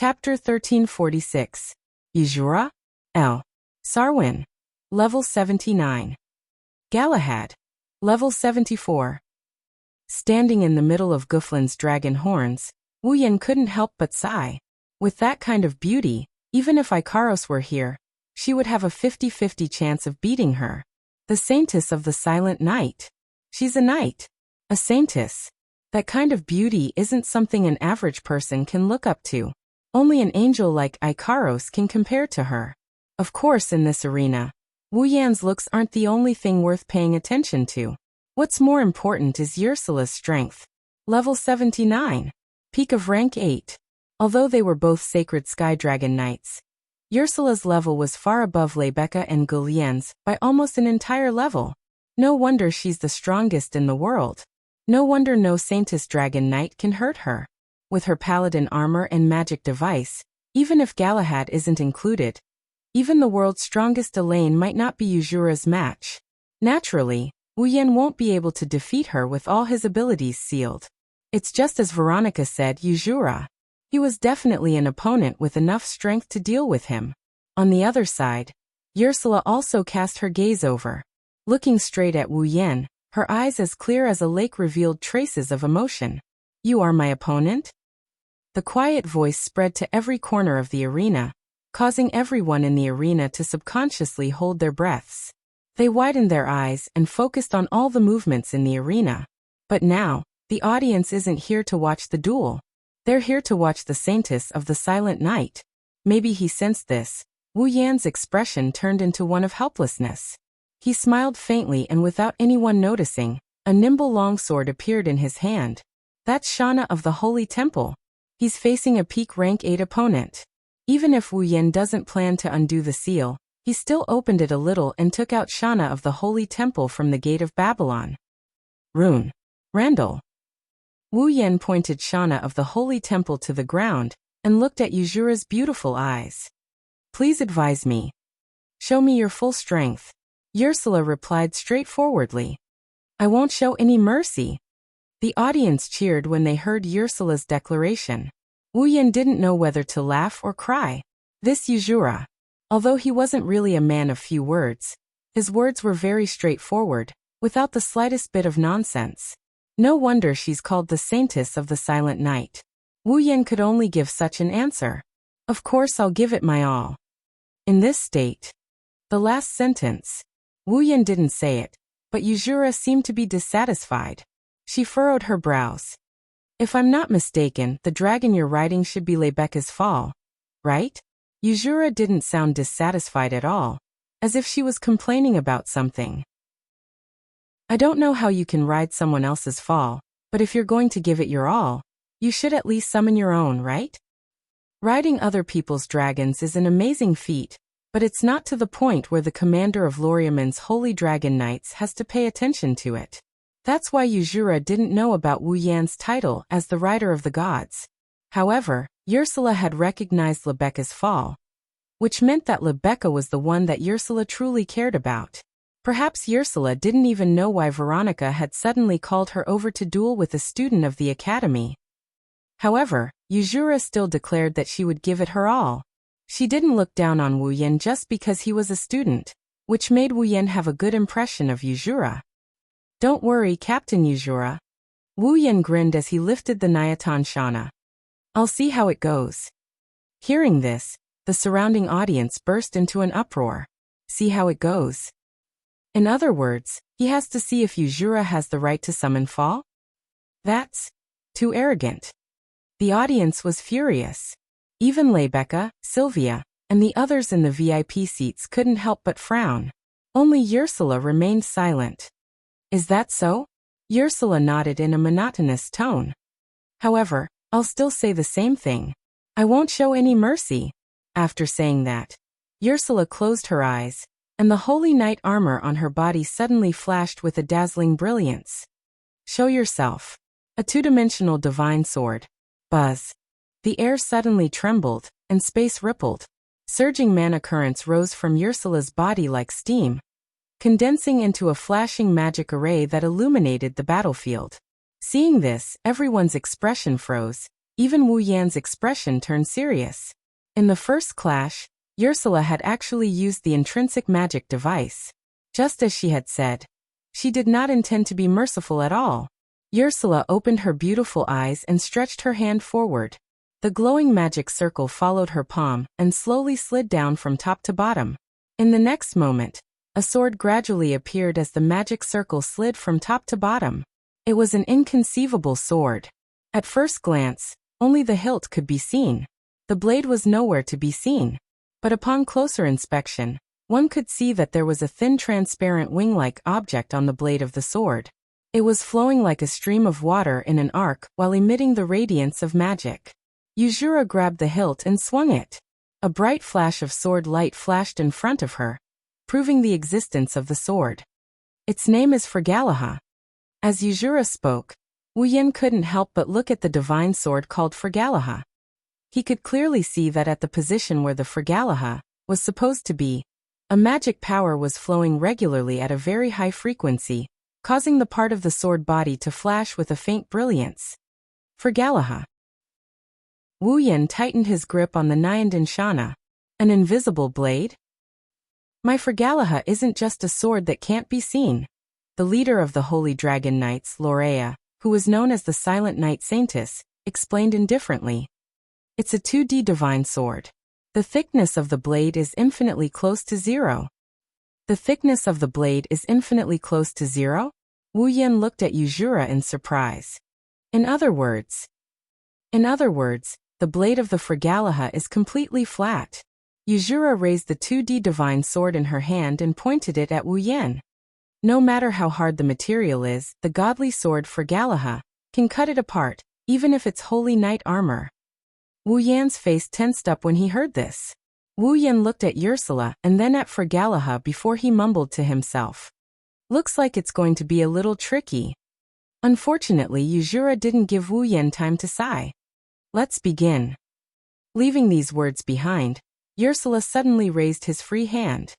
Chapter 1346. Yuzura? L. Sarwin. Level 79. Galahad. Level 74. Standing in the middle of Guflin's dragon horns, Wu Yan couldn't help but sigh. With that kind of beauty, even if Ikaros were here, she would have a 50-50 chance of beating her. The saintess of the silent night. She's a knight. A saintess. That kind of beauty isn't something an average person can look up to. Only an angel like Ikaros can compare to her. Of course, in this arena, Wu Yan's looks aren't the only thing worth paying attention to. What's more important is Ursula's strength. Level 79. Peak of rank 8. Although they were both sacred sky dragon knights, Ursula's level was far above Lebecca and Gulien's by almost an entire level. No wonder she's the strongest in the world. No wonder no saintess dragon knight can hurt her. With her paladin armor and magic device, even if Galahad isn't included, even the world's strongest Elaine might not be Yuzura's match. Naturally, Wu Yan won't be able to defeat her with all his abilities sealed. It's just as Veronica said, Yuzura. He was definitely an opponent with enough strength to deal with him. On the other side, Ursula also cast her gaze over. Looking straight at Wu Yan, her eyes as clear as a lake revealed traces of emotion. You are my opponent? The quiet voice spread to every corner of the arena, causing everyone in the arena to subconsciously hold their breaths. They widened their eyes and focused on all the movements in the arena. But now, the audience isn't here to watch the duel. They're here to watch the saintess of the silent night. Maybe he sensed this. Wu Yan's expression turned into one of helplessness. He smiled faintly, and without anyone noticing, a nimble longsword appeared in his hand. That's Shana of the Holy Temple. He's facing a peak rank 8 opponent. Even if Wu Yan doesn't plan to undo the seal, he still opened it a little and took out Shana of the Holy Temple from the Gate of Babylon. Rune. Randall. Wu Yan pointed Shana of the Holy Temple to the ground and looked at Yuzura's beautiful eyes. Please advise me. Show me your full strength. Ursula replied straightforwardly. I won't show any mercy. The audience cheered when they heard Ursula's declaration. Wu Yan didn't know whether to laugh or cry. This Yuzura. Although he wasn't really a man of few words, his words were very straightforward, without the slightest bit of nonsense. No wonder she's called the saintess of the silent night. Wu Yan could only give such an answer. Of course, I'll give it my all. In this state. The last sentence. Wu Yan didn't say it, but Yuzura seemed to be dissatisfied. She furrowed her brows. If I'm not mistaken, the dragon you're riding should be Lebecca's fall, right? Yuzura didn't sound dissatisfied at all, as if she was complaining about something. I don't know how you can ride someone else's fall, but if you're going to give it your all, you should at least summon your own, right? Riding other people's dragons is an amazing feat, but it's not to the point where the commander of Loriaman's Holy Dragon Knights has to pay attention to it. That's why Yuzura didn't know about Wu Yan's title as the Rider of the Gods. However, Ursula had recognized Lebecca's fall, which meant that Lebecca was the one that Ursula truly cared about. Perhaps Ursula didn't even know why Veronica had suddenly called her over to duel with a student of the academy. However, Yuzura still declared that she would give it her all. She didn't look down on Wu Yan just because he was a student, which made Wu Yan have a good impression of Yuzura. Don't worry, Captain Yuzura. Wu Yan grinned as he lifted the Nyaton Shana. I'll see how it goes. Hearing this, the surrounding audience burst into an uproar. See how it goes. In other words, he has to see if Yuzura has the right to summon fall? That's too arrogant. The audience was furious. Even Lebecca, Sylvia, and the others in the VIP seats couldn't help but frown. Only Ursula remained silent. Is that so? Ursula nodded in a monotonous tone. However, I'll still say the same thing. I won't show any mercy. After saying that, Ursula closed her eyes, and the holy knight armor on her body suddenly flashed with a dazzling brilliance. Show yourself. A two-dimensional divine sword. Buzz. The air suddenly trembled, and space rippled. Surging mana currents rose from Ursula's body like steam, condensing into a flashing magic array that illuminated the battlefield. Seeing this, everyone's expression froze. Even Wu Yan's expression turned serious. In the first clash, Ursula had actually used the intrinsic magic device. Just as she had said. She did not intend to be merciful at all. Ursula opened her beautiful eyes and stretched her hand forward. The glowing magic circle followed her palm and slowly slid down from top to bottom. In the next moment, a sword gradually appeared as the magic circle slid from top to bottom. It was an inconceivable sword. At first glance, only the hilt could be seen. The blade was nowhere to be seen. But upon closer inspection, one could see that there was a thin transparent wing-like object on the blade of the sword. It was flowing like a stream of water in an arc while emitting the radiance of magic. Yuzura grabbed the hilt and swung it. A bright flash of sword light flashed in front of her, proving the existence of the sword. Its name is Fergalaha. As Yuzura spoke, Wu Yan couldn't help but look at the divine sword called Fergalaha. He could clearly see that at the position where the Fergalaha was supposed to be, a magic power was flowing regularly at a very high frequency, causing the part of the sword body to flash with a faint brilliance. Fergalaha. Wu Yan tightened his grip on the Nyandan Shana. An invisible blade? My Fergalaha isn't just a sword that can't be seen. The leader of the Holy Dragon Knights, Lorea, who was known as the Silent Knight Saintess, explained indifferently. It's a 2D divine sword. The thickness of the blade is infinitely close to zero. The thickness of the blade is infinitely close to zero? Wu Yan looked at Yuzura in surprise. In other words, the blade of the Fergalaha is completely flat. Yuzura raised the 2D divine sword in her hand and pointed it at Wu Yan. No matter how hard the material is, the godly sword Fergalaha can cut it apart, even if it's holy knight armor. Wu Yan's face tensed up when he heard this. Wu Yan looked at Ursula and then at Fergalaha before he mumbled to himself. Looks like it's going to be a little tricky. Unfortunately, Yuzura didn't give Wu Yan time to sigh. Let's begin. Leaving these words behind, Ursula suddenly raised his free hand.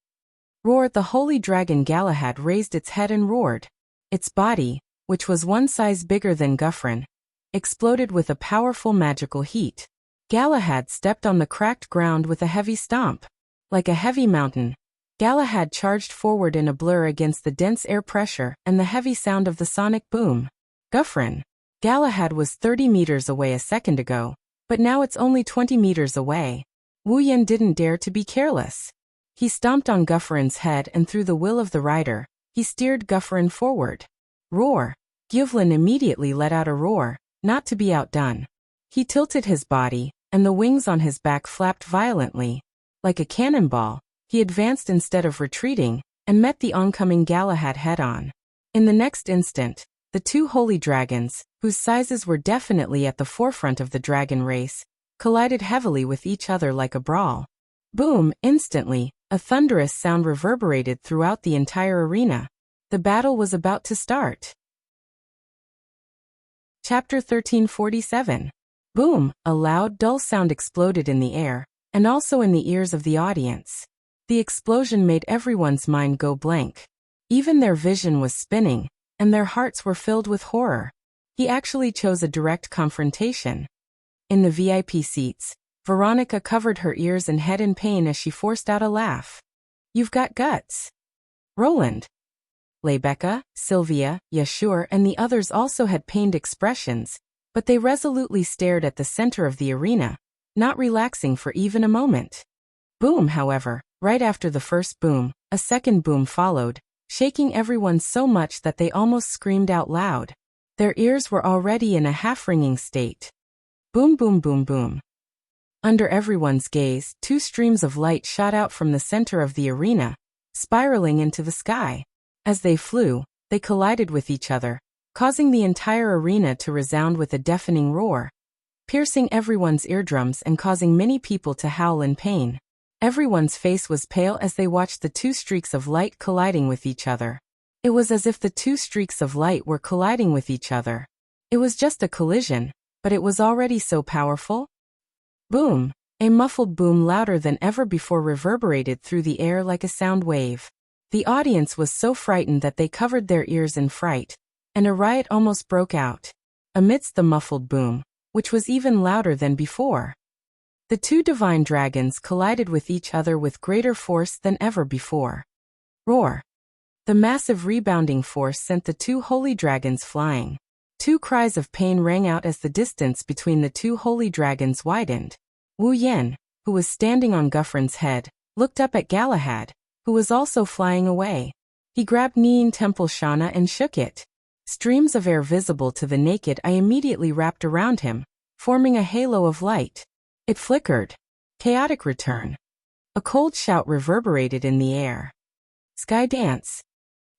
Roar! The holy dragon Galahad raised its head and roared. Its body, which was one size bigger than Guthrum, exploded with a powerful magical heat. Galahad stepped on the cracked ground with a heavy stomp. Like a heavy mountain, Galahad charged forward in a blur against the dense air pressure and the heavy sound of the sonic boom. Guthrum. Galahad was 30 meters away a second ago, but now it's only 20 meters away. Wu Yan didn't dare to be careless. He stomped on Guthrum's head and through the will of the rider, he steered Guthrum forward. Roar! Gyuvlin immediately let out a roar, not to be outdone. He tilted his body, and the wings on his back flapped violently. Like a cannonball, he advanced instead of retreating, and met the oncoming Galahad head-on. In the next instant, the two holy dragons, whose sizes were definitely at the forefront of the dragon race, collided heavily with each other like a brawl. Boom! Instantly, a thunderous sound reverberated throughout the entire arena. The battle was about to start. Chapter 1347. Boom! A loud, dull sound exploded in the air, and also in the ears of the audience. The explosion made everyone's mind go blank. Even their vision was spinning, and their hearts were filled with horror. He actually chose a direct confrontation. In the VIP seats, Veronica covered her ears and head in pain as she forced out a laugh. You've got guts. Roland. Lebecca, Sylvia, Yashur and the others also had pained expressions, but they resolutely stared at the center of the arena, not relaxing for even a moment. Boom, however, right after the first boom, a second boom followed, shaking everyone so much that they almost screamed out loud. Their ears were already in a half-ringing state. Boom, boom, boom, boom. Under everyone's gaze, two streams of light shot out from the center of the arena, spiraling into the sky. As they flew, they collided with each other, causing the entire arena to resound with a deafening roar, piercing everyone's eardrums and causing many people to howl in pain. Everyone's face was pale as they watched the two streaks of light colliding with each other. It was as if the two streaks of light were colliding with each other. It was just a collision, but it was already so powerful. Boom! A muffled boom louder than ever before reverberated through the air like a sound wave. The audience was so frightened that they covered their ears in fright, and a riot almost broke out. Amidst the muffled boom, which was even louder than before. The two divine dragons collided with each other with greater force than ever before. Roar! The massive rebounding force sent the two holy dragons flying. Two cries of pain rang out as the distance between the two holy dragons widened. Wu Yan, who was standing on Guffrin's head, looked up at Galahad, who was also flying away. He grabbed Nian Temple Shana and shook it. Streams of air visible to the naked eye immediately wrapped around him, forming a halo of light. It flickered. Chaotic return. A cold shout reverberated in the air. Sky dance.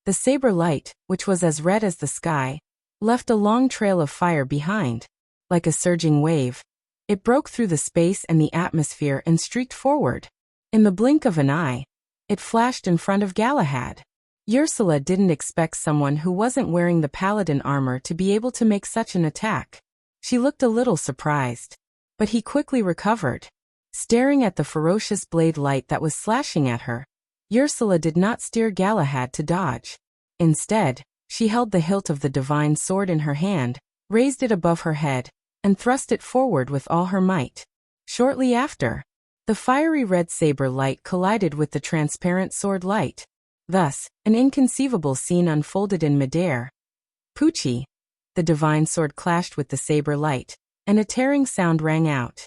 The saber light, which was as red as the sky, left a long trail of fire behind. Like a surging wave, it broke through the space and the atmosphere and streaked forward. In the blink of an eye, it flashed in front of Galahad. Ursula didn't expect someone who wasn't wearing the paladin armor to be able to make such an attack. She looked a little surprised. But he quickly recovered. Staring at the ferocious blade light that was slashing at her, Ursula did not steer Galahad to dodge. Instead, she held the hilt of the divine sword in her hand, raised it above her head, and thrust it forward with all her might. Shortly after, the fiery red saber light collided with the transparent sword light. Thus, an inconceivable scene unfolded in midair. Poochie! The divine sword clashed with the saber light, and a tearing sound rang out.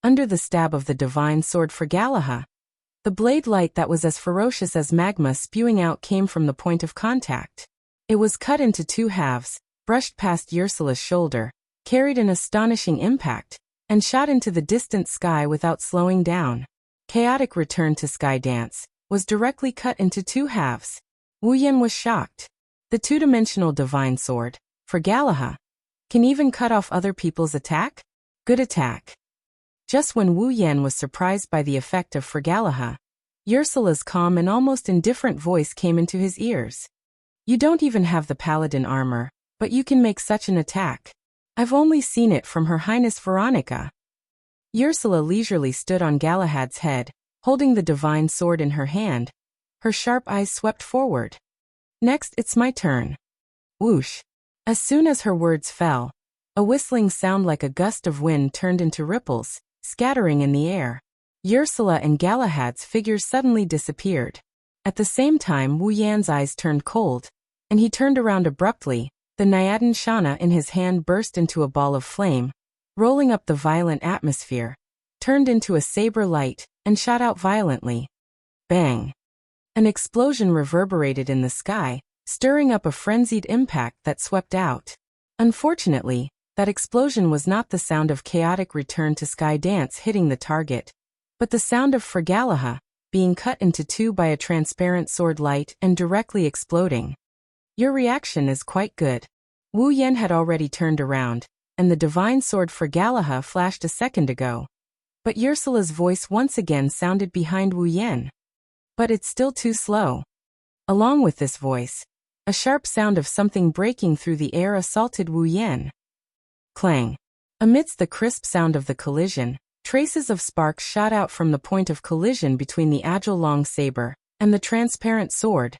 Under the stab of the divine sword for Galahad, the blade light that was as ferocious as magma spewing out came from the point of contact. It was cut into two halves, brushed past Ursula's shoulder, carried an astonishing impact, and shot into the distant sky without slowing down. Chaotic return to sky dance was directly cut into two halves. Wu Yan was shocked. The two-dimensional divine sword, for Galahad, can even cut off other people's attack? Good attack. Just when Wu Yan was surprised by the effect of Galahad, Ursula's calm and almost indifferent voice came into his ears. You don't even have the paladin armor, but you can make such an attack. I've only seen it from Her Highness Veronica. Ursula leisurely stood on Galahad's head, holding the divine sword in her hand. Her sharp eyes swept forward. Next, it's my turn. Whoosh. As soon as her words fell, a whistling sound like a gust of wind turned into ripples, scattering in the air. Ursula and Galahad's figures suddenly disappeared. At the same time, Wu Yan's eyes turned cold, and he turned around abruptly. The Nyadan Shana in his hand burst into a ball of flame, rolling up the violent atmosphere, turned into a saber light, and shot out violently. Bang! An explosion reverberated in the sky, stirring up a frenzied impact that swept out. Unfortunately, that explosion was not the sound of chaotic return to sky dance hitting the target, but the sound of Galahad being cut into two by a transparent sword light and directly exploding. Your reaction is quite good. Wu Yan had already turned around, and the divine sword for Galahad flashed a second ago. But Ursula's voice once again sounded behind Wu Yan. But it's still too slow. Along with this voice, a sharp sound of something breaking through the air assaulted Wu Yan. Clang! Amidst the crisp sound of the collision, traces of sparks shot out from the point of collision between the agile long saber and the transparent sword,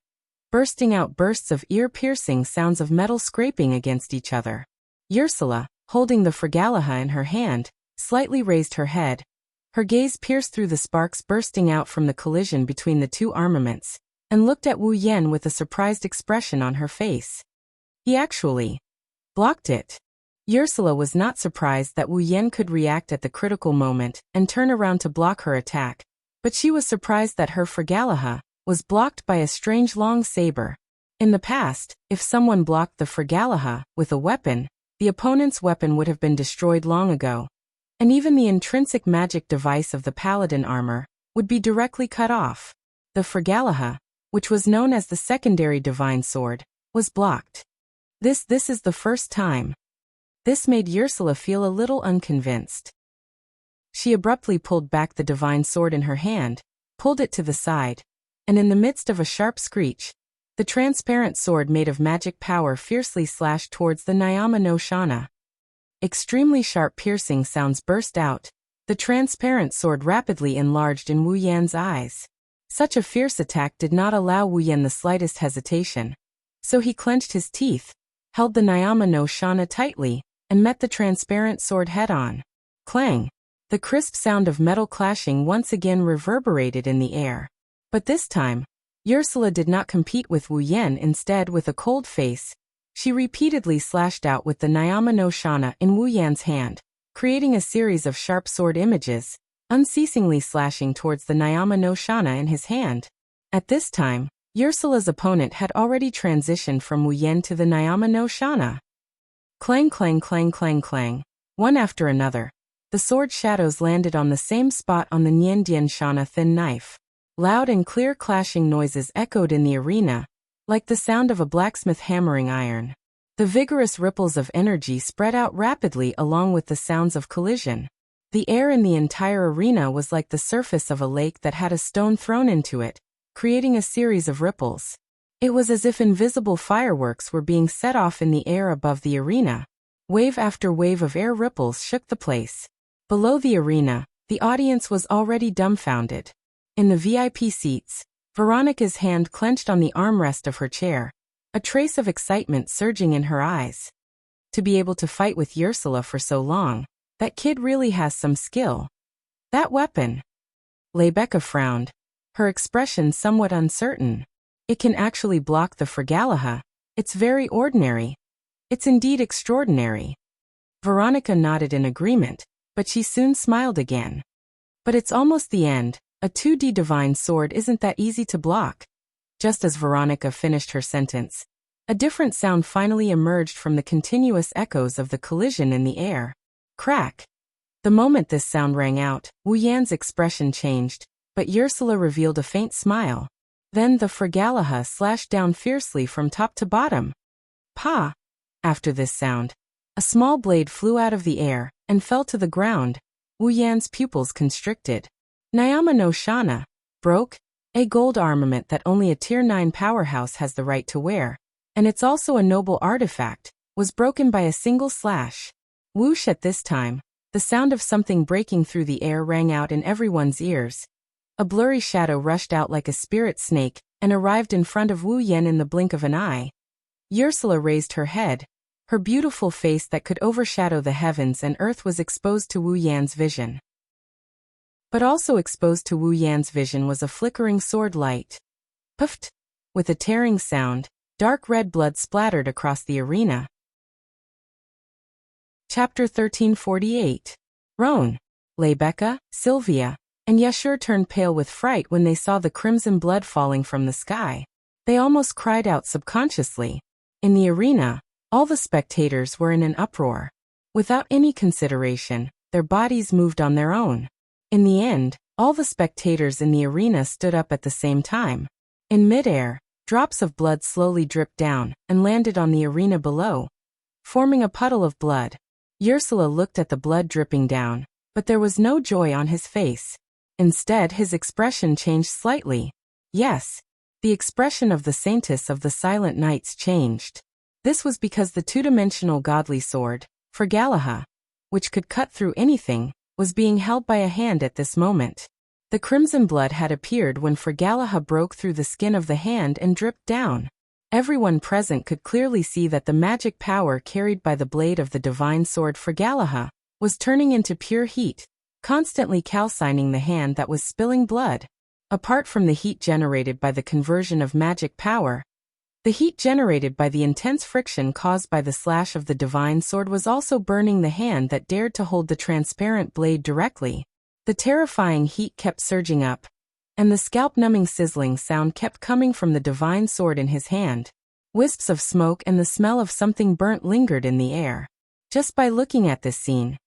bursting out bursts of ear-piercing sounds of metal scraping against each other. Ursula, holding the Galahad in her hand, slightly raised her head. Her gaze pierced through the sparks bursting out from the collision between the two armaments, and looked at Wu Yan with a surprised expression on her face. He actually blocked it. Ursula was not surprised that Wu Yan could react at the critical moment and turn around to block her attack, but she was surprised that her Galahad was blocked by a strange long saber. In the past, if someone blocked the Galahad with a weapon, the opponent's weapon would have been destroyed long ago, and even the intrinsic magic device of the paladin armor would be directly cut off. The Galahad, which was known as the secondary divine sword, was blocked. This is the first time. This made Ursula feel a little unconvinced. She abruptly pulled back the divine sword in her hand, pulled it to the side, and in the midst of a sharp screech, the transparent sword made of magic power fiercely slashed towards the Nyama no Shana. Extremely sharp piercing sounds burst out. The transparent sword rapidly enlarged in Wu Yan's eyes. Such a fierce attack did not allow Wu Yan the slightest hesitation, so he clenched his teeth, held the Nyama no Shana tightly, and met the transparent sword head-on. Clang! The crisp sound of metal clashing once again reverberated in the air. But this time, Ursula did not compete with Wu Yan. Instead, with a cold face, she repeatedly slashed out with the Nyama no Shana in Wu Yan's hand, creating a series of sharp sword images, unceasingly slashing towards the Nyama no Shana in his hand. At this time, Ursula's opponent had already transitioned from Wu Yan to the Nyama no Shana. Clang clang clang clang clang. One after another, the sword shadows landed on the same spot on the Niandian Shana thin knife. Loud and clear clashing noises echoed in the arena, like the sound of a blacksmith hammering iron. The vigorous ripples of energy spread out rapidly along with the sounds of collision. The air in the entire arena was like the surface of a lake that had a stone thrown into it, creating a series of ripples. It was as if invisible fireworks were being set off in the air above the arena. Wave after wave of air ripples shook the place. Below the arena, the audience was already dumbfounded. In the VIP seats, Veronica's hand clenched on the armrest of her chair, a trace of excitement surging in her eyes. To be able to fight with Ursula for so long, that kid really has some skill. That weapon. Rebecca frowned, her expression somewhat uncertain. It can actually block the Fragalaha. It's very ordinary. It's indeed extraordinary. Veronica nodded in agreement, but she soon smiled again. But it's almost the end. A 2D divine sword isn't that easy to block. Just as Veronica finished her sentence, a different sound finally emerged from the continuous echoes of the collision in the air. Crack! The moment this sound rang out, Wu Yan's expression changed, but Ursula revealed a faint smile. Then the Fragalaha slashed down fiercely from top to bottom. Pa! After this sound, a small blade flew out of the air and fell to the ground. Wu Yan's pupils constricted. Nyama no Shana broke, a gold armament that only a Tier 9 powerhouse has the right to wear, and it's also a noble artifact, was broken by a single slash. Whoosh! At this time, the sound of something breaking through the air rang out in everyone's ears. A blurry shadow rushed out like a spirit snake and arrived in front of Wu Yan in the blink of an eye. Ursula raised her head. Her beautiful face that could overshadow the heavens and earth was exposed to Wu Yan's vision. But also exposed to Wu Yan's vision was a flickering sword light. Puffed! With a tearing sound, dark red blood splattered across the arena. Chapter 1348. Roan, Rebecca, Sylvia, and Yashur turned pale with fright when they saw the crimson blood falling from the sky. They almost cried out subconsciously. In the arena, all the spectators were in an uproar. Without any consideration, their bodies moved on their own. In the end, all the spectators in the arena stood up at the same time. In midair, drops of blood slowly dripped down and landed on the arena below, forming a puddle of blood. Ursula looked at the blood dripping down, but there was no joy on his face. Instead, his expression changed slightly. Yes, the expression of the Saintess of the Silent Knights changed. This was because the two-dimensional godly sword, Fragalaha, which could cut through anything, was being held by a hand at this moment. The crimson blood had appeared when Fragalaha broke through the skin of the hand and dripped down. Everyone present could clearly see that the magic power carried by the blade of the divine sword Fragalaha was turning into pure heat, constantly calcining the hand that was spilling blood. Apart from the heat generated by the conversion of magic power, the heat generated by the intense friction caused by the slash of the divine sword was also burning the hand that dared to hold the transparent blade directly. The terrifying heat kept surging up, and the scalp-numbing sizzling sound kept coming from the divine sword in his hand. Wisps of smoke and the smell of something burnt lingered in the air. Just by looking at this scene,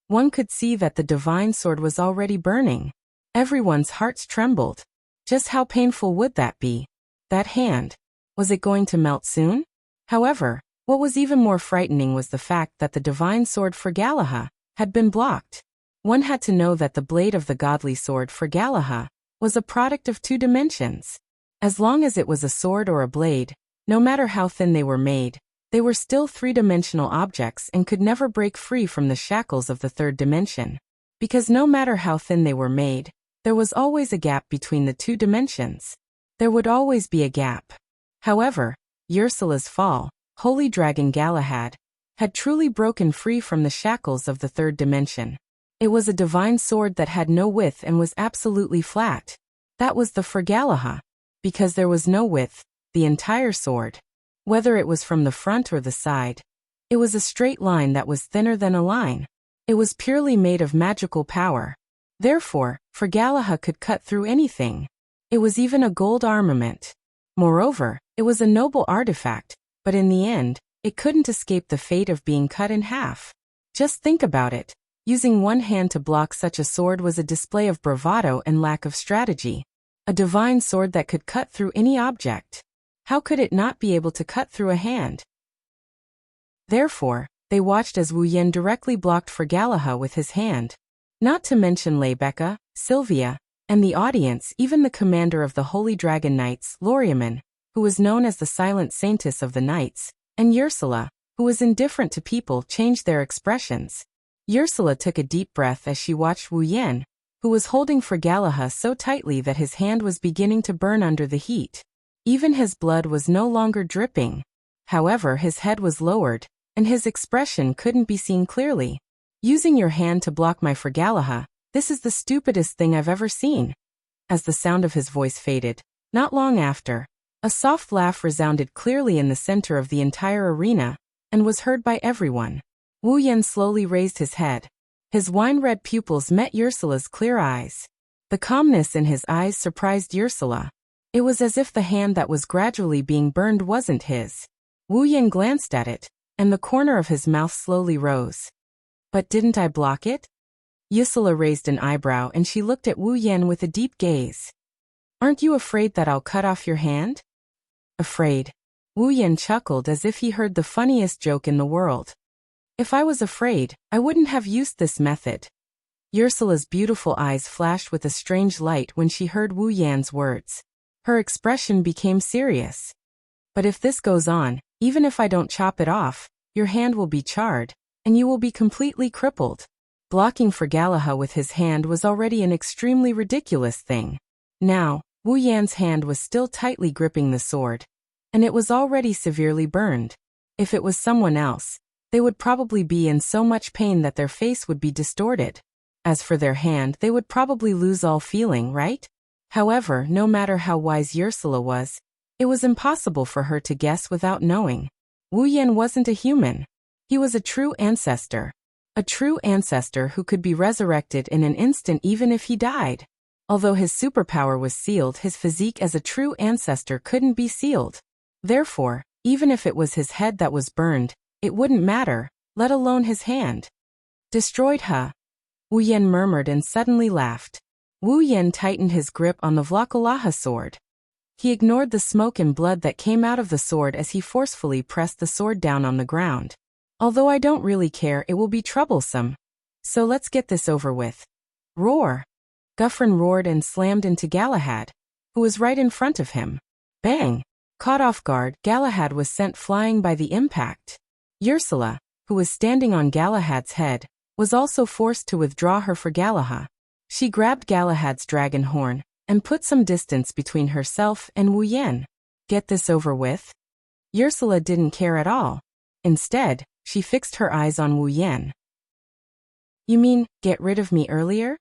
one could see that the divine sword was already burning. Everyone's hearts trembled. Just how painful would that be? That hand. Was it going to melt soon? However, what was even more frightening was the fact that the divine sword Fragalaha had been blocked. One had to know that the blade of the godly sword Fragalaha was a product of two dimensions. As long as it was a sword or a blade, no matter how thin they were made, they were still three-dimensional objects and could never break free from the shackles of the third dimension. Because no matter how thin they were made, there was always a gap between the two dimensions. There would always be a gap. However, Ursula's fall, Holy Dragon Galahad, had truly broken free from the shackles of the third dimension. It was a divine sword that had no width and was absolutely flat. That was the Fergalaha. Because there was no width, the entire sword, whether it was from the front or the side, it was a straight line that was thinner than a line. It was purely made of magical power. Therefore, Fergalaha could cut through anything. It was even a gold armament. Moreover, it was a noble artifact, but in the end, it couldn't escape the fate of being cut in half. Just think about it. Using one hand to block such a sword was a display of bravado and lack of strategy. A divine sword that could cut through any object. How could it not be able to cut through a hand? Therefore, they watched as Wu Yan directly blocked Fergalaha with his hand. Not to mention Lebecca, Sylvia, and the audience, even the commander of the Holy Dragon Knights, Loriaman, who was known as the Silent Saintess of the Knights, and Ursula, who was indifferent to people, changed their expressions. Ursula took a deep breath as she watched Wu Yan, who was holding Fergalaha so tightly that his hand was beginning to burn under the heat. Even his blood was no longer dripping. However, his head was lowered, and his expression couldn't be seen clearly. Using your hand to block my Fergalaha, this is the stupidest thing I've ever seen. As the sound of his voice faded, not long after, a soft laugh resounded clearly in the center of the entire arena, and was heard by everyone. Wu Yan slowly raised his head. His wine-red pupils met Ursula's clear eyes. The calmness in his eyes surprised Ursula. It was as if the hand that was gradually being burned wasn't his. Wu Yan glanced at it, and the corner of his mouth slowly rose. But didn't I block it? Ursula raised an eyebrow and she looked at Wu Yan with a deep gaze. Aren't you afraid that I'll cut off your hand? Afraid. Wu Yan chuckled as if he heard the funniest joke in the world. If I was afraid, I wouldn't have used this method. Ursula's beautiful eyes flashed with a strange light when she heard Wu Yan's words. Her expression became serious. But if this goes on, even if I don't chop it off, your hand will be charred, and you will be completely crippled. Blocking Fergalaha with his hand was already an extremely ridiculous thing. Now, Wu Yan's hand was still tightly gripping the sword, and it was already severely burned. If it was someone else, they would probably be in so much pain that their face would be distorted. As for their hand, they would probably lose all feeling, right? However, no matter how wise Ursula was, it was impossible for her to guess without knowing. Wu Yan wasn't a human. He was a true ancestor. A true ancestor who could be resurrected in an instant even if he died. Although his superpower was sealed, his physique as a true ancestor couldn't be sealed. Therefore, even if it was his head that was burned, it wouldn't matter, let alone his hand. Destroyed, huh? Wu Yan murmured and suddenly laughed. Wu Yan tightened his grip on the Vlakalaha sword. He ignored the smoke and blood that came out of the sword as he forcefully pressed the sword down on the ground. Although I don't really care, it will be troublesome. So let's get this over with. Roar! Guffrin roared and slammed into Galahad, who was right in front of him. Bang! Caught off guard, Galahad was sent flying by the impact. Ursula, who was standing on Galahad's head, was also forced to withdraw her Fergalaha. She grabbed Galahad's dragon horn and put some distance between herself and Wu Yan. Get this over with? Ursula didn't care at all. Instead, she fixed her eyes on Wu Yan. You mean, get rid of me earlier?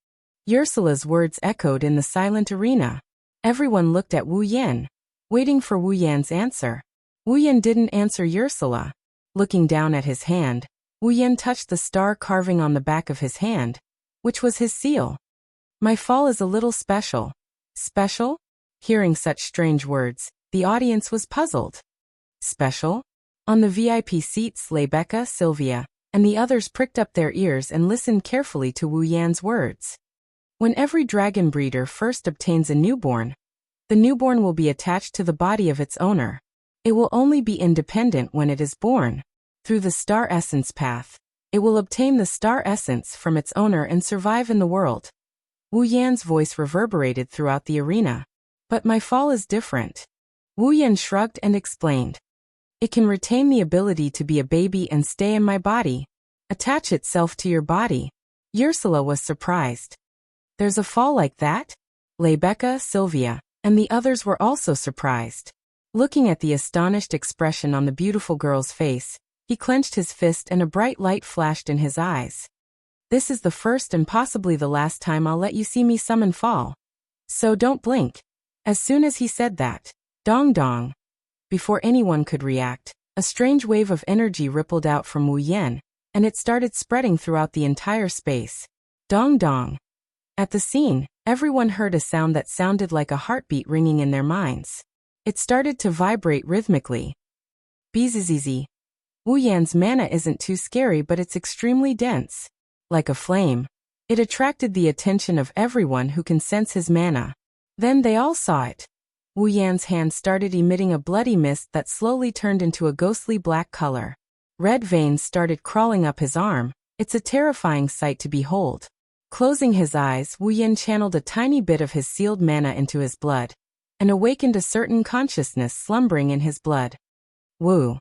Ursula's words echoed in the silent arena. Everyone looked at Wu Yan, waiting for Wu Yan's answer. Wu Yan didn't answer Ursula. Looking down at his hand, Wu Yan touched the star carving on the back of his hand, which was his seal. My fall is a little special. Special? Hearing such strange words, the audience was puzzled. Special? On the VIP seats, Lebecca, Sylvia, and the others pricked up their ears and listened carefully to Wu Yan's words. When every dragon breeder first obtains a newborn, the newborn will be attached to the body of its owner. It will only be independent when it is born. Through the star essence path, it will obtain the star essence from its owner and survive in the world. Wu Yan's voice reverberated throughout the arena. But my fall is different. Wu Yan shrugged and explained. It can retain the ability to be a baby and stay in my body. Attach itself to your body. Ursula was surprised. There's a fall like that? Lebecca, Sylvia, and the others were also surprised. Looking at the astonished expression on the beautiful girl's face, He clenched his fist and a bright light flashed in his eyes. This is the first and possibly the last time I'll let you see me summon fall. So don't blink. As soon as he said that, dong dong. Before anyone could react, a strange wave of energy rippled out from Wu Yan, and it started spreading throughout the entire space. Dong dong. At the scene, everyone heard a sound that sounded like a heartbeat ringing in their minds. It started to vibrate rhythmically. Bzzz. Wu Yan's mana isn't too scary, but it's extremely dense. Like a flame. It attracted the attention of everyone who can sense his mana. Then they all saw it. Wu Yan's hand started emitting a bloody mist that slowly turned into a ghostly black color. Red veins started crawling up his arm. It's a terrifying sight to behold. Closing his eyes, Wu Yan channeled a tiny bit of his sealed mana into his blood, and awakened a certain consciousness slumbering in his blood. Wu.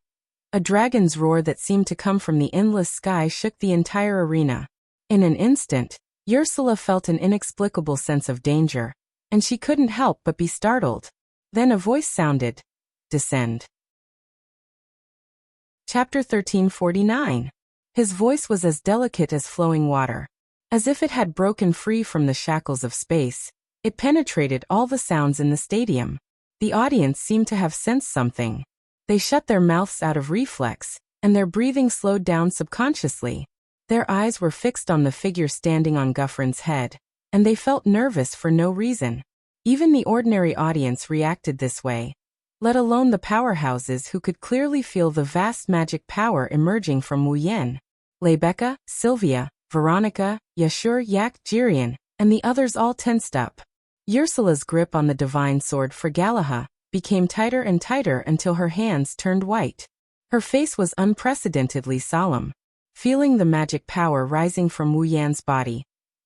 A dragon's roar that seemed to come from the endless sky shook the entire arena. In an instant, Ursula felt an inexplicable sense of danger, and she couldn't help but be startled. Then a voice sounded. Descend. Chapter 1349. His voice was as delicate as flowing water. As if it had broken free from the shackles of space, it penetrated all the sounds in the stadium. The audience seemed to have sensed something. They shut their mouths out of reflex, and their breathing slowed down subconsciously. Their eyes were fixed on the figure standing on Guffrin's head, and they felt nervous for no reason. Even the ordinary audience reacted this way, let alone the powerhouses who could clearly feel the vast magic power emerging from Wu Yan. Rebecca, Sylvia, Veronica, Yashur, Yak, Jirian, and the others all tensed up. Ursula's grip on the divine sword for Galaha became tighter and tighter until her hands turned white. Her face was unprecedentedly solemn. Feeling the magic power rising from Wu Yan's body,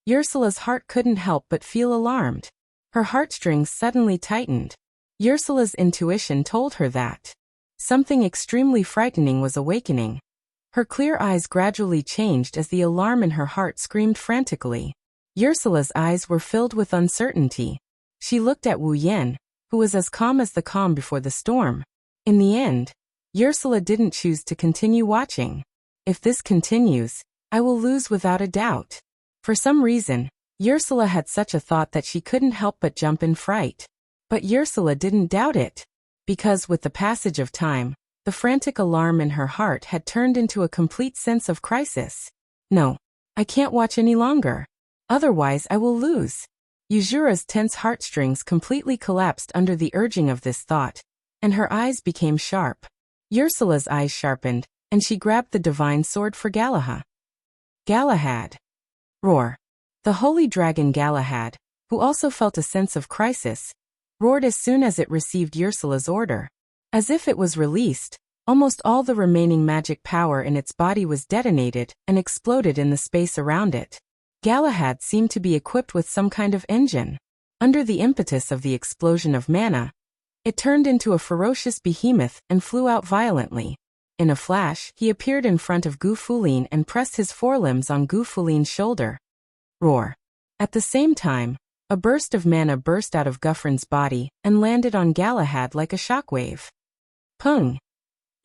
Ursula's heart couldn't help but feel alarmed. Her heartstrings suddenly tightened. Ursula's intuition told her that something extremely frightening was awakening. Her clear eyes gradually changed as the alarm in her heart screamed frantically. Ursula's eyes were filled with uncertainty. She looked at Wu Yan, who was as calm as the calm before the storm. In the end, Ursula didn't choose to continue watching. If this continues, I will lose without a doubt. For some reason, Ursula had such a thought that she couldn't help but jump in fright. But Ursula didn't doubt it. Because with the passage of time, the frantic alarm in her heart had turned into a complete sense of crisis. No, I can't watch any longer. Otherwise I will lose. Yuzura's tense heartstrings completely collapsed under the urging of this thought, and her eyes became sharp. Ursula's eyes sharpened, and she grabbed the divine sword for Galaha. Galahad. Roar. The holy dragon Galahad, who also felt a sense of crisis, roared as soon as it received Ursula's order. As if it was released, almost all the remaining magic power in its body was detonated and exploded in the space around it. Galahad seemed to be equipped with some kind of engine. Under the impetus of the explosion of mana, it turned into a ferocious behemoth and flew out violently. In a flash, he appeared in front of Gu Fulin and pressed his forelimbs on Gu Fulin's shoulder. Roar. At the same time, a burst of mana burst out of Guffrin's body and landed on Galahad like a shockwave. Pung.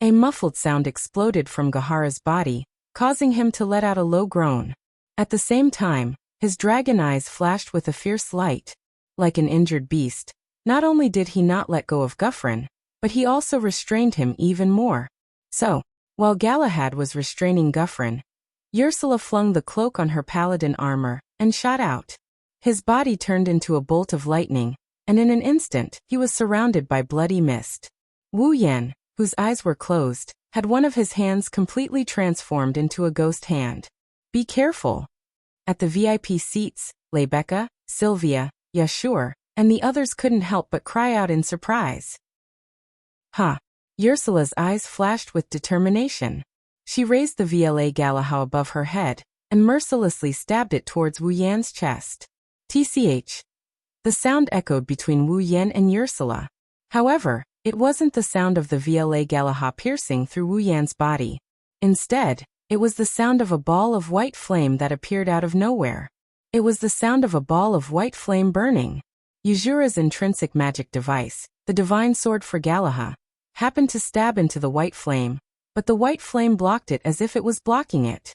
A muffled sound exploded from Gahara's body, causing him to let out a low groan. At the same time, his dragon eyes flashed with a fierce light. Like an injured beast, not only did he not let go of Guffrin, but he also restrained him even more. So, while Galahad was restraining Guffrin, Ursula flung the cloak on her paladin armor and shot out. His body turned into a bolt of lightning, and in an instant, he was surrounded by bloody mist. Wu Yan, whose eyes were closed, had one of his hands completely transformed into a ghost hand. Be careful. At the VIP seats, Rebecca, Sylvia, Yashur, and the others couldn't help but cry out in surprise. Ha! Ursula's eyes flashed with determination. She raised the VLA Galaha above her head, and mercilessly stabbed it towards Wu Yan's chest. TCH. The sound echoed between Wu Yan and Ursula. However, it wasn't the sound of the VLA Galaha piercing through Wu Yan's body. Instead, it was the sound of a ball of white flame that appeared out of nowhere. It was the sound of a ball of white flame burning. Yuzura's intrinsic magic device, the divine sword for Galaha, happened to stab into the white flame, but the white flame blocked it as if it was blocking it.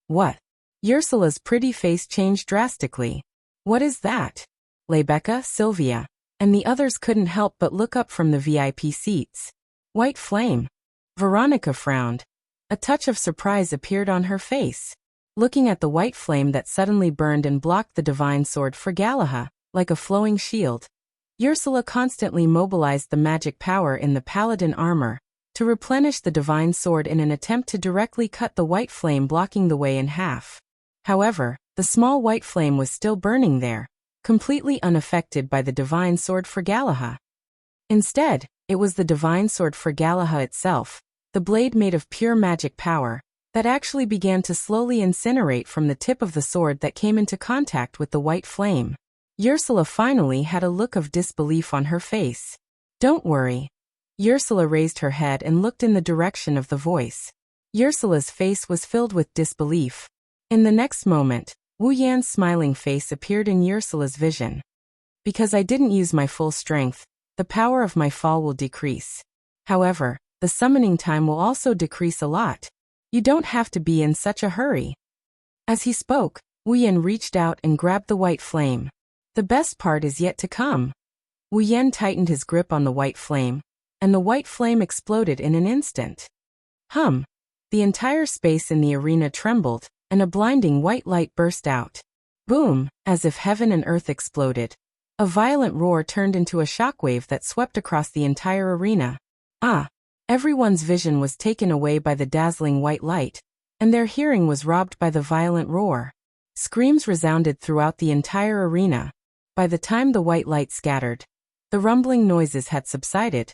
What? Ursula's pretty face changed drastically. What is that? Rebecca, Sylvia, and the others couldn't help but look up from the VIP seats. White flame. Veronica frowned. A touch of surprise appeared on her face. Looking at the white flame that suddenly burned and blocked the divine sword for Galahad, like a flowing shield. Ursula constantly mobilized the magic power in the paladin armor to replenish the divine sword in an attempt to directly cut the white flame blocking the way in half. However, the small white flame was still burning there, completely unaffected by the divine sword for Galahad. Instead, it was the divine sword for Galahad itself, the blade made of pure magic power, that actually began to slowly incinerate from the tip of the sword that came into contact with the white flame. Ursula finally had a look of disbelief on her face. Don't worry. Ursula raised her head and looked in the direction of the voice. Ursula's face was filled with disbelief. In the next moment, Wu Yan's smiling face appeared in Ursula's vision. Because I didn't use my full strength, the power of my fall will decrease. However, the summoning time will also decrease a lot. You don't have to be in such a hurry. As he spoke, Wu Yan reached out and grabbed the white flame. The best part is yet to come. Wu Yan tightened his grip on the white flame, and the white flame exploded in an instant. Hum! The entire space in the arena trembled, and a blinding white light burst out. Boom! As if heaven and earth exploded. A violent roar turned into a shockwave that swept across the entire arena. Ah! Everyone's vision was taken away by the dazzling white light, and their hearing was robbed by the violent roar. Screams resounded throughout the entire arena. By the time the white light scattered, the rumbling noises had subsided,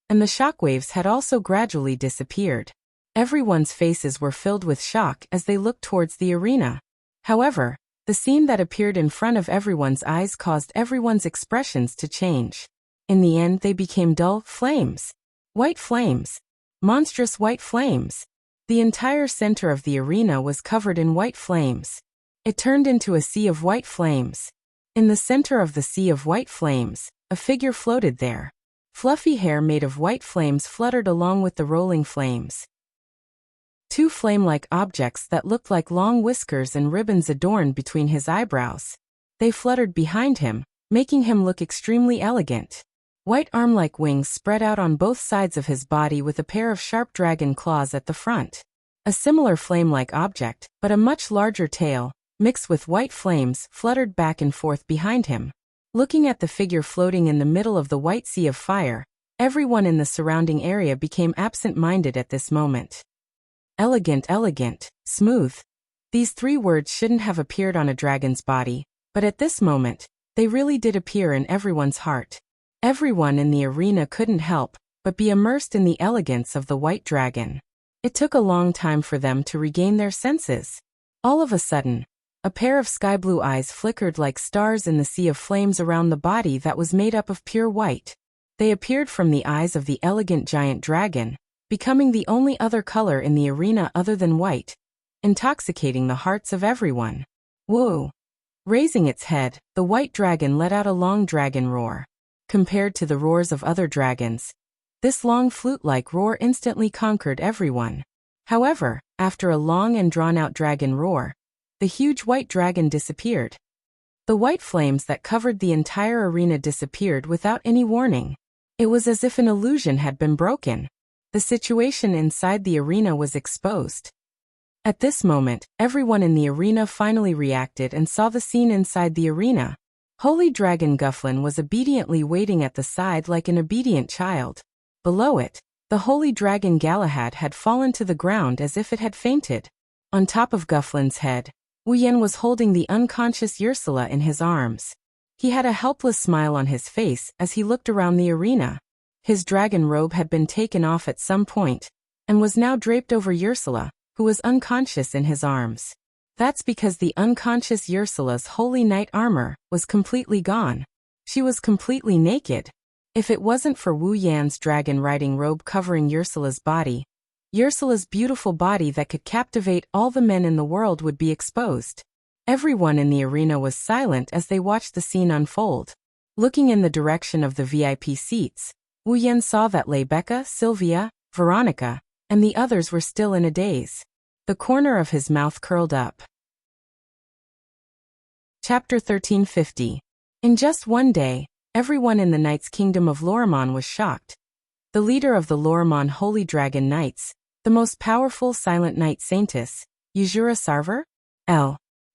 and the shockwaves had also gradually disappeared. Everyone's faces were filled with shock as they looked towards the arena. However, the scene that appeared in front of everyone's eyes caused everyone's expressions to change. In the end, they became dull flames. White flames. Monstrous white flames. The entire center of the arena was covered in white flames. It turned into a sea of white flames. In the center of the sea of white flames, a figure floated there. Fluffy hair made of white flames fluttered along with the rolling flames. Two flame-like objects that looked like long whiskers and ribbons adorned between his eyebrows. They fluttered behind him, making him look extremely elegant. White arm-like wings spread out on both sides of his body with a pair of sharp dragon claws at the front. A similar flame-like object, but a much larger tail, mixed with white flames, fluttered back and forth behind him. Looking at the figure floating in the middle of the white sea of fire, everyone in the surrounding area became absent-minded at this moment. Elegant, elegant, smooth. These three words shouldn't have appeared on a dragon's body, but at this moment, they really did appear in everyone's heart. Everyone in the arena couldn't help but be immersed in the elegance of the white dragon. It took a long time for them to regain their senses. All of a sudden, a pair of sky-blue eyes flickered like stars in the sea of flames around the body that was made up of pure white. They appeared from the eyes of the elegant giant dragon, becoming the only other color in the arena other than white, intoxicating the hearts of everyone. Whoa! Raising its head, the white dragon let out a long dragon roar. Compared to the roars of other dragons, this long flute-like roar instantly conquered everyone. However, after a long and drawn-out dragon roar, the huge white dragon disappeared. The white flames that covered the entire arena disappeared without any warning. It was as if an illusion had been broken. The situation inside the arena was exposed. At this moment, everyone in the arena finally reacted and saw the scene inside the arena. Holy Dragon Gufflin was obediently waiting at the side like an obedient child. Below it, the Holy Dragon Galahad had fallen to the ground as if it had fainted. On top of Gufflin's head, Wu Yan was holding the unconscious Ursula in his arms. He had a helpless smile on his face as he looked around the arena. His dragon robe had been taken off at some point, and was now draped over Ursula, who was unconscious in his arms. That's because the unconscious Ursula's holy knight armor was completely gone. She was completely naked. If it wasn't for Wu Yan's dragon riding robe covering Ursula's beautiful body that could captivate all the men in the world would be exposed. Everyone in the arena was silent as they watched the scene unfold. Looking in the direction of the VIP seats, Wu Yan saw that Rebecca, Sylvia, Veronica, and the others were still in a daze. The corner of his mouth curled up. Chapter 1350. In just one day, everyone in the Knight's Kingdom of Lorimon was shocked. The leader of the Lorimon Holy Dragon Knights, the most powerful Silent Knight Saintess, Yuzura Sarver?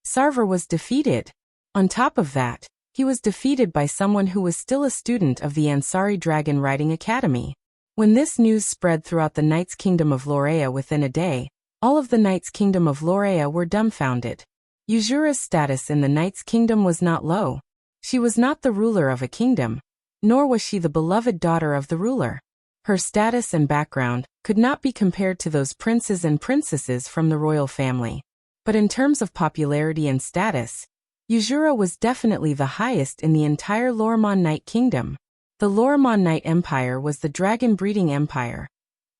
Sarver was defeated. On top of that, he was defeated by someone who was still a student of the Ansari Dragon Riding Academy. When this news spread throughout the Knight's Kingdom of Lorea within a day, all of the Knight's Kingdom of Lorea were dumbfounded. Yuzura's status in the Knight's Kingdom was not low. She was not the ruler of a kingdom, nor was she the beloved daughter of the ruler. Her status and background could not be compared to those princes and princesses from the royal family. But in terms of popularity and status, Yuzura was definitely the highest in the entire Lorimon Knight Kingdom. The Lorimon Knight Empire was the dragon-breeding empire,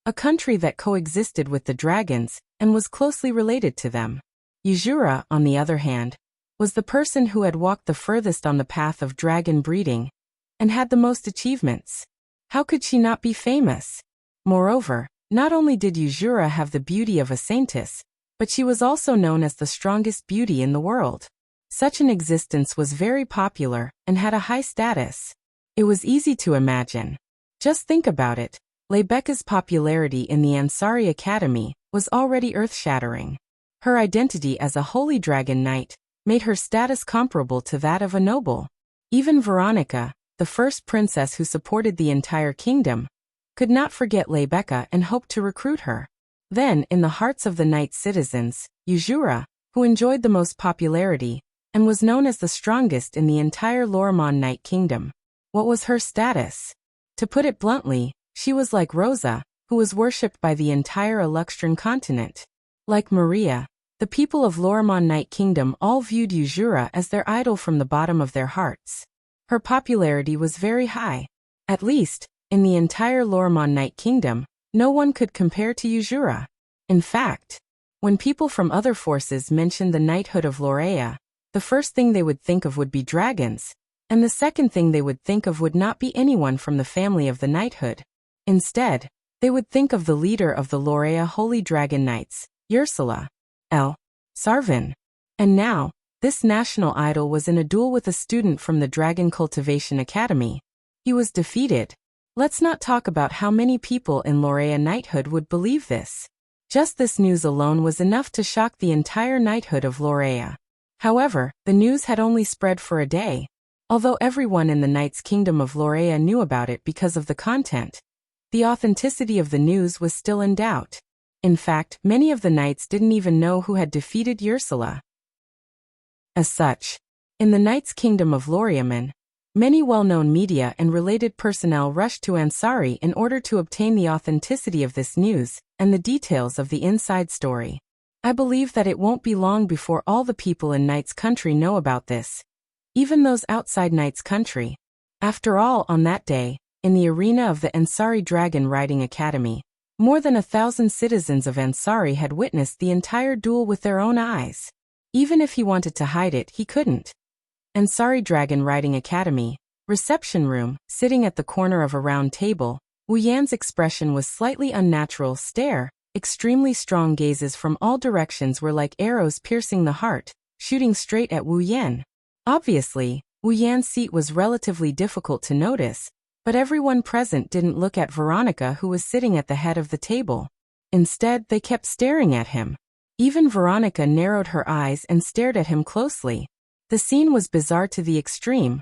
a country that coexisted with the dragons and was closely related to them. Yuzura, on the other hand, was the person who had walked the furthest on the path of dragon breeding and had the most achievements. How could she not be famous? Moreover, not only did Yuzura have the beauty of a saintess, but she was also known as the strongest beauty in the world. Such an existence was very popular and had a high status. It was easy to imagine. Just think about it. Lebecca's popularity in the Ansari Academy was already earth-shattering. Her identity as a holy dragon knight made her status comparable to that of a noble. Even Veronica, the first princess who supported the entire kingdom, could not forget Lebecca and hoped to recruit her. Then, in the hearts of the knight's citizens, Yuzura, who enjoyed the most popularity, and was known as the strongest in the entire Lorimon Knight Kingdom. What was her status? To put it bluntly, she was like Rosa, who was worshipped by the entire Eluxtran continent. Like Maria, the people of Lorimon Knight Kingdom all viewed Yuzura as their idol from the bottom of their hearts. Her popularity was very high. At least, in the entire Lorimon Knight Kingdom, no one could compare to Yuzura. In fact, when people from other forces mentioned the knighthood of Lorea, the first thing they would think of would be dragons, and the second thing they would think of would not be anyone from the family of the knighthood. Instead, they would think of the leader of the Lorea Holy Dragon Knights, Ursula Sarvin. And now, this national idol was in a duel with a student from the Dragon Cultivation Academy. He was defeated. Let's not talk about how many people in Lorea knighthood would believe this. Just this news alone was enough to shock the entire knighthood of Lorea. However, the news had only spread for a day. Although everyone in the Knight's Kingdom of Lorea knew about it because of the content, the authenticity of the news was still in doubt. In fact, many of the knights didn't even know who had defeated Ursula. As such, in the Knight's Kingdom of Loriaman, many well-known media and related personnel rushed to Ansari in order to obtain the authenticity of this news and the details of the inside story. I believe that it won't be long before all the people in Knight's country know about this. Even those outside Knight's country. After all, on that day, in the arena of the Ansari Dragon Riding Academy, more than 1,000 citizens of Ansari had witnessed the entire duel with their own eyes. Even if he wanted to hide it, he couldn't. Ansari Dragon Riding Academy, reception room, sitting at the corner of a round table, Wu Yan's expression was slightly unnatural stare. Extremely strong gazes from all directions were like arrows piercing the heart, shooting straight at Wu Yan. Obviously, Wu Yan's seat was relatively difficult to notice, but everyone present didn't look at Veronica, who was sitting at the head of the table. Instead, they kept staring at him. Even Veronica narrowed her eyes and stared at him closely. The scene was bizarre to the extreme.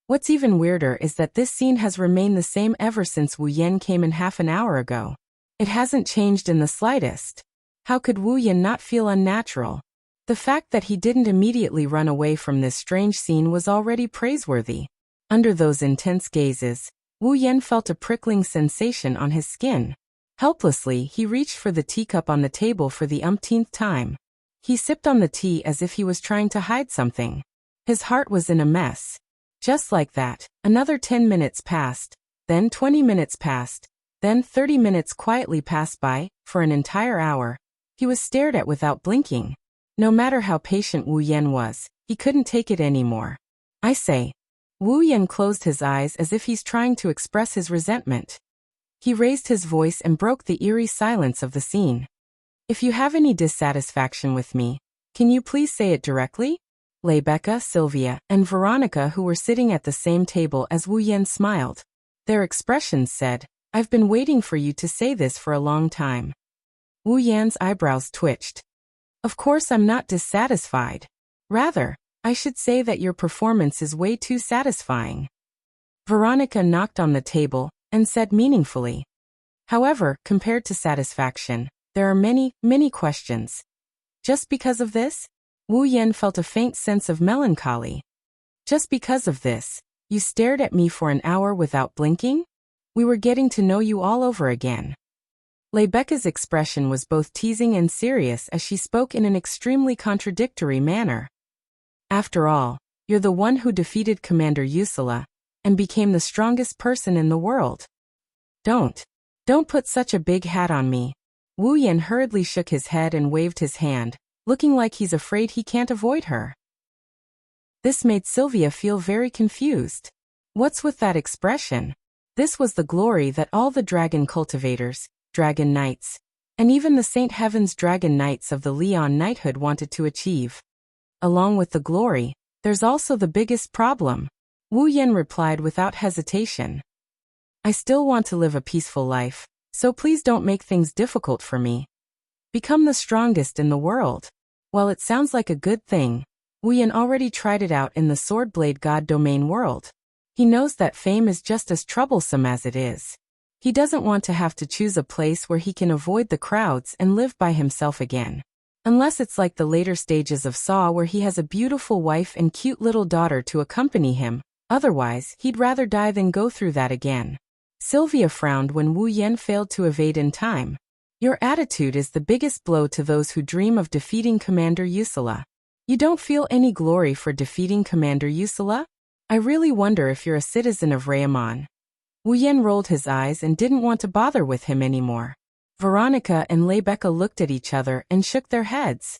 What's even weirder is that this scene has remained the same ever since Wu Yan came in half an hour ago. It hasn't changed in the slightest. How could Wu Yan not feel unnatural? The fact that he didn't immediately run away from this strange scene was already praiseworthy. Under those intense gazes, Wu Yan felt a prickling sensation on his skin. Helplessly, he reached for the teacup on the table for the umpteenth time. He sipped on the tea as if he was trying to hide something. His heart was in a mess. Just like that, another 10 minutes passed, then 20 minutes passed, then 30 minutes quietly passed by. For an entire hour, he was stared at without blinking. No matter how patient Wu Yan was, he couldn't take it anymore. I say. Wu Yan closed his eyes as if he's trying to express his resentment. He raised his voice and broke the eerie silence of the scene. If you have any dissatisfaction with me, can you please say it directly? Rebecca, Sylvia, and Veronica, who were sitting at the same table as Wu Yan, smiled. Their expressions said, "I've been waiting for you to say this for a long time." Wu Yan's eyebrows twitched. Of course I'm not dissatisfied. Rather, I should say that your performance is way too satisfying. Veronica knocked on the table and said meaningfully. However, compared to satisfaction, there are many, many questions. Just because of this? Wu Yan felt a faint sense of melancholy. Just because of this, you stared at me for an hour without blinking? We were getting to know you all over again. Rebecca's expression was both teasing and serious as she spoke in an extremely contradictory manner. After all, you're the one who defeated Commander Wuxia and became the strongest person in the world. Don't put such a big hat on me. Wu Yan hurriedly shook his head and waved his hand, looking like he's afraid he can't avoid her. This made Sylvia feel very confused. What's with that expression? This was the glory that all the dragon cultivators, dragon knights, and even the Saint Heaven's dragon knights of the Leon knighthood wanted to achieve. Along with the glory, there's also the biggest problem. Wu Yan replied without hesitation. I still want to live a peaceful life, so please don't make things difficult for me. Become the strongest in the world. While it sounds like a good thing, Wu Yan already tried it out in the Swordblade God domain world. He knows that fame is just as troublesome as it is. He doesn't want to have to choose a place where he can avoid the crowds and live by himself again. Unless it's like the later stages of Saw where he has a beautiful wife and cute little daughter to accompany him. Otherwise, he'd rather die than go through that again. Sylvia frowned when Wu Yan failed to evade in time. Your attitude is the biggest blow to those who dream of defeating Commander Wuxia. You don't feel any glory for defeating Commander Wuxia? I really wonder if you're a citizen of Raymond. Wu Yan rolled his eyes and didn't want to bother with him anymore. Veronica and Rebecca looked at each other and shook their heads.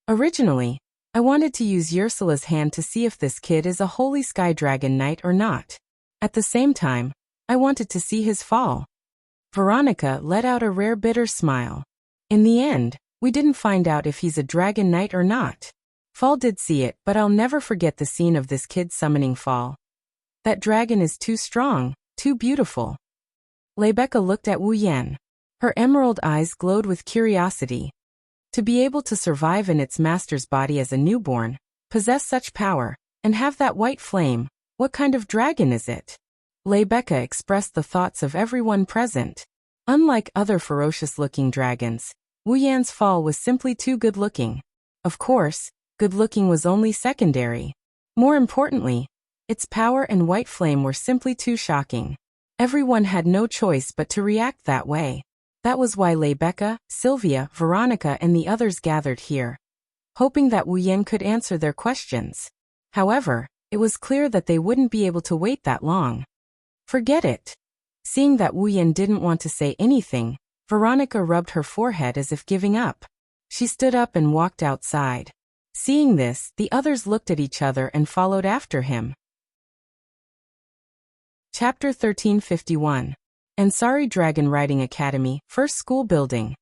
Originally, I wanted to use Ursula's hand to see if this kid is a holy sky dragon knight or not. At the same time, I wanted to see his fall. Veronica let out a rare bitter smile. In the end, we didn't find out if he's a dragon knight or not. Fall did see it, but I'll never forget the scene of this kid summoning Fall. That dragon is too strong, too beautiful. Rebecca looked at Wu Yan. Her emerald eyes glowed with curiosity. To be able to survive in its master's body as a newborn, possess such power, and have that white flame, what kind of dragon is it? Rebecca expressed the thoughts of everyone present. Unlike other ferocious-looking dragons, Wu Yan's Fall was simply too good-looking. Of course, good-looking was only secondary. More importantly, its power and white flame were simply too shocking. Everyone had no choice but to react that way. That was why Rebecca, Sylvia, Veronica and the others gathered here, hoping that Wu Yan could answer their questions. However, it was clear that they wouldn't be able to wait that long. Forget it. Seeing that Wu Yan didn't want to say anything, Veronica rubbed her forehead as if giving up. She stood up and walked outside. Seeing this, the others looked at each other and followed after him. Chapter 1351. Ansari Dragon Riding Academy, First School Building.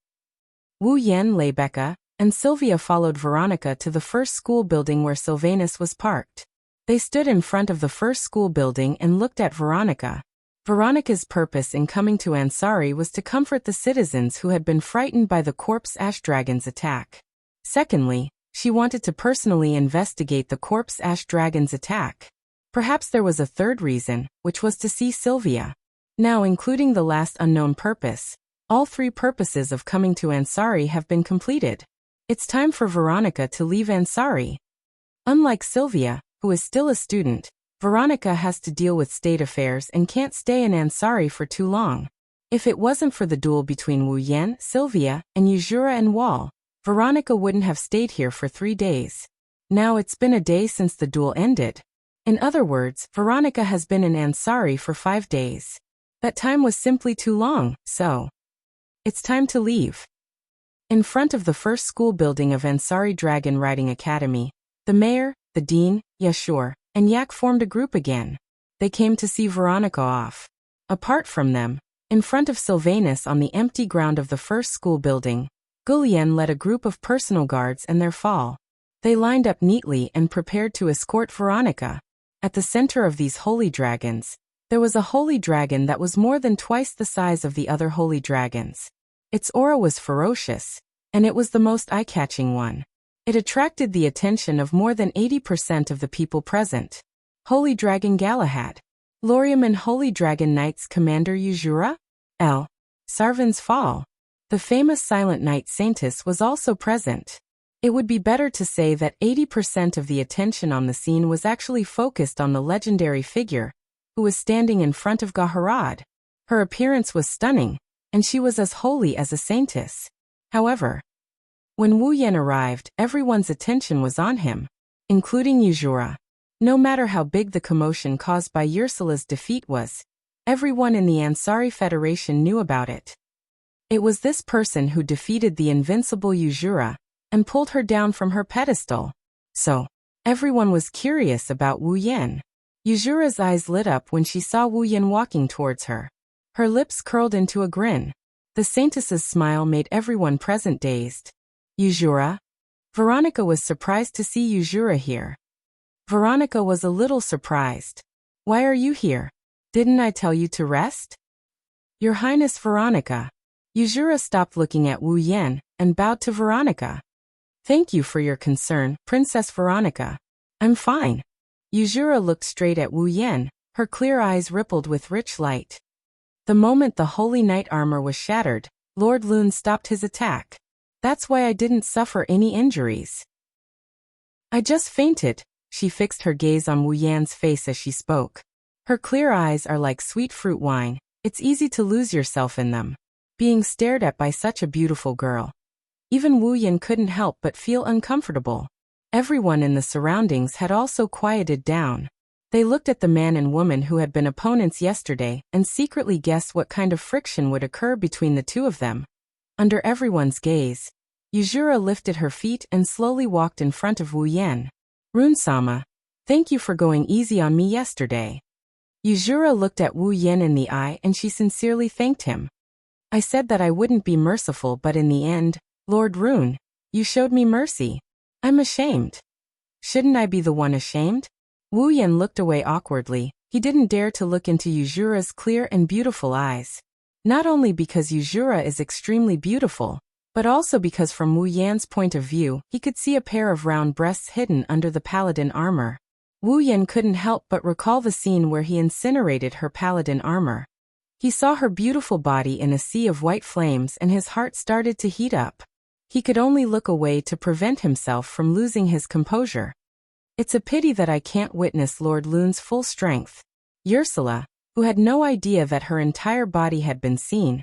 Wu Yan, Rebecca, and Sylvia followed Veronica to the first school building where Sylvanus was parked. They stood in front of the first school building and looked at Veronica. Veronica's purpose in coming to Ansari was to comfort the citizens who had been frightened by the Corpse Ash Dragon's attack. Secondly, she wanted to personally investigate the Corpse Ash Dragon's attack. Perhaps there was a third reason, which was to see Sylvia. Now, including the last unknown purpose, all three purposes of coming to Ansari have been completed. It's time for Veronica to leave Ansari. Unlike Sylvia, who is still a student, Veronica has to deal with state affairs and can't stay in Ansari for too long. If it wasn't for the duel between Wu Yan, Sylvia, and Yuzura and Wall, Veronica wouldn't have stayed here for 3 days. Now it's been a day since the duel ended. In other words, Veronica has been in Ansari for 5 days. That time was simply too long, so it's time to leave. In front of the first school building of Ansari Dragon Riding Academy, the mayor, the dean, Yashur, and Yak formed a group again. They came to see Veronica off. Apart from them, In front of Sylvanus on the empty ground of the first school building, Gulian led a group of personal guards and their fall. They lined up neatly and prepared to escort Veronica. At the center of these holy dragons, there was a holy dragon that was more than twice the size of the other holy dragons. Its aura was ferocious, and it was the most eye-catching one. It attracted the attention of more than 80% of the people present. Holy Dragon Galahad. Lorium and Holy Dragon Knights Commander Uzura? L. Sarvan's fall. The famous Silent Knight Saintis was also present. It would be better to say that 80% of the attention on the scene was actually focused on the legendary figure, who was standing in front of Gaharad. Her appearance was stunning, and she was as holy as a saintess. However, when Wu Yan arrived, everyone's attention was on him, including Uzura. No matter how big the commotion caused by Ursula's defeat was, everyone in the Ansari Federation knew about it. It was this person who defeated the invincible Uzura and pulled her down from her pedestal. So, everyone was curious about Wu Yan. Uzura's eyes lit up when she saw Wu Yan walking towards her. Her lips curled into a grin. The saintess's smile made everyone present dazed. Uzura? Veronica was surprised to see Uzura here. Veronica was a little surprised. Why are you here? Didn't I tell you to rest? Your Highness Veronica. Uzura stopped looking at Wu Yan and bowed to Veronica. Thank you for your concern, Princess Veronica. I'm fine. Uzura looked straight at Wu Yan, her clear eyes rippled with rich light. The moment the Holy Knight armor was shattered, Lord Lune stopped his attack. That's why I didn't suffer any injuries. I just fainted. She fixed her gaze on Wu Yan's face as she spoke. Her clear eyes are like sweet fruit wine. It's easy to lose yourself in them. Being stared at by such a beautiful girl. Even Wu Yan couldn't help but feel uncomfortable. Everyone in the surroundings had also quieted down. They looked at the man and woman who had been opponents yesterday and secretly guessed what kind of friction would occur between the two of them. Under everyone's gaze, Uzura lifted her feet and slowly walked in front of Wu Yan. Rune-sama, thank you for going easy on me yesterday. Uzura looked at Wu Yan in the eye and she sincerely thanked him. I said that I wouldn't be merciful, but in the end, Lord Rune, you showed me mercy. I'm ashamed. Shouldn't I be the one ashamed? Wu Yan looked away awkwardly. He didn't dare to look into Uzura's clear and beautiful eyes. Not only because Uzura is extremely beautiful, but also because from Wu Yan's point of view, he could see a pair of round breasts hidden under the paladin armor. Wu Yan couldn't help but recall the scene where he incinerated her paladin armor. He saw her beautiful body in a sea of white flames and his heart started to heat up. He could only look away to prevent himself from losing his composure. It's a pity that I can't witness Lord Lune's full strength. Ursula, who had no idea that her entire body had been seen,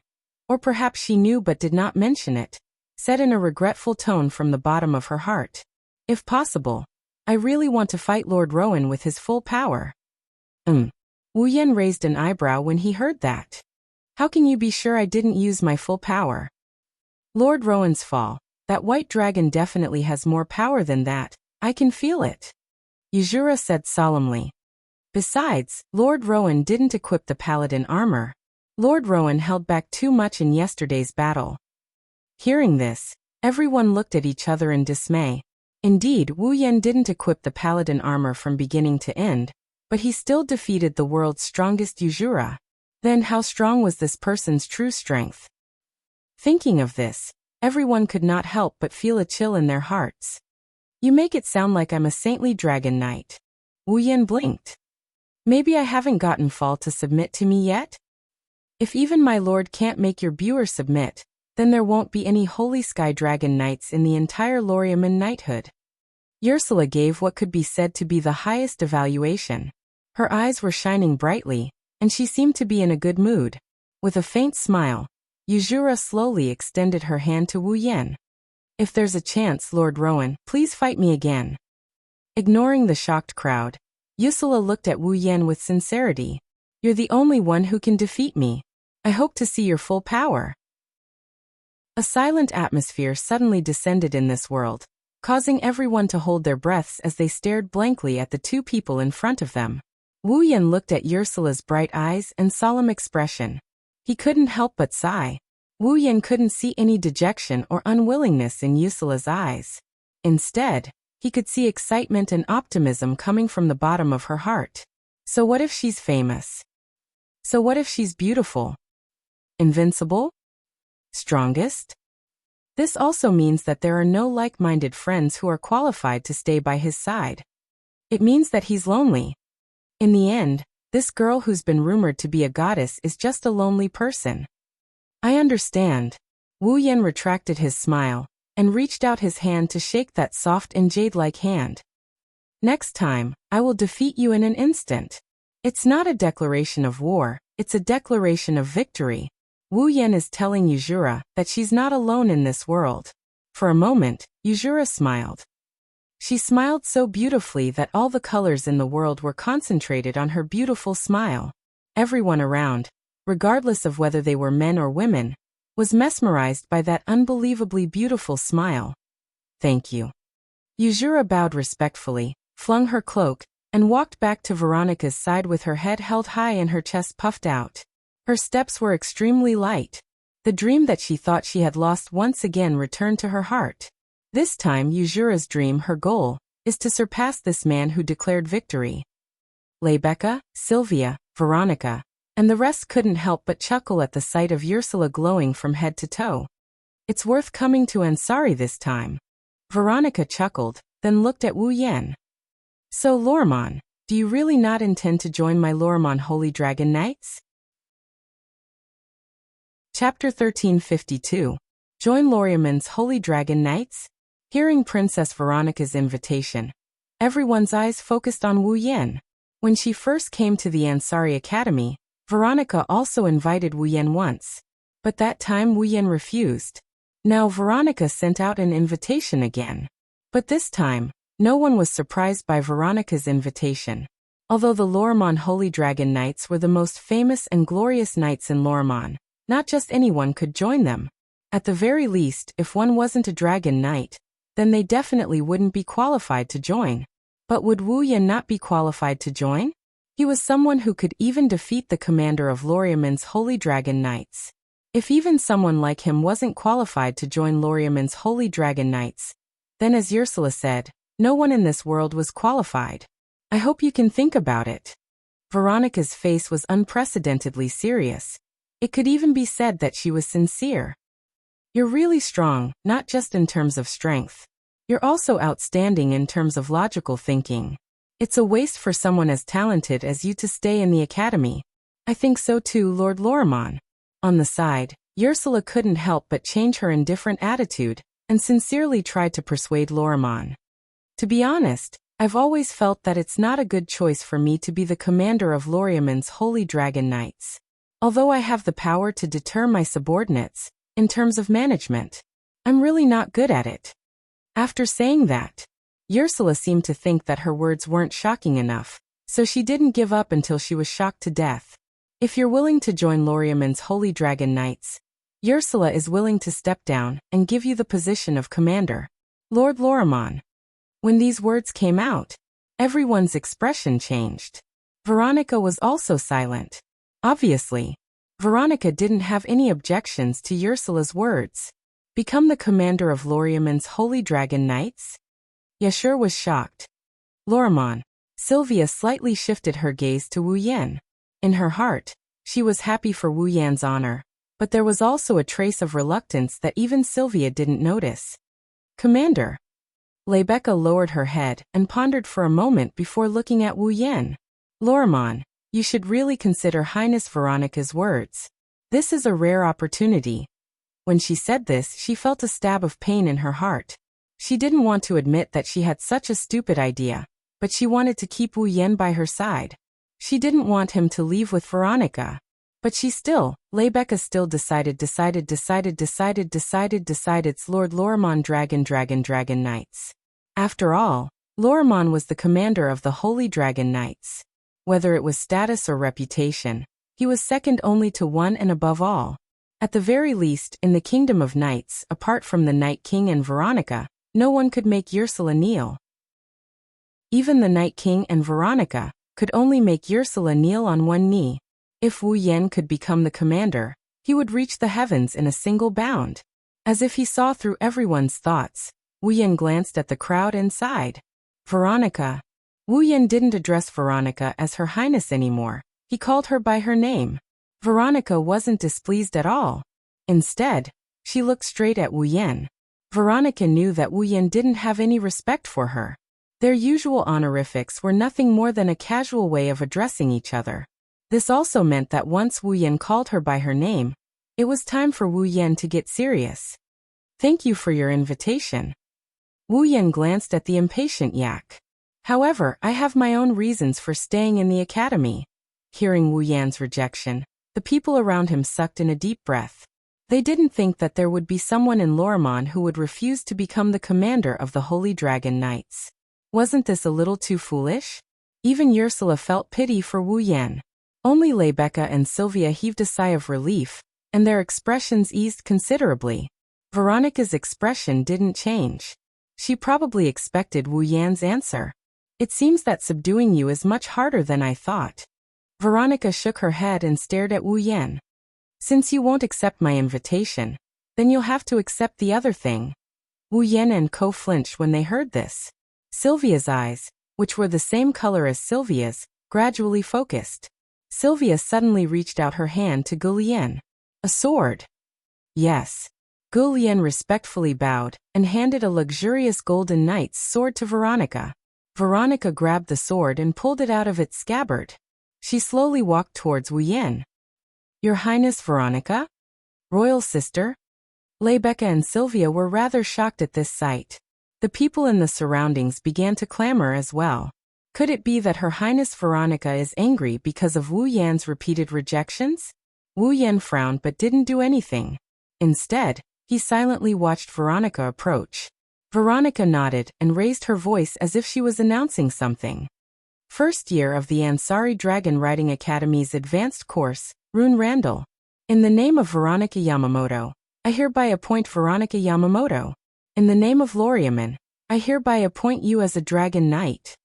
or perhaps she knew but did not mention it, said in a regretful tone from the bottom of her heart. If possible, I really want to fight Lord Rowan with his full power. Wu Yan raised an eyebrow when he heard that. How can you be sure I didn't use my full power? Lord Rowan's fall. That white dragon definitely has more power than that. I can feel it. Uzura said solemnly. Besides, Lord Rowan didn't equip the paladin armor. Lord Rowan held back too much in yesterday's battle. Hearing this, everyone looked at each other in dismay. Indeed, Wu Yan didn't equip the paladin armor from beginning to end, but he still defeated the world's strongest Uzura. Then how strong was this person's true strength? Thinking of this, everyone could not help but feel a chill in their hearts. You make it sound like I'm a saintly dragon knight. Wu Yan blinked. Maybe I haven't gotten Fall to submit to me yet? If even my lord can't make your Buer submit, then there won't be any holy sky dragon knights in the entire Loriaman knighthood. Ursula gave what could be said to be the highest evaluation. Her eyes were shining brightly, and she seemed to be in a good mood. With a faint smile, Uzura slowly extended her hand to Wu Yan. If there's a chance, Lord Rowan, please fight me again. Ignoring the shocked crowd, Ursula looked at Wu Yan with sincerity. You're the only one who can defeat me. I hope to see your full power. A silent atmosphere suddenly descended in this world, causing everyone to hold their breaths as they stared blankly at the two people in front of them. Wu Yan looked at Ursula's bright eyes and solemn expression. He couldn't help but sigh. Wu Yan couldn't see any dejection or unwillingness in Ursula's eyes. Instead, he could see excitement and optimism coming from the bottom of her heart. So what if she's famous? So what if she's beautiful? Invincible? Strongest? This also means that there are no like-minded friends who are qualified to stay by his side. It means that he's lonely. In the end, this girl who's been rumored to be a goddess is just a lonely person. I understand. Wu Yan retracted his smile and reached out his hand to shake that soft and jade-like hand. Next time, I will defeat you in an instant. It's not a declaration of war, it's a declaration of victory. Wu Yan is telling Yuzura that she's not alone in this world. For a moment, Yuzura smiled. She smiled so beautifully that all the colors in the world were concentrated on her beautiful smile. Everyone around, regardless of whether they were men or women, was mesmerized by that unbelievably beautiful smile. Thank you. Yuzura bowed respectfully, flung her cloak, and walked back to Veronica's side with her head held high and her chest puffed out. Her steps were extremely light. The dream that she thought she had lost once again returned to her heart. This time Yuzura's dream, her goal, is to surpass this man who declared victory. Rebecca, Sylvia, Veronica, and the rest couldn't help but chuckle at the sight of Ursula glowing from head to toe. It's worth coming to Ansari this time. Veronica chuckled, then looked at Wu Yan. So Lormon, do you really not intend to join my Lormon Holy Dragon Knights? Chapter 1352. Join Loriamon's Holy Dragon Knights? Hearing Princess Veronica's invitation, everyone's eyes focused on Wu Yan. When she first came to the Ansari Academy, Veronica also invited Wu Yan once. But that time Wu Yan refused. Now Veronica sent out an invitation again. But this time, no one was surprised by Veronica's invitation. Although the Lormon Holy Dragon Knights were the most famous and glorious knights in Lormon, not just anyone could join them. At the very least, if one wasn't a dragon knight, then they definitely wouldn't be qualified to join. But would Wu Yan not be qualified to join? He was someone who could even defeat the commander of Loriamon's Holy Dragon Knights. If even someone like him wasn't qualified to join Loriamon's Holy Dragon Knights, then as Ursula said, no one in this world was qualified. I hope you can think about it. Veronica's face was unprecedentedly serious. It could even be said that she was sincere. You're really strong, not just in terms of strength. You're also outstanding in terms of logical thinking. It's a waste for someone as talented as you to stay in the academy. I think so too, Lord Lorimon. On the side, Ursula couldn't help but change her indifferent attitude and sincerely tried to persuade Lorimon. To be honest, I've always felt that it's not a good choice for me to be the commander of Loriamon's Holy Dragon Knights. Although I have the power to deter my subordinates, in terms of management, I'm really not good at it. After saying that, Ursula seemed to think that her words weren't shocking enough, so she didn't give up until she was shocked to death. If you're willing to join Loriamon's Holy Dragon Knights, Ursula is willing to step down and give you the position of commander. Lord Lorimon. When these words came out, everyone's expression changed. Veronica was also silent. Obviously, Veronica didn't have any objections to Ursula's words. Become the commander of Loriamon's Holy Dragon Knights? Yashur was shocked. Lorimon. Sylvia slightly shifted her gaze to Wu Yan. In her heart, she was happy for Wu Yan's honor, but there was also a trace of reluctance that even Sylvia didn't notice. Commander. Rebecca lowered her head and pondered for a moment before looking at Wu Yan. Lorimon, you should really consider Highness Veronica's words. This is a rare opportunity. When she said this, she felt a stab of pain in her heart. She didn't want to admit that she had such a stupid idea, but she wanted to keep Wu Yan by her side. She didn't want him to leave with Veronica. But Rebecca still decided it's Lord Lorimon Dragon Knights. After all, Lorimon was the commander of the Holy Dragon Knights. Whether it was status or reputation, he was second only to one and above all. At the very least, in the Kingdom of Knights, apart from the Night King and Veronica, no one could make Ursula kneel. Even the Night King and Veronica could only make Ursula kneel on one knee. If Wu Yan could become the commander, he would reach the heavens in a single bound. As if he saw through everyone's thoughts, Wu Yan glanced at the crowd and sighed. Veronica. Wu Yan didn't address Veronica as Her Highness anymore. He called her by her name. Veronica wasn't displeased at all. Instead, she looked straight at Wu Yan. Veronica knew that Wu Yan didn't have any respect for her. Their usual honorifics were nothing more than a casual way of addressing each other. This also meant that once Wu Yan called her by her name, it was time for Wu Yan to get serious. Thank you for your invitation. Wu Yan glanced at the impatient yak. However, I have my own reasons for staying in the academy. Hearing Wu Yan's rejection, the people around him sucked in a deep breath. They didn't think that there would be someone in Lorimon who would refuse to become the commander of the Holy Dragon Knights. Wasn't this a little too foolish? Even Ursula felt pity for Wu Yan. Only Rebecca and Sylvia heaved a sigh of relief, and their expressions eased considerably. Veronica's expression didn't change. She probably expected Wu Yan's answer. It seems that subduing you is much harder than I thought. Veronica shook her head and stared at Wu Yan. Since you won't accept my invitation, then you'll have to accept the other thing. Wu Yan and Co flinched when they heard this. Sylvia's eyes, which were the same color as Sylvia's, gradually focused. Sylvia suddenly reached out her hand to Gu Lian. A sword. Yes. Gu Lian respectfully bowed and handed a luxurious golden knight's sword to Veronica. Veronica grabbed the sword and pulled it out of its scabbard. She slowly walked towards Wu Yan. Your Highness Veronica? Royal sister? Rebecca and Sylvia were rather shocked at this sight. The people in the surroundings began to clamor as well. Could it be that Her Highness Veronica is angry because of Wu Yan's repeated rejections? Wu Yan frowned but didn't do anything. Instead, he silently watched Veronica approach. Veronica nodded and raised her voice as if she was announcing something. First year of the Ansari Dragon Riding Academy's advanced course, Rune Randall. In the name of Veronica Yamamoto, I hereby appoint Veronica Yamamoto. In the name of Loriaman, I hereby appoint you as a Dragon Knight.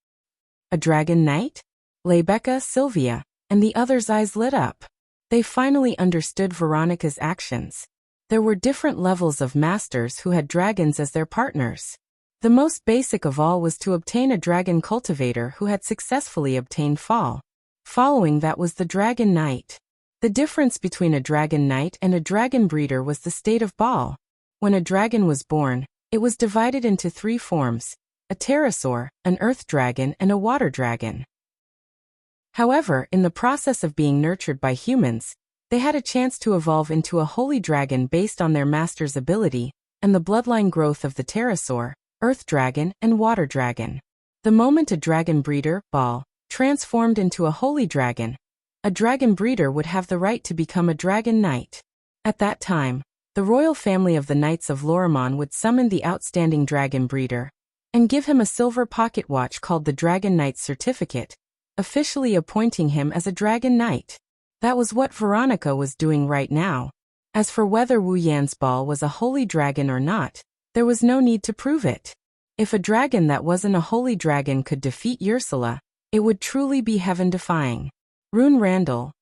A Dragon Knight? Rebecca, Sylvia, and the others' eyes lit up. They finally understood Veronica's actions. There were different levels of masters who had dragons as their partners. The most basic of all was to obtain a dragon cultivator who had successfully obtained Fall. Following that was the Dragon Knight. The difference between a Dragon Knight and a dragon breeder was the state of Ball. When a dragon was born, it was divided into 3 forms: a pterosaur, an earth dragon, and a water dragon. However, in the process of being nurtured by humans, they had a chance to evolve into a holy dragon based on their master's ability, and the bloodline growth of the pterosaur, earth dragon, and water dragon. The moment a dragon breeder, Ball, transformed into a holy dragon, a dragon breeder would have the right to become a Dragon Knight. At that time, the royal family of the Knights of Lorimon would summon the outstanding dragon breeder and give him a silver pocket watch called the Dragon Knight Certificate, officially appointing him as a Dragon Knight. That was what Veronica was doing right now. As for whether Wu Yan's Ball was a holy dragon or not, there was no need to prove it. If a dragon that wasn't a holy dragon could defeat Ursula, it would truly be heaven-defying. Rune Randall.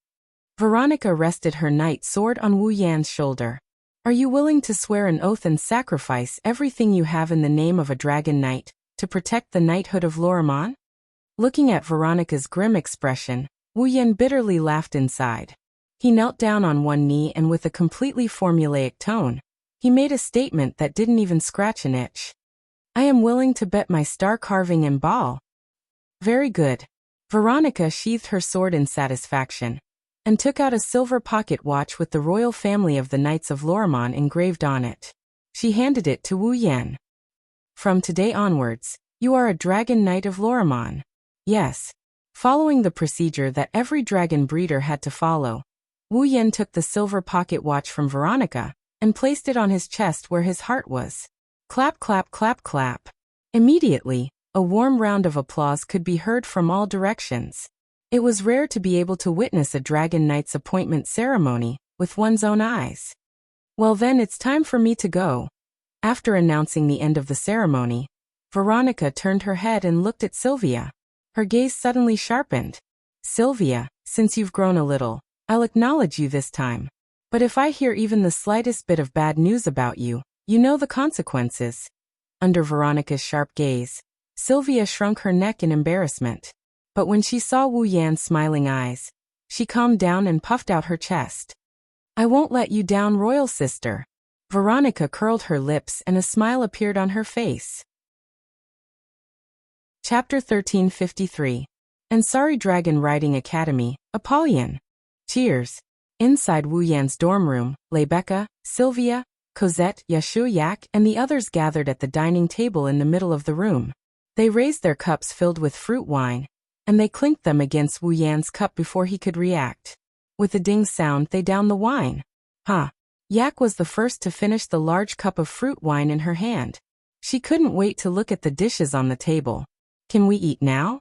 Veronica rested her knight sword on Wu Yan's shoulder. Are you willing to swear an oath and sacrifice everything you have in the name of a Dragon Knight to protect the knighthood of Lorimon? Looking at Veronica's grim expression, Wu Yan bitterly laughed inside. He knelt down on one knee and with a completely formulaic tone, he made a statement that didn't even scratch an itch. I am willing to bet my star carving and Ball. Very good. Veronica sheathed her sword in satisfaction and took out a silver pocket watch with the royal family of the Knights of Lorimon engraved on it. She handed it to Wu Yan. From today onwards, you are a Dragon Knight of Lorimon. Yes. Following the procedure that every dragon breeder had to follow, Wu Yan took the silver pocket watch from Veronica and placed it on his chest where his heart was. Clap, clap, clap, clap. Immediately, a warm round of applause could be heard from all directions. It was rare to be able to witness a Dragon Knight's appointment ceremony with one's own eyes. Well then, it's time for me to go. After announcing the end of the ceremony, Veronica turned her head and looked at Sylvia. Her gaze suddenly sharpened. Sylvia, since you've grown a little, I'll acknowledge you this time. But if I hear even the slightest bit of bad news about you, you know the consequences." Under Veronica's sharp gaze, Sylvia shrunk her neck in embarrassment. But when she saw Wu Yan's smiling eyes, she calmed down and puffed out her chest. "I won't let you down, royal sister." Veronica curled her lips and a smile appeared on her face. Chapter 1353. Ansari Dragon Riding Academy, Apollyon. Cheers. Inside Wu Yan's dorm room, Rebecca, Sylvia, Cosette, Yashu Yak, and the others gathered at the dining table in the middle of the room. They raised their cups filled with fruit wine, and they clinked them against Wu Yan's cup before he could react. With a ding sound, they downed the wine. Yak was the first to finish the large cup of fruit wine in her hand. She couldn't wait to look at the dishes on the table. "Can we eat now?"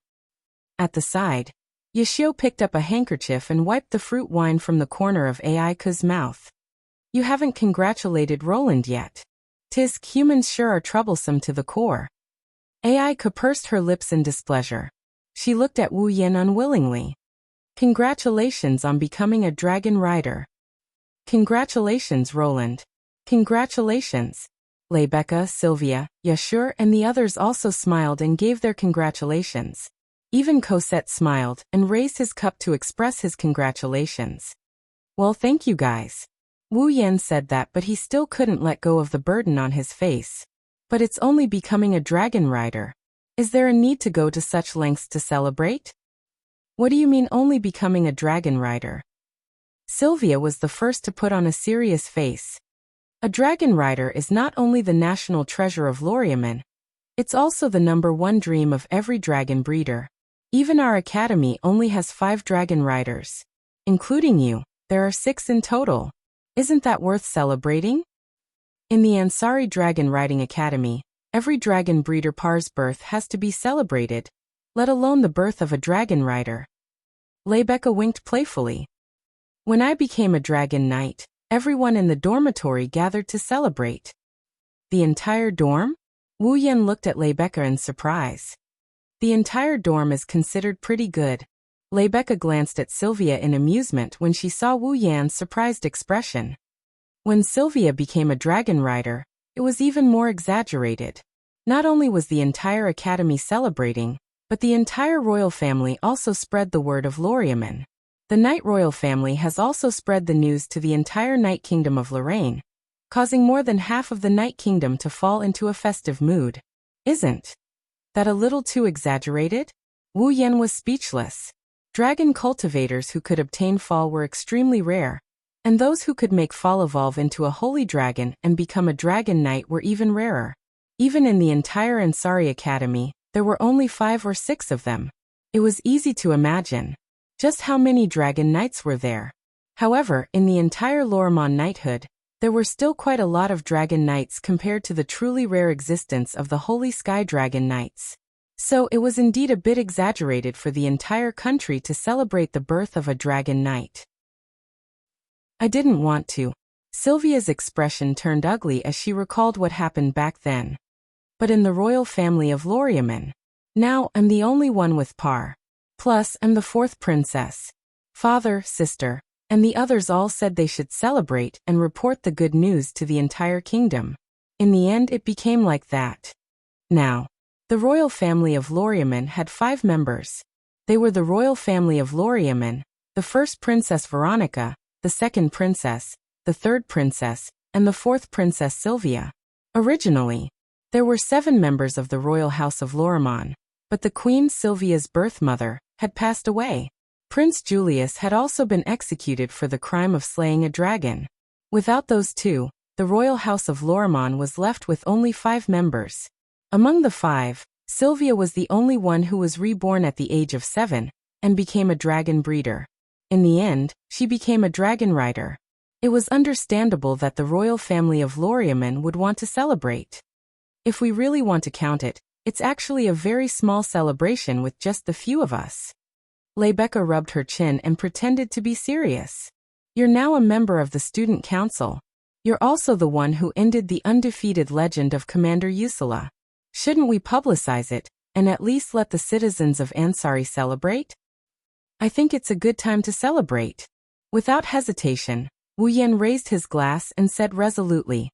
At the side, Yashio picked up a handkerchief and wiped the fruit wine from the corner of Aika's mouth. "You haven't congratulated Roland yet. Tisk, humans sure are troublesome to the core." Aika pursed her lips in displeasure. She looked at Wu Yan unwillingly. "Congratulations on becoming a dragon rider." "Congratulations, Roland." "Congratulations." Rebecca, Sylvia, Yashur, and the others also smiled and gave their congratulations. Even Cosette smiled and raised his cup to express his congratulations. "Well, thank you guys." Wu Yan said that, but he still couldn't let go of the burden on his face. "But it's only becoming a dragon rider. Is there a need to go to such lengths to celebrate?" "What do you mean only becoming a dragon rider?" Sylvia was the first to put on a serious face. A dragon rider is not only the national treasure of Loriaman, it's also the #1 dream of every dragon breeder. Even our academy only has 5 dragon riders. Including you, there are 6 in total. Isn't that worth celebrating? In the Ansari Dragon Riding Academy, every dragon breeder par's birth has to be celebrated, let alone the birth of a dragon rider. Rebecca winked playfully. "When I became a dragon knight, everyone in the dormitory gathered to celebrate." "The entire dorm?" Wu Yan looked at Rebecca in surprise. "The entire dorm is considered pretty good." Rebecca glanced at Sylvia in amusement when she saw Wu Yan's surprised expression. When Sylvia became a dragon rider, it was even more exaggerated. Not only was the entire academy celebrating, but the entire royal family also spread the word of Loriaman. The Knight royal family has also spread the news to the entire Knight Kingdom of Lorraine, causing more than half of the Knight Kingdom to fall into a festive mood. Isn't that a little too exaggerated? Wu Yan was speechless. Dragon cultivators who could obtain fall were extremely rare, and those who could make fall evolve into a holy dragon and become a dragon knight were even rarer. Even in the entire Ansari Academy, there were only 5 or 6 of them. It was easy to imagine just how many dragon knights were there. However, in the entire Loriaman knighthood, there were still quite a lot of dragon knights compared to the truly rare existence of the Holy Sky Dragon Knights. So it was indeed a bit exaggerated for the entire country to celebrate the birth of a dragon knight. "I didn't want to." Sylvia's expression turned ugly as she recalled what happened back then. "But in the royal family of Loriaman, now I'm the only one with par. Plus, I'm the 4th princess. Father, sister, and the others all said they should celebrate and report the good news to the entire kingdom. In the end, it became like that. Now, the royal family of Loriaman had 5 members. They were the royal family of Loriaman, the 1st Princess Veronica, the 2nd Princess, the 3rd Princess, and the 4th Princess Sylvia. Originally, there were 7 members of the royal house of Loriaman, but the Queen Sylvia's birth mother had passed away. Prince Julius had also been executed for the crime of slaying a dragon. Without those 2, the royal house of Loriaman was left with only 5 members. Among the 5, Sylvia was the only one who was reborn at the age of 7 and became a dragon breeder. In the end, she became a dragon rider. It was understandable that the royal family of Loriaman would want to celebrate. If we really want to count it, it's actually a very small celebration with just the few of us. Rebecca rubbed her chin and pretended to be serious. "You're now a member of the student council. You're also the one who ended the undefeated legend of Commander Yusula. Shouldn't we publicize it, and at least let the citizens of Ansari celebrate?" "I think it's a good time to celebrate." Without hesitation, Wu Yan raised his glass and said resolutely,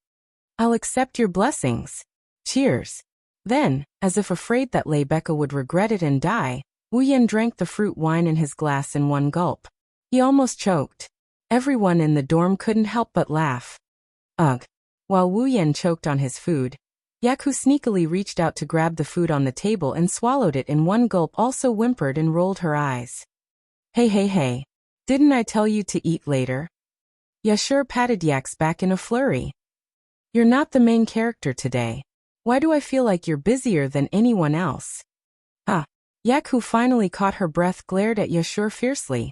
"I'll accept your blessings. Cheers." Then, as if afraid that Rebecca would regret it and die, Wu Yan drank the fruit wine in his glass in one gulp. He almost choked. Everyone in the dorm couldn't help but laugh. Ugh. While Wu Yan choked on his food, Yaku sneakily reached out to grab the food on the table and swallowed it in one gulp, also whimpered and rolled her eyes. Hey. Didn't I tell you to eat later? Yashur patted Yak's back in a flurry. You're not the main character today. Why do I feel like you're busier than anyone else? Yak, who finally caught her breath, glared at Yashur fiercely.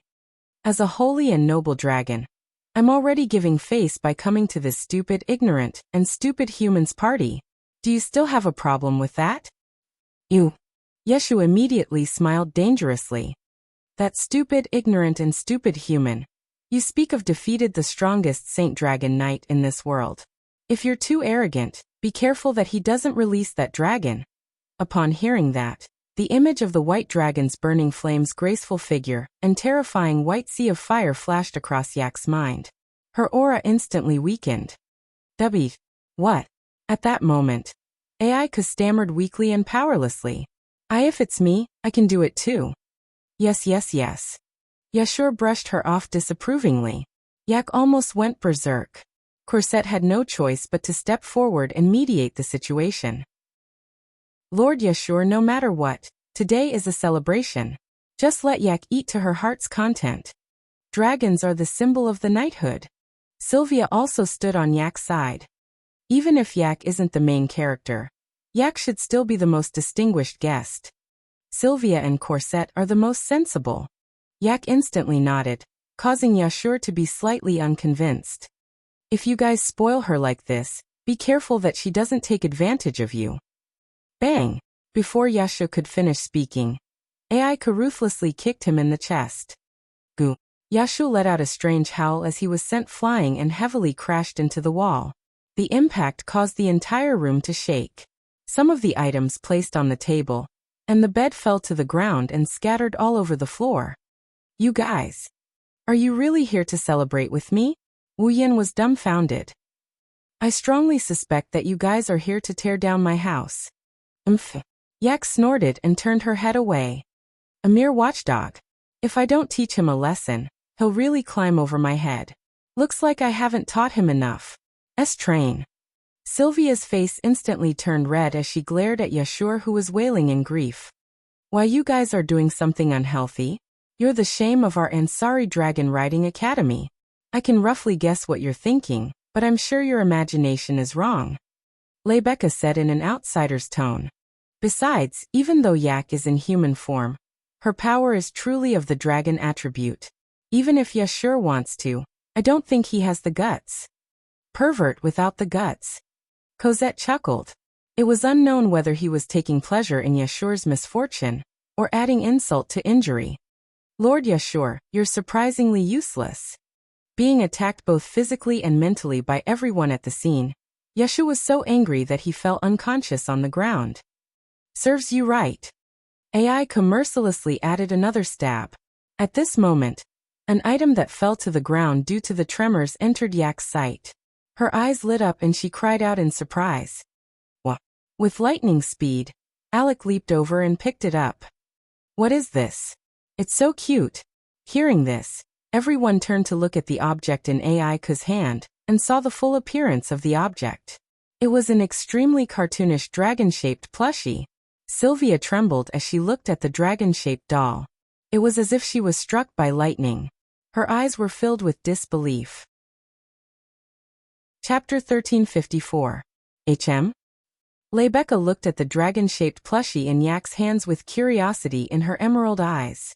As a holy and noble dragon, I'm already giving face by coming to this stupid, ignorant, and stupid human's party. Do you still have a problem with that? You. Yeshu immediately smiled dangerously. That stupid, ignorant, and stupid human. You speak of defeated the strongest Saint Dragon Knight in this world. If you're too arrogant, be careful that he doesn't release that dragon. Upon hearing that, the image of the white dragon's burning flames, graceful figure, and terrifying white sea of fire flashed across Yak's mind. Her aura instantly weakened. What? At that moment, Aika stammered weakly and powerlessly. If it's me, I can do it too. Yes. Yashur brushed her off disapprovingly. Yak almost went berserk. Corset had no choice but to step forward and mediate the situation. Lord Yashur, no matter what, today is a celebration. Just let Yak eat to her heart's content. Dragons are the symbol of the knighthood. Sylvia also stood on Yak's side. Even if Yak isn't the main character, Yak should still be the most distinguished guest. Sylvia and Corset are the most sensible. Yak instantly nodded, causing Yashur to be slightly unconvinced. If you guys spoil her like this, be careful that she doesn't take advantage of you. Bang! Before Yashur could finish speaking, Aika ruthlessly kicked him in the chest. Goo! Yashur let out a strange howl as he was sent flying and heavily crashed into the wall. The impact caused the entire room to shake. Some of the items placed on the table, and the bed fell to the ground and scattered all over the floor. You guys, are you really here to celebrate with me? Wu Yan was dumbfounded. I strongly suspect that you guys are here to tear down my house. Yak snorted and turned her head away. A mere watchdog. If I don't teach him a lesson, he'll really climb over my head. Looks like I haven't taught him enough. Train. Sylvia's face instantly turned red as she glared at Yashur, who was wailing in grief. Why, you guys are doing something unhealthy? You're the shame of our Ansari Dragon Riding Academy. I can roughly guess what you're thinking, but I'm sure your imagination is wrong. Rebecca said in an outsider's tone. Besides, even though Yak is in human form, her power is truly of the dragon attribute. Even if Yashur wants to, I don't think he has the guts. Pervert without the guts. Cosette chuckled. It was unknown whether he was taking pleasure in Yashur's misfortune, or adding insult to injury. Lord Yashur, you're surprisingly useless. Being attacked both physically and mentally by everyone at the scene, Yashur was so angry that he fell unconscious on the ground. Serves you right. Aika mercilessly added another stab. At this moment, an item that fell to the ground due to the tremors entered Yak's sight. Her eyes lit up and she cried out in surprise. What? With lightning speed, Alec leaped over and picked it up. What is this? It's so cute. Hearing this, everyone turned to look at the object in Aika's hand, and saw the full appearance of the object. It was an extremely cartoonish dragon-shaped plushie. Sylvia trembled as she looked at the dragon-shaped doll. It was as if she was struck by lightning. Her eyes were filled with disbelief. Chapter 1354. Rebecca looked at the dragon-shaped plushie in Yak's hands with curiosity in her emerald eyes.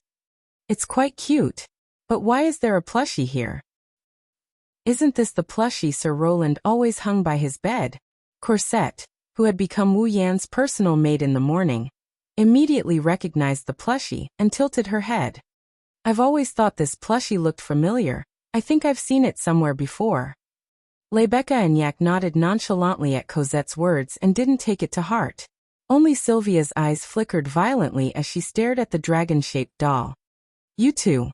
It's quite cute. But why is there a plushie here? Isn't this the plushie Sir Roland always hung by his bed? Corset, who had become Wu Yan's personal maid in the morning, immediately recognized the plushie and tilted her head. I've always thought this plushie looked familiar. I think I've seen it somewhere before. Rebecca and Yak nodded nonchalantly at Cosette's words and didn't take it to heart. Only Sylvia's eyes flickered violently as she stared at the dragon-shaped doll. You two.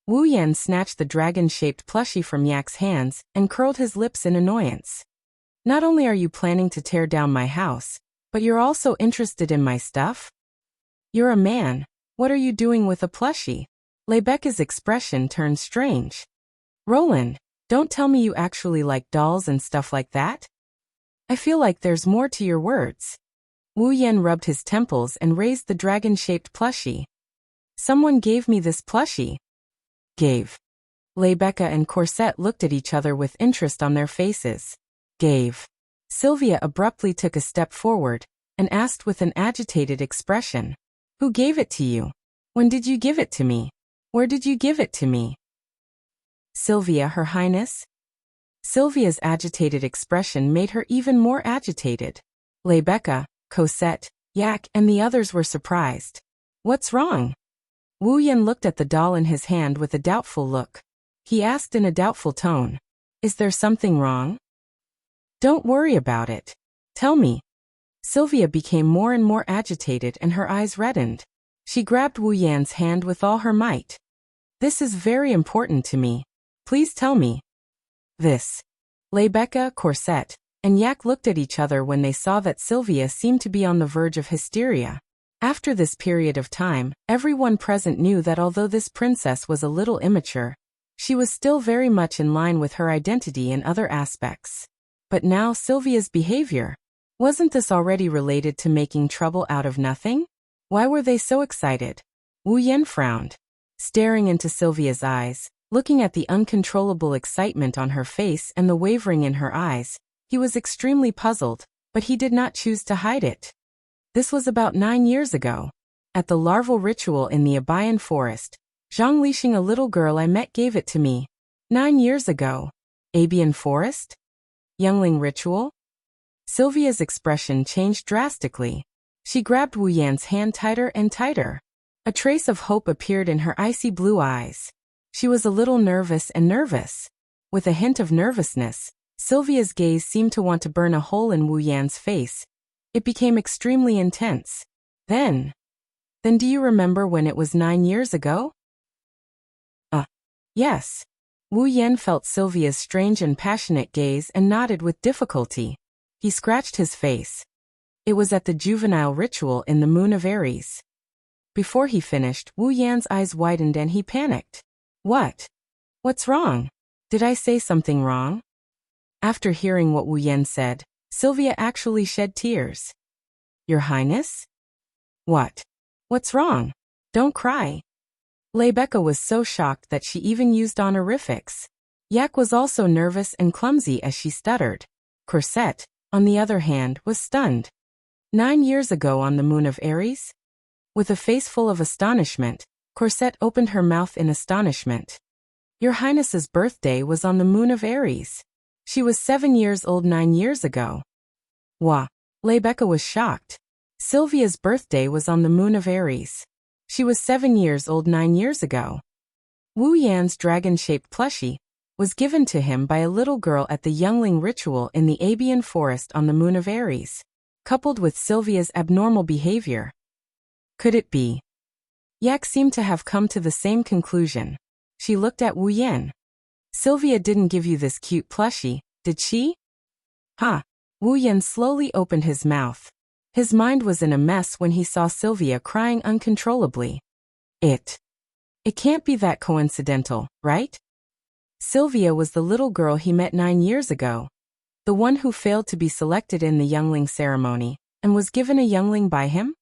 Wu Yan snatched the dragon-shaped plushie from Yak's hands and curled his lips in annoyance. Not only are you planning to tear down my house, but you're also interested in my stuff? You're a man. What are you doing with a plushie? Rebecca's expression turned strange. Roland, don't tell me you actually like dolls and stuff like that? I feel like there's more to your words. Wu Yan rubbed his temples and raised the dragon-shaped plushie. Someone gave me this plushie. Gave. Rebecca and Corset looked at each other with interest on their faces. Gave. Sylvia abruptly took a step forward and asked with an agitated expression. Who gave it to you? When did you give it to me? Where did you give it to me? Sylvia, Her Highness? Sylvia's agitated expression made her even more agitated. Rebecca, Cosette, Yak, and the others were surprised. What's wrong? Wu Yan looked at the doll in his hand with a doubtful look. He asked in a doubtful tone, Is there something wrong? Don't worry about it. Tell me. Sylvia became more and more agitated and her eyes reddened. She grabbed Wu Yan's hand with all her might. This is very important to me. Please tell me. This. Rebecca, Corset, and Yak looked at each other when they saw that Sylvia seemed to be on the verge of hysteria. After this period of time, everyone present knew that although this princess was a little immature, she was still very much in line with her identity in other aspects. But now Sylvia's behavior. Wasn't this already related to making trouble out of nothing? Why were they so excited? Wu Yan frowned. Staring into Sylvia's eyes, looking at the uncontrollable excitement on her face and the wavering in her eyes, he was extremely puzzled, but he did not choose to hide it. This was about 9 years ago. At the larval ritual in the Abian forest, Zhang Lixing, a little girl I met, gave it to me. 9 years ago. Abian forest? Youngling ritual? Sylvia's expression changed drastically. She grabbed Wu Yan's hand tighter and tighter. A trace of hope appeared in her icy blue eyes. She was a little nervous. With a hint of nervousness, Sylvia's gaze seemed to want to burn a hole in Wu Yan's face. It became extremely intense. Then do you remember when it was 9 years ago? Yes. Wu Yan felt Sylvia's strange and passionate gaze and nodded with difficulty. He scratched his face. It was at the juvenile ritual in the moon of Aries. Before he finished, Wu Yan's eyes widened and he panicked. What? What's wrong? Did I say something wrong? After hearing what Wu Yan said, Sylvia actually shed tears. Your Highness? What? What's wrong? Don't cry. Rebecca was so shocked that she even used honorifics. Yak was also nervous and clumsy as she stuttered. Corset, on the other hand, was stunned. 9 years ago on the moon of Aries? With a face full of astonishment, Corset opened her mouth in astonishment. Your Highness's birthday was on the moon of Aries. She was 7 years old 9 years ago. Wah! Rebecca was shocked. Sylvia's birthday was on the moon of Aries. She was 7 years old 9 years ago. Wu Yan's dragon-shaped plushie was given to him by a little girl at the youngling ritual in the Abian forest on the moon of Aries, coupled with Sylvia's abnormal behavior. Could it be? Yak seemed to have come to the same conclusion. She looked at Wu Yan. Sylvia didn't give you this cute plushie, did she? Ha! Wu Yan slowly opened his mouth. His mind was in a mess when he saw Sylvia crying uncontrollably. It can't be that coincidental, right? Sylvia was the little girl he met 9 years ago. The one who failed to be selected in the youngling ceremony, and was given a youngling by him?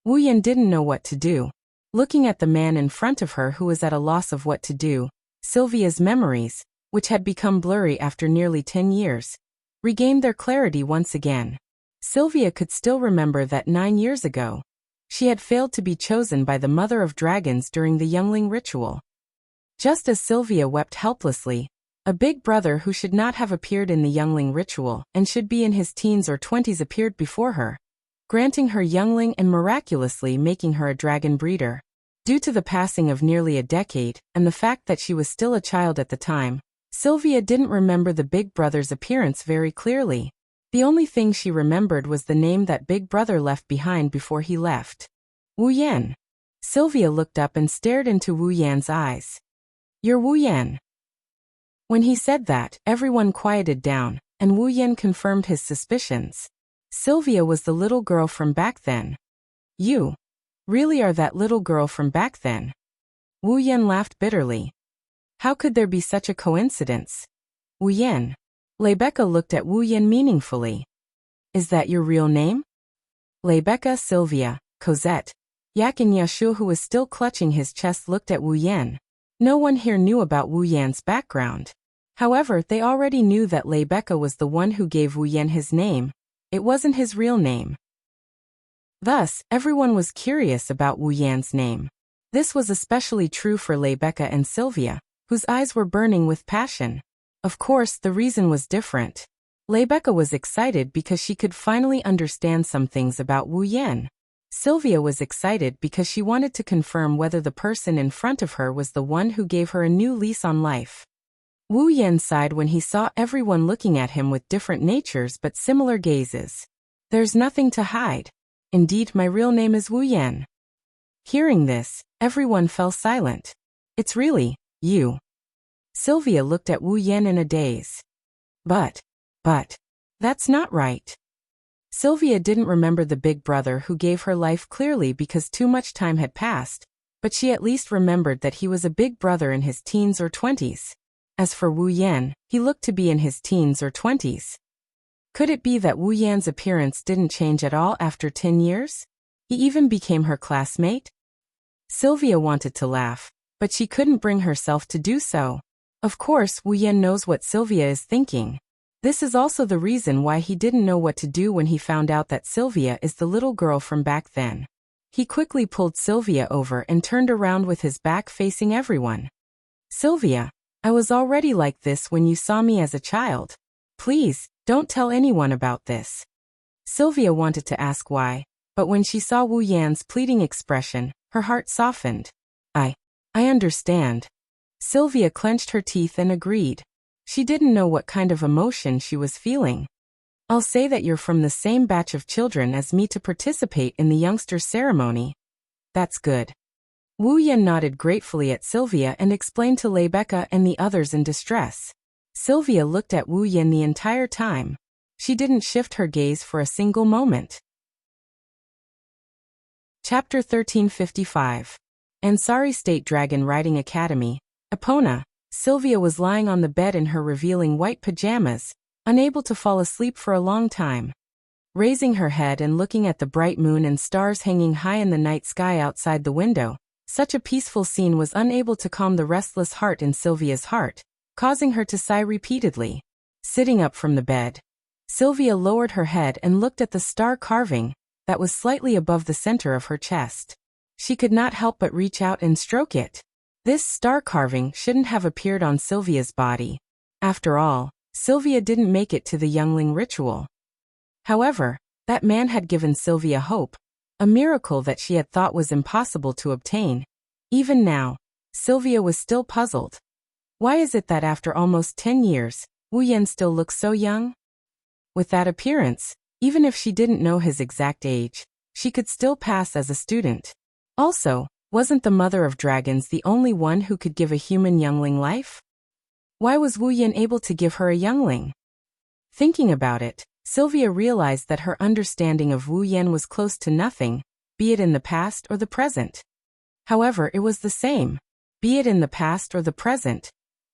Wu Yan didn't know what to do. Looking at the man in front of her who was at a loss of what to do, Sylvia's memories, which had become blurry after nearly 10 years, regained their clarity once again. Sylvia could still remember that 9 years ago, she had failed to be chosen by the Mother of Dragons during the youngling ritual. Just as Sylvia wept helplessly, a big brother who should not have appeared in the youngling ritual and should be in his teens or 20s appeared before her, granting her youngling and miraculously making her a dragon breeder. Due to the passing of nearly a decade and the fact that she was still a child at the time, Sylvia didn't remember the big brother's appearance very clearly. The only thing she remembered was the name that big brother left behind before he left. Wu Yan. Sylvia looked up and stared into Wu Yan's eyes. You're Wu Yan." When he said that, everyone quieted down, and Wu Yan confirmed his suspicions. Sylvia was the little girl from back then. "You really are that little girl from back then?" Wu Yan laughed bitterly. "How could there be such a coincidence?" "Wu Yan." Rebecca looked at Wu Yan meaningfully. "Is that your real name?" Rebecca, Sylvia, Cosette, Yak and Yashua, who was still clutching his chest, looked at Wu Yan. No one here knew about Wu Yan's background. However, they already knew that Rebecca was the one who gave Wu Yan his name. It wasn't his real name. Thus, everyone was curious about Wu Yan's name. This was especially true for Rebecca and Sylvia, whose eyes were burning with passion. Of course, the reason was different. Rebecca was excited because she could finally understand some things about Wu Yan. Sylvia was excited because she wanted to confirm whether the person in front of her was the one who gave her a new lease on life. Wu Yan sighed when he saw everyone looking at him with different natures but similar gazes. "There's nothing to hide. Indeed, my real name is Wu Yan." Hearing this, everyone fell silent. "It's really you." Sylvia looked at Wu Yan in a daze. But, that's not right." Sylvia didn't remember the big brother who gave her life clearly because too much time had passed, but she at least remembered that he was a big brother in his teens or 20s. As for Wu Yan, he looked to be in his teens or 20s. Could it be that Wu Yan's appearance didn't change at all after 10 years? He even became her classmate? Sylvia wanted to laugh, but she couldn't bring herself to do so. Of course, Wu Yan knows what Sylvia is thinking. This is also the reason why he didn't know what to do when he found out that Sylvia is the little girl from back then. He quickly pulled Sylvia over and turned around with his back facing everyone. "Sylvia, I was already like this when you saw me as a child. Please, don't tell anyone about this." Sylvia wanted to ask why, but when she saw Wu Yan's pleading expression, her heart softened. I understand." Sylvia clenched her teeth and agreed. She didn't know what kind of emotion she was feeling. "I'll say that you're from the same batch of children as me to participate in the youngsters' ceremony." "That's good." Wu Yan nodded gratefully at Sylvia and explained to Rebecca and the others in distress. Sylvia looked at Wu Yan the entire time. She didn't shift her gaze for a single moment. Chapter 1355. Ansari State Dragon Riding Academy, Epona. Sylvia was lying on the bed in her revealing white pajamas, unable to fall asleep for a long time. Raising her head and looking at the bright moon and stars hanging high in the night sky outside the window, such a peaceful scene was unable to calm the restless heart in Sylvia's heart, causing her to sigh repeatedly. Sitting up from the bed, Sylvia lowered her head and looked at the star carving that was slightly above the center of her chest. She could not help but reach out and stroke it. This star carving shouldn't have appeared on Sylvia's body. After all, Sylvia didn't make it to the youngling ritual. However, that man had given Sylvia hope, a miracle that she had thought was impossible to obtain. Even now, Sylvia was still puzzled. Why is it that after almost 10 years, Wu Yan still looks so young? With that appearance, even if she didn't know his exact age, she could still pass as a student. Also, wasn't the mother of dragons the only one who could give a human youngling life? Why was Wu Yan able to give her a youngling? Thinking about it, Sylvia realized that her understanding of Wu Yan was close to nothing, be it in the past or the present. However, it was the same. Be it in the past or the present,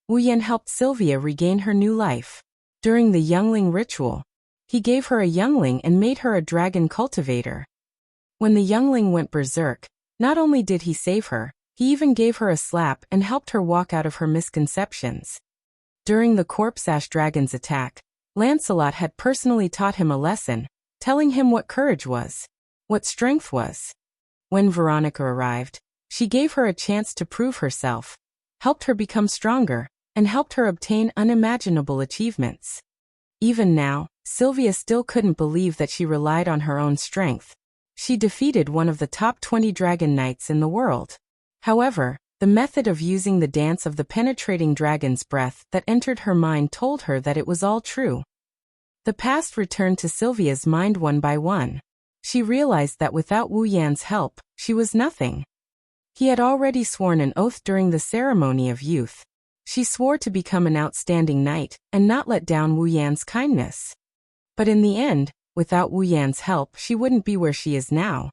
Wu Yan helped Sylvia regain her new life. During the youngling ritual, he gave her a youngling and made her a dragon cultivator. When the youngling went berserk, not only did he save her, he even gave her a slap and helped her walk out of her misconceptions. During the Corpse Ash Dragon's attack, Lancelot had personally taught him a lesson, telling him what courage was, what strength was. When Veronica arrived, she gave her a chance to prove herself, helped her become stronger, and helped her obtain unimaginable achievements. Even now, Sylvia still couldn't believe that she relied on her own strength. She defeated one of the top 20 dragon knights in the world. However, the method of using the dance of the penetrating dragon's breath that entered her mind told her that it was all true. The past returned to Sylvia's mind one by one. She realized that without Wu Yan's help, she was nothing. He had already sworn an oath during the ceremony of youth. She swore to become an outstanding knight and not let down Wu Yan's kindness. But in the end, without Wu Yan's help, she wouldn't be where she is now.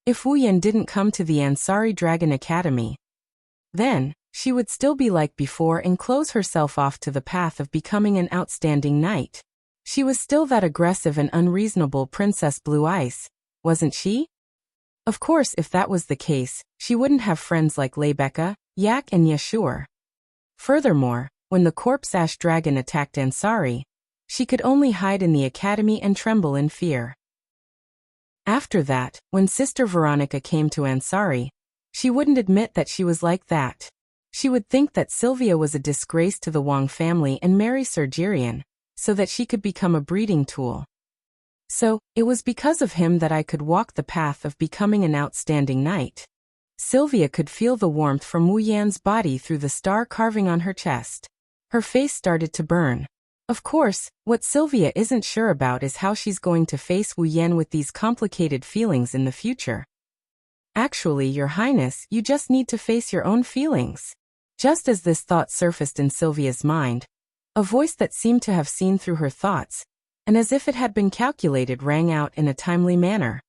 If Wu Yan didn't come to the Ansari Dragon Academy, then she would still be like before and close herself off to the path of becoming an outstanding knight. She was still that aggressive and unreasonable Princess Blue Ice, wasn't she? Of course, if that was the case, she wouldn't have friends like Lebeka, Yak and Yashur. Furthermore, when the corpse ash dragon attacked Ansari, she could only hide in the academy and tremble in fear. After that, when Sister Veronica came to Ansari, she wouldn't admit that she was like that. She would think that Sylvia was a disgrace to the Wang family and marry Sir Jirian, so that she could become a breeding tool. So, it was because of him that I could walk the path of becoming an outstanding knight. Sylvia could feel the warmth from Wu Yan's body through the star carving on her chest. Her face started to burn. Of course, what Sylvia isn't sure about is how she's going to face Wu Yan with these complicated feelings in the future. Actually, Your Highness, you just need to face your own feelings. Just as this thought surfaced in Sylvia's mind, a voice that seemed to have seen through her thoughts, and as if it had been calculated, rang out in a timely manner.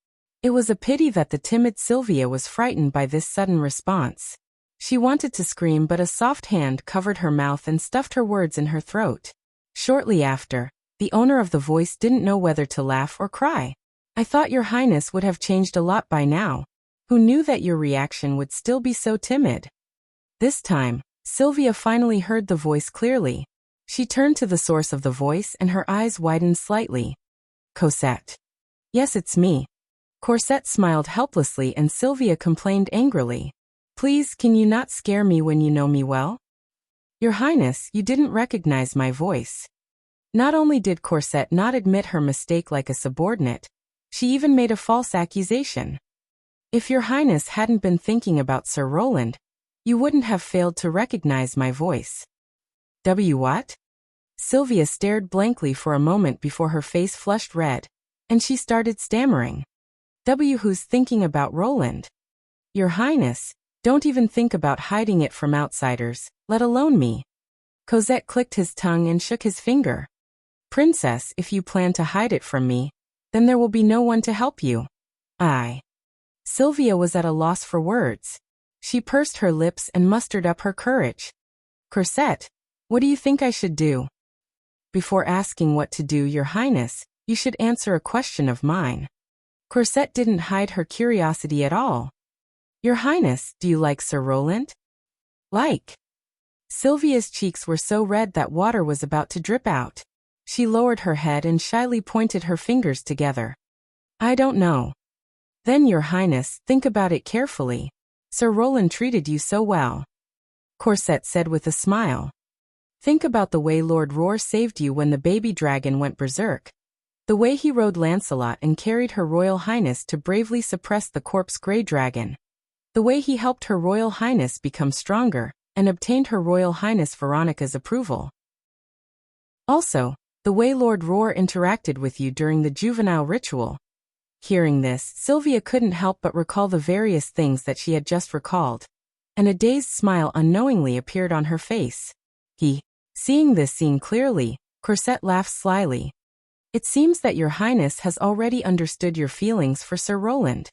It was a pity that the timid Sylvia was frightened by this sudden response. She wanted to scream, but a soft hand covered her mouth and stuffed her words in her throat. Shortly after, the owner of the voice didn't know whether to laugh or cry. I thought Your Highness would have changed a lot by now. Who knew that your reaction would still be so timid? This time, Sylvia finally heard the voice clearly. She turned to the source of the voice and her eyes widened slightly. Cosette. Yes, it's me. Cosette smiled helplessly and Sylvia complained angrily. Please, can you not scare me when you know me well? Your Highness, you didn't recognize my voice. Not only did Cosette not admit her mistake like a subordinate, she even made a false accusation. If Your Highness hadn't been thinking about Sir Roland, you wouldn't have failed to recognize my voice. What? Sylvia stared blankly for a moment before her face flushed red, and she started stammering. Who's thinking about Roland? Your Highness, don't even think about hiding it from outsiders, let alone me. Cosette clicked his tongue and shook his finger. Princess, if you plan to hide it from me, then there will be no one to help you. Sylvia was at a loss for words. She pursed her lips and mustered up her courage. Cosette, what do you think I should do? Before asking what to do, Your Highness, you should answer a question of mine. Cosette didn't hide her curiosity at all. Your Highness, do you like Sir Roland? Like? Sylvia's cheeks were so red that water was about to drip out. She lowered her head and shyly pointed her fingers together. I don't know. Then, Your Highness, think about it carefully. Sir Roland treated you so well. Cosette said with a smile. Think about the way Lord Roar saved you when the baby dragon went berserk. The way he rode Lancelot and carried Her Royal Highness to bravely suppress the corpse grey dragon. The way he helped Her Royal Highness become stronger and obtained Her Royal Highness Veronica's approval. Also, the way Lord Roar interacted with you during the juvenile ritual. Hearing this, Sylvia couldn't help but recall the various things that she had just recalled, and a dazed smile unknowingly appeared on her face. Seeing this scene clearly, Cosette laughed slyly. It seems that Your Highness has already understood your feelings for Sir Roland.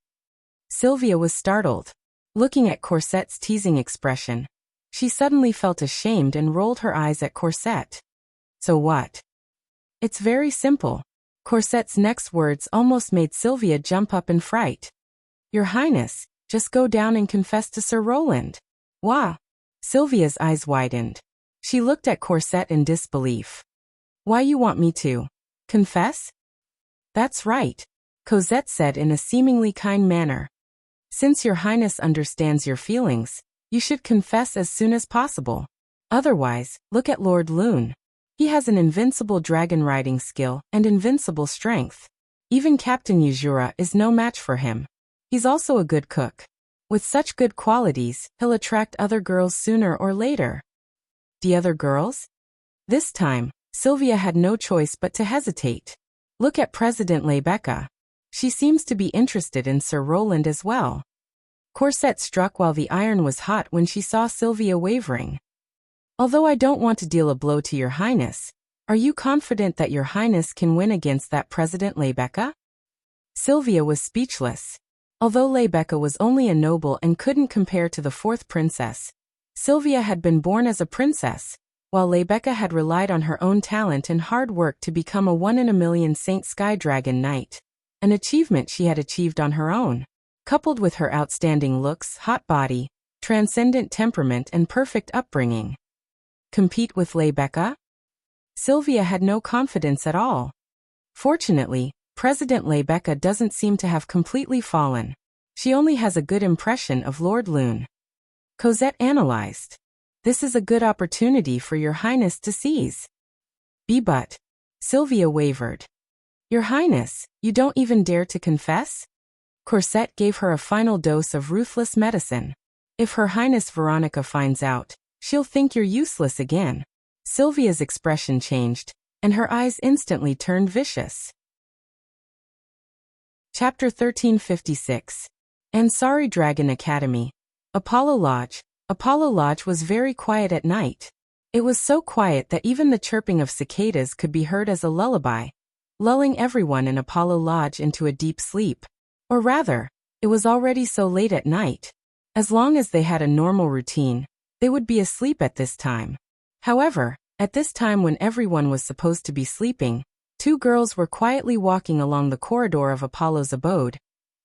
Sylvia was startled. Looking at Cosette's teasing expression, she suddenly felt ashamed and rolled her eyes at Cosette. So what? It's very simple. Cosette's next words almost made Sylvia jump up in fright. Your Highness, just go down and confess to Sir Roland. Wah! Sylvia's eyes widened. She looked at Cosette in disbelief. Why you want me to? Confess? That's right, Cosette said in a seemingly kind manner. Since Your Highness understands your feelings, you should confess as soon as possible. Otherwise, look at Lord Loon. He has an invincible dragon riding skill and invincible strength. Even Captain Yuzura is no match for him. He's also a good cook. With such good qualities, he'll attract other girls sooner or later. The other girls? This time, Sylvia had no choice but to hesitate. Look at President Lebeka. She seems to be interested in Sir Roland as well. Corset struck while the iron was hot when she saw Sylvia wavering. Although I don't want to deal a blow to your highness, are you confident that your highness can win against that President Leibecca? Sylvia was speechless. Although Leibecca was only a noble and couldn't compare to the fourth princess, Sylvia had been born as a princess, while Leibecca had relied on her own talent and hard work to become a one-in-a-million Saint Sky Dragon Knight, an achievement she had achieved on her own. Coupled with her outstanding looks, hot body, transcendent temperament and perfect upbringing. Compete with Leibecca? Sylvia had no confidence at all. Fortunately, President Leibecca doesn't seem to have completely fallen. She only has a good impression of Lord Lune. Cosette analyzed. This is a good opportunity for your highness to seize. But Sylvia wavered. Your highness, you don't even dare to confess? Corset gave her a final dose of ruthless medicine. If Her Highness Veronica finds out, she'll think you're useless again. Sylvia's expression changed, and her eyes instantly turned vicious. Chapter 1356. Ansari Dragon Academy. Apollo Lodge. Apollo Lodge was very quiet at night. It was so quiet that even the chirping of cicadas could be heard as a lullaby, lulling everyone in Apollo Lodge into a deep sleep. Or rather, it was already so late at night. As long as they had a normal routine, they would be asleep at this time. However, at this time when everyone was supposed to be sleeping, two girls were quietly walking along the corridor of Apollo's abode,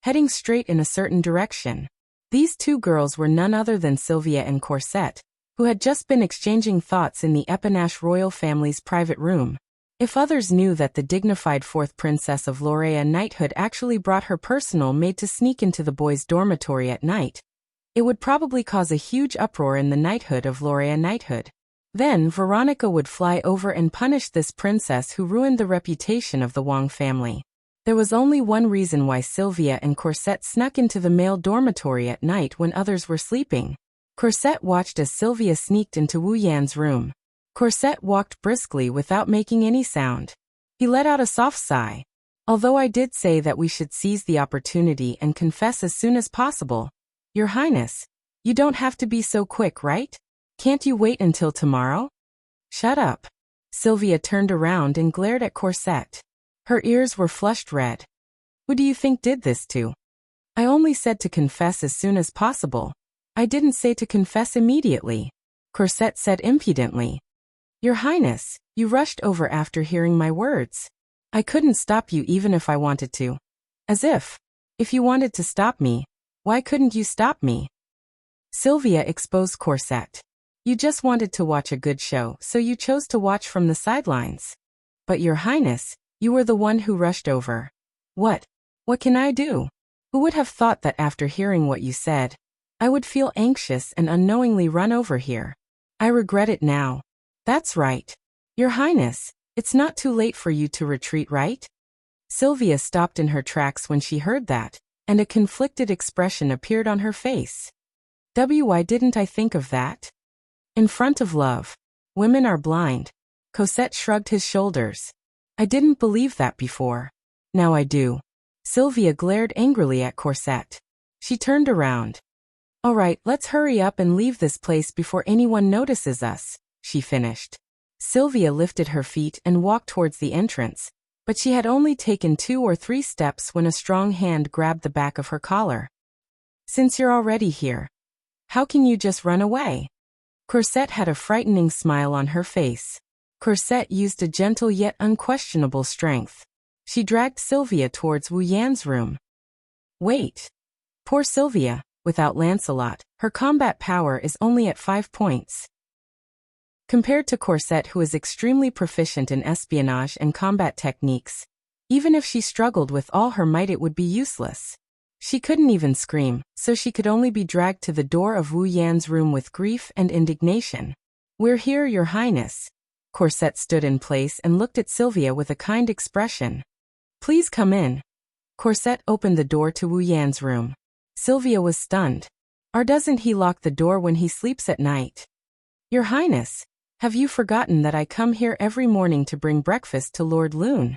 heading straight in a certain direction. These two girls were none other than Sylvia and Corset, who had just been exchanging thoughts in the Epinache royal family's private room. If others knew that the dignified fourth princess of Laurea knighthood actually brought her personal maid to sneak into the boys' dormitory at night, it would probably cause a huge uproar in the knighthood of Laurea knighthood. Then Veronica would fly over and punish this princess who ruined the reputation of the Wang family. There was only one reason why Sylvia and Corset snuck into the male dormitory at night when others were sleeping. Corset watched as Sylvia sneaked into Wu Yan's room. Corset walked briskly without making any sound. He let out a soft sigh. Although I did say that we should seize the opportunity and confess as soon as possible. Your Highness, you don't have to be so quick, right? Can't you wait until tomorrow? Shut up. Sylvia turned around and glared at Corset. Her ears were flushed red. Who do you think did this to? I only said to confess as soon as possible. I didn't say to confess immediately. Corset said impudently. Your Highness, you rushed over after hearing my words. I couldn't stop you even if I wanted to. As if you wanted to stop me, why couldn't you stop me? Sylvia exposed Corset. You just wanted to watch a good show, so you chose to watch from the sidelines. But Your Highness, you were the one who rushed over. What can I do? Who would have thought that after hearing what you said, I would feel anxious and unknowingly run over here? I regret it now. That's right. Your Highness, it's not too late for you to retreat, right? Sylvia stopped in her tracks when she heard that, and a conflicted expression appeared on her face. Why didn't I think of that? In front of love, women are blind. Corset shrugged his shoulders. I didn't believe that before. Now I do. Sylvia glared angrily at Corset. She turned around. All right, let's hurry up and leave this place before anyone notices us, she finished. Sylvia lifted her feet and walked towards the entrance, but she had only taken 2 or 3 steps when a strong hand grabbed the back of her collar. Since you're already here, how can you just run away? Corset had a frightening smile on her face. Corset used a gentle yet unquestionable strength. She dragged Sylvia towards Wu Yan's room. Wait. Poor Sylvia, without Lancelot, her combat power is only at 5 points. Compared to Corset, who is extremely proficient in espionage and combat techniques, even if she struggled with all her might it would be useless. She couldn't even scream, so she could only be dragged to the door of Wu Yan's room with grief and indignation. We're here, Your Highness. Corset stood in place and looked at Sylvia with a kind expression. Please come in. Corset opened the door to Wu Yan's room. Sylvia was stunned. Or doesn't he lock the door when he sleeps at night? Your Highness, have you forgotten that I come here every morning to bring breakfast to Lord Lune?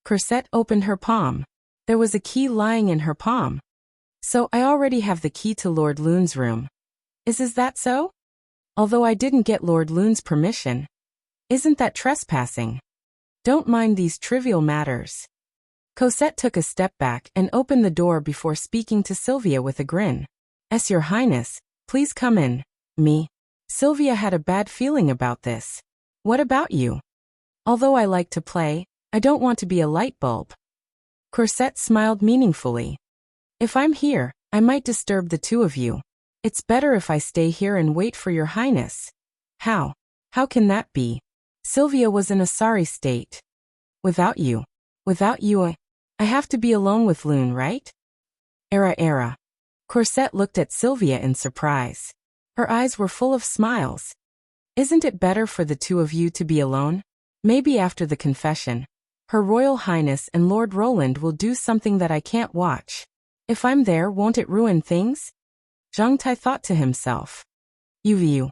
Corset opened her palm. There was a key lying in her palm. So I already have the key to Lord Loon's room. Is that so? Although I didn't get Lord Loon's permission. Isn't that trespassing? Don't mind these trivial matters. Cosette took a step back and opened the door before speaking to Sylvia with a grin. Your Highness, please come in. Me? Sylvia had a bad feeling about this. What about you? Although I like to play, I don't want to be a light bulb. Cosette smiled meaningfully. If I'm here, I might disturb the two of you. It's better if I stay here and wait for your Highness. How? How can that be? Sylvia was in a sorry state. Without you, I have to be alone with Loon, right? Era. Cosette looked at Sylvia in surprise. Her eyes were full of smiles. Isn't it better for the two of you to be alone? Maybe after the confession, Her Royal Highness and Lord Roland will do something that I can't watch. If I'm there, won't it ruin things? Zhang Tai thought to himself. You.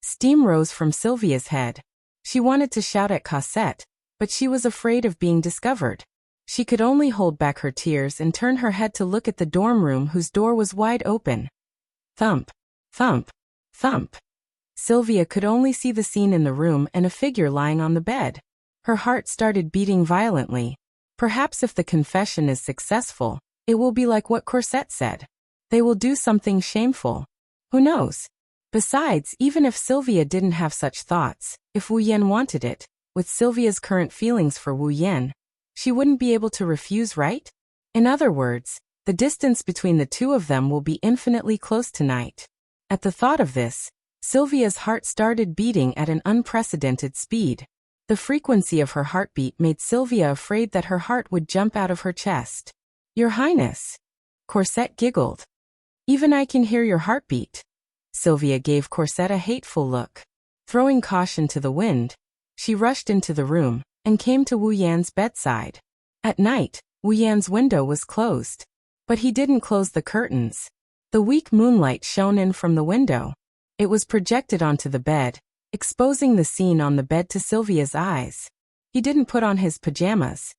Steam rose from Sylvia's head. She wanted to shout at Cosette, but she was afraid of being discovered. She could only hold back her tears and turn her head to look at the dorm room whose door was wide open. Thump, thump, thump. Sylvia could only see the scene in the room and a figure lying on the bed. Her heart started beating violently. Perhaps if the confession is successful, it will be like what Cosette said. They will do something shameful. Who knows? Besides, even if Sylvia didn't have such thoughts, if Wu Yan wanted it, with Sylvia's current feelings for Wu Yan, she wouldn't be able to refuse, right? In other words, the distance between the two of them will be infinitely close tonight. At the thought of this, Sylvia's heart started beating at an unprecedented speed. The frequency of her heartbeat made Sylvia afraid that her heart would jump out of her chest. Your Highness. Cosette giggled. Even I can hear your heartbeat. Sylvia gave Cosette a hateful look. Throwing caution to the wind, she rushed into the room and came to Wu Yan's bedside. At night, Wu Yan's window was closed. But he didn't close the curtains. The weak moonlight shone in from the window. It was projected onto the bed, exposing the scene on the bed to Sylvia's eyes. He didn't put on his pajamas.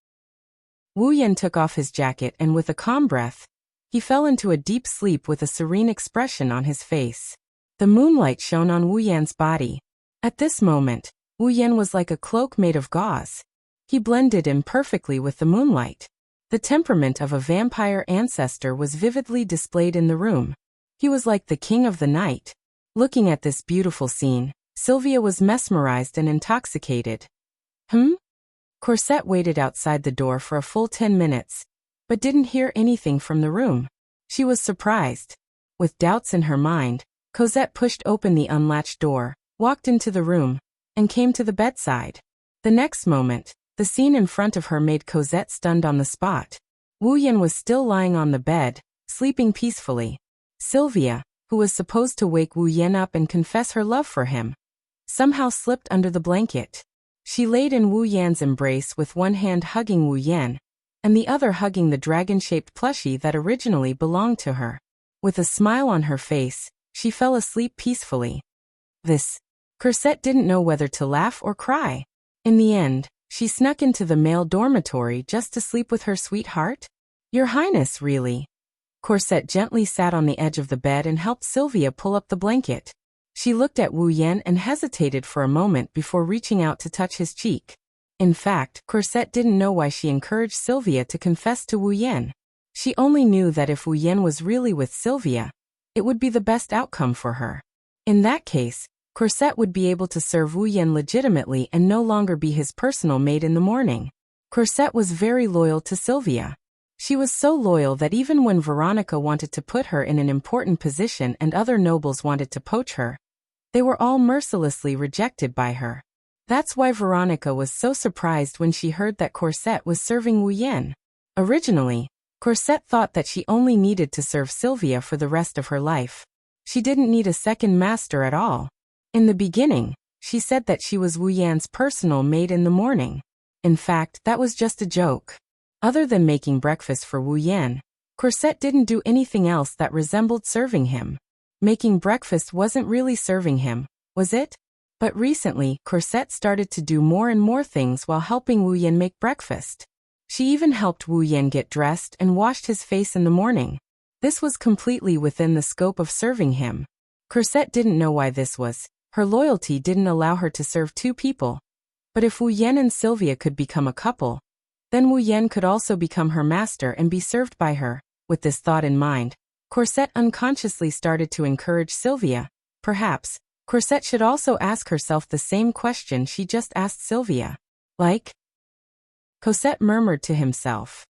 Wu Yan took off his jacket and with a calm breath, he fell into a deep sleep with a serene expression on his face. The moonlight shone on Wu Yan's body. At this moment, Wu Yan was like a cloak made of gauze. He blended in perfectly with the moonlight. The temperament of a vampire ancestor was vividly displayed in the room. He was like the king of the night. Looking at this beautiful scene, Sylvia was mesmerized and intoxicated. Cosette waited outside the door for a full 10 minutes, but didn't hear anything from the room. She was surprised. With doubts in her mind, Cosette pushed open the unlatched door, walked into the room, and came to the bedside. The next moment, the scene in front of her made Cosette stunned on the spot. Wu Yan was still lying on the bed, sleeping peacefully. Sylvia, who was supposed to wake Wu Yan up and confess her love for him, somehow slipped under the blanket. She laid in Wu Yan's embrace with one hand hugging Wu Yan, and the other hugging the dragon-shaped plushie that originally belonged to her. With a smile on her face, she fell asleep peacefully. Cosette didn't know whether to laugh or cry. In the end, she snuck into the male dormitory just to sleep with her sweetheart. Your Highness, really? Cosette gently sat on the edge of the bed and helped Sylvia pull up the blanket. She looked at Wu Yan and hesitated for a moment before reaching out to touch his cheek. In fact, Cosette didn't know why she encouraged Sylvia to confess to Wu Yan. She only knew that if Wu Yan was really with Sylvia, it would be the best outcome for her. In that case, Cosette would be able to serve Wu Yan legitimately and no longer be his personal maid in the morning. Cosette was very loyal to Sylvia. She was so loyal that even when Veronica wanted to put her in an important position and other nobles wanted to poach her, they were all mercilessly rejected by her. That's why Veronica was so surprised when she heard that Cosette was serving Wu Yan. Originally, Cosette thought that she only needed to serve Sylvia for the rest of her life. She didn't need a second master at all. In the beginning, she said that she was Wu Yan's personal maid in the morning. In fact, that was just a joke. Other than making breakfast for Wu Yan, Cosette didn't do anything else that resembled serving him. Making breakfast wasn't really serving him, was it? But recently, Cosette started to do more and more things while helping Wu Yan make breakfast. She even helped Wu Yan get dressed and washed his face in the morning. This was completely within the scope of serving him. Cosette didn't know why this was. Her loyalty didn't allow her to serve two people. But if Wu Yan and Sylvia could become a couple, then Wu Yan could also become her master and be served by her. With this thought in mind, Cosette unconsciously started to encourage Sylvia. Perhaps, Cosette should also ask herself the same question she just asked Sylvia. Like? Cosette murmured to himself.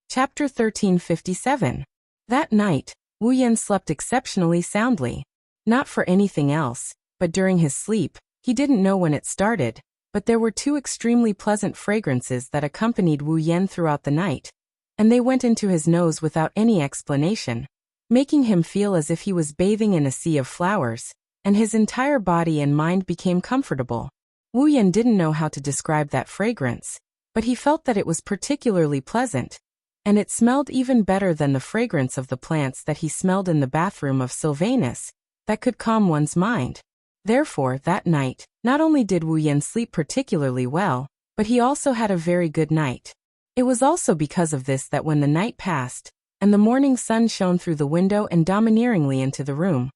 Chapter 1357. That night, Wu Yan slept exceptionally soundly. Not for anything else, but during his sleep, he didn't know when it started, but there were two extremely pleasant fragrances that accompanied Wu Yan throughout the night, and they went into his nose without any explanation, making him feel as if he was bathing in a sea of flowers, and his entire body and mind became comfortable. Wu Yan didn't know how to describe that fragrance, but he felt that it was particularly pleasant, and it smelled even better than the fragrance of the plants that he smelled in the bathroom of Sylvanus, that could calm one's mind. Therefore, that night, not only did Wu Yan sleep particularly well, but he also had a very good night. It was also because of this that when the night passed, and the morning sun shone through the window and domineeringly into the room,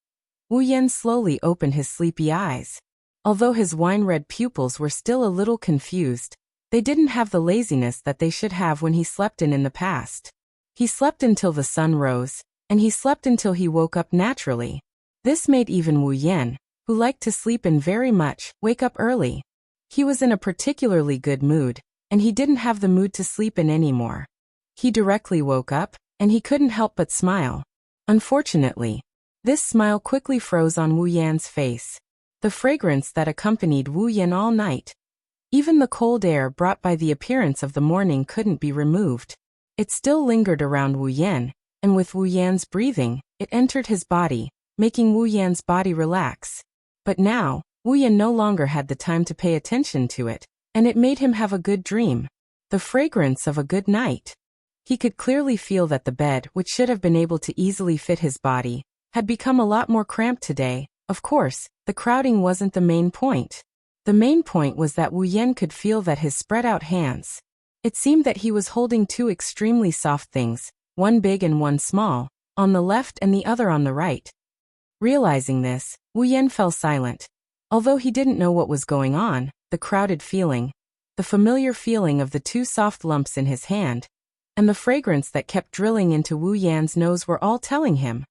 Wu Yan slowly opened his sleepy eyes. Although his wine-red pupils were still a little confused, they didn't have the laziness that they should have when he slept in the past. He slept until the sun rose, and he slept until he woke up naturally. This made even Wu Yan, who liked to sleep in very much, wake up early. He was in a particularly good mood, and he didn't have the mood to sleep in anymore. He directly woke up, and he couldn't help but smile. Unfortunately, this smile quickly froze on Wu Yan's face. The fragrance that accompanied Wu Yan all night, even the cold air brought by the appearance of the morning, couldn't be removed. It still lingered around Wu Yan, and with Wu Yan's breathing, it entered his body, making Wu Yan's body relax. But now, Wu Yan no longer had the time to pay attention to it, and it made him have a good dream. The fragrance of a good night. He could clearly feel that the bed, which should have been able to easily fit his body, had become a lot more cramped today. Of course, the crowding wasn't the main point. The main point was that Wu Yan could feel that his spread-out hands. It seemed that he was holding two extremely soft things, one big and one small, on the left and the other on the right. Realizing this, Wu Yan fell silent. Although he didn't know what was going on, the crowded feeling, the familiar feeling of the two soft lumps in his hand, and the fragrance that kept drilling into Wu Yan's nose were all telling him.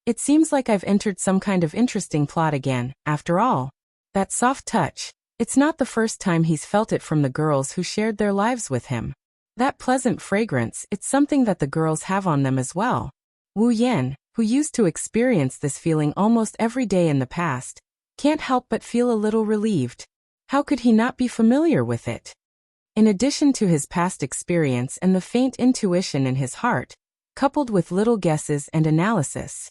It seems like I've entered some kind of interesting plot again, after all. That soft touch, it's not the first time he's felt it from the girls who shared their lives with him. That pleasant fragrance, it's something that the girls have on them as well. Wu Yan, who used to experience this feeling almost every day in the past, can't help but feel a little relieved. How could he not be familiar with it? In addition to his past experience and the faint intuition in his heart, coupled with little guesses and analysis,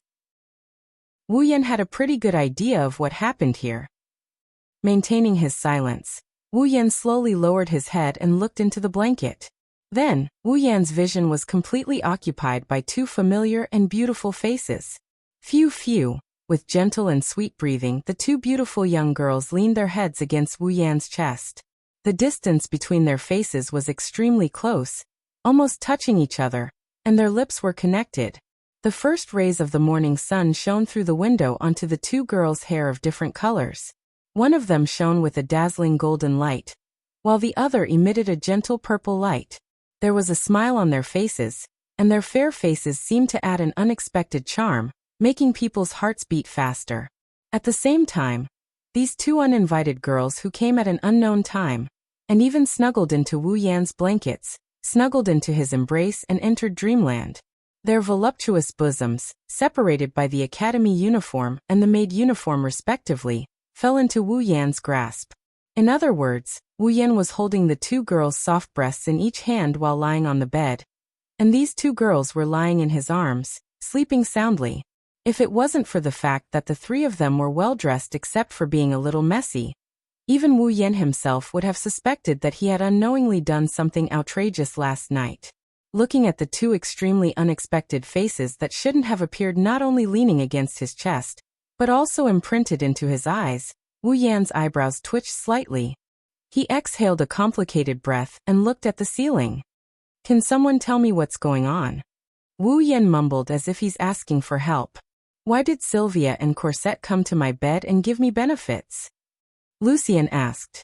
Wu Yan had a pretty good idea of what happened here. Maintaining his silence, Wu Yan slowly lowered his head and looked into the blanket. Then, Wu Yan's vision was completely occupied by two familiar and beautiful faces. Phew. With gentle and sweet breathing, the two beautiful young girls leaned their heads against Wu Yan's chest. The distance between their faces was extremely close, almost touching each other, and their lips were connected. The first rays of the morning sun shone through the window onto the two girls' hair of different colors. One of them shone with a dazzling golden light, while the other emitted a gentle purple light. There was a smile on their faces, and their fair faces seemed to add an unexpected charm, making people's hearts beat faster. At the same time, these two uninvited girls who came at an unknown time, and even snuggled into Wu Yan's blankets, snuggled into his embrace and entered dreamland. Their voluptuous bosoms, separated by the academy uniform and the maid uniform respectively, fell into Wu Yan's grasp. In other words, Wu Yan was holding the two girls' soft breasts in each hand while lying on the bed, and these two girls were lying in his arms, sleeping soundly. If it wasn't for the fact that the three of them were well dressed except for being a little messy, even Wu Yan himself would have suspected that he had unknowingly done something outrageous last night. Looking at the two extremely unexpected faces that shouldn't have appeared, not only leaning against his chest, but also imprinted into his eyes, Wu Yan's eyebrows twitched slightly. He exhaled a complicated breath and looked at the ceiling. Can someone tell me what's going on? Wu Yan mumbled as if he's asking for help. Why did Sylvia and Corset come to my bed and give me benefits? Lucian asked.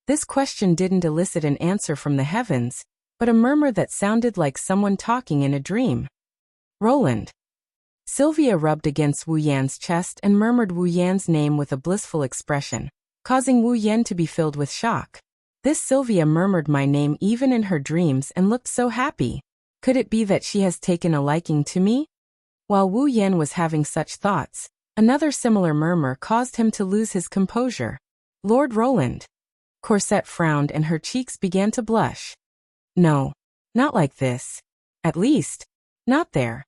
This question didn't elicit an answer from the heavens, but a murmur that sounded like someone talking in a dream. Roland. Sylvia rubbed against Wu Yan's chest and murmured Wu Yan's name with a blissful expression, causing Wu Yan to be filled with shock. This Sylvia murmured my name even in her dreams and looked so happy. Could it be that she has taken a liking to me? While Wu Yan was having such thoughts, another similar murmur caused him to lose his composure. Lord Roland. Corset frowned and her cheeks began to blush. No, not like this. At least, not there.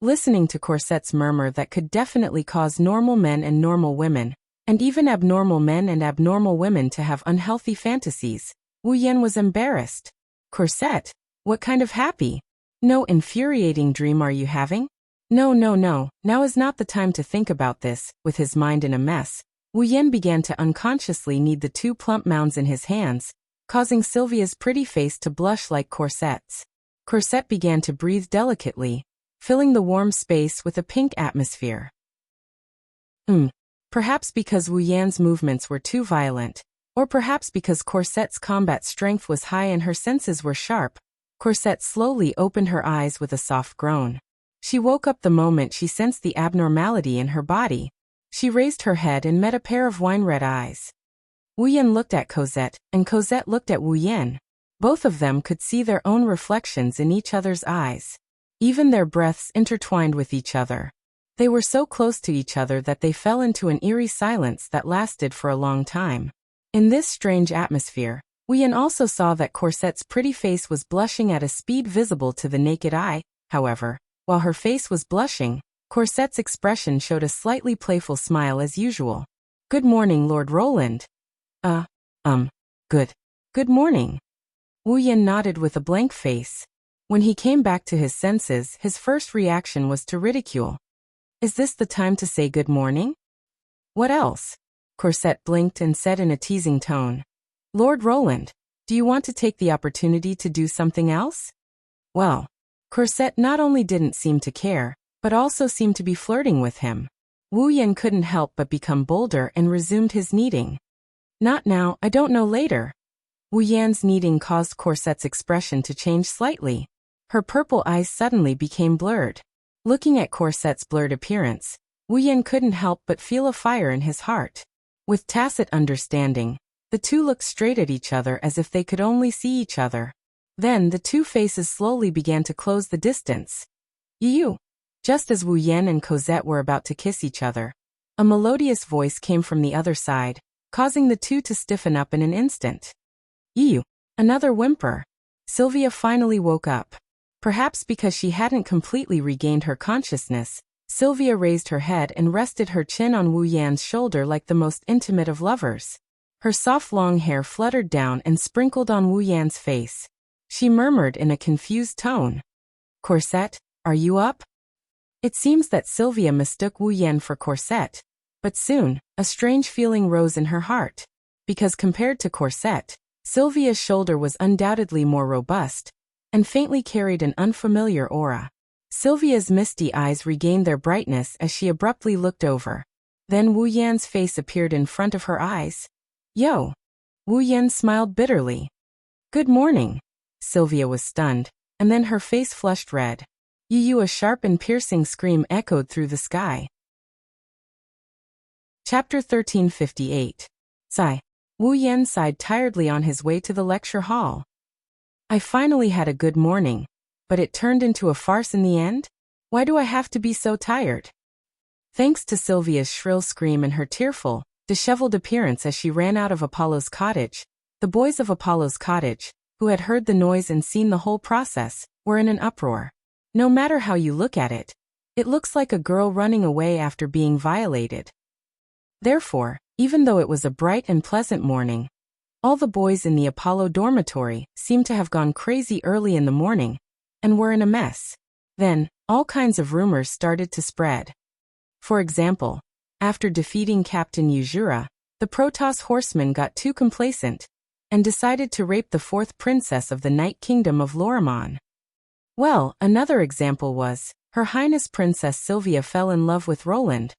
Listening to Corset's murmur that could definitely cause normal men and normal women, and even abnormal men and abnormal women to have unhealthy fantasies, Wu Yan was embarrassed. Corset, what kind of happy? No infuriating dream are you having? No, now is not the time to think about this. With his mind in a mess, Wu Yan began to unconsciously knead the two plump mounds in his hands, causing Sylvia's pretty face to blush like Corset's. Corset began to breathe delicately, filling the warm space with a pink atmosphere. Perhaps because Wu Yan's movements were too violent, or perhaps because Corset's combat strength was high and her senses were sharp, Corset slowly opened her eyes with a soft groan. She woke up the moment she sensed the abnormality in her body. She raised her head and met a pair of wine-red eyes. Wu Yan looked at Cosette, and Cosette looked at Wu Yan. Both of them could see their own reflections in each other's eyes. Even their breaths intertwined with each other. They were so close to each other that they fell into an eerie silence that lasted for a long time. In this strange atmosphere, Wu Yan also saw that Corset's pretty face was blushing at a speed visible to the naked eye. However, while her face was blushing, Corset's expression showed a slightly playful smile as usual. Good morning, Lord Roland. Good. Good morning. Wu Yan nodded with a blank face. When he came back to his senses, his first reaction was to ridicule. Is this the time to say good morning? What else? Corset blinked and said in a teasing tone. Lord Roland, do you want to take the opportunity to do something else? Well, Corset not only didn't seem to care, but also seemed to be flirting with him. Wu Yan couldn't help but become bolder and resumed his kneading. Not now, I don't know later. Wu Yan's kneading caused Corset's expression to change slightly. Her purple eyes suddenly became blurred. Looking at Corset's blurred appearance, Wu Yan couldn't help but feel a fire in his heart. With tacit understanding, the two looked straight at each other as if they could only see each other. Then the two faces slowly began to close the distance. You. Just as Wu Yan and Cosette were about to kiss each other, a melodious voice came from the other side, causing the two to stiffen up in an instant. You. Another whimper. Sylvia finally woke up. Perhaps because she hadn't completely regained her consciousness, Sylvia raised her head and rested her chin on Wu Yan's shoulder like the most intimate of lovers. Her soft long hair fluttered down and sprinkled on Wu Yan's face. She murmured in a confused tone. Corset, are you up? It seems that Sylvia mistook Wu Yan for Corset, but soon, a strange feeling rose in her heart. Because compared to Corset, Sylvia's shoulder was undoubtedly more robust, and faintly carried an unfamiliar aura. Sylvia's misty eyes regained their brightness as she abruptly looked over. Then Wu Yan's face appeared in front of her eyes. Yo! Wu Yan smiled bitterly. Good morning. Sylvia was stunned, and then her face flushed red. You, a sharp and piercing scream echoed through the sky. Chapter 1358. Sigh. Wu Yan sighed tiredly on his way to the lecture hall. I finally had a good morning, but it turned into a farce in the end? Why do I have to be so tired? Thanks to Sylvia's shrill scream and her tearful, disheveled appearance as she ran out of Apollo's cottage, the boys of Apollo's cottage, who had heard the noise and seen the whole process, were in an uproar. No matter how you look at it, it looks like a girl running away after being violated. Therefore, even though it was a bright and pleasant morning, all the boys in the Apollo dormitory seemed to have gone crazy early in the morning, and were in a mess. Then, all kinds of rumors started to spread. For example, after defeating Captain Yujura, the Protoss horsemen got too complacent, and decided to rape the fourth princess of the Night Kingdom of Lorimon. Well, another example was, Her Highness Princess Sylvia fell in love with Roland,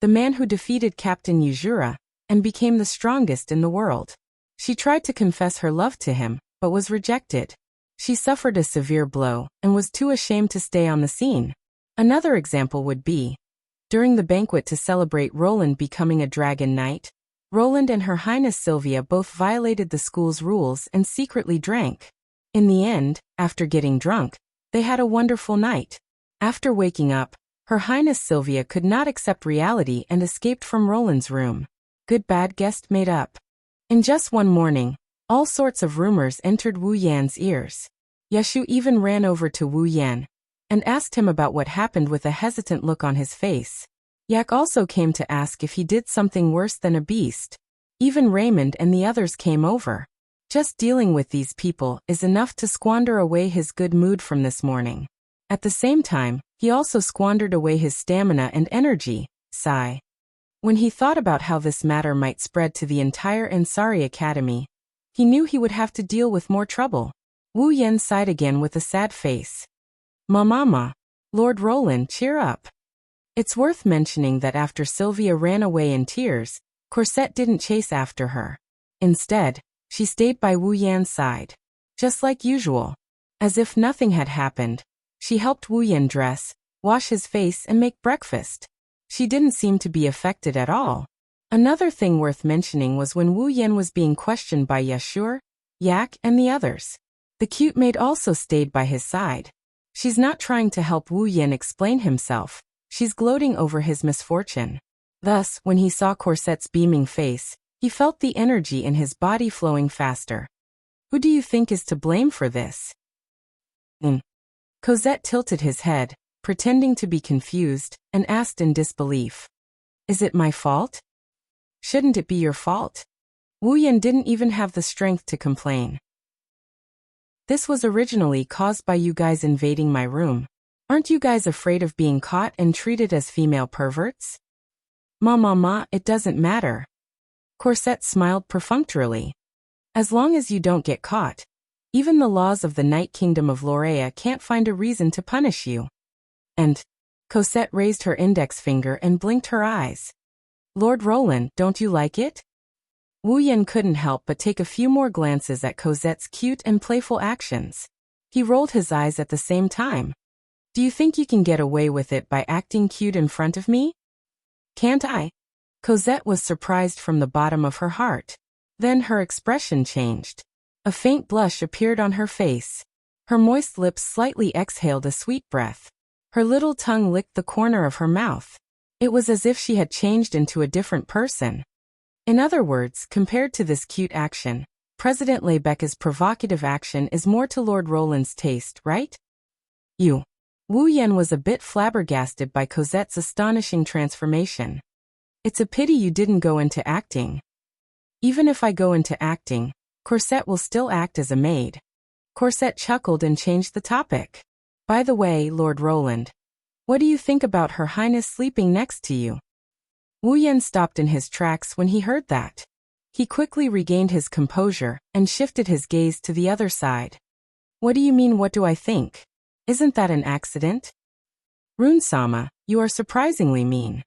the man who defeated Captain Yuzura, and became the strongest in the world. She tried to confess her love to him, but was rejected. She suffered a severe blow, and was too ashamed to stay on the scene. Another example would be, during the banquet to celebrate Roland becoming a dragon knight, Roland and Her Highness Sylvia both violated the school's rules and secretly drank. In the end, after getting drunk, they had a wonderful night. After waking up, Her Highness Sylvia could not accept reality and escaped from Roland's room. Good bad guest made up. In just one morning, all sorts of rumors entered Wu Yan's ears. Yashu even ran over to Wu Yan and asked him about what happened with a hesitant look on his face. Yak also came to ask if he did something worse than a beast. Even Raymond and the others came over. Just dealing with these people is enough to squander away his good mood from this morning. At the same time, he also squandered away his stamina and energy. Sigh. When he thought about how this matter might spread to the entire Ansari Academy, he knew he would have to deal with more trouble. Wu Yan sighed again with a sad face. Mama, Lord Roland, cheer up. It's worth mentioning that after Sylvia ran away in tears, Corset didn't chase after her. Instead, she stayed by Wu Yan's side. Just like usual. As if nothing had happened, she helped Wu Yan dress, wash his face and make breakfast. She didn't seem to be affected at all. Another thing worth mentioning was when Wu Yan was being questioned by Yashur, Yak and the others. The cute maid also stayed by his side. She's not trying to help Wu Yan explain himself, she's gloating over his misfortune. Thus, when he saw Corset's beaming face, he felt the energy in his body flowing faster. Who do you think is to blame for this? Cosette tilted his head, pretending to be confused, and asked in disbelief. Is it my fault? Shouldn't it be your fault? Wu Yan didn't even have the strength to complain. This was originally caused by you guys invading my room. Aren't you guys afraid of being caught and treated as female perverts? Ma, it doesn't matter. Corset smiled perfunctorily. As long as you don't get caught, even the laws of the Night Kingdom of Lorea can't find a reason to punish you. And Cosette raised her index finger and blinked her eyes. Lord Roland, don't you like it? Wu Yan couldn't help but take a few more glances at Cosette's cute and playful actions. He rolled his eyes at the same time. Do you think you can get away with it by acting cute in front of me? Can't I? Cosette was surprised from the bottom of her heart. Then her expression changed. A faint blush appeared on her face. Her moist lips slightly exhaled a sweet breath. Her little tongue licked the corner of her mouth. It was as if she had changed into a different person. In other words, compared to this cute action, President Lebecca's provocative action is more to Lord Roland's taste, right? Wu Yan was a bit flabbergasted by Cosette's astonishing transformation. It's a pity you didn't go into acting. Even if I go into acting, Corset will still act as a maid. Corset chuckled and changed the topic. By the way, Lord Roland, what do you think about Her Highness sleeping next to you? Wu Yan stopped in his tracks when he heard that. He quickly regained his composure and shifted his gaze to the other side. What do you mean, what do I think? Isn't that an accident? Rune-sama, you are surprisingly mean.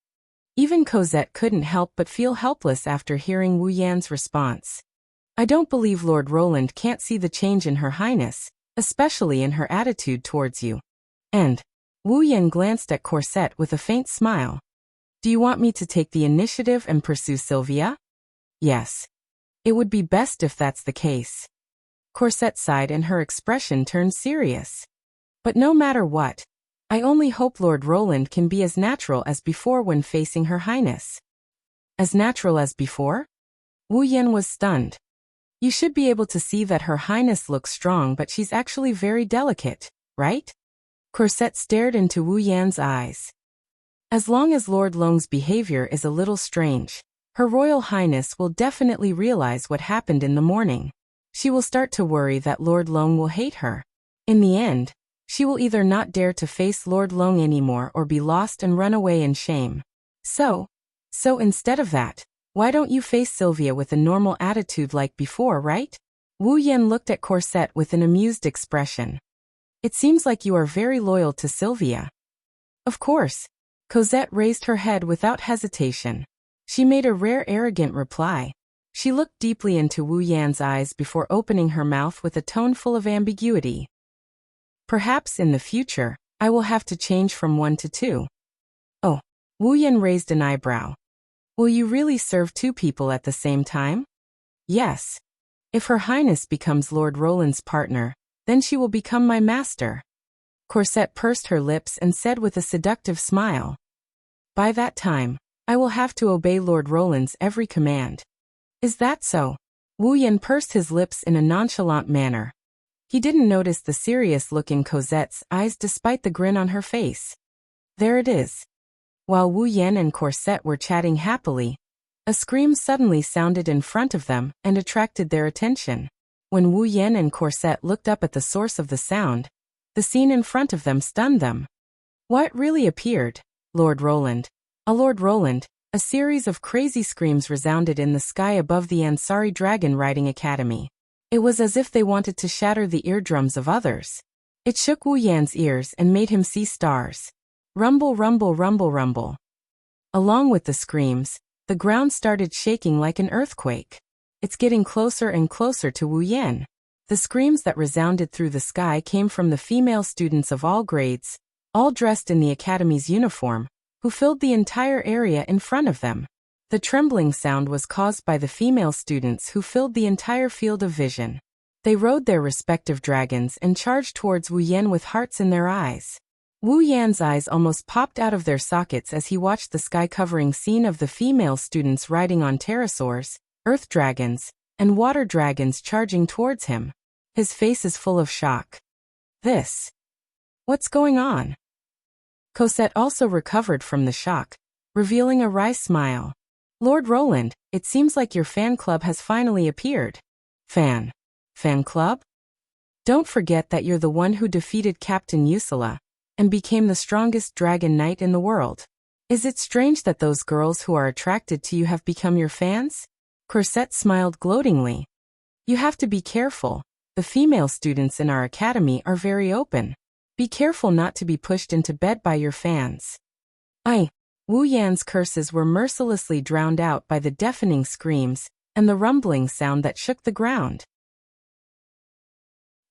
Even Cosette couldn't help but feel helpless after hearing Wu Yan's response. I don't believe Lord Roland can't see the change in Her Highness, especially in her attitude towards you. And Wu Yan glanced at Corset with a faint smile. Do you want me to take the initiative and pursue Sylvia? Yes. It would be best if that's the case. Corset sighed and her expression turned serious. But no matter what, I only hope Lord Roland can be as natural as before when facing Her Highness. As natural as before? Wu Yan was stunned. You should be able to see that Her Highness looks strong, but she's actually very delicate, right? Corset stared into Wu Yan's eyes. As long as Lord Long's behavior is a little strange, Her Royal Highness will definitely realize what happened in the morning. She will start to worry that Lord Long will hate her. In the end, she will either not dare to face Lord Long anymore or be lost and run away in shame. So instead of that, why don't you face Sylvia with a normal attitude like before, right? Wu Yan looked at Corset with an amused expression. It seems like you are very loyal to Sylvia. Of course. Cosette raised her head without hesitation. She made a rare arrogant reply. She looked deeply into Wu Yan's eyes before opening her mouth with a tone full of ambiguity. Perhaps in the future, I will have to change from 1 to 2. Oh. Wu Yan raised an eyebrow. Will you really serve 2 people at the same time? Yes. If Her Highness becomes Lord Roland's partner, then she will become my master. Cosette pursed her lips and said with a seductive smile. By that time, I will have to obey Lord Roland's every command. Is that so? Wu Yan pursed his lips in a nonchalant manner. He didn't notice the serious look in Cosette's eyes despite the grin on her face. There it is. While Wu Yan and Cosette were chatting happily, a scream suddenly sounded in front of them and attracted their attention. When Wu Yan and Cosette looked up at the source of the sound, the scene in front of them stunned them. What really appeared? Lord Roland. Lord Roland. A series of crazy screams resounded in the sky above the Ansari Dragon Riding Academy. It was as if they wanted to shatter the eardrums of others. It shook Wu Yan's ears and made him see stars. Rumble, rumble, rumble, rumble. Along with the screams, the ground started shaking like an earthquake. It's getting closer and closer to Wu Yan. The screams that resounded through the sky came from the female students of all grades, all dressed in the academy's uniform, who filled the entire area in front of them. The trembling sound was caused by the female students who filled the entire field of vision. They rode their respective dragons and charged towards Wu Yan with hearts in their eyes. Wu Yan's eyes almost popped out of their sockets as he watched the sky-covering scene of the female students riding on pterosaurs, earth dragons, and water dragons charging towards him. His face is full of shock. What's going on? Cosette also recovered from the shock, revealing a wry smile. Lord Roland, it seems like your fan club has finally appeared. Fan club? Don't forget that you're the one who defeated Captain Ursula and became the strongest dragon knight in the world. Is it strange that those girls who are attracted to you have become your fans? Cosette smiled gloatingly. You have to be careful. The female students in our academy are very open. Be careful not to be pushed into bed by your fans. Wu Yan's curses were mercilessly drowned out by the deafening screams and the rumbling sound that shook the ground.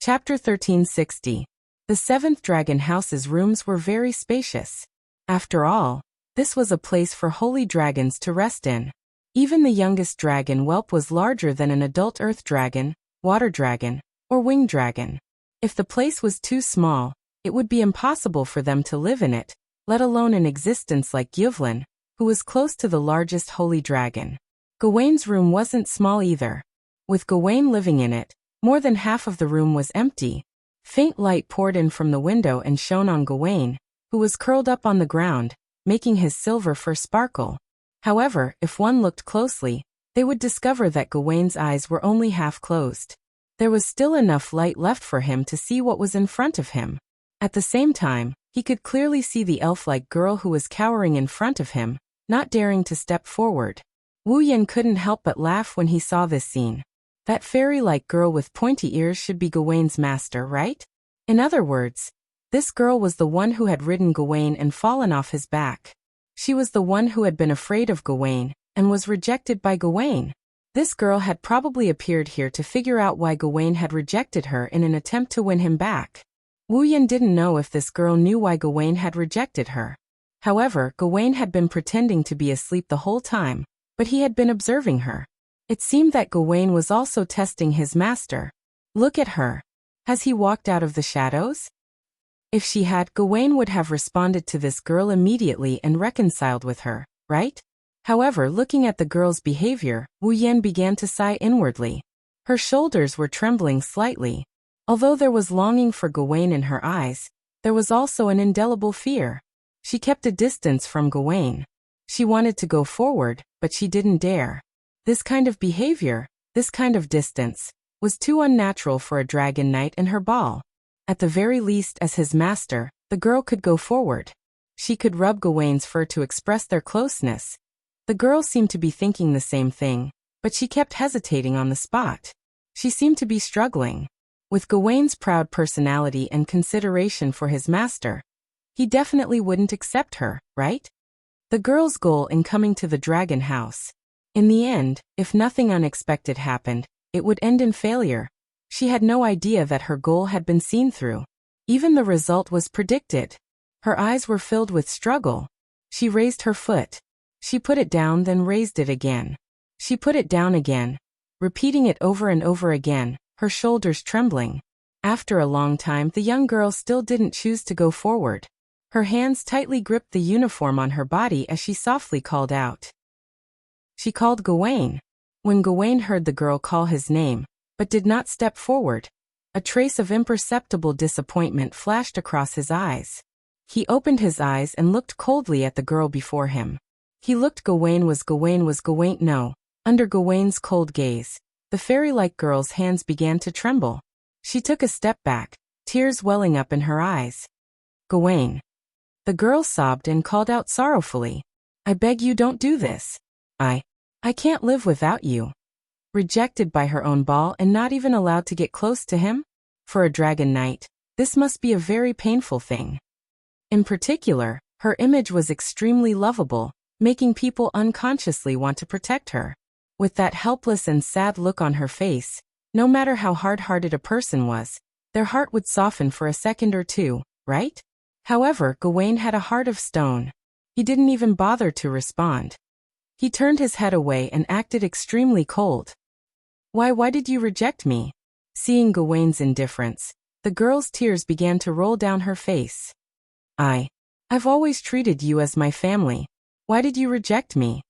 Chapter 1360. The 7th Dragon House's rooms were very spacious. After all, this was a place for holy dragons to rest in. Even the youngest dragon whelp was larger than an adult earth dragon, water dragon, or winged dragon. If the place was too small, it would be impossible for them to live in it, let alone an existence like Yuvlin, who was close to the largest holy dragon. Gawain's room wasn't small either. With Gawain living in it, more than half of the room was empty. Faint light poured in from the window and shone on Gawain, who was curled up on the ground, making his silver fur sparkle. However, if one looked closely, they would discover that Gawain's eyes were only half closed. There was still enough light left for him to see what was in front of him. At the same time, he could clearly see the elf-like girl who was cowering in front of him, not daring to step forward. Wu Yan couldn't help but laugh when he saw this scene. That fairy-like girl with pointy ears should be Gawain's master, right? In other words, this girl was the one who had ridden Gawain and fallen off his back. She was the one who had been afraid of Gawain and was rejected by Gawain. This girl had probably appeared here to figure out why Gawain had rejected her in an attempt to win him back. Wu Yan didn't know if this girl knew why Gawain had rejected her. However, Gawain had been pretending to be asleep the whole time, but he had been observing her. It seemed that Gawain was also testing his master. Look at her. Has he walked out of the shadows? If she had, Gawain would have responded to this girl immediately and reconciled with her, right? However, looking at the girl's behavior, Wu Yan began to sigh inwardly. Her shoulders were trembling slightly. Although there was longing for Gawain in her eyes, there was also an indelible fear. She kept a distance from Gawain. She wanted to go forward, but she didn't dare. This kind of behavior, this kind of distance, was too unnatural for a dragon knight in her ball. At the very least, as his master, the girl could go forward. She could rub Gawain's fur to express their closeness. The girl seemed to be thinking the same thing, but she kept hesitating on the spot. She seemed to be struggling. With Gawain's proud personality and consideration for his master, he definitely wouldn't accept her, right? The girl's goal in coming to the dragon house. In the end, if nothing unexpected happened, it would end in failure. She had no idea that her goal had been seen through. Even the result was predicted. Her eyes were filled with struggle. She raised her foot. She put it down, then raised it again. She put it down again, repeating it over and over again, her shoulders trembling. After a long time, the young girl still didn't choose to go forward. Her hands tightly gripped the uniform on her body as she softly called out. She called Gawain. When Gawain heard the girl call his name, but did not step forward, a trace of imperceptible disappointment flashed across his eyes. He opened his eyes and looked coldly at the girl before him. He looked. Gawain was Gawain. No. Under Gawain's cold gaze, the fairy-like girl's hands began to tremble. She took a step back, tears welling up in her eyes. Gawain. The girl sobbed and called out sorrowfully. I beg you, don't do this. I can't live without you. Rejected by her own ball and not even allowed to get close to him? For a dragon knight, this must be a very painful thing. In particular, her image was extremely lovable, making people unconsciously want to protect her. With that helpless and sad look on her face, no matter how hard-hearted a person was, their heart would soften for a second or two, right? However, Gawain had a heart of stone. He didn't even bother to respond. He turned his head away and acted extremely cold. Why did you reject me? Seeing Gawain's indifference, the girl's tears began to roll down her face. I've always treated you as my family. Why did you reject me?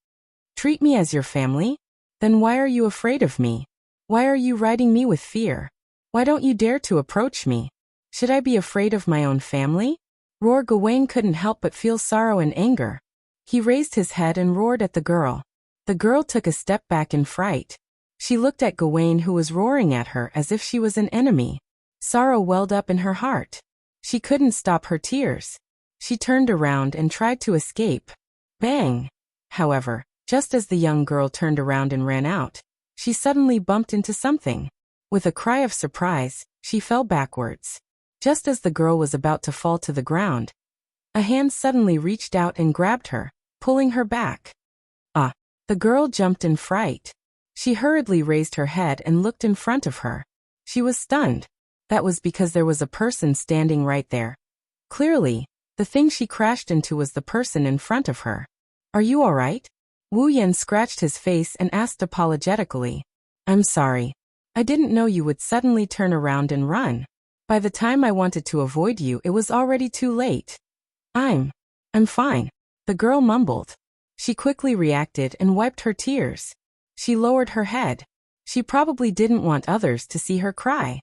Treat me as your family? Then why are you afraid of me? Why are you riding me with fear? Why don't you dare to approach me? Should I be afraid of my own family? Roar. Gawain couldn't help but feel sorrow and anger. He raised his head and roared at the girl. The girl took a step back in fright. She looked at Gawain, who was roaring at her as if she was an enemy. Sorrow welled up in her heart. She couldn't stop her tears. She turned around and tried to escape. Bang! However, just as the young girl turned around and ran out, she suddenly bumped into something. With a cry of surprise, she fell backwards. Just as the girl was about to fall to the ground, a hand suddenly reached out and grabbed her, pulling her back. The girl jumped in fright. She hurriedly raised her head and looked in front of her. She was stunned. That was because there was a person standing right there. Clearly, the thing she crashed into was the person in front of her. Are you all right? Wu Yan scratched his face and asked apologetically. I'm sorry. I didn't know you would suddenly turn around and run. By the time I wanted to avoid you, it was already too late. I'm fine, the girl mumbled. She quickly reacted and wiped her tears. She lowered her head. She probably didn't want others to see her cry.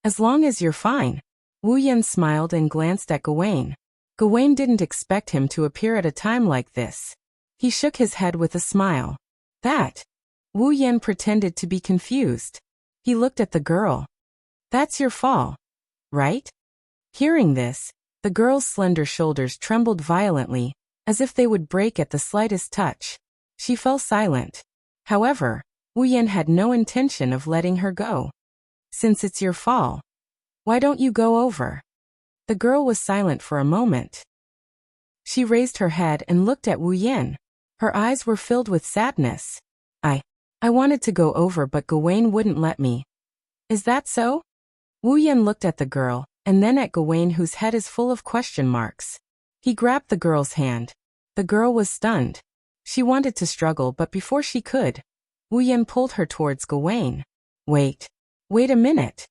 As long as you're fine. Wu Yan smiled and glanced at Gawain. Gawain didn't expect him to appear at a time like this. He shook his head with a smile. That? Wu Yan pretended to be confused. He looked at the girl. That's your fall, right? Hearing this, the girl's slender shoulders trembled violently, as if they would break at the slightest touch. She fell silent. However, Wu Yan had no intention of letting her go. Since it's your fall, why don't you go over? The girl was silent for a moment. She raised her head and looked at Wu Yan. Her eyes were filled with sadness. I wanted to go over, but Gawain wouldn't let me. Is that so? Wu Yan looked at the girl, and then at Gawain, whose head is full of question marks. He grabbed the girl's hand. The girl was stunned. She wanted to struggle, but before she could, Wu Yan pulled her towards Gawain. Wait a minute.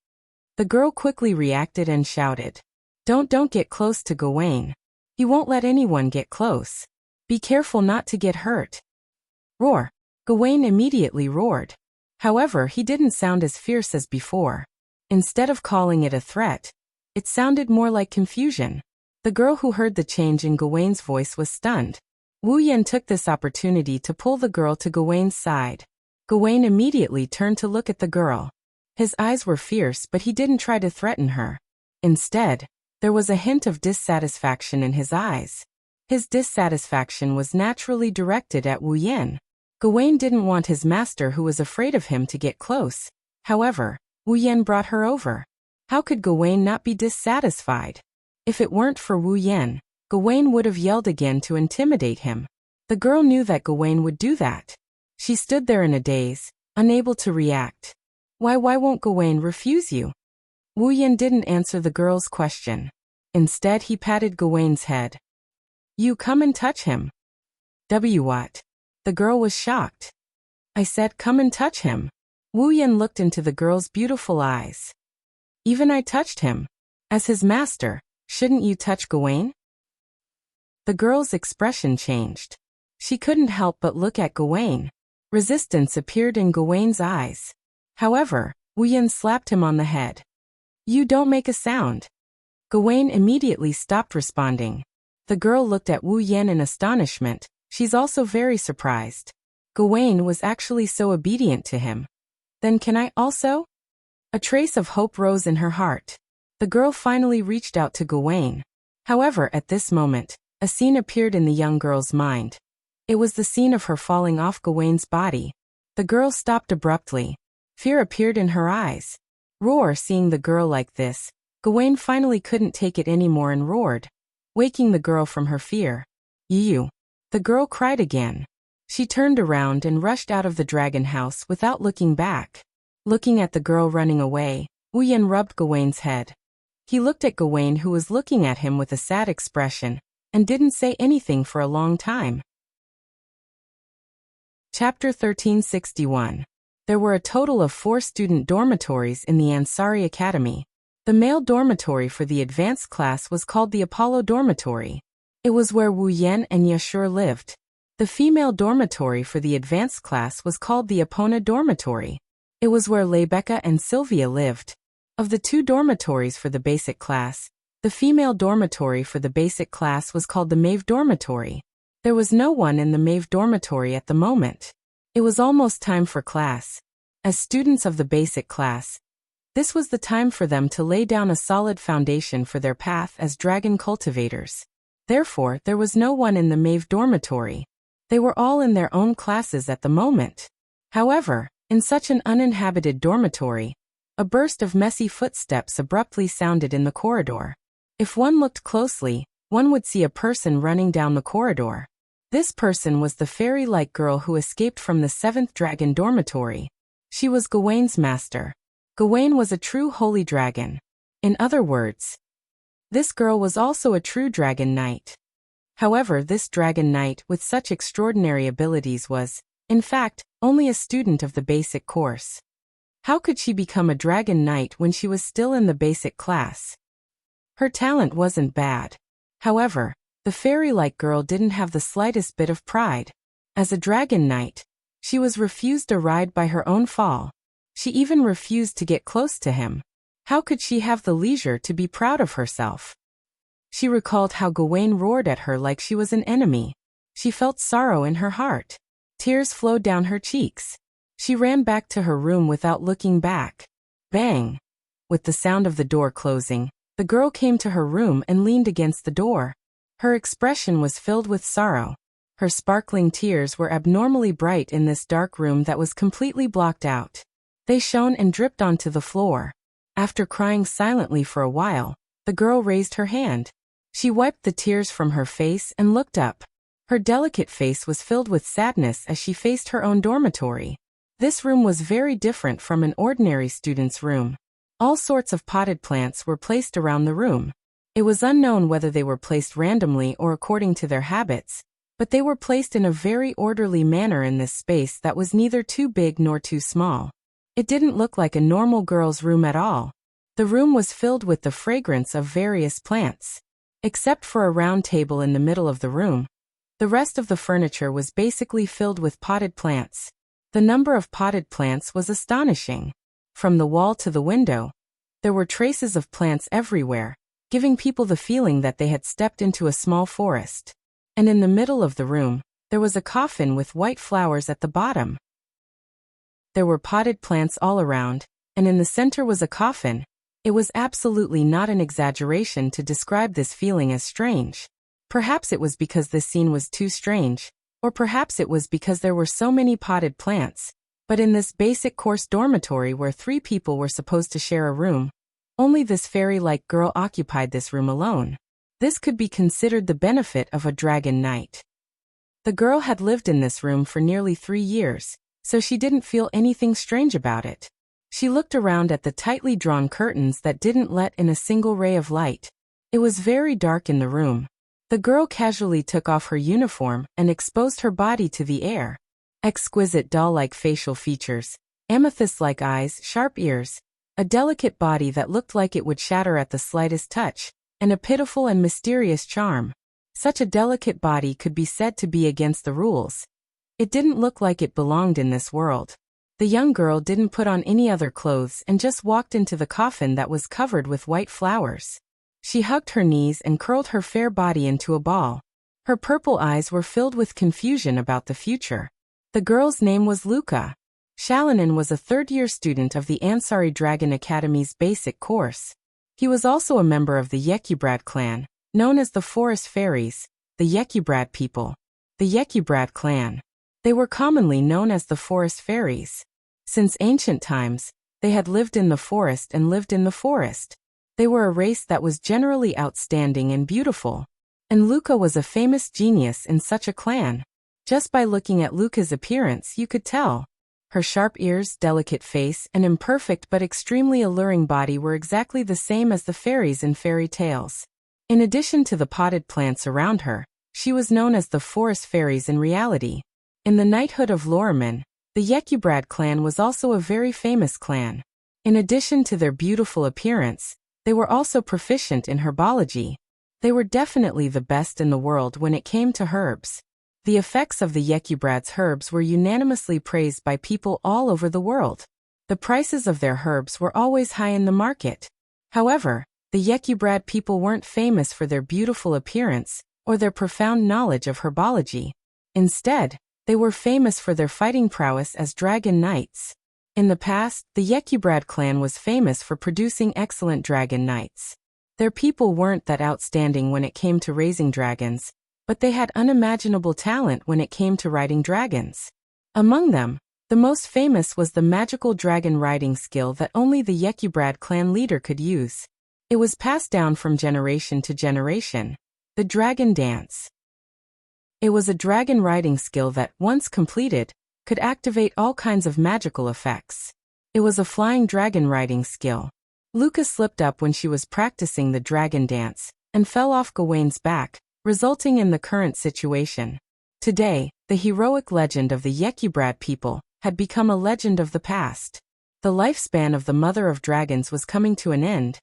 The girl quickly reacted and shouted. Don't get close to Gawain. He won't let anyone get close. Be careful not to get hurt. Roar. Gawain immediately roared. However, he didn't sound as fierce as before. Instead of calling it a threat, it sounded more like confusion. The girl who heard the change in Gawain's voice was stunned. Wu Yan took this opportunity to pull the girl to Gawain's side. Gawain immediately turned to look at the girl. His eyes were fierce, but he didn't try to threaten her. Instead, there was a hint of dissatisfaction in his eyes. His dissatisfaction was naturally directed at Wu Yan. Gawain didn't want his master, who was afraid of him, to get close. However, Wu Yan brought her over. How could Gawain not be dissatisfied? If it weren't for Wu Yan, Gawain would have yelled again to intimidate him. The girl knew that Gawain would do that. She stood there in a daze, unable to react. Why won't Gawain refuse you? Wu Yan didn't answer the girl's question. Instead, he patted Gawain's head. You come and touch him. What? The girl was shocked. I said come and touch him. Wu Yan looked into the girl's beautiful eyes. Even I touched him. As his master, shouldn't you touch Gawain? The girl's expression changed. She couldn't help but look at Gawain. Resistance appeared in Gawain's eyes. However, Wu Yan slapped him on the head. You don't make a sound. Gawain immediately stopped responding. The girl looked at Wu Yan in astonishment. She's also very surprised. Gawain was actually so obedient to him. Then can I also? A trace of hope rose in her heart. The girl finally reached out to Gawain. However, at this moment, a scene appeared in the young girl's mind. It was the scene of her falling off Gawain's body. The girl stopped abruptly. Fear appeared in her eyes. Roar, seeing the girl like this, Gawain finally couldn't take it anymore and roared, waking the girl from her fear. You. The girl cried again. She turned around and rushed out of the dragon house without looking back. Looking at the girl running away, Wu Yan rubbed Gawain's head. He looked at Gawain, who was looking at him with a sad expression, and didn't say anything for a long time. Chapter 1361. There were a total of 4 student dormitories in the Ansari Academy. The male dormitory for the advanced class was called the Apollo Dormitory. It was where Wu Yan and Yashur lived. The female dormitory for the advanced class was called the Epona Dormitory. It was where Lebecca and Sylvia lived. Of the 2 dormitories for the basic class, the female dormitory for the basic class was called the Maeve Dormitory. There was no one in the Maeve Dormitory at the moment. It was almost time for class. As students of the basic class, this was the time for them to lay down a solid foundation for their path as dragon cultivators. Therefore, there was no one in the Maeve Dormitory. They were all in their own classes at the moment. However, in such an uninhabited dormitory, a burst of messy footsteps abruptly sounded in the corridor. If one looked closely, one would see a person running down the corridor. This person was the fairy-like girl who escaped from the 7th dragon dormitory. She was Gawain's master. Gawain was a true holy dragon. In other words, this girl was also a true dragon knight. However, this dragon knight with such extraordinary abilities was, in fact, only a student of the basic course. How could she become a dragon knight when she was still in the basic class? Her talent wasn't bad. However, the fairy-like girl didn't have the slightest bit of pride. As a dragon knight, she was refused a ride by her own fall. She even refused to get close to him. How could she have the leisure to be proud of herself? She recalled how Gawain roared at her like she was an enemy. She felt sorrow in her heart. Tears flowed down her cheeks. She ran back to her room without looking back. Bang! With the sound of the door closing, the girl came to her room and leaned against the door. Her expression was filled with sorrow. Her sparkling tears were abnormally bright in this dark room that was completely blocked out. They shone and dripped onto the floor. After crying silently for a while, the girl raised her hand. She wiped the tears from her face and looked up. Her delicate face was filled with sadness as she faced her own dormitory. This room was very different from an ordinary student's room. All sorts of potted plants were placed around the room. It was unknown whether they were placed randomly or according to their habits, but they were placed in a very orderly manner in this space that was neither too big nor too small. It didn't look like a normal girl's room at all. The room was filled with the fragrance of various plants. Except for a round table in the middle of the room, the rest of the furniture was basically filled with potted plants. The number of potted plants was astonishing. From the wall to the window, there were traces of plants everywhere, giving people the feeling that they had stepped into a small forest. And in the middle of the room, there was a coffin with white flowers at the bottom. There were potted plants all around, and in the center was a coffin. It was absolutely not an exaggeration to describe this feeling as strange. Perhaps it was because this scene was too strange, or perhaps it was because there were so many potted plants. But in this basic course dormitory where 3 people were supposed to share a room, Only this fairy-like girl occupied this room alone. This could be considered the benefit of a dragon knight. The girl had lived in this room for nearly 3 years, so she didn't feel anything strange about it. She looked around at the tightly drawn curtains that didn't let in a single ray of light. It was very dark in the room. The girl casually took off her uniform and exposed her body to the air. Exquisite doll-like facial features, amethyst-like eyes, sharp ears, a delicate body that looked like it would shatter at the slightest touch, and a pitiful and mysterious charm. Such a delicate body could be said to be against the rules. It didn't look like it belonged in this world. The young girl didn't put on any other clothes and just walked into the coffin that was covered with white flowers. She hugged her knees and curled her fair body into a ball. Her purple eyes were filled with confusion about the future. The girl's name was Luca. Shalanin was a third-year student of the Ansari Dragon Academy's basic course. He was also a member of the Yekibrad clan, known as the Forest Fairies, the Yekibrad people. The Yekibrad clan. They were commonly known as the Forest Fairies. Since ancient times, they had lived in the forest and lived in the forest. They were a race that was generally outstanding and beautiful. And Luca was a famous genius in such a clan. Just by looking at Luca's appearance, you could tell. Her sharp ears, delicate face, and imperfect but extremely alluring body were exactly the same as the fairies in fairy tales. In addition to the potted plants around her, she was known as the Forest Fairies in reality. In the knighthood of Loriman, the Yekibrad clan was also a very famous clan. In addition to their beautiful appearance, they were also proficient in herbology. They were definitely the best in the world when it came to herbs. The effects of the Yekibrad's herbs were unanimously praised by people all over the world. The prices of their herbs were always high in the market. However, the Yekibrad people weren't famous for their beautiful appearance or their profound knowledge of herbology. Instead, they were famous for their fighting prowess as dragon knights. In the past, the Yekibrad clan was famous for producing excellent dragon knights. Their people weren't that outstanding when it came to raising dragons, but they had unimaginable talent when it came to riding dragons. Among them, the most famous was the magical dragon riding skill that only the Yekibrad clan leader could use. It was passed down from generation to generation. The dragon dance. It was a dragon riding skill that, once completed, could activate all kinds of magical effects. It was a flying dragon riding skill. Luca slipped up when she was practicing the dragon dance and fell off Gawain's back, resulting in the current situation. Today, the heroic legend of the Yekibrad people had become a legend of the past. The lifespan of the Mother of Dragons was coming to an end,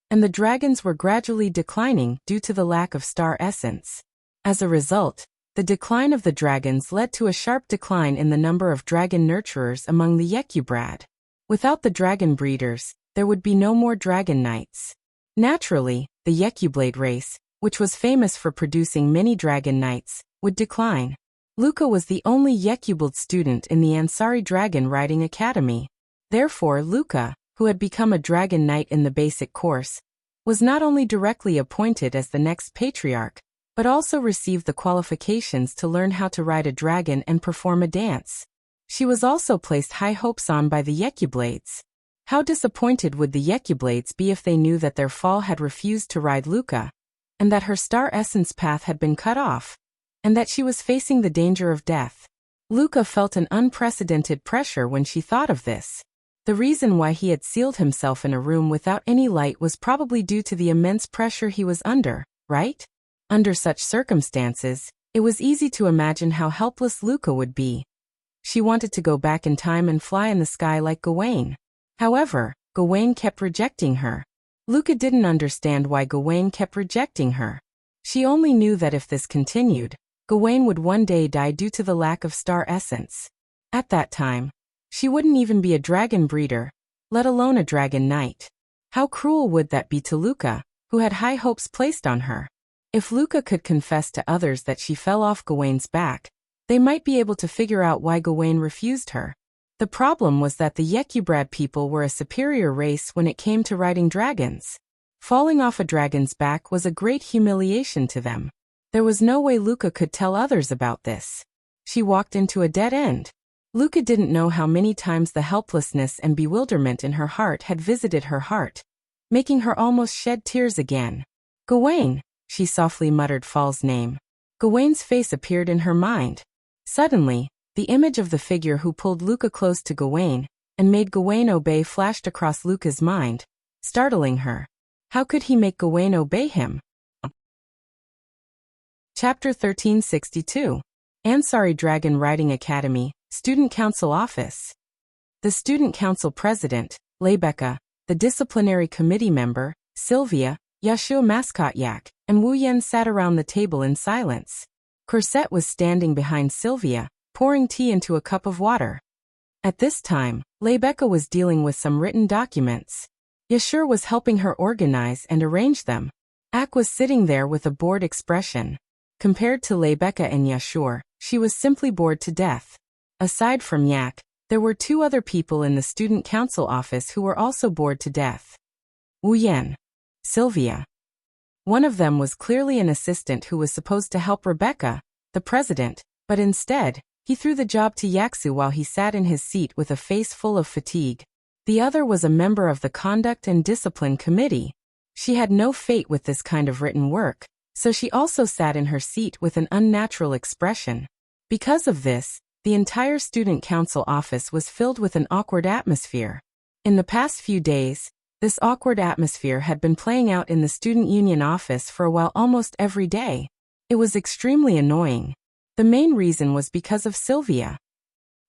and the dragons were gradually declining due to the lack of star essence. As a result, the decline of the dragons led to a sharp decline in the number of dragon nurturers among the Yekibrad. Without the dragon breeders, there would be no more dragon knights. Naturally, the Yekiblade race, which was famous for producing many dragon knights, would decline. Luca was the only Yekiblade student in the Ansari Dragon Riding Academy. Therefore, Luca, who had become a dragon knight in the basic course, was not only directly appointed as the next patriarch, but also received the qualifications to learn how to ride a dragon and perform a dance. She was also placed high hopes on by the Yekiblades. How disappointed would the Yekiblades be if they knew that their fall had refused to ride Luca, and that her star essence path had been cut off, and that she was facing the danger of death. Luca felt an unprecedented pressure when she thought of this. The reason why he had sealed himself in a room without any light was probably due to the immense pressure he was under, right? Under such circumstances, it was easy to imagine how helpless Luca would be. She wanted to go back in time and fly in the sky like Gawain. However, Gawain kept rejecting her. Luca didn't understand why Gawain kept rejecting her. She only knew that if this continued, Gawain would one day die due to the lack of star essence. At that time, she wouldn't even be a dragon breeder, let alone a dragon knight. How cruel would that be to Luca, who had high hopes placed on her? If Luca could confess to others that she fell off Gawain's back, they might be able to figure out why Gawain refused her. The problem was that the Yekibrad people were a superior race when it came to riding dragons. Falling off a dragon's back was a great humiliation to them. There was no way Luca could tell others about this. She walked into a dead end. Luca didn't know how many times the helplessness and bewilderment in her heart had visited her heart. making her almost shed tears again. Gawain, she softly muttered Fall's name. Gawain's face appeared in her mind. Suddenly, the image of the figure who pulled Luca close to Gawain and made Gawain obey flashed across Luca's mind, startling her. How could he make Gawain obey him? Chapter 1362. Ansari Dragon Riding Academy, Student Council Office. The Student Council President, Lebeka, the Disciplinary Committee member, Sylvia, Yashu Mascot Yak, and Wu Yan sat around the table in silence. Corset was standing behind Sylvia, pouring tea into a cup of water. At this time, Lebeka was dealing with some written documents. Yashur was helping her organize and arrange them. Ak was sitting there with a bored expression. Compared to Lebeka and Yashur, she was simply bored to death. Aside from Yak, there were two other people in the student council office who were also bored to death. Wu Yan. Sylvia. One of them was clearly an assistant who was supposed to help Rebecca, the president, but instead, he threw the job to Yaksu while he sat in his seat with a face full of fatigue. The other was a member of the Conduct and Discipline Committee. She had no fate with this kind of written work, so she also sat in her seat with an unnatural expression. Because of this, the entire student council office was filled with an awkward atmosphere. In the past few days, this awkward atmosphere had been playing out in the student union office for a while almost every day. It was extremely annoying. The main reason was because of Sylvia.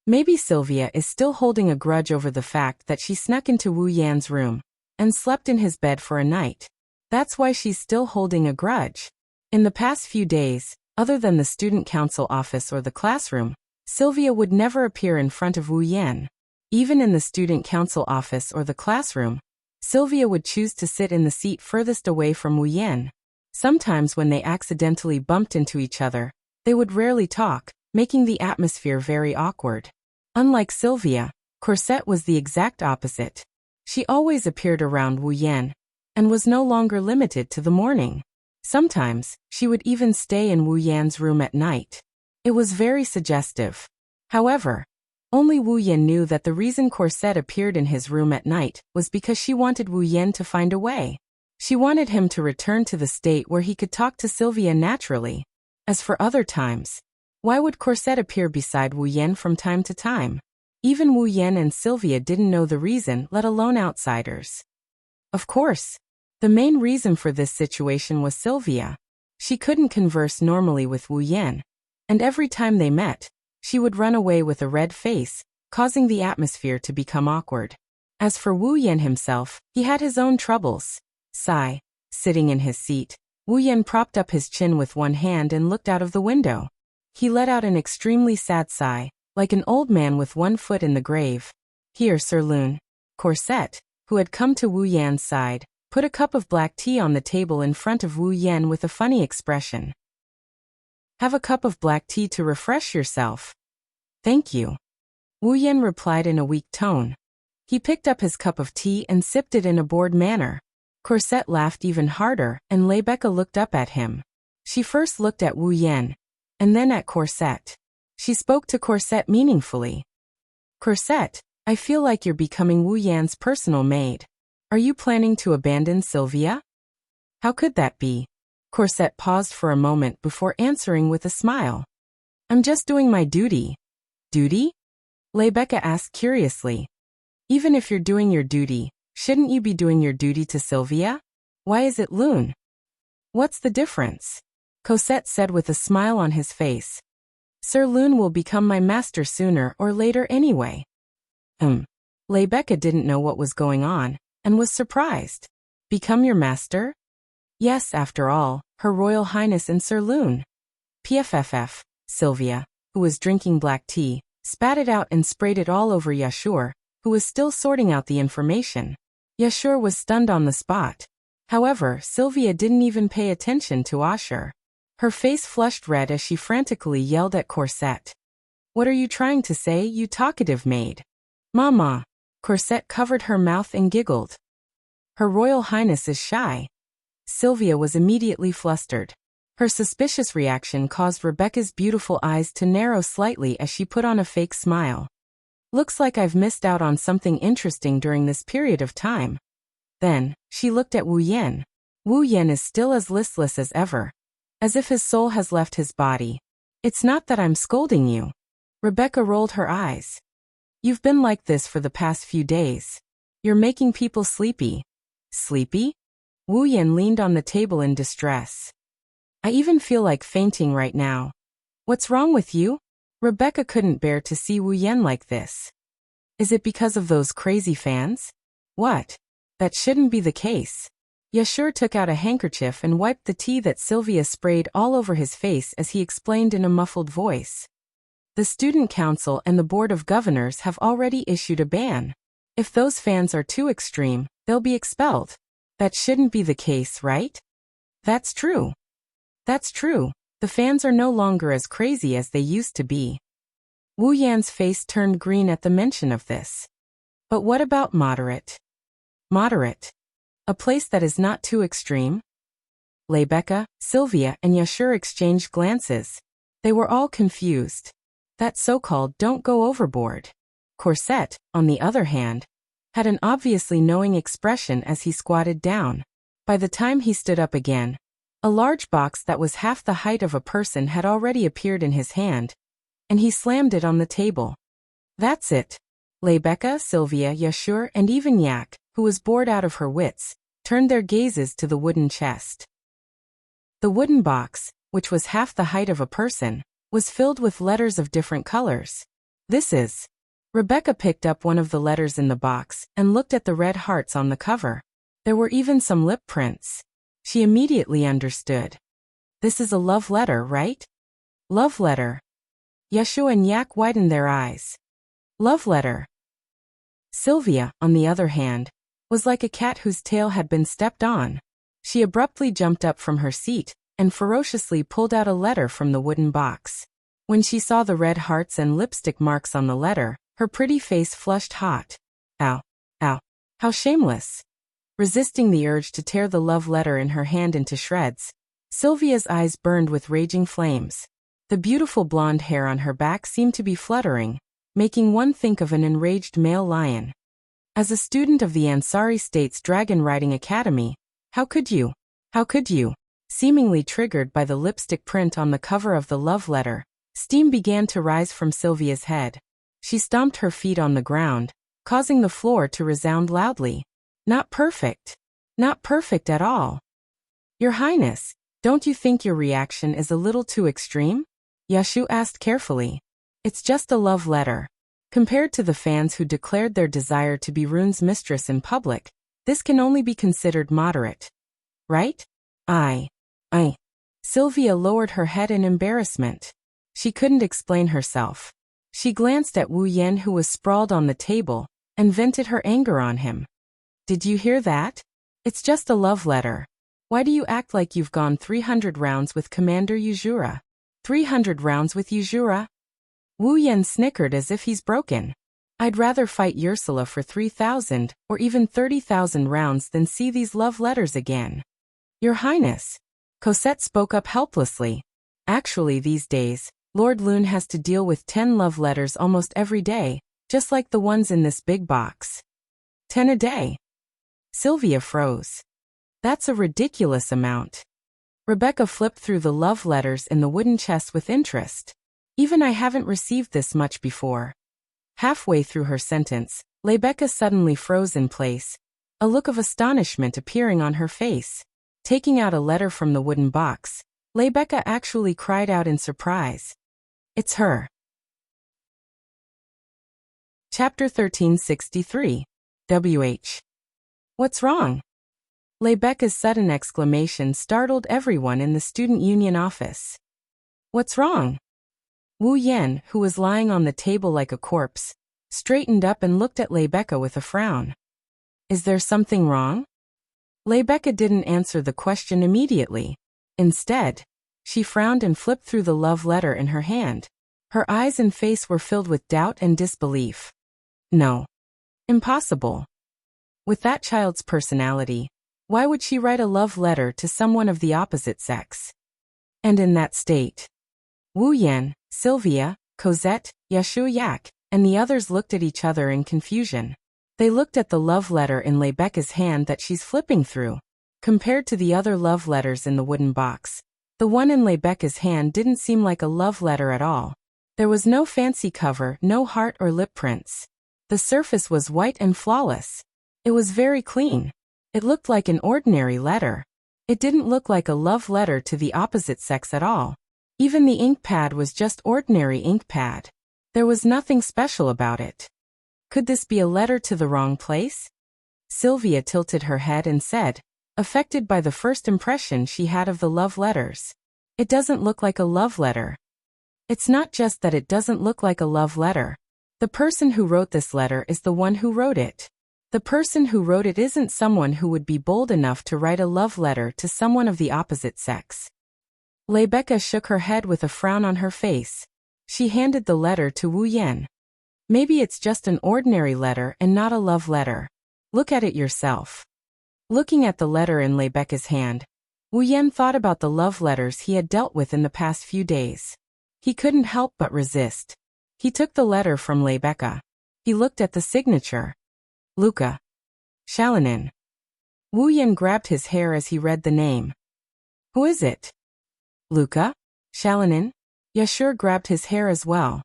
Maybe Sylvia is still holding a grudge over the fact that she snuck into Wu Yan's room and slept in his bed for a night. That's why she's still holding a grudge. In the past few days, other than the student council office or the classroom, Sylvia would never appear in front of Wu Yan. Even in the student council office or the classroom, Sylvia would choose to sit in the seat furthest away from Wu Yan. Sometimes when they accidentally bumped into each other, they would rarely talk, making the atmosphere very awkward. Unlike Sylvia, Corset was the exact opposite. She always appeared around Wu Yan, and was no longer limited to the morning. Sometimes, she would even stay in Wu Yan's room at night. It was very suggestive. However, only Wu Yan knew that the reason Corset appeared in his room at night was because she wanted Wu Yan to find a way. She wanted him to return to the state where he could talk to Sylvia naturally. As for other times, why would Corset appear beside Wu Yan from time to time? Even Wu Yan and Sylvia didn't know the reason, let alone outsiders. Of course, the main reason for this situation was Sylvia. She couldn't converse normally with Wu Yan, and every time they met, she would run away with a red face, causing the atmosphere to become awkward. As for Wu Yan himself, he had his own troubles. Sigh. Sitting in his seat, Wu Yan propped up his chin with one hand and looked out of the window. He let out an extremely sad sigh, like an old man with one foot in the grave. Here, Sir Loon. Corset, who had come to Wu Yan's side, put a cup of black tea on the table in front of Wu Yan with a funny expression. Have a cup of black tea to refresh yourself. Thank you. Wu Yan replied in a weak tone. He picked up his cup of tea and sipped it in a bored manner. Corset laughed even harder, and Lebeka looked up at him. She first looked at Wu Yan, and then at Corset. She spoke to Corset meaningfully. Corset, I feel like you're becoming Wu Yan's personal maid. Are you planning to abandon Sylvia? How could that be? Corset paused for a moment before answering with a smile. I'm just doing my duty. Duty? Lebeka asked curiously. Even if you're doing your duty, shouldn't you be doing your duty to Sylvia? Why is it Loon? What's the difference? Corset said with a smile on his face. Sir Loon will become my master sooner or later anyway. Lebeka didn't know what was going on, and was surprised. Become your master? Yes, after all, Her Royal Highness and Sir Loon. PFFF, Sylvia, who was drinking black tea, spat it out and sprayed it all over Yashur, who was still sorting out the information. Yashur was stunned on the spot. However, Sylvia didn't even pay attention to Ashur. Her face flushed red as she frantically yelled at Corset. What are you trying to say, you talkative maid? Mama. Corset covered her mouth and giggled. Her Royal Highness is shy. Sylvia was immediately flustered. Her suspicious reaction caused Rebecca's beautiful eyes to narrow slightly as she put on a fake smile. Looks like I've missed out on something interesting during this period of time. Then, She looked at Wu Yan. Wu Yan is still as listless as ever, as if his soul has left his body. It's not that I'm scolding you. Rebecca rolled her eyes. You've been like this for the past few days. You're making people sleepy. Sleepy? Wu Yan leaned on the table in distress. I even feel like fainting right now. What's wrong with you? Rebecca couldn't bear to see Wu Yan like this. Is it because of those crazy fans? What? That shouldn't be the case. Yashur took out a handkerchief and wiped the tea that Sylvia sprayed all over his face as he explained in a muffled voice. The Student Council and the Board of Governors have already issued a ban. If those fans are too extreme, they'll be expelled. That shouldn't be the case, right? That's true. That's true. The fans are no longer as crazy as they used to be. Wu Yan's face turned green at the mention of this. But what about moderate? Moderate. A place that is not too extreme? Rebecca, Sylvia, and Yashur exchanged glances. They were all confused. That so-called don't go overboard. Corset, on the other hand, had an obviously knowing expression as he squatted down. By the time he stood up again, a large box that was half the height of a person had already appeared in his hand, and he slammed it on the table. That's it. Rebecca, Sylvia, Yashur, and even Yak, who was bored out of her wits, turned their gazes to the wooden chest. The wooden box, which was half the height of a person, was filled with letters of different colors. This is. Rebecca picked up one of the letters in the box and looked at the red hearts on the cover. There were even some lip prints. She immediately understood. This is a love letter, right? Love letter. Yashu and Yak widened their eyes. Love letter. Sylvia, on the other hand, was like a cat whose tail had been stepped on. She abruptly jumped up from her seat and ferociously pulled out a letter from the wooden box. When she saw the red hearts and lipstick marks on the letter, her pretty face flushed hot. Ow, ow, how shameless. Resisting the urge to tear the love letter in her hand into shreds, Sylvia's eyes burned with raging flames. The beautiful blonde hair on her back seemed to be fluttering, making one think of an enraged male lion. As a student of the Ansari State's Dragon Riding Academy, how could you? How could you? Seemingly triggered by the lipstick print on the cover of the love letter, steam began to rise from Sylvia's head. She stomped her feet on the ground, causing the floor to resound loudly. Not perfect. Not perfect at all. Your Highness, don't you think your reaction is a little too extreme? Yashu asked carefully. It's just a love letter. Compared to the fans who declared their desire to be Rune's mistress in public, this can only be considered moderate. Right? I. Sylvia lowered her head in embarrassment. She couldn't explain herself. She glanced at Wu Yan, who was sprawled on the table, and vented her anger on him. Did you hear that? It's just a love letter. Why do you act like you've gone 300 rounds with Commander Yuzura? 300 rounds with Yuzura? Wu Yan snickered as if he's broken. I'd rather fight Ursula for 3,000 or even 30,000 rounds than see these love letters again. Your Highness. Cosette spoke up helplessly. Actually, these days, Lord Lune has to deal with 10 love letters almost every day, just like the ones in this big box. 10 a day. Sylvia froze. That's a ridiculous amount. Rebecca flipped through the love letters in the wooden chest with interest. Even I haven't received this much before. Halfway through her sentence, Rebecca suddenly froze in place, a look of astonishment appearing on her face. Taking out a letter from the wooden box, Rebecca actually cried out in surprise. It's her. Chapter 1363. WH. What's wrong? Rebecca's sudden exclamation startled everyone in the student union office. What's wrong? Wu Yan, who was lying on the table like a corpse, straightened up and looked at Rebecca with a frown. Is there something wrong? Rebecca didn't answer the question immediately. Instead, she frowned and flipped through the love letter in her hand. Her eyes and face were filled with doubt and disbelief. No. Impossible. With that child's personality, why would she write a love letter to someone of the opposite sex? And in that state, Wu Yan, Sylvia, Cosette, Yashu Yak, and the others looked at each other in confusion. They looked at the love letter in Rebecca's hand that she's flipping through. Compared to the other love letters in the wooden box, the one in Rebecca's hand didn't seem like a love letter at all. There was no fancy cover, no heart or lip prints. The surface was white and flawless. It was very clean. It looked like an ordinary letter. It didn't look like a love letter to the opposite sex at all. Even the ink pad was just ordinary ink pad. There was nothing special about it. Could this be a letter to the wrong place? Sylvia tilted her head and said, affected by the first impression she had of the love letters. It doesn't look like a love letter. It's not just that it doesn't look like a love letter. The person who wrote this letter is the one who wrote it. The person who wrote it isn't someone who would be bold enough to write a love letter to someone of the opposite sex. Rebecca shook her head with a frown on her face. She handed the letter to Wu Yan. Maybe it's just an ordinary letter and not a love letter. Look at it yourself. Looking at the letter in Rebecca's hand, Wu Yan thought about the love letters he had dealt with in the past few days. He couldn't help but resist. He took the letter from Rebecca. He looked at the signature. Luca. Shalanin. Wu Yan grabbed his hair as he read the name. Who is it? Luca? Shalanin? Yashur grabbed his hair as well.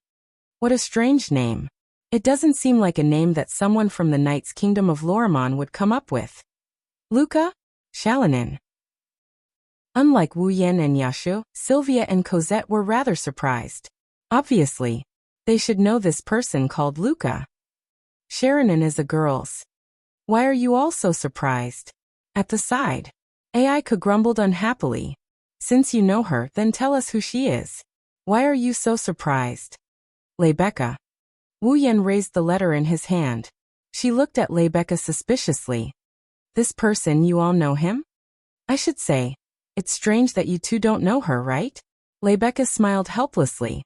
What a strange name. It doesn't seem like a name that someone from the Knight's Kingdom of Lorimon would come up with. Luca? Shalanin. Unlike Wu Yan and Yashu, Sylvia and Cosette were rather surprised. Obviously, they should know this person called Luca. Sharanin is a girl's. Why are you all so surprised? At the side, Aika grumbled unhappily. Since you know her, then tell us who she is. Why are you so surprised? Rebecca. Wu Yan raised the letter in his hand. She looked at Rebecca suspiciously. This person, you all know him? I should say, it's strange that you two don't know her, right? Rebecca smiled helplessly.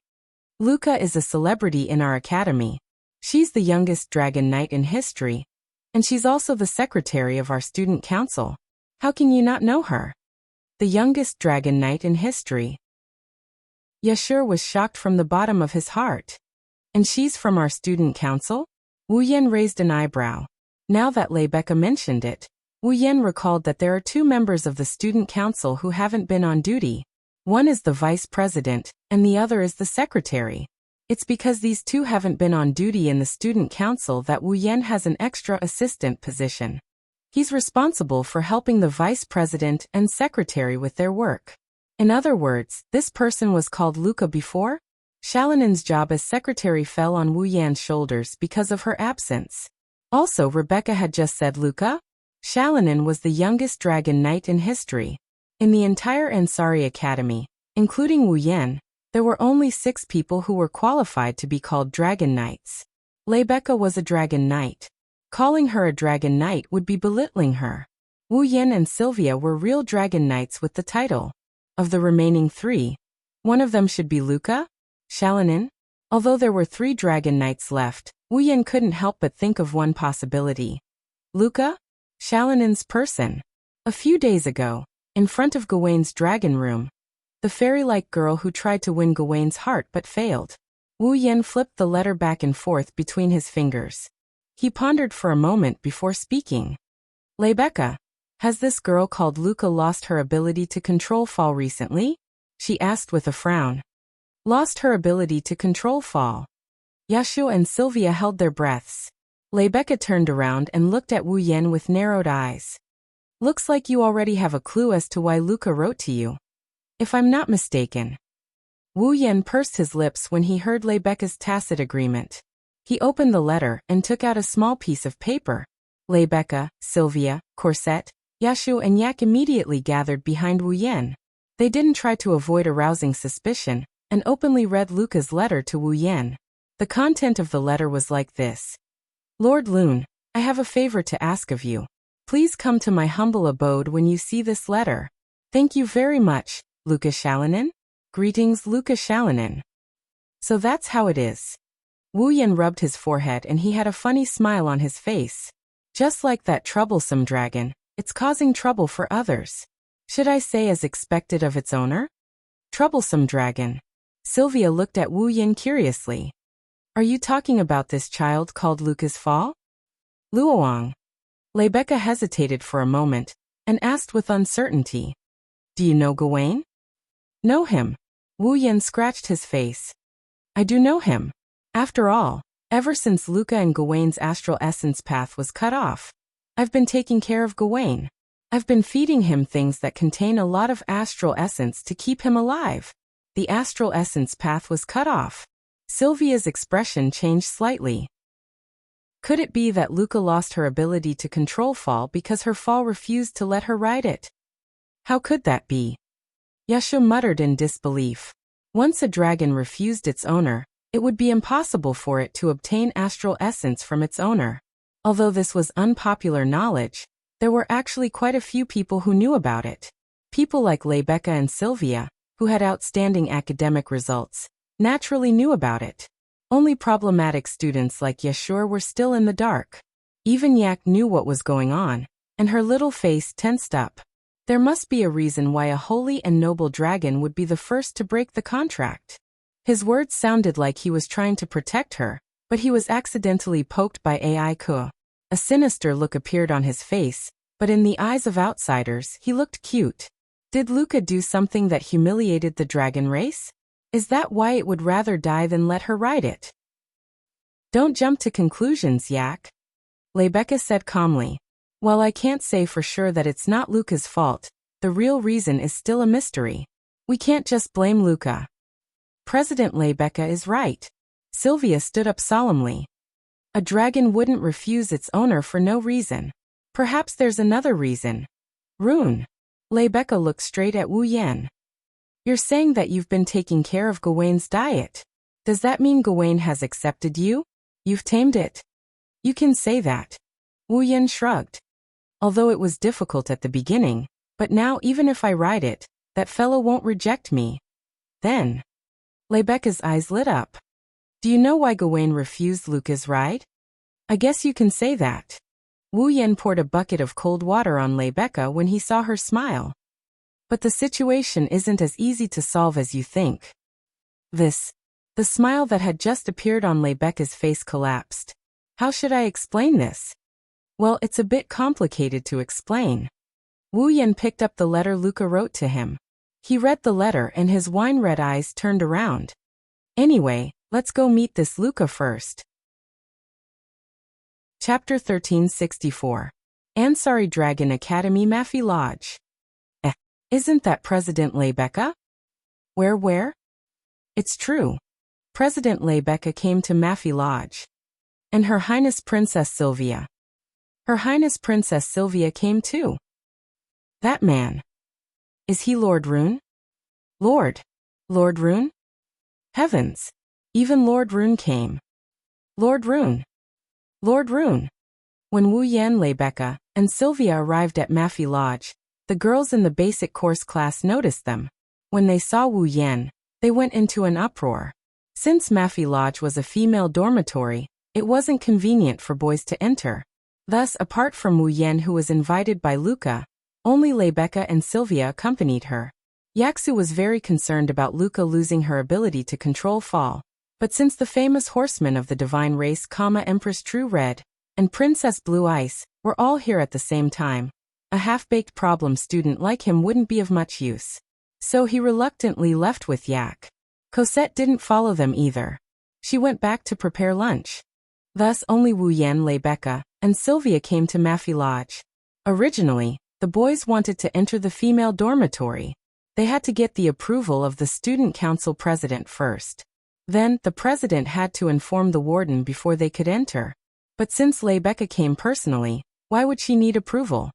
Luca is a celebrity in our academy. She's the youngest dragon knight in history, and she's also the secretary of our student council. How can you not know her? The youngest dragon knight in history. Yashur was shocked from the bottom of his heart. And she's from our student council? Wu Yan raised an eyebrow. Now that Rebecca mentioned it, Wu Yan recalled that there are two members of the student council who haven't been on duty. One is the vice president, and the other is the secretary. It's because these two haven't been on duty in the student council that Wu Yan has an extra assistant position. He's responsible for helping the vice president and secretary with their work. In other words, this person was called Luca before? Shalanin's job as secretary fell on Wu Yan's shoulders because of her absence. Also, Rebecca had just said Luca? Shalanin was the youngest dragon knight in history. In the entire Ansari Academy, including Wu Yan, there were only 6 people who were qualified to be called dragon knights. Rebecca was a dragon knight. Calling her a dragon knight would be belittling her. Wu Yan and Sylvia were real dragon knights with the title. Of the remaining 3, one of them should be Luca? Shalanin? Although there were 3 dragon knights left, Wu Yan couldn't help but think of one possibility. Luca? Shalanin's person. A few days ago, in front of Gawain's dragon room, the fairy-like girl who tried to win Gawain's heart but failed. Wu Yan flipped the letter back and forth between his fingers. He pondered for a moment before speaking. Rebecca, has this girl called Luca lost her ability to control fall recently? She asked with a frown. Lost her ability to control fall. Yashu and Sylvia held their breaths. Rebecca turned around and looked at Wu Yan with narrowed eyes. Looks like you already have a clue as to why Luca wrote to you. If I'm not mistaken. Wu Yan pursed his lips when he heard Rebecca's tacit agreement. He opened the letter and took out a small piece of paper. Rebecca, Sylvia, Corset, Yashu and Yak immediately gathered behind Wu Yan. They didn't try to avoid arousing suspicion, and openly read Luca's letter to Wu Yan. The content of the letter was like this. Lord Loon, I have a favor to ask of you. Please come to my humble abode when you see this letter. Thank you very much, Luca Shalanin. Greetings, Luca Shalanin. So that's how it is. Wu Yan rubbed his forehead and he had a funny smile on his face. Just like that troublesome dragon, it's causing trouble for others. Should I say as expected of its owner? Troublesome dragon. Sylvia looked at Wu Yan curiously. Are you talking about this child called Luca's Fall? Luoang. Rebecca hesitated for a moment and asked with uncertainty. Do you know Gawain? Know him? Wu Yan scratched his face. I do know him. After all, ever since Luca and Gawain's astral essence path was cut off, I've been taking care of Gawain. I've been feeding him things that contain a lot of astral essence to keep him alive. The astral essence path was cut off. Sylvia's expression changed slightly. Could it be that Luca lost her ability to control fall because her fall refused to let her ride it? How could that be? Yashu muttered in disbelief. Once a dragon refused its owner, it would be impossible for it to obtain astral essence from its owner. Although this was unpopular knowledge, there were actually quite a few people who knew about it. People like Rebecca and Sylvia, who had outstanding academic results, naturally knew about it. Only problematic students like Yashur were still in the dark. Even Yak knew what was going on, and her little face tensed up. There must be a reason why a holy and noble dragon would be the first to break the contract. His words sounded like he was trying to protect her, but he was accidentally poked by Ai Ku. A sinister look appeared on his face, but in the eyes of outsiders, he looked cute. Did Luca do something that humiliated the dragon race? Is that why it would rather die than let her ride it? Don't jump to conclusions, Yak. Rebecca said calmly. While I can't say for sure that it's not Luca's fault, the real reason is still a mystery. We can't just blame Luca. President Rebecca is right. Sylvia stood up solemnly. A dragon wouldn't refuse its owner for no reason. Perhaps there's another reason. Rune. Rebecca looked straight at Wu Yan. You're saying that you've been taking care of Gawain's diet. Does that mean Gawain has accepted you? You've tamed it? You can say that. Wu Yan shrugged. Although it was difficult at the beginning, but now even if I ride it, that fellow won't reject me. Then. Rebecca's eyes lit up. Do you know why Gawain refused Luca's ride? I guess you can say that. Wu Yan poured a bucket of cold water on Rebecca when he saw her smile. But the situation isn't as easy to solve as you think. The smile that had just appeared on Rebecca's face collapsed. How should I explain this? Well, it's a bit complicated to explain. Wu Yan picked up the letter Luca wrote to him. He read the letter and his wine-red eyes turned around. Anyway, let's go meet this Luca first. Chapter 1364. Ansari Dragon Academy Mafi Lodge. Isn't that President Rebecca? Where? It's true. President Rebecca came to Mafi Lodge. And Her Highness Princess Sylvia. Her Highness Princess Sylvia came too. That man. Is he Lord Rune? Lord Rune? Heavens. Even Lord Rune came. Lord Rune. When Wu Yan, Rebecca, and Sylvia arrived at Mafi Lodge, the girls in the basic course class noticed them. When they saw Wu Yan, they went into an uproar. Since Mafi Lodge was a female dormitory, it wasn't convenient for boys to enter. Thus, apart from Wu Yan, who was invited by Luca, only Rebecca and Sylvia accompanied her. Yaksu was very concerned about Luca losing her ability to control fall. But since the famous horsemen of the divine race, Empress True Red, and Princess Blue Ice, were all here at the same time, a half-baked problem student like him wouldn't be of much use. So he reluctantly left with Yak. Cosette didn't follow them either. She went back to prepare lunch. Thus only Wu Yan, Rebecca, and Sylvia came to Mafi Lodge. Originally, the boys wanted to enter the female dormitory. They had to get the approval of the student council president first. Then, the president had to inform the warden before they could enter. But since Rebecca came personally, why would she need approval?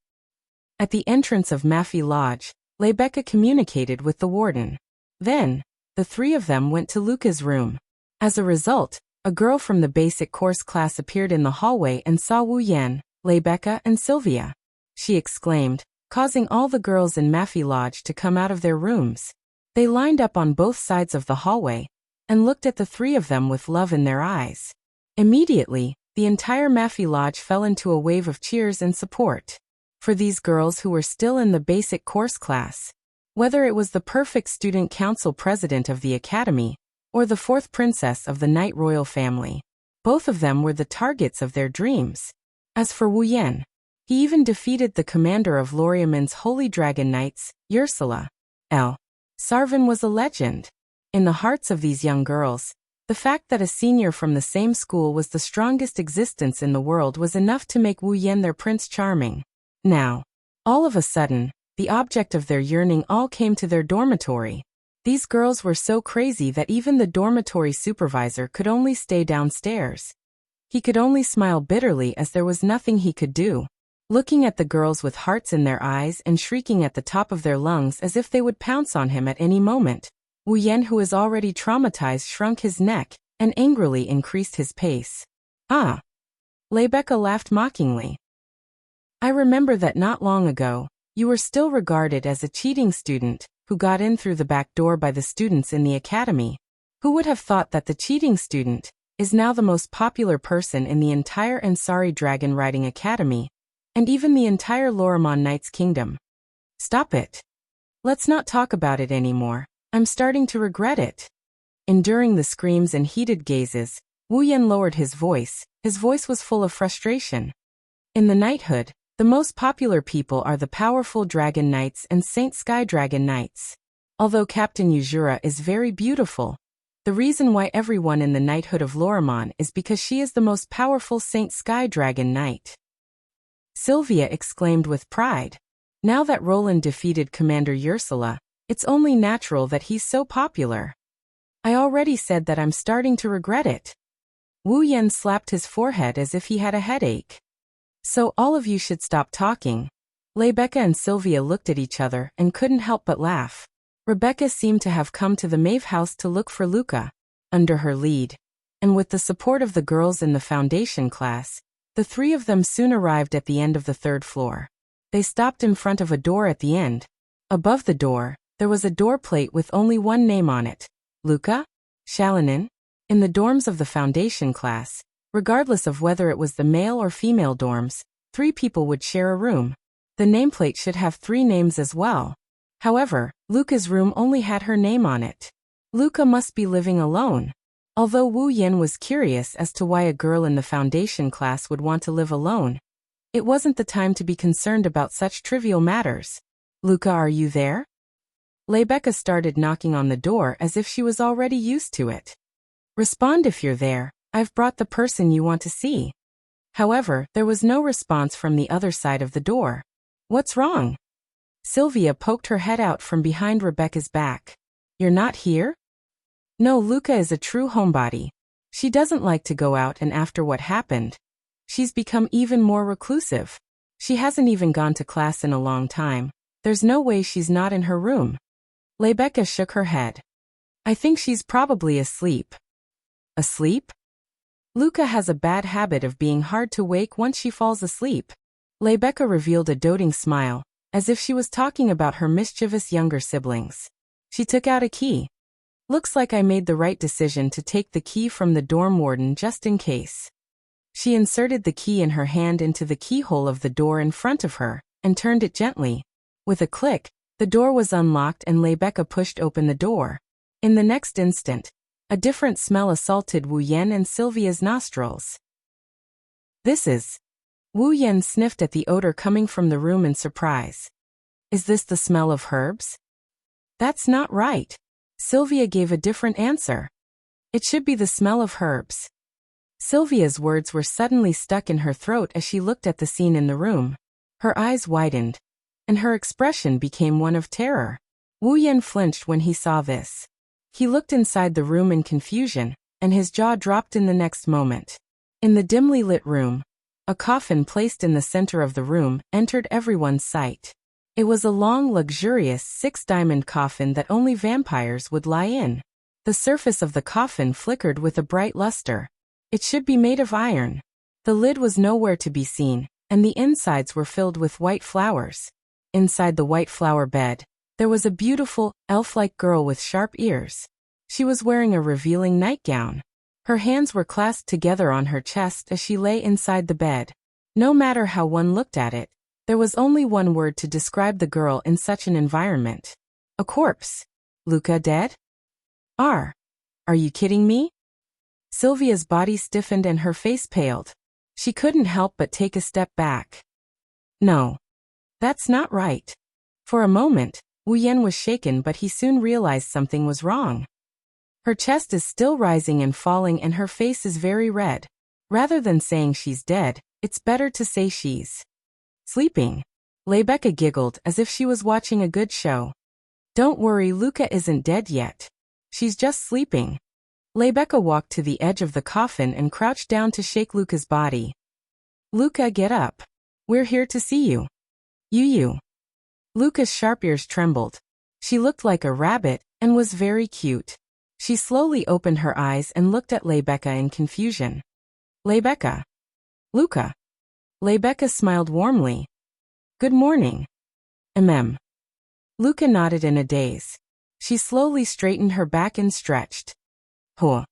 At the entrance of Mafi Lodge, Rebecca communicated with the warden. Then, the three of them went to Luca's room. As a result, a girl from the basic course class appeared in the hallway and saw Wu Yan, Rebecca, and Sylvia. She exclaimed, causing all the girls in Mafi Lodge to come out of their rooms. They lined up on both sides of the hallway and looked at the three of them with love in their eyes. Immediately, the entire Mafi Lodge fell into a wave of cheers and support for these girls who were still in the basic course class. Whether it was the perfect student council president of the academy or the fourth princess of the Knight royal family, both of them were the targets of their dreams. As for Wu Yan, he even defeated the commander of Loriamin's Holy Dragon Knights, Ursula. Sarvin was a legend. In the hearts of these young girls, the fact that a senior from the same school was the strongest existence in the world was enough to make Wu Yan their Prince Charming. Now, all of a sudden, the object of their yearning all came to their dormitory. These girls were so crazy that even the dormitory supervisor could only stay downstairs. He could only smile bitterly as there was nothing he could do. Looking at the girls with hearts in their eyes and shrieking at the top of their lungs as if they would pounce on him at any moment, Wu Yan, who was already traumatized, shrunk his neck and angrily increased his pace. Ah! Rebecca laughed mockingly. I remember that not long ago, you were still regarded as a cheating student who got in through the back door by the students in the academy. Who would have thought that the cheating student is now the most popular person in the entire Ansari Dragon Riding Academy, and even the entire Lorimon Knights Kingdom? Stop it. Let's not talk about it anymore. I'm starting to regret it. Enduring the screams and heated gazes, Wu Yan lowered his voice. His voice was full of frustration. In the knighthood, the most popular people are the powerful Dragon Knights and Saint Sky Dragon Knights. Although Captain Yuzura is very beautiful, the reason why everyone in the knighthood of Lorimon is because she is the most powerful Saint Sky Dragon Knight. Sylvia exclaimed with pride. Now that Roland defeated Commander Ursula, it's only natural that he's so popular. I already said that I'm starting to regret it. Wu Yan slapped his forehead as if he had a headache. So all of you should stop talking. Rebecca and Sylvia looked at each other and couldn't help but laugh. Rebecca seemed to have come to the Maeve house to look for Luca. Under her lead, and with the support of the girls in the foundation class, the three of them soon arrived at the end of the third floor. They stopped in front of a door at the end. Above the door, there was a door plate with only one name on it. Luca? Shalinin? In the dorms of the foundation class, regardless of whether it was the male or female dorms, 3 people would share a room. The nameplate should have 3 names as well. However, Luca's room only had her name on it. Luca must be living alone. Although Wu Yan was curious as to why a girl in the foundation class would want to live alone, it wasn't the time to be concerned about such trivial matters. Luca, are you there? Rebecca started knocking on the door as if she was already used to it. Respond if you're there. I've brought the person you want to see. However, there was no response from the other side of the door. What's wrong? Sylvia poked her head out from behind Rebecca's back. You're not here? No, Luca is a true homebody. She doesn't like to go out, and after what happened, she's become even more reclusive. She hasn't even gone to class in a long time. There's no way she's not in her room. Rebecca shook her head. I think she's probably asleep. Asleep? Luca has a bad habit of being hard to wake once she falls asleep. Rebecca revealed a doting smile, as if she was talking about her mischievous younger siblings. She took out a key. Looks like I made the right decision to take the key from the dorm warden just in case. She inserted the key in her hand into the keyhole of the door in front of her, and turned it gently. With a click, the door was unlocked and Rebecca pushed open the door. In the next instant, a different smell assaulted Wu Yan and Sylvia's nostrils. This is... Wu Yan sniffed at the odor coming from the room in surprise. Is this the smell of herbs? That's not right. Sylvia gave a different answer. It should be the smell of herbs. Sylvia's words were suddenly stuck in her throat as she looked at the scene in the room. Her eyes widened, and her expression became one of terror. Wu Yan flinched when he saw this. He looked inside the room in confusion, and his jaw dropped in the next moment. In the dimly lit room, a coffin placed in the center of the room entered everyone's sight. It was a long, luxurious 6-diamond coffin that only vampires would lie in. The surface of the coffin flickered with a bright luster. It should be made of iron. The lid was nowhere to be seen, and the insides were filled with white flowers. Inside the white flower bed, there was a beautiful, elf-like girl with sharp ears. She was wearing a revealing nightgown. Her hands were clasped together on her chest as she lay inside the bed. No matter how one looked at it, there was only one word to describe the girl in such an environment. A corpse. Luca dead? Are you kidding me? Sylvia's body stiffened and her face paled. She couldn't help but take a step back. No. That's not right. For a moment, Wu Yan was shaken, but he soon realized something was wrong. Her chest is still rising and falling and her face is very red. Rather than saying she's dead, it's better to say she's sleeping. Rebecca giggled as if she was watching a good show. Don't worry, Luca isn't dead yet. She's just sleeping. Rebecca walked to the edge of the coffin and crouched down to shake Luca's body. Luca, get up. We're here to see you. You. Luca's sharp ears trembled. She looked like a rabbit and was very cute. She slowly opened her eyes and looked at Rebecca in confusion. Rebecca. Luca. Rebecca smiled warmly. Good morning. Luca nodded in a daze. She slowly straightened her back and stretched. Huh.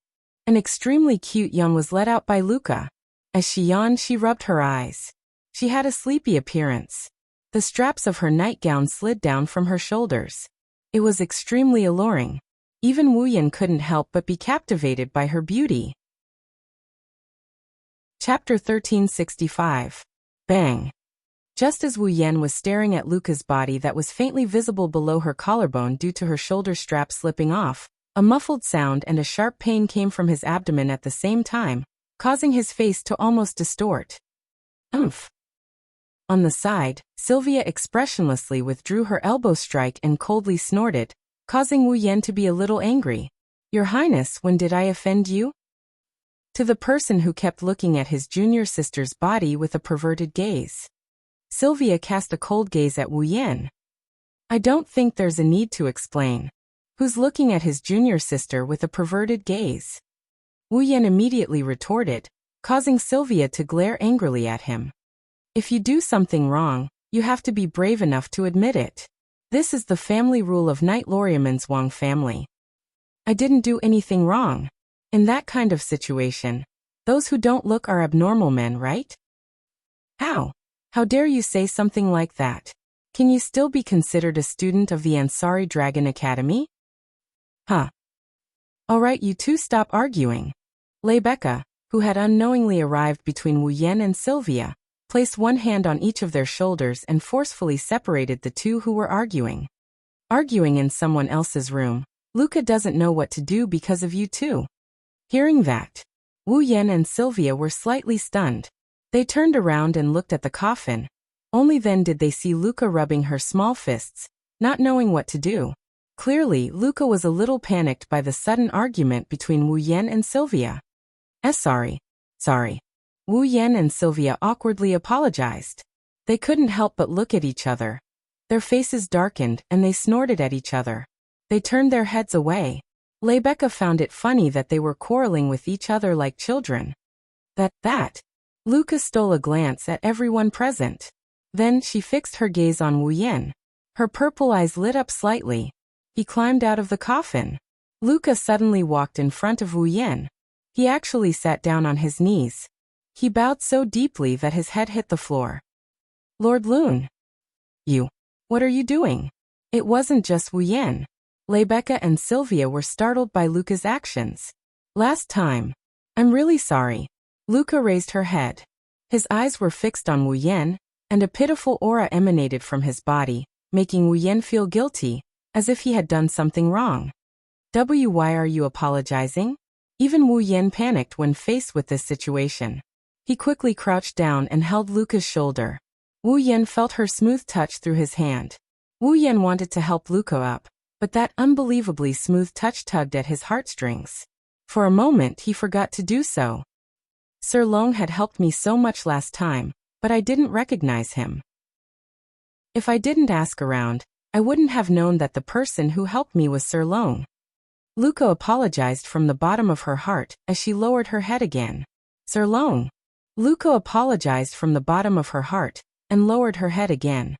An extremely cute yawn was let out by Luca. As she yawned, she rubbed her eyes. She had a sleepy appearance. The straps of her nightgown slid down from her shoulders. It was extremely alluring. Even Wu Yan couldn't help but be captivated by her beauty. Chapter 1365. Bang. Just as Wu Yan was staring at Luca's body that was faintly visible below her collarbone due to her shoulder strap slipping off, a muffled sound and a sharp pain came from his abdomen at the same time, causing his face to almost distort. Umph. On the side, Sylvia expressionlessly withdrew her elbow strike and coldly snorted, causing Wu Yan to be a little angry. Your Highness, when did I offend you? To the person who kept looking at his junior sister's body with a perverted gaze. Sylvia cast a cold gaze at Wu Yan. I don't think there's a need to explain. Who's looking at his junior sister with a perverted gaze? Wu Yan immediately retorted, causing Sylvia to glare angrily at him. If you do something wrong, you have to be brave enough to admit it. This is the family rule of Knight Loriaman's Wang family. I didn't do anything wrong. In that kind of situation, those who don't look are abnormal men, right? How dare you say something like that? Can you still be considered a student of the Ansari Dragon Academy? Alright, you two stop arguing. Rebecca, who had unknowingly arrived between Wu Yan and Sylvia, placed one hand on each of their shoulders and forcefully separated the two who were arguing. Arguing in someone else's room. Luca doesn't know what to do because of you two. Hearing that, Wu Yan and Sylvia were slightly stunned. They turned around and looked at the coffin. Only then did they see Luca rubbing her small fists, not knowing what to do. Clearly, Luca was a little panicked by the sudden argument between Wu Yan and Sylvia. Sorry. Wu Yan and Sylvia awkwardly apologized. They couldn't help but look at each other. Their faces darkened and they snorted at each other. They turned their heads away. Rebecca found it funny that they were quarreling with each other like children. That. Luca stole a glance at everyone present. Then she fixed her gaze on Wu Yan. Her purple eyes lit up slightly. He climbed out of the coffin. Luca suddenly walked in front of Wu Yan. He actually sat down on his knees. He bowed so deeply that his head hit the floor. Lord Lun. What are you doing? It wasn't just Wu Yan. Rebecca and Sylvia were startled by Luca's actions. Last time. I'm really sorry. Luca raised her head. His eyes were fixed on Wu Yan, and a pitiful aura emanated from his body, making Wu Yan feel guilty, as if he had done something wrong. Why are you apologizing? Even Wu Yan panicked when faced with this situation. He quickly crouched down and held Luca's shoulder. Wu Yan felt her smooth touch through his hand. Wu Yan wanted to help Luca up, but that unbelievably smooth touch tugged at his heartstrings. For a moment he forgot to do so. Sir Long had helped me so much last time, but I didn't recognize him. If I didn't ask around, I wouldn't have known that the person who helped me was Sir Long. Luca apologized from the bottom of her heart as she lowered her head again. Sir Long. Luca apologized from the bottom of her heart and lowered her head again.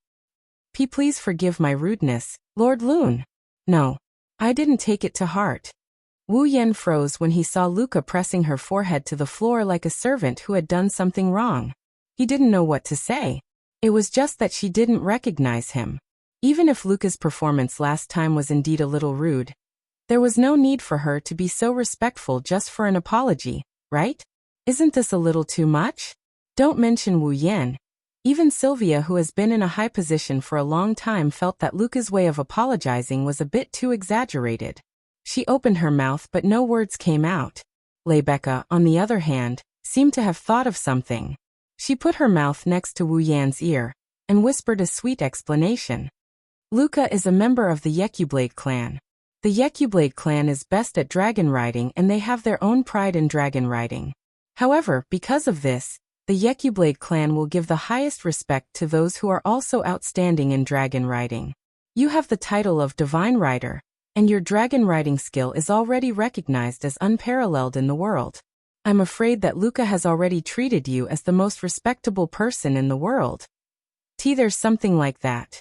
Please forgive my rudeness, Lord Lun. No. I didn't take it to heart. Wu Yan froze when he saw Luca pressing her forehead to the floor like a servant who had done something wrong. He didn't know what to say. It was just that she didn't recognize him. Even if Luca's performance last time was indeed a little rude, there was no need for her to be so respectful just for an apology, right? Isn't this a little too much? Don't mention Wu Yan. Even Sylvia, who has been in a high position for a long time, felt that Luca's way of apologizing was a bit too exaggerated. She opened her mouth but no words came out. Rebecca, on the other hand, seemed to have thought of something. She put her mouth next to Wu Yan's ear and whispered a sweet explanation. Luca is a member of the Yequblade clan. The Yequblade clan is best at dragon riding and they have their own pride in dragon riding. However, because of this, the Yequblade clan will give the highest respect to those who are also outstanding in dragon riding. You have the title of Divine Rider, and your dragon riding skill is already recognized as unparalleled in the world. I'm afraid that Luca has already treated you as the most respectable person in the world. There's something like that.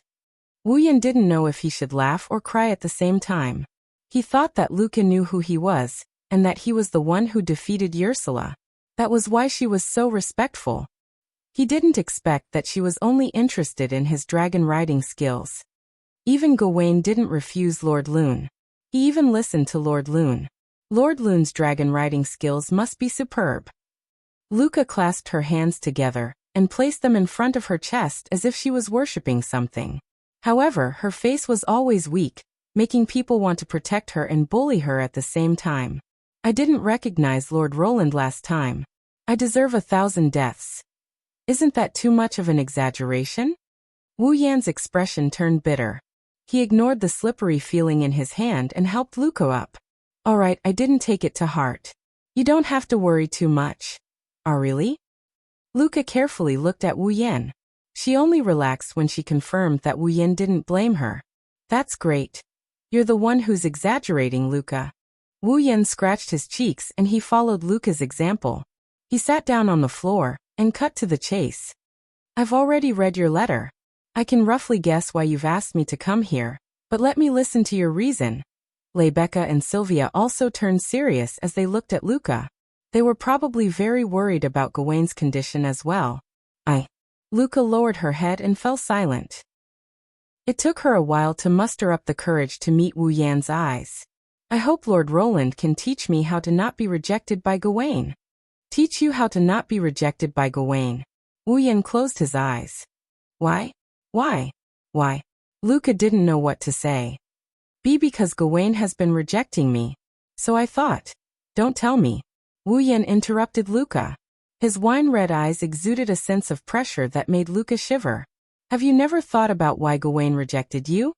Wu Yan didn't know if he should laugh or cry at the same time. He thought that Luca knew who he was, and that he was the one who defeated Ursula. That was why she was so respectful. He didn't expect that she was only interested in his dragon riding skills. Even Gawain didn't refuse Lord Lune. He even listened to Lord Lune. Lord Lune's dragon riding skills must be superb. Luca clasped her hands together and placed them in front of her chest as if she was worshipping something. However, her face was always weak, making people want to protect her and bully her at the same time. I didn't recognize Lord Roland last time. I deserve 1,000 deaths. Isn't that too much of an exaggeration? Wu Yan's expression turned bitter. He ignored the slippery feeling in his hand and helped Luca up. All right, I didn't take it to heart. You don't have to worry too much. Oh, really? Luca carefully looked at Wu Yan. She only relaxed when she confirmed that Wu Yan didn't blame her. That's great. You're the one who's exaggerating, Luca. Wu Yan scratched his cheeks and he followed Luca's example. He sat down on the floor and cut to the chase. I've already read your letter. I can roughly guess why you've asked me to come here, but let me listen to your reason. Rebecca and Sylvia also turned serious as they looked at Luca. They were probably very worried about Gawain's condition as well. Luca lowered her head and fell silent. It took her a while to muster up the courage to meet Wu Yan's eyes. I hope Lord Roland can teach me how to not be rejected by Gawain. Teach you how to not be rejected by Gawain. Wu Yan closed his eyes. Why? Luca didn't know what to say. Because Gawain has been rejecting me. So I thought. Don't tell me. Wu Yan interrupted Luca. His wine-red eyes exuded a sense of pressure that made Luca shiver. Have you never thought about why Gawain rejected you?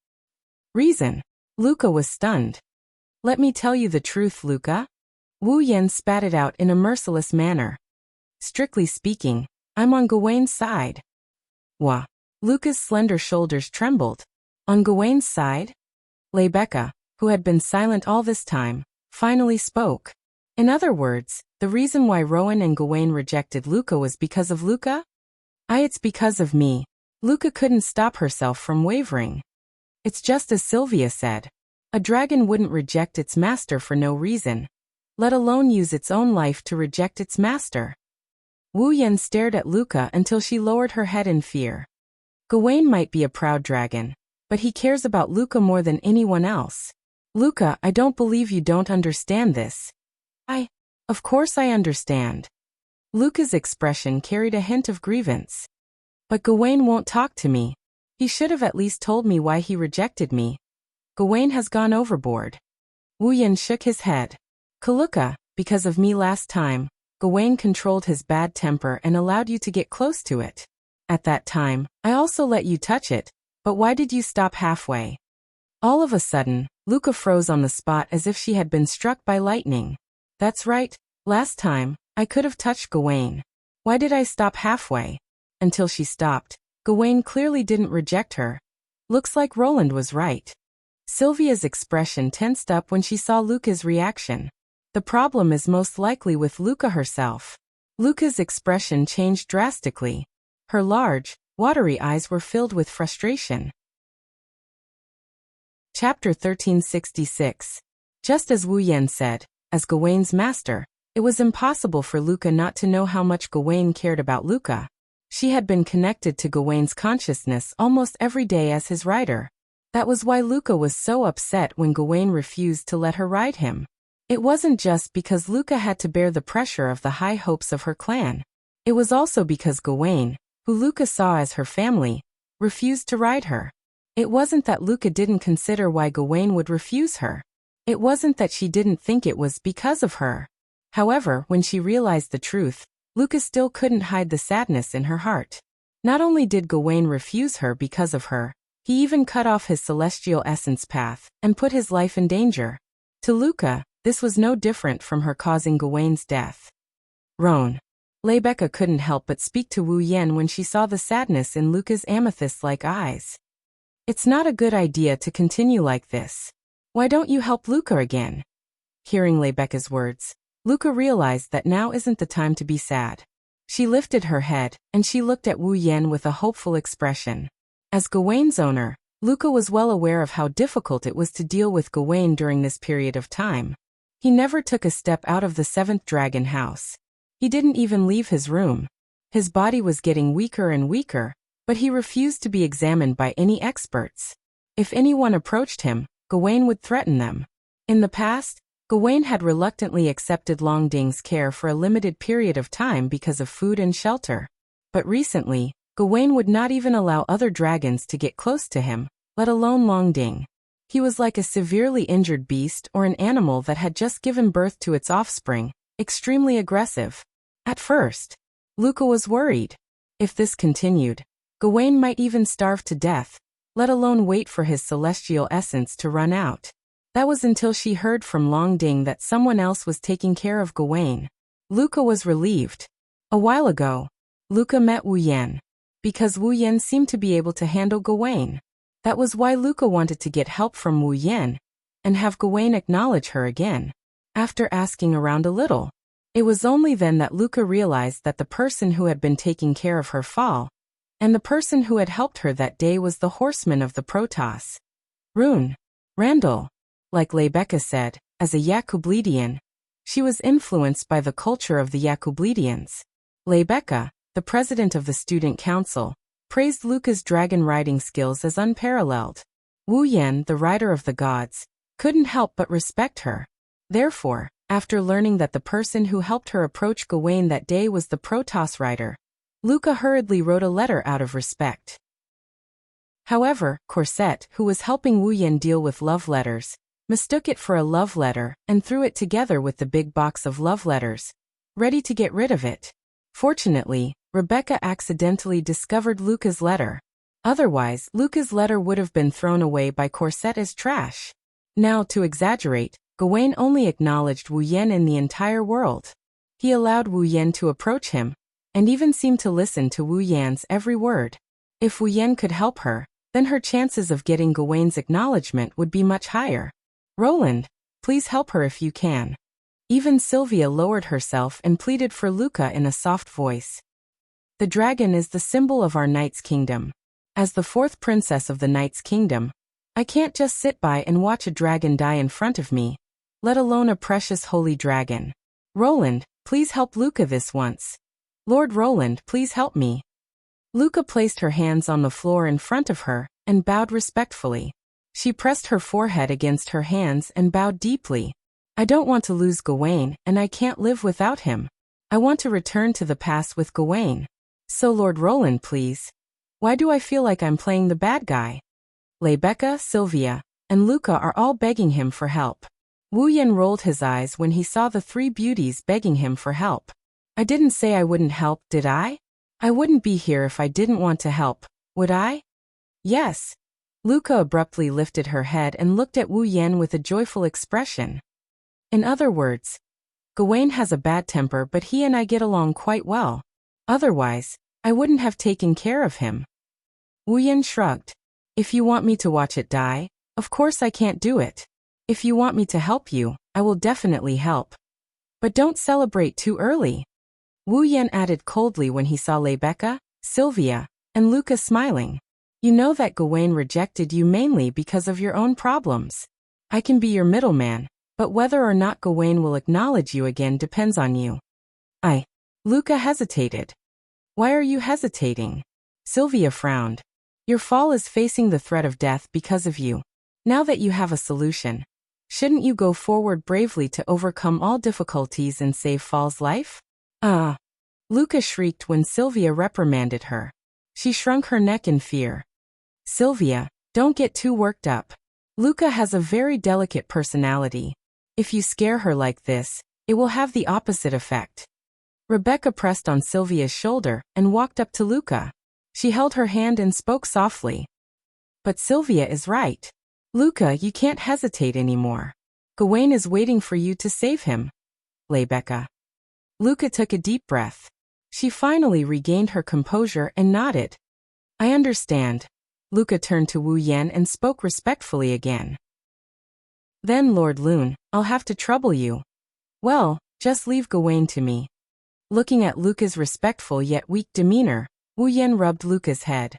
Reason. Luca was stunned. Let me tell you the truth, Luca. Wu Yan spat it out in a merciless manner. Strictly speaking, I'm on Gawain's side. Wah. Luca's slender shoulders trembled. On Gawain's side? Rebecca, who had been silent all this time, finally spoke. In other words, the reason why Rowan and Gawain rejected Luca was because of Luca? It's because of me. Luca couldn't stop herself from wavering. It's just as Sylvia said. A dragon wouldn't reject its master for no reason, let alone use its own life to reject its master. Wu Yan stared at Luca until she lowered her head in fear. Gawain might be a proud dragon, but he cares about Luca more than anyone else. Luca, I don't believe you don't understand this. Of course I understand. Luca's expression carried a hint of grievance. But Gawain won't talk to me. He should have at least told me why he rejected me. Gawain has gone overboard. Wu Yan shook his head. Kaluka, because of me last time, Gawain controlled his bad temper and allowed you to get close to it. At that time, I also let you touch it, but why did you stop halfway? All of a sudden, Luca froze on the spot as if she had been struck by lightning. That's right, last time, I could have touched Gawain. Why did I stop halfway? Until she stopped, Gawain clearly didn't reject her. Looks like Roland was right. Sylvia's expression tensed up when she saw Luca's reaction. The problem is most likely with Luca herself. Luca's expression changed drastically. Her large, watery eyes were filled with frustration. Chapter 1366. Just as Wu Yan said, as Gawain's master, it was impossible for Luca not to know how much Gawain cared about Luca. She had been connected to Gawain's consciousness almost every day as his rider. That was why Luca was so upset when Gawain refused to let her ride him. It wasn't just because Luca had to bear the pressure of the high hopes of her clan. It was also because Gawain, who Luca saw as her family, refused to ride her. It wasn't that Luca didn't consider why Gawain would refuse her. It wasn't that she didn't think it was because of her. However, when she realized the truth, Luca still couldn't hide the sadness in her heart. Not only did Gawain refuse her because of her, he even cut off his celestial essence path and put his life in danger. To Luca, this was no different from her causing Gawain's death. Roan. Rebecca couldn't help but speak to Wu Yan when she saw the sadness in Luca's amethyst-like eyes. It's not a good idea to continue like this. Why don't you help Luca again? Hearing Rebecca's words, Luca realized that now isn't the time to be sad. She lifted her head, and she looked at Wu Yan with a hopeful expression. As Gawain's owner, Luca was well aware of how difficult it was to deal with Gawain during this period of time. He never took a step out of the 7th dragon house. He didn't even leave his room. His body was getting weaker and weaker, but he refused to be examined by any experts. If anyone approached him, Gawain would threaten them. In the past, Gawain had reluctantly accepted Long Ding's care for a limited period of time because of food and shelter. But recently, Gawain would not even allow other dragons to get close to him, let alone Long Ding. He was like a severely injured beast or an animal that had just given birth to its offspring, extremely aggressive. At first, Luca was worried. If this continued, Gawain might even starve to death, let alone wait for his celestial essence to run out. That was until she heard from Long Ding that someone else was taking care of Gawain. Luca was relieved. A while ago, Luca met Wu Yan. Because Wu Yan seemed to be able to handle Gawain. That was why Luca wanted to get help from Wu Yan and have Gawain acknowledge her again. After asking around a little, it was only then that Luca realized that the person who had been taking care of her fall and the person who had helped her that day was the horseman of the Protoss. Rune. Randall. Like Rebecca said, as a Yakublidian, she was influenced by the culture of the Yakublidians. Rebecca, the president of the student council, praised Luca's dragon riding skills as unparalleled. Wu Yan, the rider of the gods, couldn't help but respect her. Therefore, after learning that the person who helped her approach Gawain that day was the Protoss rider, Luca hurriedly wrote a letter out of respect. However, Corset, who was helping Wu Yan deal with love letters, mistook it for a love letter and threw it together with the big box of love letters, ready to get rid of it. Fortunately, Rebecca accidentally discovered Luca's letter. Otherwise, Luca's letter would have been thrown away by Corset as trash. Now, to exaggerate, Gawain only acknowledged Wu Yan in the entire world. He allowed Wu Yan to approach him, and even seemed to listen to Wu Yan's every word. If Wu Yan could help her, then her chances of getting Gawain's acknowledgement would be much higher. Roland, please help her if you can. Even Sylvia lowered herself and pleaded for Luca in a soft voice. The dragon is the symbol of our knight's kingdom. As the 4th princess of the knight's kingdom, I can't just sit by and watch a dragon die in front of me, let alone a precious holy dragon. Roland, please help Luca this once. Lord Roland, please help me. Luca placed her hands on the floor in front of her and bowed respectfully. She pressed her forehead against her hands and bowed deeply. I don't want to lose Gawain, and I can't live without him. I want to return to the past with Gawain. So Lord Roland, please. Why do I feel like I'm playing the bad guy? Rebecca, Sylvia, and Luca are all begging him for help. Wu Yan rolled his eyes when he saw the 3 beauties begging him for help. I didn't say I wouldn't help, did I? I wouldn't be here if I didn't want to help, would I? Yes. Luca abruptly lifted her head and looked at Wu Yan with a joyful expression. In other words, Gawain has a bad temper, but he and I get along quite well. Otherwise, I wouldn't have taken care of him. Wu Yan shrugged. If you want me to watch it die, of course I can't do it. If you want me to help you, I will definitely help. But don't celebrate too early. Wu Yan added coldly when he saw Rebecca, Sylvia, and Luca smiling. You know that Gawain rejected you mainly because of your own problems. I can be your middleman, but whether or not Gawain will acknowledge you again depends on you. Luca hesitated. Why are you hesitating? Sylvia frowned. Your fall is facing the threat of death because of you. Now that you have a solution, shouldn't you go forward bravely to overcome all difficulties and save Fall's life? Luca shrieked when Sylvia reprimanded her. She shrunk her neck in fear. Sylvia, don't get too worked up. Luca has a very delicate personality. If you scare her like this, it will have the opposite effect. Rebecca pressed on Sylvia's shoulder and walked up to Luca. She held her hand and spoke softly. But Sylvia is right. Luca, you can't hesitate anymore. Gawain is waiting for you to save him. Rebecca. Luca took a deep breath. She finally regained her composure and nodded. I understand. Luca turned to Wu Yan and spoke respectfully again. Then Lord Lune, I'll have to trouble you. Well, just leave Gawain to me. Looking at Luca's respectful yet weak demeanor, Wu Yan rubbed Luca's head.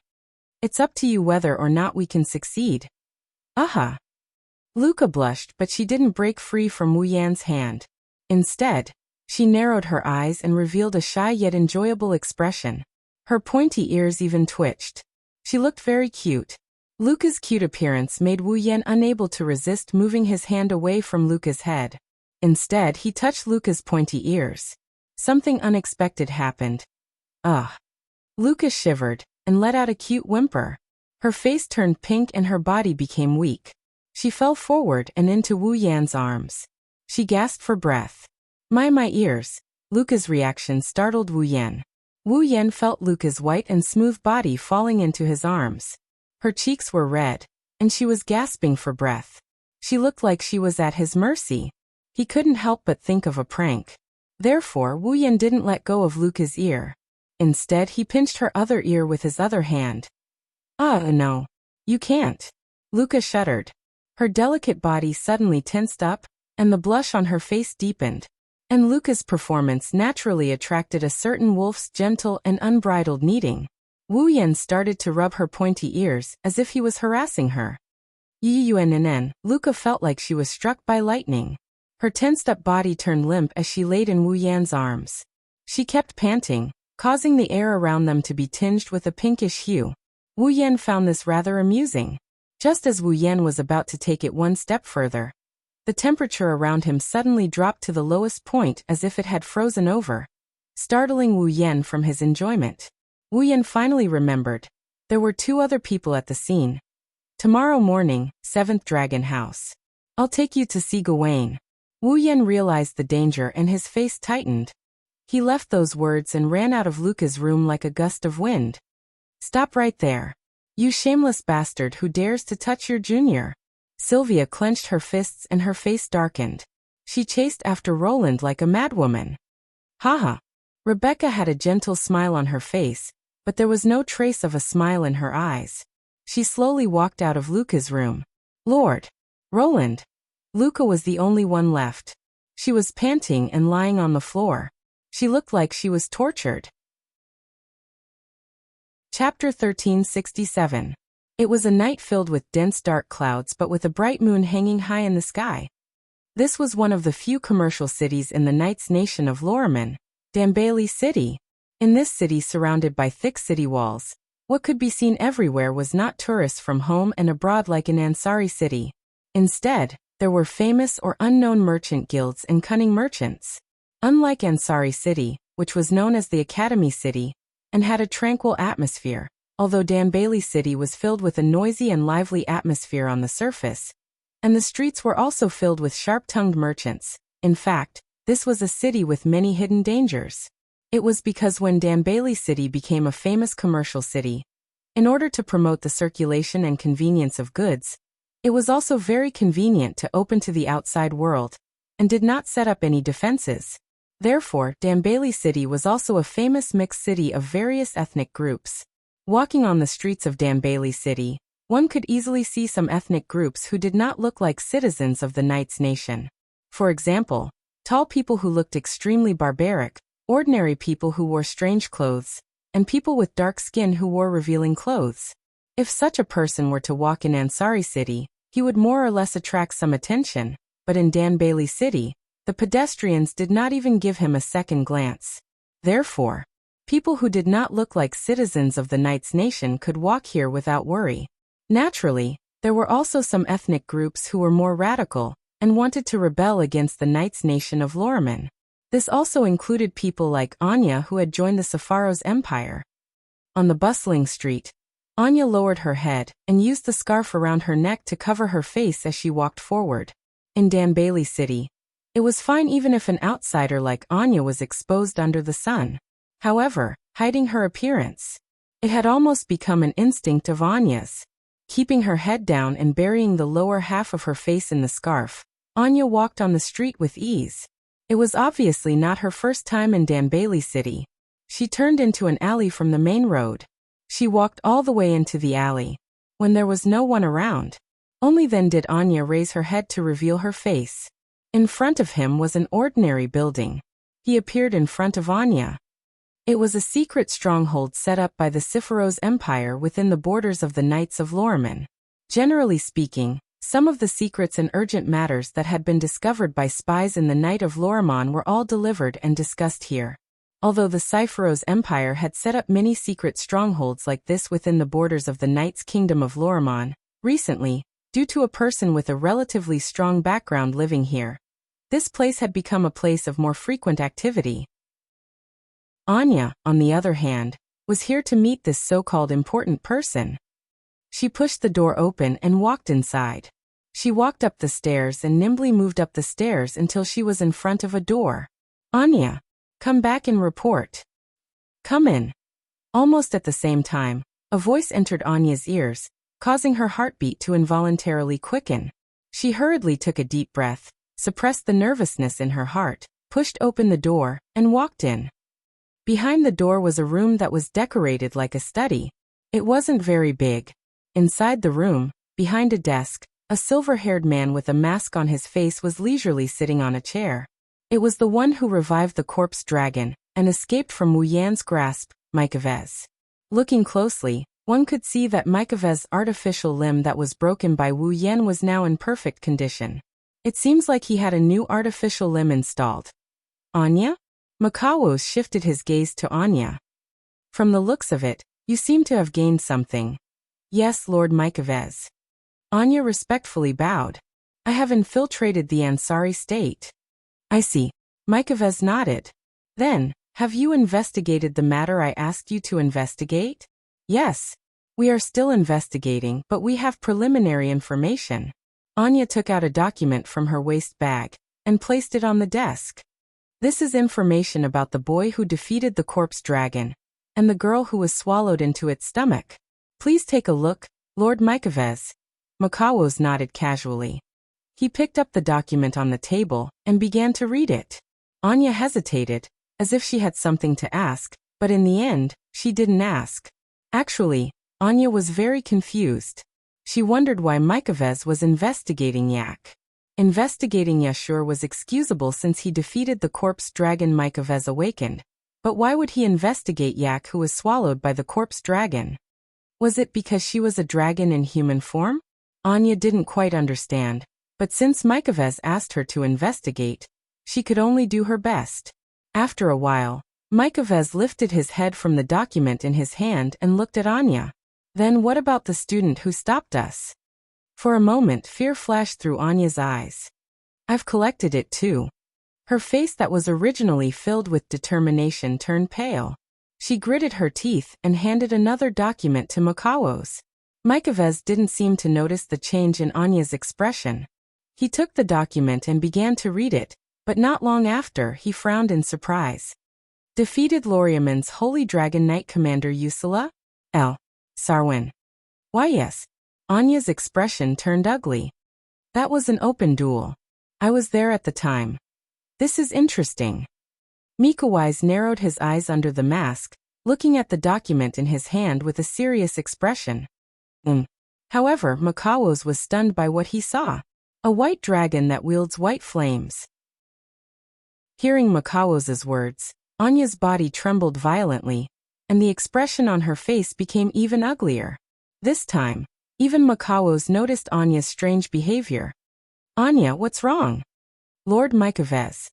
It's up to you whether or not we can succeed. Aha! Luca blushed, but she didn't break free from Wu Yan's hand. Instead, she narrowed her eyes and revealed a shy yet enjoyable expression. Her pointy ears even twitched. She looked very cute. Luca's cute appearance made Wu Yan unable to resist moving his hand away from Luca's head. Instead, he touched Luca's pointy ears. Something unexpected happened. Ugh. Luca shivered and let out a cute whimper. Her face turned pink and her body became weak. She fell forward and into Wu Yan's arms. She gasped for breath. My ears. Luca's reaction startled Wu Yan. Wu Yan felt Luca's white and smooth body falling into his arms. Her cheeks were red, and she was gasping for breath. She looked like she was at his mercy. He couldn't help but think of a prank. Therefore, Wu Yan didn't let go of Luca's ear. Instead, he pinched her other ear with his other hand. No. You can't. Luca shuddered. Her delicate body suddenly tensed up, and the blush on her face deepened. And Luca's performance naturally attracted a certain wolf's gentle and unbridled kneading. Wu Yan started to rub her pointy ears as if he was harassing her. Yunn, Luca felt like she was struck by lightning. Her tensed-up body turned limp as she laid in Wu Yan's arms. She kept panting, causing the air around them to be tinged with a pinkish hue. Wu Yan found this rather amusing. Just as Wu Yan was about to take it one step further, the temperature around him suddenly dropped to the lowest point as if it had frozen over, startling Wu Yan from his enjoyment. Wu Yan finally remembered. There were two other people at the scene. Tomorrow morning, 7th Dragon House. I'll take you to see Gawain. Wu Yan realized the danger and his face tightened. He left those words and ran out of Luca's room like a gust of wind. Stop right there. You shameless bastard who dares to touch your junior. Sylvia clenched her fists and her face darkened. She chased after Roland like a madwoman. Haha. Rebecca had a gentle smile on her face, but there was no trace of a smile in her eyes. She slowly walked out of Luca's room. Lord! Roland! Luca was the only one left. She was panting and lying on the floor. She looked like she was tortured. Chapter 1367. It was a night filled with dense dark clouds but with a bright moon hanging high in the sky. This was one of the few commercial cities in the Knights' Nation of Lorraine, Dambali City. In this city surrounded by thick city walls, what could be seen everywhere was not tourists from home and abroad like in Ansari City. Instead, there were famous or unknown merchant guilds and cunning merchants. Unlike Ansari City, which was known as the Academy City, and had a tranquil atmosphere, although Dambali City was filled with a noisy and lively atmosphere on the surface, and the streets were also filled with sharp-tongued merchants. In fact, this was a city with many hidden dangers. It was because when Dambali City became a famous commercial city, in order to promote the circulation and convenience of goods, it was also very convenient to open to the outside world, and did not set up any defenses. Therefore, Dambali City was also a famous mixed city of various ethnic groups. Walking on the streets of Dambali City, one could easily see some ethnic groups who did not look like citizens of the Knights' Nation. For example, tall people who looked extremely barbaric, ordinary people who wore strange clothes, and people with dark skin who wore revealing clothes. If such a person were to walk in Ansari City, he would more or less attract some attention, but in Dambali City, the pedestrians did not even give him a second glance. Therefore, people who did not look like citizens of the Knights' Nation could walk here without worry. Naturally, there were also some ethnic groups who were more radical, and wanted to rebel against the Knights' Nation of Lorraine. This also included people like Anya who had joined the Sephiro's empire. On the bustling street, Anya lowered her head and used the scarf around her neck to cover her face as she walked forward. In Danbailey City, it was fine even if an outsider like Anya was exposed under the sun. However, hiding her appearance, it had almost become an instinct of Anya's. Keeping her head down and burying the lower half of her face in the scarf, Anya walked on the street with ease. It was obviously not her first time in Danbailey City. She turned into an alley from the main road. She walked all the way into the alley, when there was no one around. Only then did Anya raise her head to reveal her face. In front of him was an ordinary building. He appeared in front of Anya. It was a secret stronghold set up by the Sephiro's empire within the borders of the Knights of Lorraine. Generally speaking, some of the secrets and urgent matters that had been discovered by spies in the Knight of Lorraine were all delivered and discussed here. Although the Sephiro's empire had set up many secret strongholds like this within the borders of the Knight's Kingdom of Lorraine, recently, due to a person with a relatively strong background living here, this place had become a place of more frequent activity. Anya, on the other hand, was here to meet this so-called important person. She pushed the door open and walked inside. She walked up the stairs and nimbly moved up the stairs until she was in front of a door. Anya, come back and report. Come in. Almost at the same time, a voice entered Anya's ears, causing her heartbeat to involuntarily quicken. She hurriedly took a deep breath, suppressed the nervousness in her heart, pushed open the door, and walked in. Behind the door was a room that was decorated like a study. It wasn't very big. Inside the room, behind a desk, a silver-haired man with a mask on his face was leisurely sitting on a chair. It was the one who revived the corpse dragon and escaped from Wu Yan's grasp, Mikavez's. Looking closely, one could see that Mikavez's artificial limb that was broken by Wu Yan was now in perfect condition. It seems like he had a new artificial limb installed. Anya? Mikawo shifted his gaze to Anya. From the looks of it, you seem to have gained something. Yes, Lord Mikavez. Anya respectfully bowed. I have infiltrated the Ansari state. I see. Mikavez nodded. Then, have you investigated the matter I asked you to investigate? Yes. We are still investigating, but we have preliminary information. Anya took out a document from her waist bag and placed it on the desk. This is information about the boy who defeated the corpse dragon and the girl who was swallowed into its stomach. Please take a look, Lord Mikavez. Mikawo nodded casually. He picked up the document on the table and began to read it. Anya hesitated, as if she had something to ask, but in the end, she didn't ask. Actually, Anya was very confused. She wondered why Mikavez was investigating Yak. Investigating Yashur was excusable since he defeated the corpse dragon Mikavez awakened. But why would he investigate Yak who was swallowed by the corpse dragon? Was it because she was a dragon in human form? Anya didn't quite understand, but since Mikavez asked her to investigate, she could only do her best. After a while, Mikavez lifted his head from the document in his hand and looked at Anya. Then what about the student who stopped us? For a moment fear flashed through Anya's eyes. I've collected it too. Her face that was originally filled with determination turned pale. She gritted her teeth and handed another document to Mikawo's. Mikavez didn't seem to notice the change in Anya's expression. He took the document and began to read it, but not long after he frowned in surprise. Defeated Loriaman's Holy Dragon Knight Commander Usula? L. Sarwin. Why yes. Anya's expression turned ugly. That was an open duel. I was there at the time. This is interesting. Mikawise narrowed his eyes under the mask, looking at the document in his hand with a serious expression. However, Mikawo's was stunned by what he saw. A white dragon that wields white flames. Hearing Mikawo's words, Anya's body trembled violently, and the expression on her face became even uglier. This time, even Mikawo's noticed Anya's strange behavior. Anya, what's wrong? Lord Mikavez.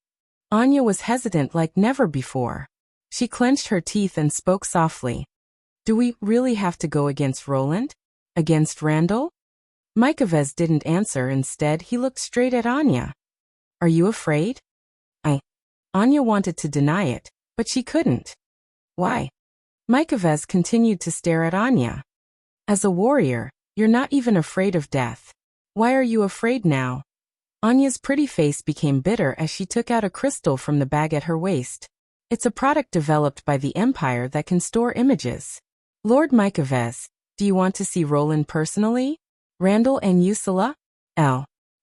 Anya was hesitant like never before. She clenched her teeth and spoke softly. Do we really have to go against Roland? Against Randall? Mikavez didn't answer. Instead, he looked straight at Anya. Are you afraid? Anya wanted to deny it, but she couldn't. Why? Mikovez continued to stare at Anya. As a warrior, you're not even afraid of death. Why are you afraid now? Anya's pretty face became bitter as she took out a crystal from the bag at her waist. It's a product developed by the Empire that can store images. Lord Mikovez, do you want to see Roland personally? Randall and Ursula?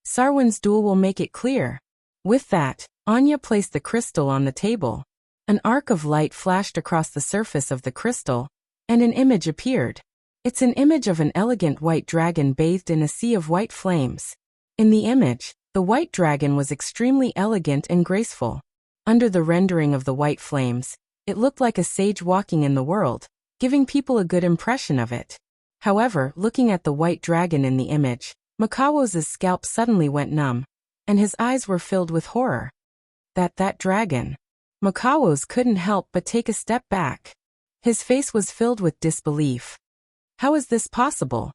Sarwin's duel will make it clear. With that, Anya placed the crystal on the table. An arc of light flashed across the surface of the crystal, and an image appeared. It's an image of an elegant white dragon bathed in a sea of white flames. In the image, the white dragon was extremely elegant and graceful. Under the rendering of the white flames, it looked like a sage walking in the world, giving people a good impression of it. However, looking at the white dragon in the image, Makawos' scalp suddenly went numb, and his eyes were filled with horror. That dragon. Makawos couldn't help but take a step back. His face was filled with disbelief. How is this possible?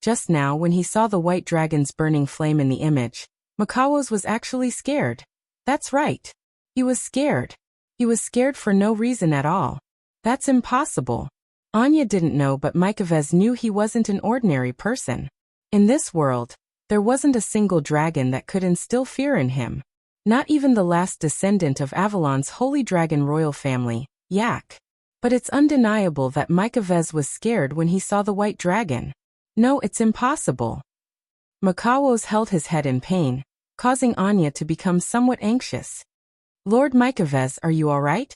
Just now, when he saw the white dragon's burning flame in the image, Makawos was actually scared. That's right. He was scared. He was scared for no reason at all. That's impossible. Anya didn't know, but Mikovez knew he wasn't an ordinary person. In this world, there wasn't a single dragon that could instill fear in him. Not even the last descendant of Avalon's holy dragon royal family, Yak. But it's undeniable that Mikovez was scared when he saw the white dragon. No, it's impossible. Makawos held his head in pain, causing Anya to become somewhat anxious. Lord Mikovez, are you all right?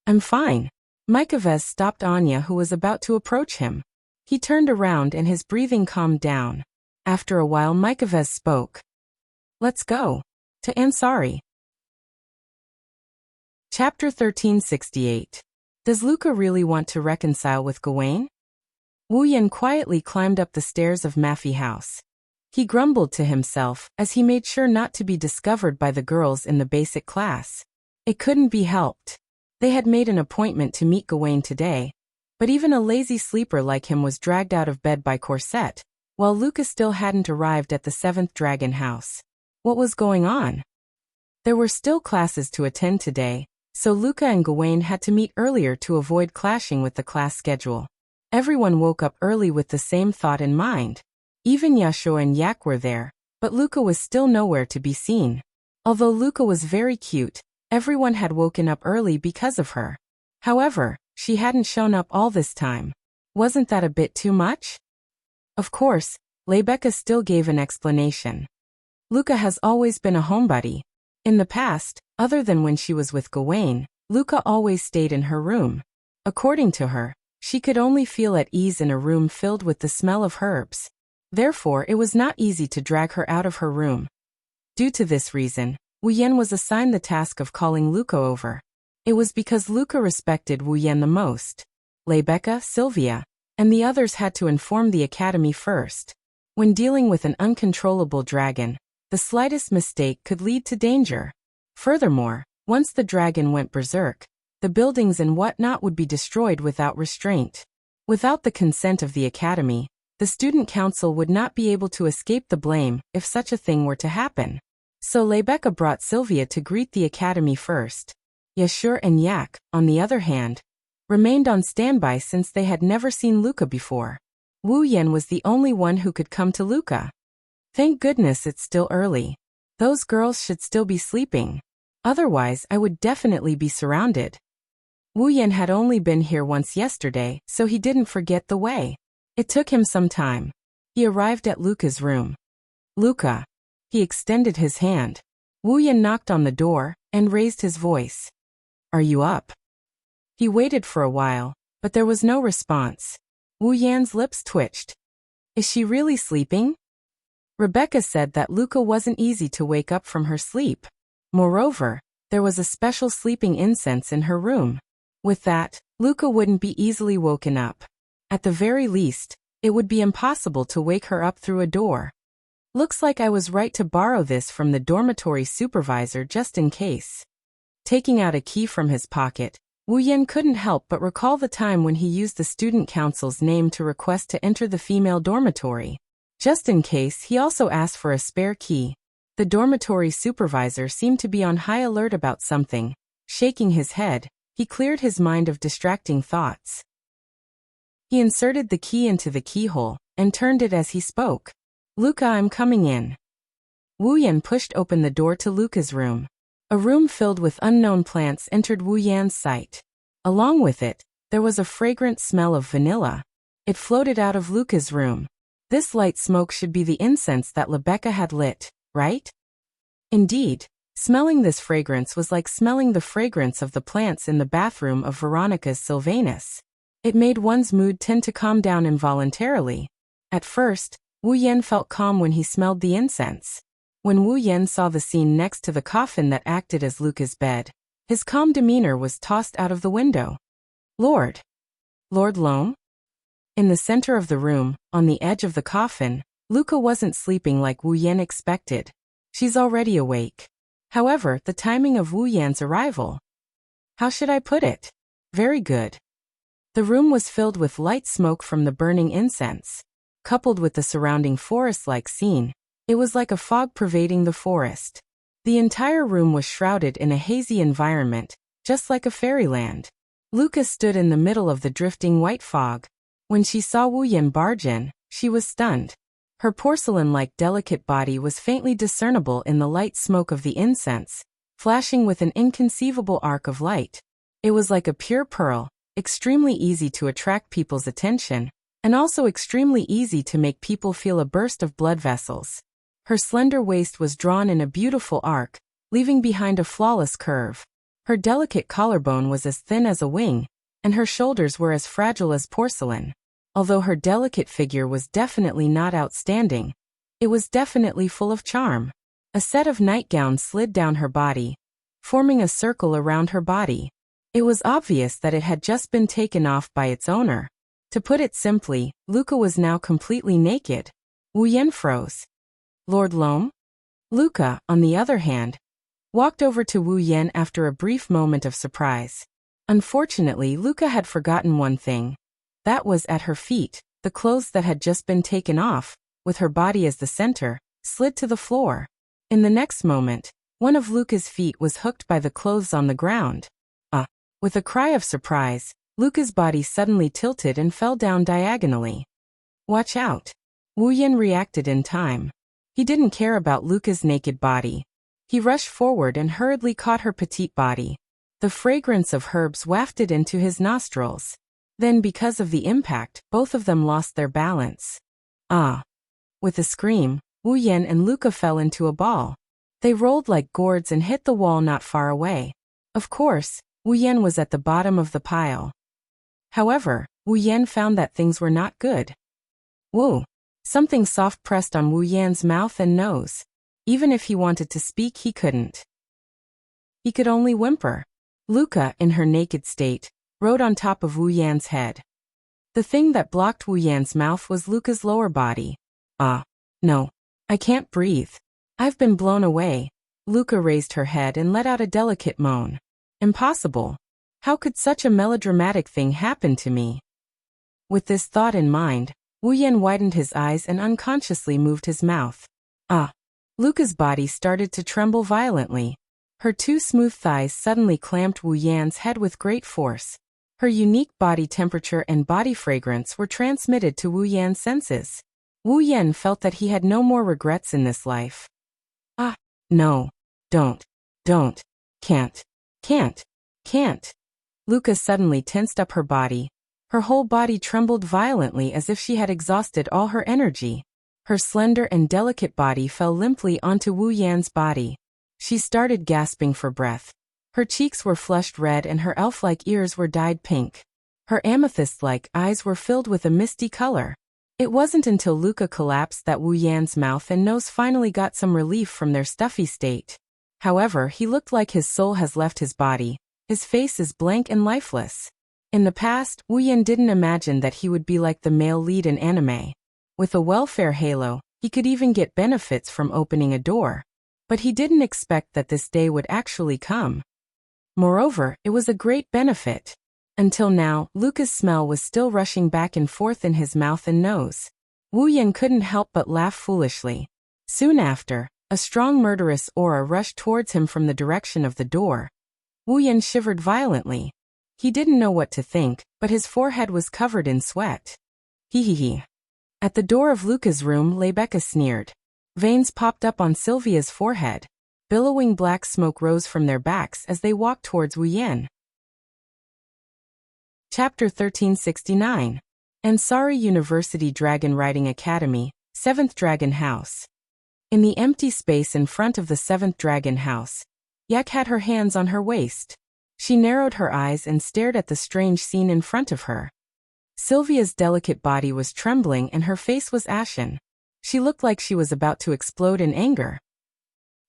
I'm fine. Mikovez stopped Anya, who was about to approach him. He turned around and his breathing calmed down. After a while, Mikovez spoke. Let's go. To Ansari. Chapter 1368. Does Luca really want to reconcile with Gawain? Wu Yan quietly climbed up the stairs of Maffei House. He grumbled to himself as he made sure not to be discovered by the girls in the basic class. It couldn't be helped. They had made an appointment to meet Gawain today, but even a lazy sleeper like him was dragged out of bed by corset, while Luca still hadn't arrived at the 7th Dragon House. What was going on? There were still classes to attend today, so Luca and Gawain had to meet earlier to avoid clashing with the class schedule. Everyone woke up early with the same thought in mind. Even Yasho and Yak were there, but Luca was still nowhere to be seen. Although Luca was very cute, everyone had woken up early because of her. However, she hadn't shown up all this time. Wasn't that a bit too much? Of course, Rebecca still gave an explanation. Luca has always been a homebody. In the past, other than when she was with Gawain, Luca always stayed in her room. According to her, she could only feel at ease in a room filled with the smell of herbs. Therefore, it was not easy to drag her out of her room. Due to this reason, Wu Yan was assigned the task of calling Luca over. It was because Luca respected Wu Yan the most. Rebecca, Sylvia, and the others had to inform the academy first. When dealing with an uncontrollable dragon, the slightest mistake could lead to danger. Furthermore, once the dragon went berserk, the buildings and whatnot would be destroyed without restraint. Without the consent of the academy, the student council would not be able to escape the blame if such a thing were to happen. So Rebecca brought Sylvia to greet the academy first. Yashur and Yak, on the other hand, remained on standby since they had never seen Luca before. Wu Yan was the only one who could come to Luca. Thank goodness it's still early. Those girls should still be sleeping. Otherwise, I would definitely be surrounded. Wu Yan had only been here once yesterday, so he didn't forget the way. It took him some time. He arrived at Luca's room. Luca. He extended his hand. Wu Yan knocked on the door and raised his voice. Are you up? He waited for a while, but there was no response. Wu Yan's lips twitched. Is she really sleeping? Rebecca said that Luca wasn't easy to wake up from her sleep. Moreover, there was a special sleeping incense in her room. With that, Luca wouldn't be easily woken up. At the very least, it would be impossible to wake her up through a door. Looks like I was right to borrow this from the dormitory supervisor just in case. Taking out a key from his pocket, Wu Yan couldn't help but recall the time when he used the student council's name to request to enter the female dormitory. Just in case, he also asked for a spare key. The dormitory supervisor seemed to be on high alert about something, Shaking his head, he cleared his mind of distracting thoughts. He inserted the key into the keyhole and turned it as he spoke. "Luca, I'm coming in." Wu Yan pushed open the door to Luca's room. A room filled with unknown plants entered Wu Yan's sight. Along with it, there was a fragrant smell of vanilla. It floated out of Luca's room. This light smoke should be the incense that Rebecca had lit, right? Indeed, smelling this fragrance was like smelling the fragrance of the plants in the bathroom of Veronica's Sylvanus. It made one's mood tend to calm down involuntarily. At first, Wu Yan felt calm when he smelled the incense. When Wu Yan saw the scene next to the coffin that acted as Luca's bed, his calm demeanor was tossed out of the window. Lord Loam? In the center of the room, on the edge of the coffin, Luca wasn't sleeping like Wu Yan expected. She's already awake. However, the timing of Wu Yan's arrival. How should I put it? Very good. The room was filled with light smoke from the burning incense. Coupled with the surrounding forest-like scene, it was like a fog pervading the forest. The entire room was shrouded in a hazy environment, just like a fairyland. Luca stood in the middle of the drifting white fog. When she saw Wu Yan barge in, she was stunned. Her porcelain-like delicate body was faintly discernible in the light smoke of the incense, flashing with an inconceivable arc of light. It was like a pure pearl, extremely easy to attract people's attention, and also extremely easy to make people feel a burst of blood vessels. Her slender waist was drawn in a beautiful arc, leaving behind a flawless curve. Her delicate collarbone was as thin as a wing, and her shoulders were as fragile as porcelain. Although her delicate figure was definitely not outstanding, it was definitely full of charm. A set of nightgowns slid down her body, forming a circle around her body. It was obvious that it had just been taken off by its owner. To put it simply, Luca was now completely naked. Wu Yan froze. Lord Loam? Luca, on the other hand, walked over to Wu Yan after a brief moment of surprise. Unfortunately, Luca had forgotten one thing. That was at her feet, the clothes that had just been taken off, with her body as the center, slid to the floor. In the next moment, one of Luca's feet was hooked by the clothes on the ground. With a cry of surprise, Luca's body suddenly tilted and fell down diagonally. Watch out! Wu Yan reacted in time. He didn't care about Luca's naked body. He rushed forward and hurriedly caught her petite body. The fragrance of herbs wafted into his nostrils. Then, because of the impact, both of them lost their balance. With a scream, Wu Yan and Luca fell into a ball. They rolled like gourds and hit the wall not far away. Of course, Wu Yan was at the bottom of the pile. However, Wu Yan found that things were not good. Whoa! Something soft pressed on Wu Yan's mouth and nose. Even if he wanted to speak, he couldn't. He could only whimper. Luca, in her naked state, rode on top of Wu Yan's head. The thing that blocked Wu Yan's mouth was Luca's lower body. No. I can't breathe. I've been blown away. Luca raised her head and let out a delicate moan. Impossible. How could such a melodramatic thing happen to me? With this thought in mind, Wu Yan widened his eyes and unconsciously moved his mouth. Luca's body started to tremble violently. Her two smooth thighs suddenly clamped Wu Yan's head with great force. Her unique body temperature and body fragrance were transmitted to Wu Yan's senses. Wu Yan felt that he had no more regrets in this life. No. Don't. Can't. Luca suddenly tensed up her body. Her whole body trembled violently as if she had exhausted all her energy. Her slender and delicate body fell limply onto Wu Yan's body. She started gasping for breath. Her cheeks were flushed red and her elf-like ears were dyed pink. Her amethyst-like eyes were filled with a misty color. It wasn't until Luca collapsed that Wu Yan's mouth and nose finally got some relief from their stuffy state. However, he looked like his soul has left his body. His face is blank and lifeless. In the past, Wu Yan didn't imagine that he would be like the male lead in anime. With a welfare halo, he could even get benefits from opening a door. But he didn't expect that this day would actually come. Moreover, it was a great benefit. Until now, Luca's smell was still rushing back and forth in his mouth and nose. Wu Yan couldn't help but laugh foolishly. Soon after, a strong murderous aura rushed towards him from the direction of the door. Wu Yan shivered violently. He didn't know what to think, but his forehead was covered in sweat. Hee. At the door of Luca's room, Rebecca sneered. Veins popped up on Sylvia's forehead. Billowing black smoke rose from their backs as they walked towards Wu Yan. Chapter 1369. Ansari University Dragon Riding Academy, 7th Dragon House. In the empty space in front of the 7th Dragon House, Yak had her hands on her waist. She narrowed her eyes and stared at the strange scene in front of her. Sylvia's delicate body was trembling and her face was ashen. She looked like she was about to explode in anger.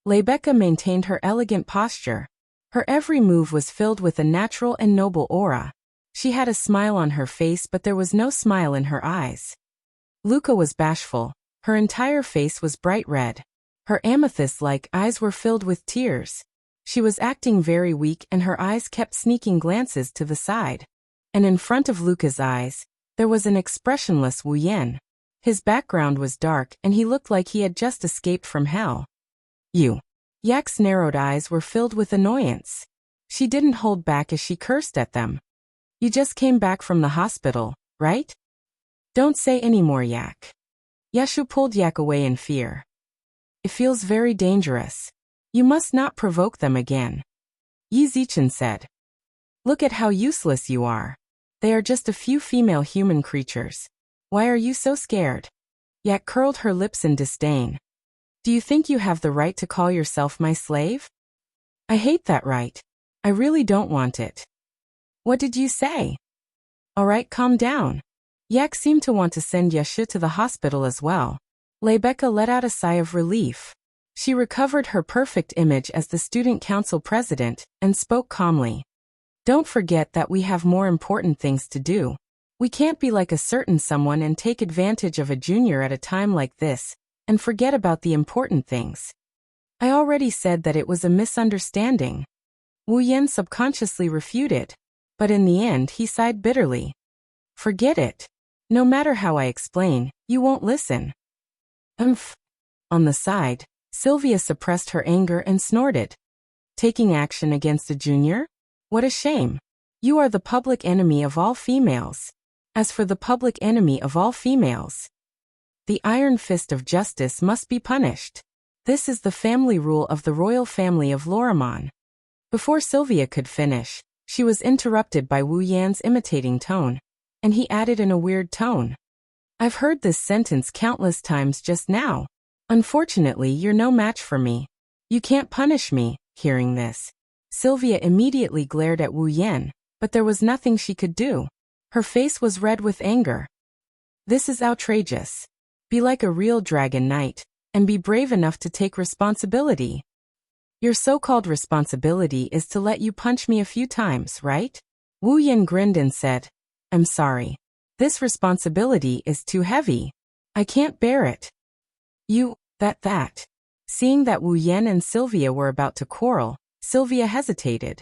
Rebecca maintained her elegant posture. Her every move was filled with a natural and noble aura. She had a smile on her face, but there was no smile in her eyes. Luca was bashful. Her entire face was bright red. Her amethyst-like eyes were filled with tears. She was acting very weak and her eyes kept sneaking glances to the side. And in front of Luca's eyes, there was an expressionless Wu Yan. His background was dark and he looked like he had just escaped from hell. You. Yak's narrowed eyes were filled with annoyance. She didn't hold back as she cursed at them. You just came back from the hospital, right? Don't say any more, Yak. Yashu pulled Yak away in fear. It feels very dangerous. You must not provoke them again. Yi Zichen said. Look at how useless you are. They are just a few female human creatures. Why are you so scared? Yak curled her lips in disdain. Do you think you have the right to call yourself my slave? I hate that right. I really don't want it. What did you say? All right, calm down. Yak seemed to want to send Yashu to the hospital as well. Rebecca let out a sigh of relief. She recovered her perfect image as the student council president and spoke calmly. Don't forget that we have more important things to do. We can't be like a certain someone and take advantage of a junior at a time like this, and forget about the important things. I already said that it was a misunderstanding. Wu Yan subconsciously refuted, but in the end he sighed bitterly. Forget it. No matter how I explain, you won't listen. On the side, Sylvia suppressed her anger and snorted. Taking action against a junior? What a shame. You are the public enemy of all females. As for the public enemy of all females, the iron fist of justice must be punished. This is the family rule of the royal family of Lorimon. Before Sylvia could finish, she was interrupted by Wu Yan's imitating tone, and he added in a weird tone. I've heard this sentence countless times just now. Unfortunately, you're no match for me. You can't punish me. Hearing this, Sylvia immediately glared at Wu Yan, but there was nothing she could do. Her face was red with anger. This is outrageous. Be like a real dragon knight, and be brave enough to take responsibility. Your so-called responsibility is to let you punch me a few times, right? Wu Yan grinned and said, I'm sorry. This responsibility is too heavy. I can't bear it. That. Seeing that Wu Yan and Sylvia were about to quarrel, Sylvia hesitated.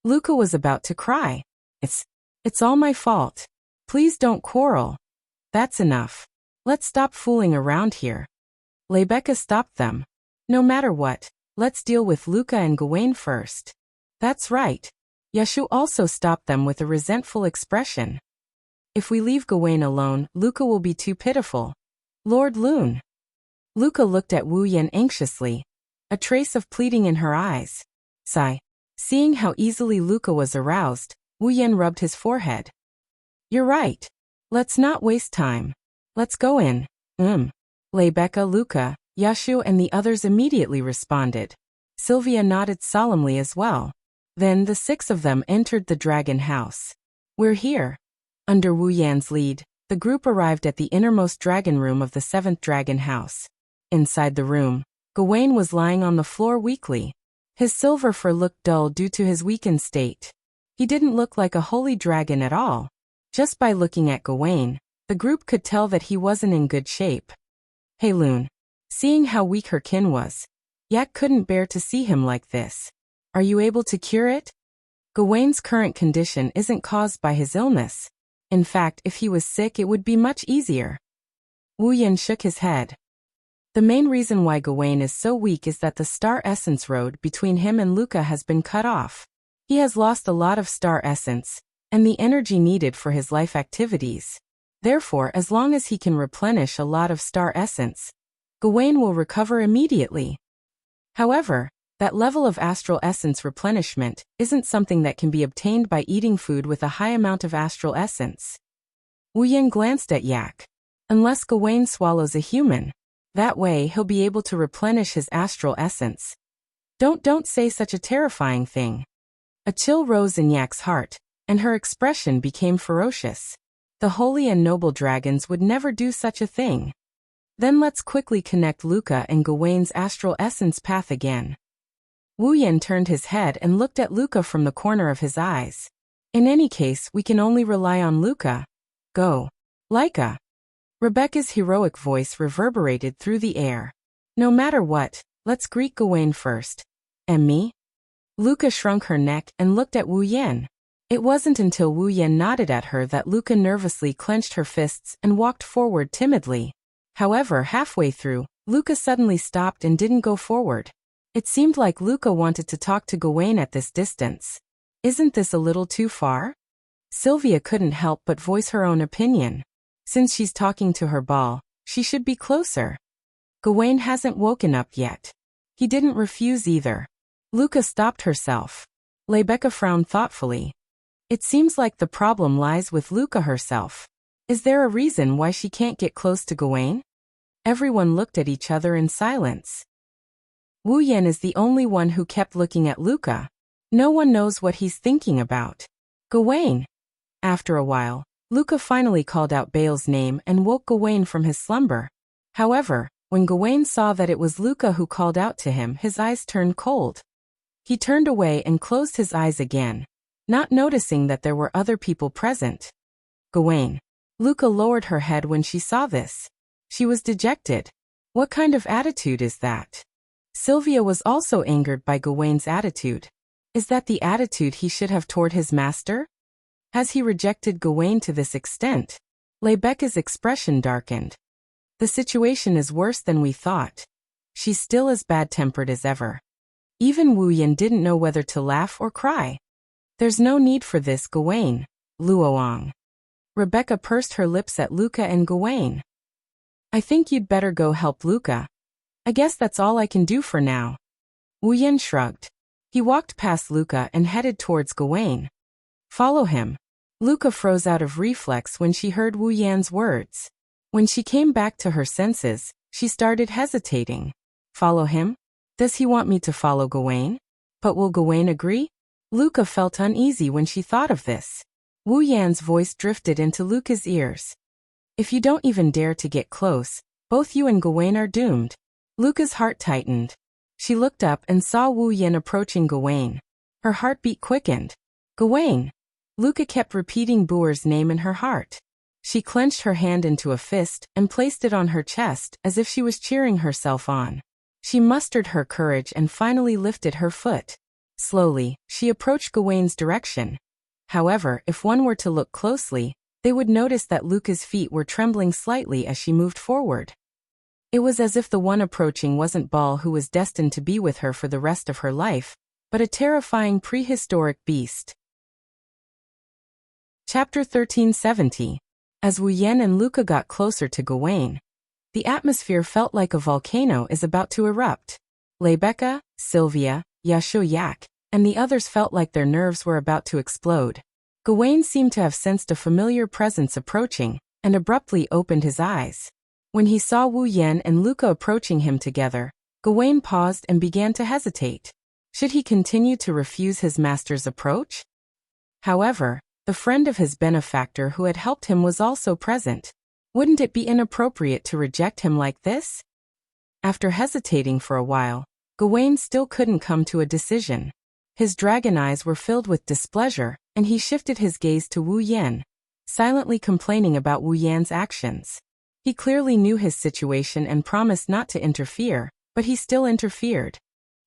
Luca was about to cry. It's all my fault. Please don't quarrel. That's enough. Let's stop fooling around here. Rebecca stopped them. No matter what, let's deal with Luca and Gawain first. That's right. Yashu also stopped them with a resentful expression. If we leave Gawain alone, Luca will be too pitiful. Lord Loon. Luca looked at Wu Yan anxiously, a trace of pleading in her eyes. Sigh. Seeing how easily Luca was aroused, Wu Yan rubbed his forehead. You're right. Let's not waste time. Let's go in. Rebecca, Luca, Yashu and the others immediately responded. Sylvia nodded solemnly as well. Then the 6 of them entered the dragon house. We're here. Under Wu Yan's lead, the group arrived at the innermost dragon room of the 7th dragon house. Inside the room, Gawain was lying on the floor weakly. His silver fur looked dull due to his weakened state. He didn't look like a holy dragon at all. Just by looking at Gawain, the group could tell that he wasn't in good shape. Hey Loon. Seeing how weak her kin was, Yak couldn't bear to see him like this. Are you able to cure it? Gawain's current condition isn't caused by his illness. In fact, if he was sick it would be much easier. Wu Yan shook his head. The main reason why Gawain is so weak is that the star essence road between him and Luca has been cut off. He has lost a lot of star essence, and the energy needed for his life activities. Therefore, as long as he can replenish a lot of star essence, Gawain will recover immediately. However, that level of astral essence replenishment isn't something that can be obtained by eating food with a high amount of astral essence. Wu Yan glanced at Yak. Unless Gawain swallows a human, that way he'll be able to replenish his astral essence. Don't say such a terrifying thing. A chill rose in Yak's heart, and her expression became ferocious. The holy and noble dragons would never do such a thing. Then let's quickly connect Luca and Gawain's astral essence path again. Wu Yan turned his head and looked at Luca from the corner of his eyes. In any case, we can only rely on Luca. Go. Laika. Rebecca's heroic voice reverberated through the air. No matter what, let's greet Gawain first. And me? Luca shrunk her neck and looked at Wu Yan. It wasn't until Wu Yan nodded at her that Luca nervously clenched her fists and walked forward timidly. However, halfway through, Luca suddenly stopped and didn't go forward. It seemed like Luca wanted to talk to Gawain at this distance. Isn't this a little too far? Sylvia couldn't help but voice her own opinion. Since she's talking to her ball, she should be closer. Gawain hasn't woken up yet. He didn't refuse either. Luca stopped herself. Rebecca frowned thoughtfully. It seems like the problem lies with Luca herself. Is there a reason why she can't get close to Gawain? Everyone looked at each other in silence. Wu Yan is the only one who kept looking at Luca. No one knows what he's thinking about. Gawain. After a while, Luca finally called out Bale's name and woke Gawain from his slumber. However, when Gawain saw that it was Luca who called out to him, his eyes turned cold. He turned away and closed his eyes again, not noticing that there were other people present. Gawain. Luca lowered her head when she saw this. She was dejected. What kind of attitude is that? Sylvia was also angered by Gawain's attitude. Is that the attitude he should have toward his master? Has he rejected Gawain to this extent? Rebecca's expression darkened. The situation is worse than we thought. She's still as bad-tempered as ever. Even Wu Yan didn't know whether to laugh or cry. There's no need for this, Gawain. Luoang. Rebecca pursed her lips at Luca and Gawain. I think you'd better go help Luca. I guess that's all I can do for now. Wu Yan shrugged. He walked past Luca and headed towards Gawain. Follow him. Luca froze out of reflex when she heard Wu Yan's words. When she came back to her senses, she started hesitating. Follow him? Does he want me to follow Gawain? But will Gawain agree? Luca felt uneasy when she thought of this. Wu Yan's voice drifted into Luca's ears. If you don't even dare to get close, both you and Gawain are doomed. Luca's heart tightened. She looked up and saw Wu Yan approaching Gawain. Her heartbeat quickened. Gawain. Luca kept repeating Boer's name in her heart. She clenched her hand into a fist and placed it on her chest as if she was cheering herself on. She mustered her courage and finally lifted her foot. Slowly, she approached Gawain's direction. However, if one were to look closely, they would notice that Luca's feet were trembling slightly as she moved forward. It was as if the one approaching wasn't Baal, who was destined to be with her for the rest of her life, but a terrifying prehistoric beast. Chapter 1370. As Wu Yan and Luca got closer to Gawain, the atmosphere felt like a volcano is about to erupt. Rebecca, Sylvia, Yasho Yak, and the others felt like their nerves were about to explode. Gawain seemed to have sensed a familiar presence approaching, and abruptly opened his eyes. When he saw Wu Yan and Luca approaching him together, Gawain paused and began to hesitate. Should he continue to refuse his master's approach? However, the friend of his benefactor who had helped him was also present. Wouldn't it be inappropriate to reject him like this? After hesitating for a while, Gawain still couldn't come to a decision. His dragon eyes were filled with displeasure, and he shifted his gaze to Wu Yan, silently complaining about Wu Yan's actions. He clearly knew his situation and promised not to interfere, but he still interfered.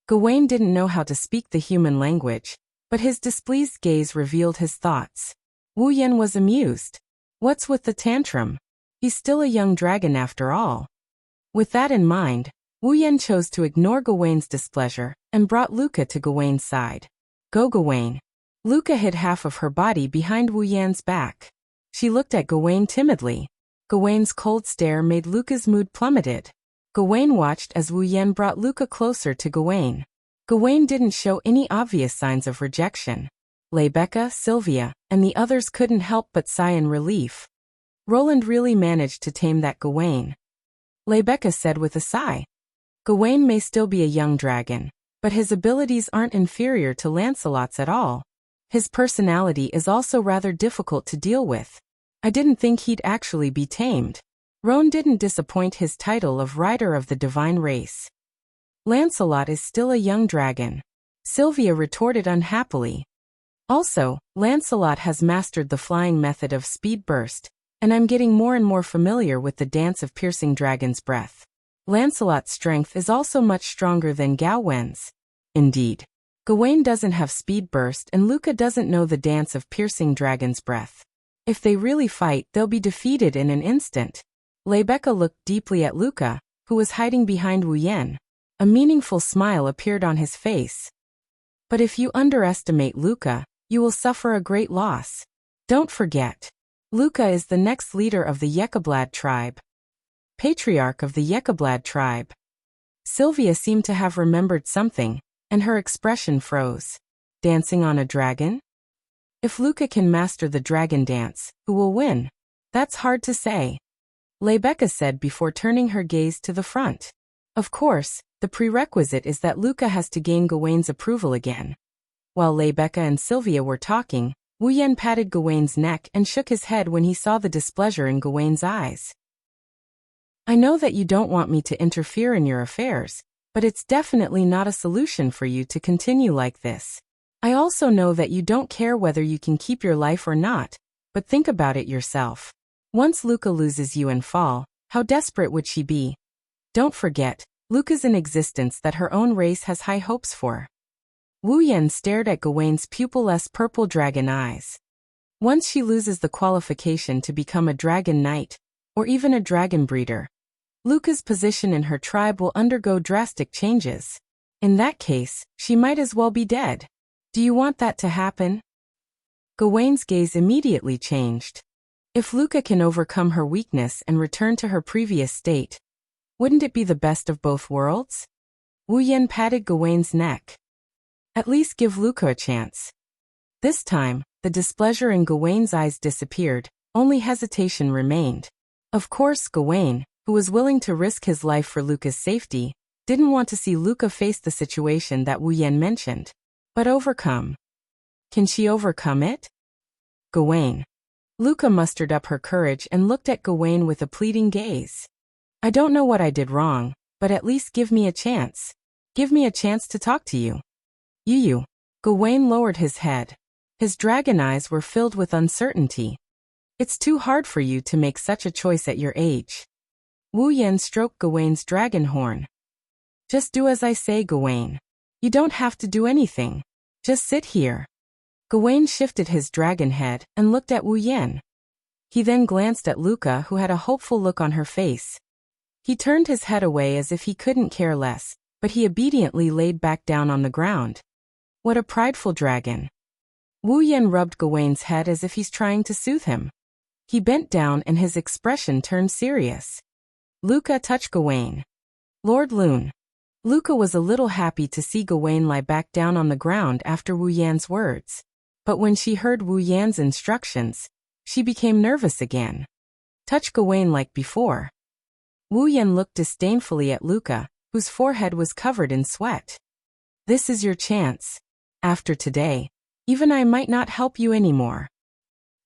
Gawain didn't know how to speak the human language, but his displeased gaze revealed his thoughts. Wu Yan was amused. What's with the tantrum? He's still a young dragon after all. With that in mind, Wu Yan chose to ignore Gawain's displeasure and brought Luca to Gawain's side. Go Gawain. Luca hid half of her body behind Wu Yan's back. She looked at Gawain timidly. Gawain's cold stare made Luca's mood plummeted. Gawain watched as Wu Yan brought Luca closer to Gawain. Gawain didn't show any obvious signs of rejection. Rebecca, Sylvia, and the others couldn't help but sigh in relief. Roland really managed to tame that Gawain. Rebecca said with a sigh. Gawain may still be a young dragon, but his abilities aren't inferior to Lancelot's at all. His personality is also rather difficult to deal with. I didn't think he'd actually be tamed. Roan didn't disappoint his title of Rider of the Divine Race. Lancelot is still a young dragon. Sylvia retorted unhappily. Also, Lancelot has mastered the flying method of speed burst, and I'm getting more and more familiar with the dance of piercing dragon's breath. Lancelot's strength is also much stronger than Gawain's. Indeed. Gawain doesn't have speed burst and Luca doesn't know the dance of piercing dragon's breath. If they really fight, they'll be defeated in an instant. Rebecca looked deeply at Luca, who was hiding behind Wu Yan. A meaningful smile appeared on his face. But if you underestimate Luca, you will suffer a great loss. Don't forget. Luca is the next leader of the Yekablad tribe. Patriarch of the Yekablad tribe. Sylvia seemed to have remembered something, and her expression froze. Dancing on a dragon? If Luca can master the dragon dance, who will win? That's hard to say. Rebecca said before turning her gaze to the front. Of course, the prerequisite is that Luca has to gain Gawain's approval again. While Rebecca and Sylvia were talking, Wu Yan patted Gawain's neck and shook his head when he saw the displeasure in Gawain's eyes. I know that you don't want me to interfere in your affairs, but it's definitely not a solution for you to continue like this. I also know that you don't care whether you can keep your life or not, but think about it yourself. Once Luca loses you and fall, how desperate would she be? Don't forget, Luca's an existence that her own race has high hopes for. Wu Yan stared at Gawain's pupilless purple dragon eyes. Once she loses the qualification to become a dragon knight, or even a dragon breeder, Luca's position in her tribe will undergo drastic changes. In that case, she might as well be dead. Do you want that to happen? Gawain's gaze immediately changed. If Luca can overcome her weakness and return to her previous state, wouldn't it be the best of both worlds? Wu Yan patted Gawain's neck. At least give Luca a chance. This time, the displeasure in Gawain's eyes disappeared, only hesitation remained. Of course, Gawain, who was willing to risk his life for Luca's safety, didn't want to see Luca face the situation that Wu Yan mentioned. But overcome. Can she overcome it? Gawain. Luca mustered up her courage and looked at Gawain with a pleading gaze. I don't know what I did wrong, but at least give me a chance. Give me a chance to talk to you. You. Gawain lowered his head. His dragon eyes were filled with uncertainty. It's too hard for you to make such a choice at your age. Wu Yan stroked Gawain's dragon horn. Just do as I say, Gawain. You don't have to do anything. Just sit here. Gawain shifted his dragon head and looked at Wu Yan. He then glanced at Luca, who had a hopeful look on her face. He turned his head away as if he couldn't care less, but he obediently laid back down on the ground. What a prideful dragon. Wu Yan rubbed Gawain's head as if he's trying to soothe him. He bent down and his expression turned serious. Luca touched Gawain. Lord Loon. Luca was a little happy to see Gawain lie back down on the ground after Wu Yan's words. But when she heard Wu Yan's instructions, she became nervous again. Touch Gawain like before. Wu Yan looked disdainfully at Luca, whose forehead was covered in sweat. This is your chance. After today, even I might not help you anymore.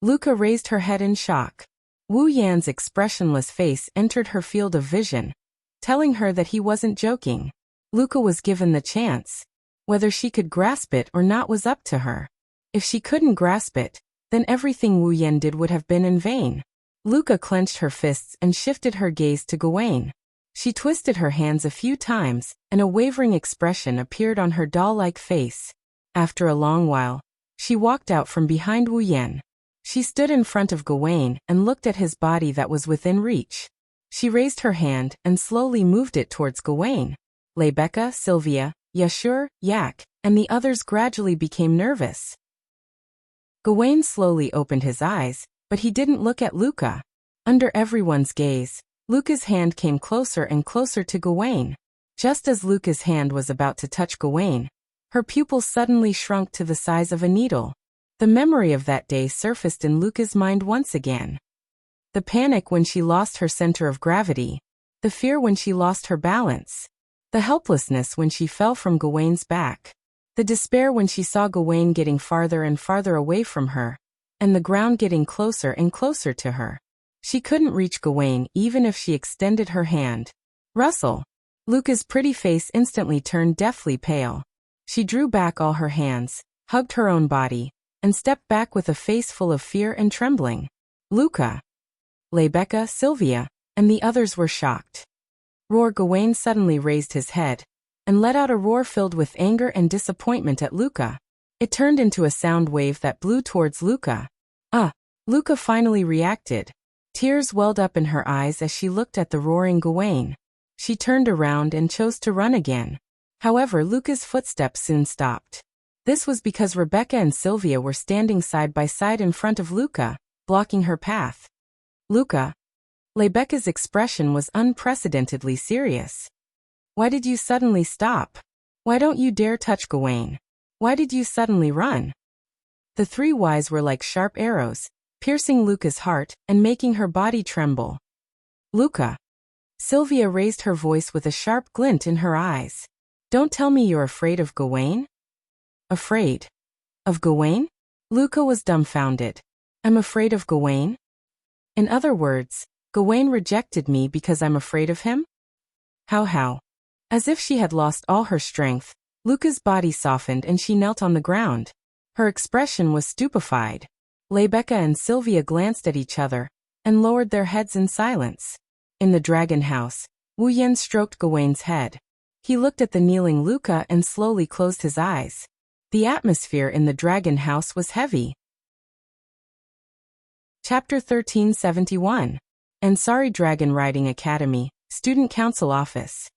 Luca raised her head in shock. Wu Yan's expressionless face entered her field of vision, telling her that he wasn't joking. Luca was given the chance. Whether she could grasp it or not was up to her. If she couldn't grasp it, then everything Wu Yan did would have been in vain. Luca clenched her fists and shifted her gaze to Gawain. She twisted her hands a few times, and a wavering expression appeared on her doll-like face. After a long while, she walked out from behind Wu Yan. She stood in front of Gawain and looked at his body that was within reach. She raised her hand and slowly moved it towards Gawain. Rebecca, Sylvia, Yashur, Yak, and the others gradually became nervous. Gawain slowly opened his eyes, but he didn't look at Luca. Under everyone's gaze, Luca's hand came closer and closer to Gawain. Just as Luca's hand was about to touch Gawain, her pupils suddenly shrunk to the size of a needle. The memory of that day surfaced in Luca's mind once again. The panic when she lost her center of gravity, the fear when she lost her balance, the helplessness when she fell from Gawain's back, the despair when she saw Gawain getting farther and farther away from her, and the ground getting closer and closer to her. She couldn't reach Gawain even if she extended her hand. Russell. Luca's pretty face instantly turned deathly pale. She drew back all her hands, hugged her own body, and stepped back with a face full of fear and trembling. Luca, Rebecca, Sylvia, and the others were shocked. Gawain suddenly raised his head and let out a roar filled with anger and disappointment at Luca. It turned into a sound wave that blew towards Luca. Luca finally reacted. Tears welled up in her eyes as she looked at the roaring Gawain. She turned around and chose to run again. However, Luca's footsteps soon stopped. This was because Rebecca and Sylvia were standing side by side in front of Luca, blocking her path. Luca. Rebecca's expression was unprecedentedly serious. Why did you suddenly stop? Why don't you dare touch Gawain? Why did you suddenly run? The three whys were like sharp arrows, piercing Luca's heart and making her body tremble. Luca. Sylvia raised her voice with a sharp glint in her eyes. Don't tell me you're afraid of Gawain? Afraid? Of Gawain? Luca was dumbfounded. I'm afraid of Gawain? In other words, Gawain rejected me because I'm afraid of him? How? As if she had lost all her strength, Luca's body softened and she knelt on the ground. Her expression was stupefied. Rebecca and Sylvia glanced at each other and lowered their heads in silence. In the dragon house, Wu Yan stroked Gawain's head. He looked at the kneeling Luca and slowly closed his eyes. The atmosphere in the dragon house was heavy. Chapter 1371. Ansari Dragon Riding Academy, Student Council Office.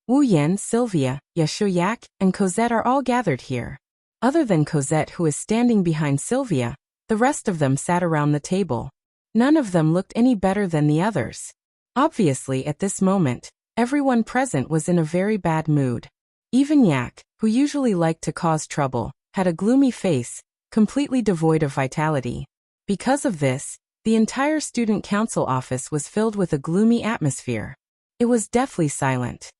Wu Yan, Sylvia, Yashoyak, and Cosette are all gathered here. Other than Cosette, who is standing behind Sylvia, the rest of them sat around the table. None of them looked any better than the others. Obviously, at this moment, everyone present was in a very bad mood. Even Yak, who usually liked to cause trouble, had a gloomy face, completely devoid of vitality. Because of this, the entire student council office was filled with a gloomy atmosphere. It was deathly silent.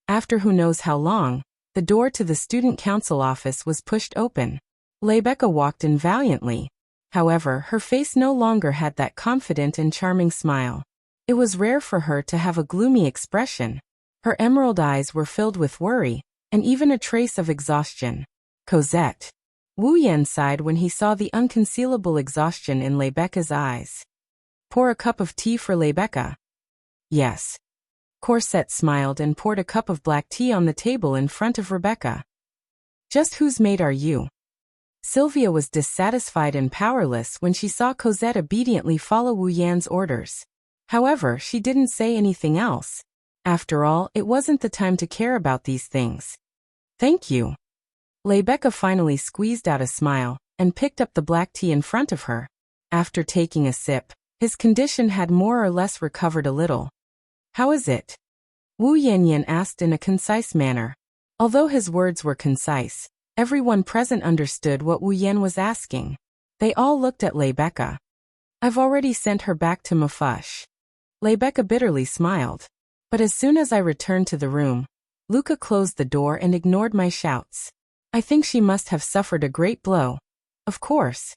After who knows how long, the door to the student council office was pushed open. Rebecca walked in valiantly. However, her face no longer had that confident and charming smile. It was rare for her to have a gloomy expression. Her emerald eyes were filled with worry, and even a trace of exhaustion. Cosette. Wu Yan sighed when he saw the unconcealable exhaustion in Rebecca's eyes. Pour a cup of tea for Rebecca. Yes. Cosette smiled and poured a cup of black tea on the table in front of Rebecca. Just whose maid are you? Sylvia was dissatisfied and powerless when she saw Cosette obediently follow Wu Yan's orders. However, she didn't say anything else. After all, it wasn't the time to care about these things. Thank you. Rebecca finally squeezed out a smile and picked up the black tea in front of her. After taking a sip, his condition had more or less recovered a little. How is it? Wu Yanyan asked in a concise manner. Although his words were concise, everyone present understood what Wu Yan was asking. They all looked at Rebecca. I've already sent her back to Mafush. Rebecca bitterly smiled. But as soon as I returned to the room, Luca closed the door and ignored my shouts. I think she must have suffered a great blow. Of course.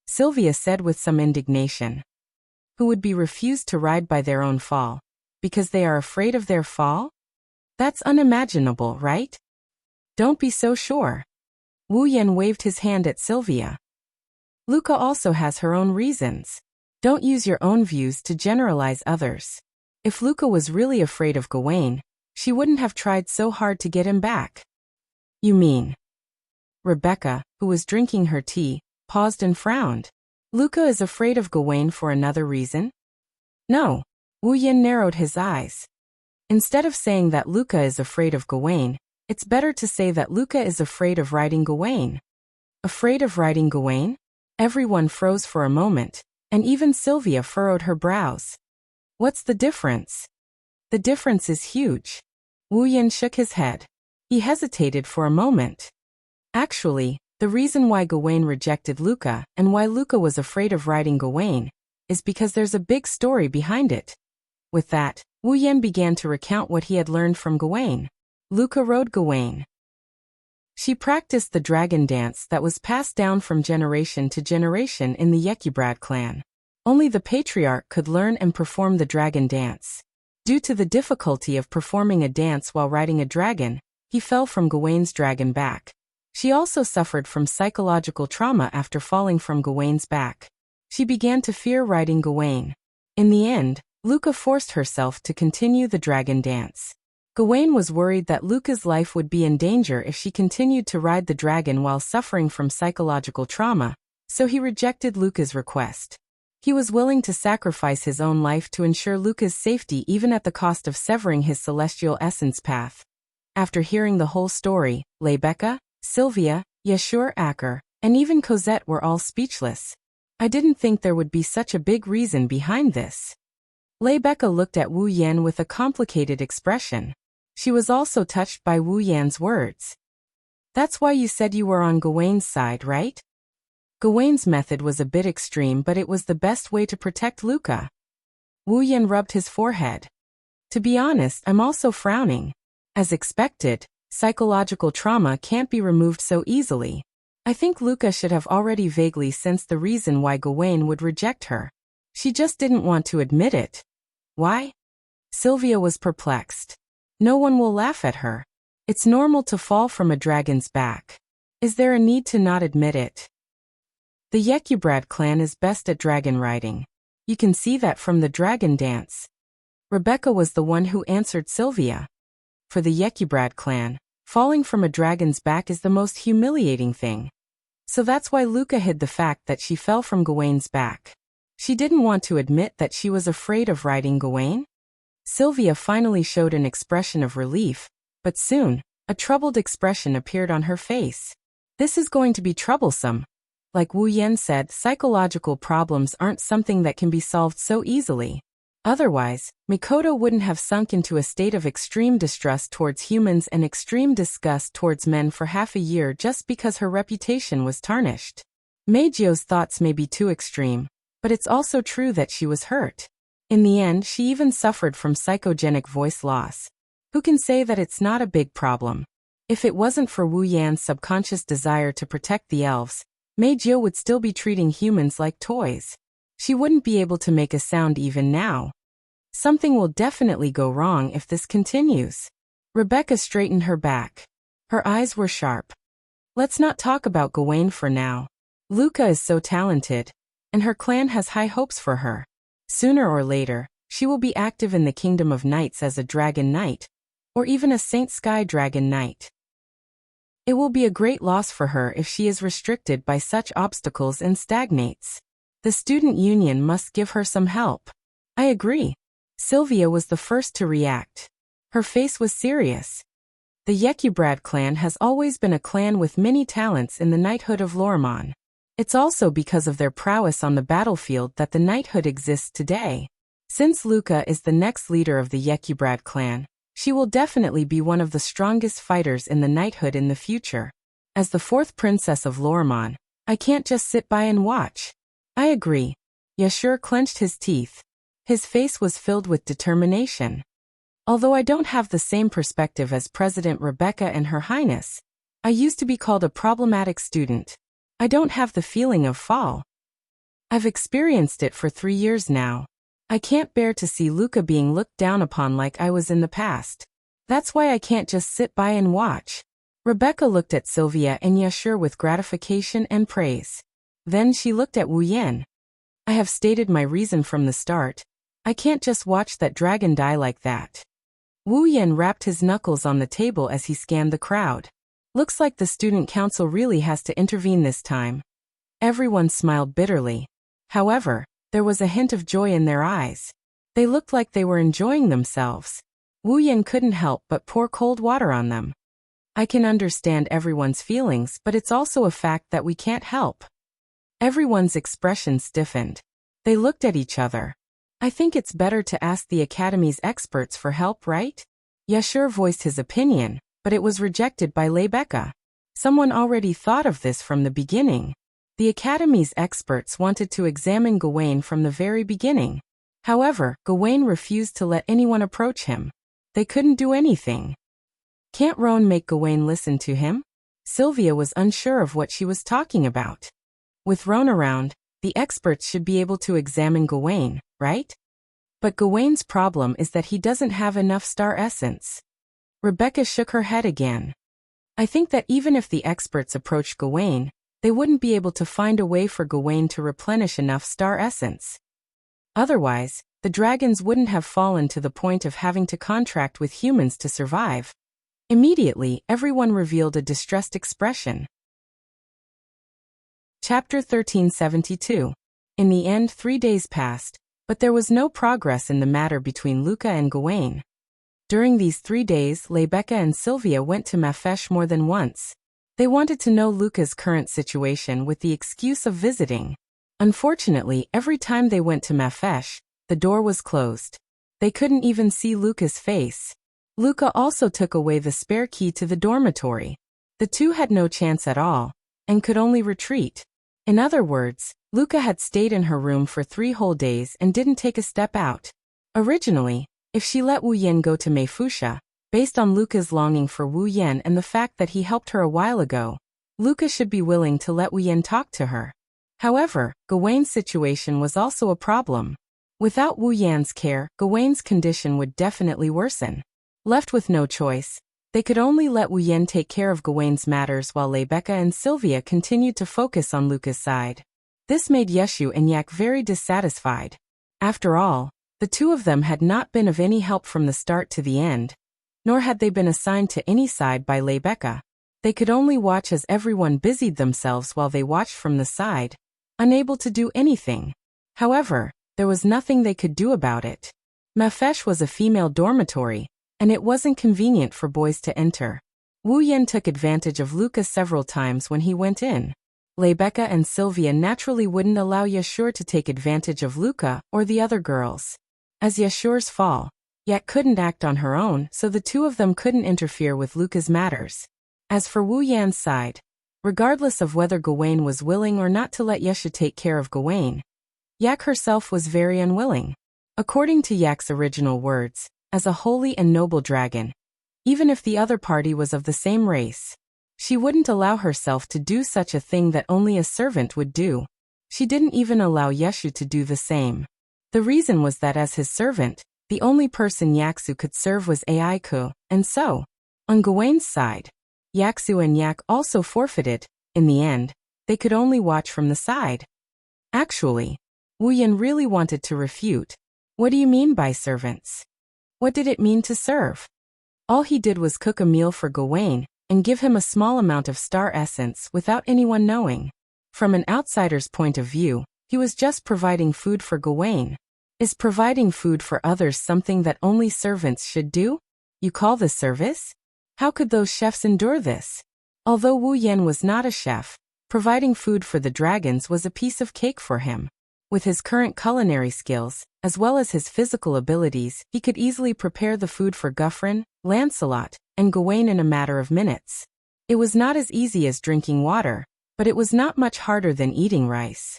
Sylvia said with some indignation. Who would be refused to ride by their own fall? Because they are afraid of their fall? That's unimaginable, right? Don't be so sure. Wu Yan waved his hand at Sylvia. Luca also has her own reasons. Don't use your own views to generalize others. If Luca was really afraid of Gawain, she wouldn't have tried so hard to get him back. You mean? Rebecca, who was drinking her tea, paused and frowned. Luca is afraid of Gawain for another reason? No. Wu Yan narrowed his eyes. Instead of saying that Luca is afraid of Gawain, it's better to say that Luca is afraid of riding Gawain. Afraid of riding Gawain? Everyone froze for a moment, and even Sylvia furrowed her brows. What's the difference? The difference is huge. Wu Yan shook his head. He hesitated for a moment. Actually, the reason why Gawain rejected Luca and why Luca was afraid of riding Gawain is because there's a big story behind it. With that, Wu Yan began to recount what he had learned from Gawain. Luca rode Gawain. She practiced the dragon dance that was passed down from generation to generation in the Yekibrad clan. Only the patriarch could learn and perform the dragon dance. Due to the difficulty of performing a dance while riding a dragon, he fell from Gawain's dragon back. She also suffered from psychological trauma after falling from Gawain's back. She began to fear riding Gawain. In the end, Luca forced herself to continue the dragon dance. Gawain was worried that Luca's life would be in danger if she continued to ride the dragon while suffering from psychological trauma, so he rejected Luca's request. He was willing to sacrifice his own life to ensure Luca's safety even at the cost of severing his celestial essence path. After hearing the whole story, Lebecca, Sylvia, Yashur Acker, and even Cosette were all speechless. I didn't think there would be such a big reason behind this. Lebecca looked at Wu Yan with a complicated expression. She was also touched by Wu Yan's words. That's why you said you were on Gawain's side, right? Gawain's method was a bit extreme, but it was the best way to protect Luca. Wu Yan rubbed his forehead. To be honest, I'm also frowning. As expected, psychological trauma can't be removed so easily. I think Luca should have already vaguely sensed the reason why Gawain would reject her. She just didn't want to admit it. Why? Sylvia was perplexed. No one will laugh at her. It's normal to fall from a dragon's back. Is there a need to not admit it? The Yekibrad clan is best at dragon riding. You can see that from the dragon dance. Rebecca was the one who answered Sylvia. For the Yekibrad clan, falling from a dragon's back is the most humiliating thing. So that's why Luca hid the fact that she fell from Gawain's back. She didn't want to admit that she was afraid of riding Gawain. Sylvia finally showed an expression of relief, but soon, a troubled expression appeared on her face. This is going to be troublesome. Like Wu Yan said, psychological problems aren't something that can be solved so easily. Otherwise, Mikoto wouldn't have sunk into a state of extreme distrust towards humans and extreme disgust towards men for half a year just because her reputation was tarnished. Meijio's thoughts may be too extreme, but it's also true that she was hurt. In the end, she even suffered from psychogenic voice loss. Who can say that it's not a big problem? If it wasn't for Wu Yan's subconscious desire to protect the elves, Meijio would still be treating humans like toys. She wouldn't be able to make a sound even now. Something will definitely go wrong if this continues. Rebecca straightened her back. Her eyes were sharp. Let's not talk about Gawain for now. Luca is so talented, and her clan has high hopes for her. Sooner or later, she will be active in the Kingdom of Knights as a Dragon Knight, or even a Saint Sky Dragon Knight. It will be a great loss for her if she is restricted by such obstacles and stagnates. The student union must give her some help. I agree. Sylvia was the first to react. Her face was serious. The Yekibrad clan has always been a clan with many talents in the knighthood of Lormon. It's also because of their prowess on the battlefield that the knighthood exists today. Since Luca is the next leader of the Yekibrad clan, she will definitely be one of the strongest fighters in the knighthood in the future. As the fourth princess of Lormon, I can't just sit by and watch. I agree. Yashur clenched his teeth. His face was filled with determination. Although I don't have the same perspective as President Rebecca and Her Highness, I used to be called a problematic student. I don't have the feeling of fall. I've experienced it for 3 years now. I can't bear to see Luca being looked down upon like I was in the past. That's why I can't just sit by and watch. Rebecca looked at Sylvia and Yashur with gratification and praise. Then she looked at Wu Yan. I have stated my reason from the start. I can't just watch that dragon die like that. Wu Yan rapped his knuckles on the table as he scanned the crowd. Looks like the student council really has to intervene this time. Everyone smiled bitterly. However, there was a hint of joy in their eyes. They looked like they were enjoying themselves. Wu Yan couldn't help but pour cold water on them. I can understand everyone's feelings, but it's also a fact that we can't help. Everyone's expression stiffened. They looked at each other. I think it's better to ask the Academy's experts for help, right? Yashur voiced his opinion, but it was rejected by Rebecca. Someone already thought of this from the beginning. The Academy's experts wanted to examine Gawain from the very beginning. However, Gawain refused to let anyone approach him. They couldn't do anything. Can't Roan make Gawain listen to him? Sylvia was unsure of what she was talking about. With Roan around, the experts should be able to examine Gawain, right? But Gawain's problem is that he doesn't have enough star essence. Rebecca shook her head again. I think that even if the experts approached Gawain, they wouldn't be able to find a way for Gawain to replenish enough star essence. Otherwise, the dragons wouldn't have fallen to the point of having to contract with humans to survive. Immediately, everyone revealed a distressed expression. Chapter 1372. In the end, 3 days passed, but there was no progress in the matter between Luca and Gawain. During these 3 days, Rebecca and Sylvia went to Mafesh more than once. They wanted to know Luca's current situation with the excuse of visiting. Unfortunately, every time they went to Mafesh, the door was closed. They couldn't even see Luca's face. Luca also took away the spare key to the dormitory. The two had no chance at all, and could only retreat. In other words, Luca had stayed in her room for 3 whole days and didn't take a step out. Originally, if she let Wu Yan go to Meifusha, based on Luca's longing for Wu Yan and the fact that he helped her a while ago, Luca should be willing to let Wu Yan talk to her. However, Gawain's situation was also a problem. Without Wu Yan's care, Gawain's condition would definitely worsen. Left with no choice, they could only let Wu Yan take care of Gawain's matters while Rebecca and Sylvia continued to focus on Luca's side. This made Yeshu and Yak very dissatisfied. After all, the two of them had not been of any help from the start to the end, nor had they been assigned to any side by Rebecca. They could only watch as everyone busied themselves while they watched from the side, unable to do anything. However, there was nothing they could do about it. Mafesh was a female dormitory, and it wasn't convenient for boys to enter. Wu Yan took advantage of Luca several times when he went in. Rebecca and Sylvia naturally wouldn't allow Yashur to take advantage of Luca or the other girls. As Yashur's fall, Yak couldn't act on her own, so the two of them couldn't interfere with Luca's matters. As for Wu Yan's side, regardless of whether Gawain was willing or not to let Yeshu take care of Gawain, Yak herself was very unwilling. According to Yak's original words, as a holy and noble dragon, even if the other party was of the same race, she wouldn't allow herself to do such a thing that only a servant would do. She didn't even allow Yeshu to do the same. The reason was that as his servant, the only person Yaksu could serve was Aiku, and so, on Gawain's side, Yaksu and Yak also forfeited. In the end, they could only watch from the side. Actually, Wu Yan really wanted to refute. What do you mean by servants? What did it mean to serve? All he did was cook a meal for Gawain and give him a small amount of star essence without anyone knowing. From an outsider's point of view, he was just providing food for Gawain. Is providing food for others something that only servants should do? You call this service? How could those chefs endure this? Although Wu Yan was not a chef, providing food for the dragons was a piece of cake for him. With his current culinary skills, as well as his physical abilities, he could easily prepare the food for Guthrum, Lancelot, and Gawain in a matter of minutes. It was not as easy as drinking water, but it was not much harder than eating rice.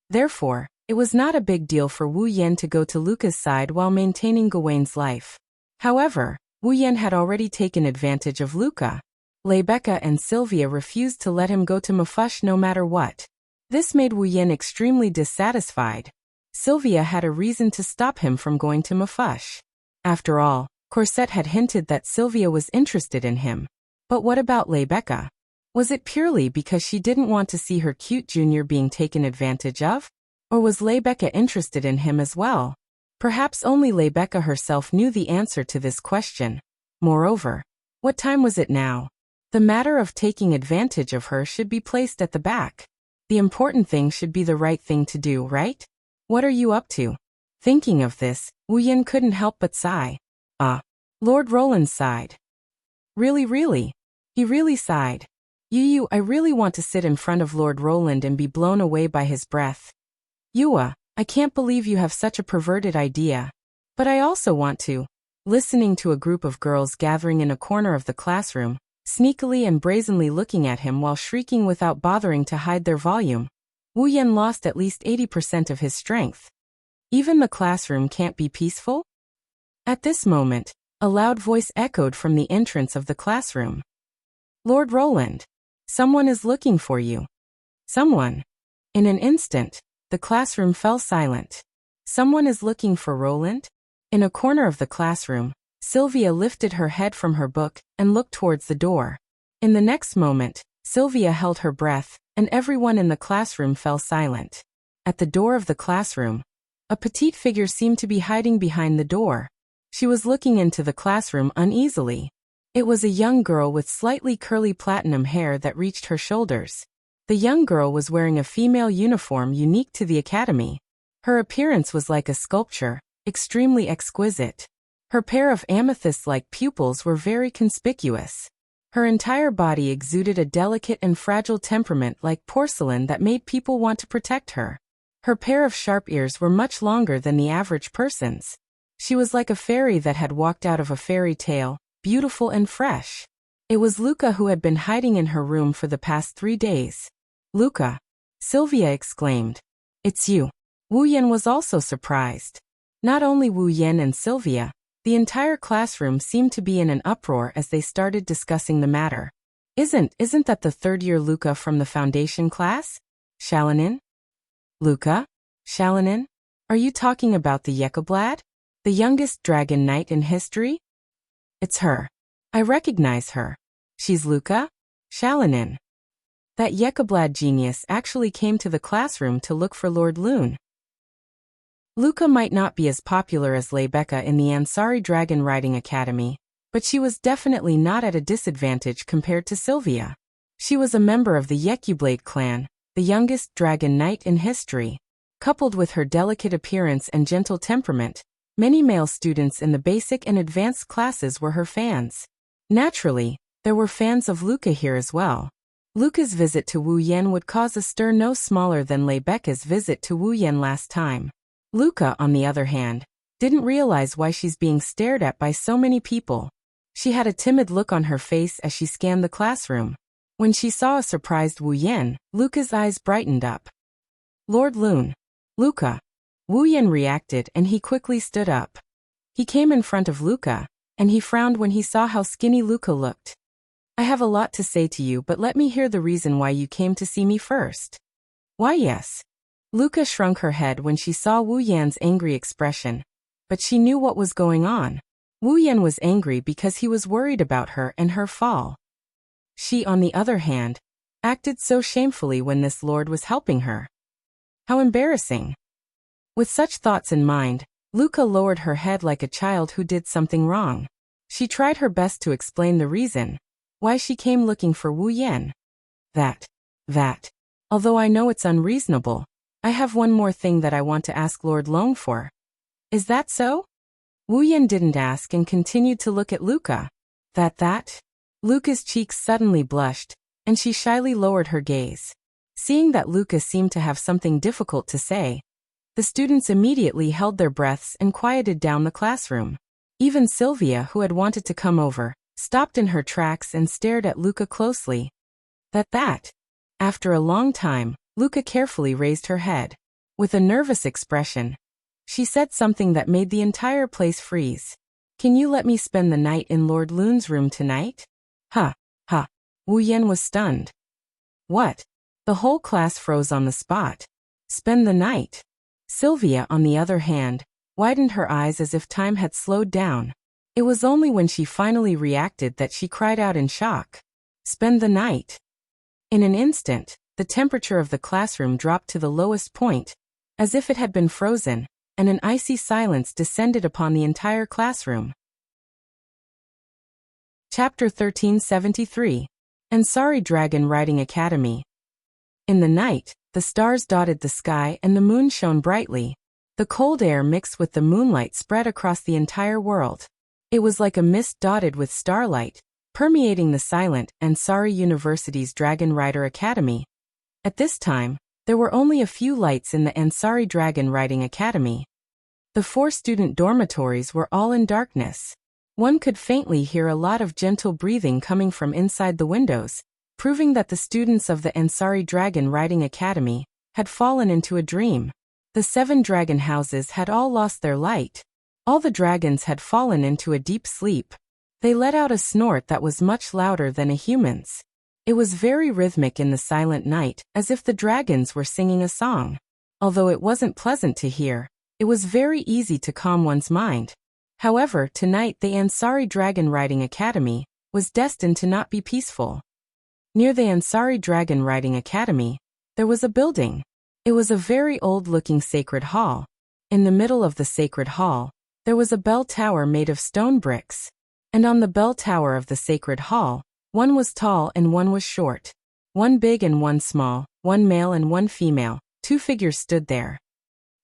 Therefore, it was not a big deal for Wu Yan to go to Luca's side while maintaining Gawain's life. However, Wu Yan had already taken advantage of Luca. Rebecca and Sylvia refused to let him go to Mafesh no matter what. This made Wu Yan extremely dissatisfied. Sylvia had a reason to stop him from going to Mafesh. After all, Corset had hinted that Sylvia was interested in him. But what about Rebecca? Was it purely because she didn't want to see her cute junior being taken advantage of? Or was Rebecca interested in him as well? Perhaps only Rebecca herself knew the answer to this question. Moreover, what time was it now? The matter of taking advantage of her should be placed at the back. The important thing should be the right thing to do, right? What are you up to? Thinking of this, Wu Yan couldn't help but sigh. Lord Roland sighed. Really? He really sighed. I really want to sit in front of Lord Roland and be blown away by his breath. Yua, I can't believe you have such a perverted idea. But I also want to. Listening to a group of girls gathering in a corner of the classroom, sneakily and brazenly looking at him while shrieking without bothering to hide their volume, Wu Yan lost at least 80% of his strength. Even the classroom can't be peaceful? At this moment, a loud voice echoed from the entrance of the classroom. Lord Roland, someone is looking for you. Someone. In an instant, the classroom fell silent. Someone is looking for Roland? In a corner of the classroom, Sylvia lifted her head from her book and looked towards the door. In the next moment, Sylvia held her breath, and everyone in the classroom fell silent. At the door of the classroom, a petite figure seemed to be hiding behind the door. She was looking into the classroom uneasily. It was a young girl with slightly curly platinum hair that reached her shoulders. The young girl was wearing a female uniform unique to the academy. Her appearance was like a sculpture, extremely exquisite. Her pair of amethyst-like pupils were very conspicuous. Her entire body exuded a delicate and fragile temperament like porcelain that made people want to protect her. Her pair of sharp ears were much longer than the average person's. She was like a fairy that had walked out of a fairy tale, beautiful and fresh. It was Luca who had been hiding in her room for the past 3 days. Luca! Sylvia exclaimed. It's you. Wu Yan was also surprised. Not only Wu Yan and Sylvia, the entire classroom seemed to be in an uproar as they started discussing the matter. Isn't that the third-year Luca from the foundation class? Shalanin? Luca? Shalanin? Are you talking about the Yekoblad? The youngest dragon knight in history? It's her. I recognize her. She's Luca? Shalanin. That Yekoblad genius actually came to the classroom to look for Lord Loon. Luca might not be as popular as Lebeka in the Ansari Dragon Riding Academy, but she was definitely not at a disadvantage compared to Sylvia. She was a member of the Yekoblade clan, the youngest dragon knight in history. Coupled with her delicate appearance and gentle temperament, many male students in the basic and advanced classes were her fans. Naturally, there were fans of Luca here as well. Luca's visit to Wu Yan would cause a stir no smaller than Lebeka's visit to Wu Yan last time. Luca, on the other hand, didn't realize why she's being stared at by so many people. She had a timid look on her face as she scanned the classroom. When she saw a surprised Wu Yan, Luca's eyes brightened up. Lord Loon. Luca. Wu Yan reacted and he quickly stood up. He came in front of Luca, and he frowned when he saw how skinny Luca looked. I have a lot to say to you, but let me hear the reason why you came to see me first. Why yes. Luca shrunk her head when she saw Wu Yan's angry expression, but she knew what was going on. Wu Yan was angry because he was worried about her and her fall. She, on the other hand, acted so shamefully when this lord was helping her. How embarrassing. With such thoughts in mind, Luca lowered her head like a child who did something wrong. She tried her best to explain the reason why she came looking for Wu Yan. That. Although I know it's unreasonable, I have one more thing that I want to ask Lord Long for. Is that so? Wu Yan didn't ask and continued to look at Luca. That? Luca's cheeks suddenly blushed, and she shyly lowered her gaze. Seeing that Luca seemed to have something difficult to say, the students immediately held their breaths and quieted down the classroom. Even Sylvia, who had wanted to come over, stopped in her tracks and stared at Luca closely. That. After a long time, Luca carefully raised her head. With a nervous expression, she said something that made the entire place freeze. Can you let me spend the night in Lord Loon's room tonight? Ha. Wu Yan was stunned. What? The whole class froze on the spot. Spend the night. Sylvia, on the other hand, widened her eyes as if time had slowed down. It was only when she finally reacted that she cried out in shock. Spend the night. In an instant, the temperature of the classroom dropped to the lowest point, as if it had been frozen, and an icy silence descended upon the entire classroom. Chapter 1373. Ansari Dragon Riding Academy. In the night, the stars dotted the sky and the moon shone brightly. The cold air mixed with the moonlight spread across the entire world. It was like a mist dotted with starlight, permeating the silent Ansari University's Dragon Rider Academy. At this time, there were only a few lights in the Ansari Dragon Riding Academy. The 4-student dormitories were all in darkness. One could faintly hear a lot of gentle breathing coming from inside the windows, proving that the students of the Ansari Dragon Riding Academy had fallen into a dream. The 7 dragon houses had all lost their light. All the dragons had fallen into a deep sleep. They let out a snort that was much louder than a human's. It was very rhythmic in the silent night, as if the dragons were singing a song. Although it wasn't pleasant to hear, it was very easy to calm one's mind. However, tonight the Ansari Dragon Riding Academy was destined to not be peaceful. Near the Ansari Dragon Riding Academy, there was a building. It was a very old-looking sacred hall. In the middle of the sacred hall, there was a bell tower made of stone bricks. And on the bell tower of the sacred hall, one was tall and one was short. One big and one small, one male and one female, 2 figures stood there.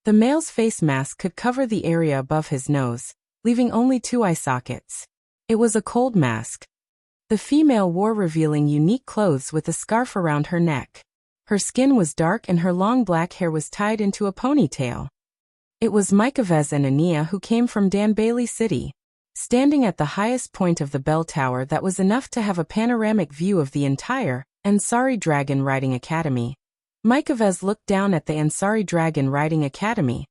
The male's face mask could cover the area above his nose, leaving only 2 eye sockets. It was a cold mask. The female wore revealing unique clothes with a scarf around her neck. Her skin was dark and her long black hair was tied into a ponytail. It was Mykovez and Ania who came from Danbailey City. Standing at the highest point of the bell tower that was enough to have a panoramic view of the entire Ansari Dragon Riding Academy, Mykovez looked down at the Ansari Dragon Riding Academy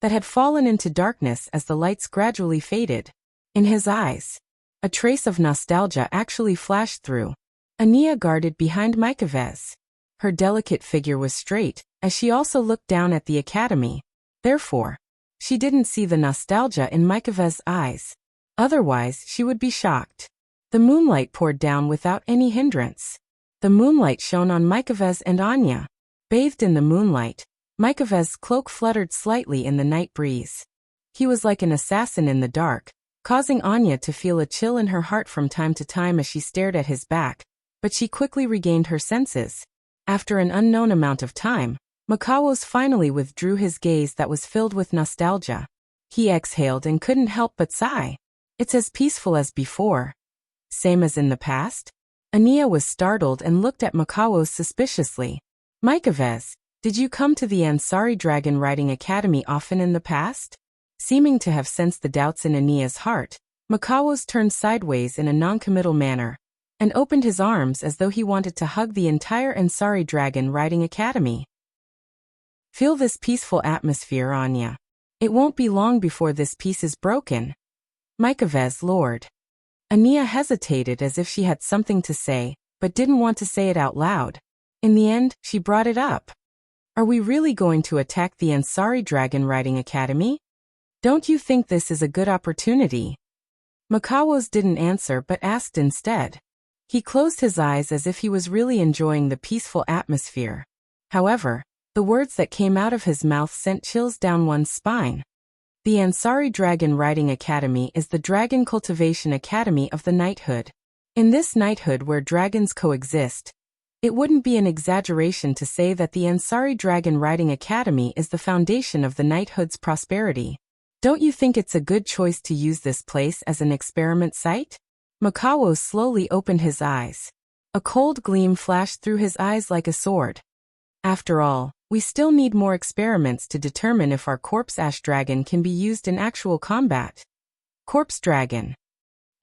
that had fallen into darkness as the lights gradually faded. In his eyes, a trace of nostalgia actually flashed through. Ania guarded behind Mykovez. Her delicate figure was straight, as she also looked down at the academy. Therefore, she didn't see the nostalgia in Mykovez's eyes. Otherwise, she would be shocked. The moonlight poured down without any hindrance. The moonlight shone on Mykovez and Anya. Bathed in the moonlight, Mykovez's cloak fluttered slightly in the night breeze. He was like an assassin in the dark, causing Anya to feel a chill in her heart from time to time as she stared at his back, but she quickly regained her senses. After an unknown amount of time, Makawos finally withdrew his gaze that was filled with nostalgia. He exhaled and couldn't help but sigh. It's as peaceful as before. Same as in the past? Ania was startled and looked at Makawos suspiciously. Mykovez, did you come to the Ansari Dragon Riding Academy often in the past? Seeming to have sensed the doubts in Ania's heart, Makawos turned sideways in a non-committal manner and opened his arms as though he wanted to hug the entire Ansari Dragon Riding Academy. Feel this peaceful atmosphere, Anya. It won't be long before this peace is broken. Mykovez, Lord. Ania hesitated as if she had something to say, but didn't want to say it out loud. In the end, she brought it up. Are we really going to attack the Ansari Dragon Riding Academy? Don't you think this is a good opportunity? Makawos didn't answer but asked instead. He closed his eyes as if he was really enjoying the peaceful atmosphere. However, the words that came out of his mouth sent chills down one's spine. The Ansari Dragon Riding Academy is the Dragon Cultivation Academy of the Knighthood. In this knighthood where dragons coexist, it wouldn't be an exaggeration to say that the Ansari Dragon Riding Academy is the foundation of the knighthood's prosperity. Don't you think it's a good choice to use this place as an experiment site? Makawos slowly opened his eyes. A cold gleam flashed through his eyes like a sword. After all, we still need more experiments to determine if our corpse ash dragon can be used in actual combat. Corpse dragon.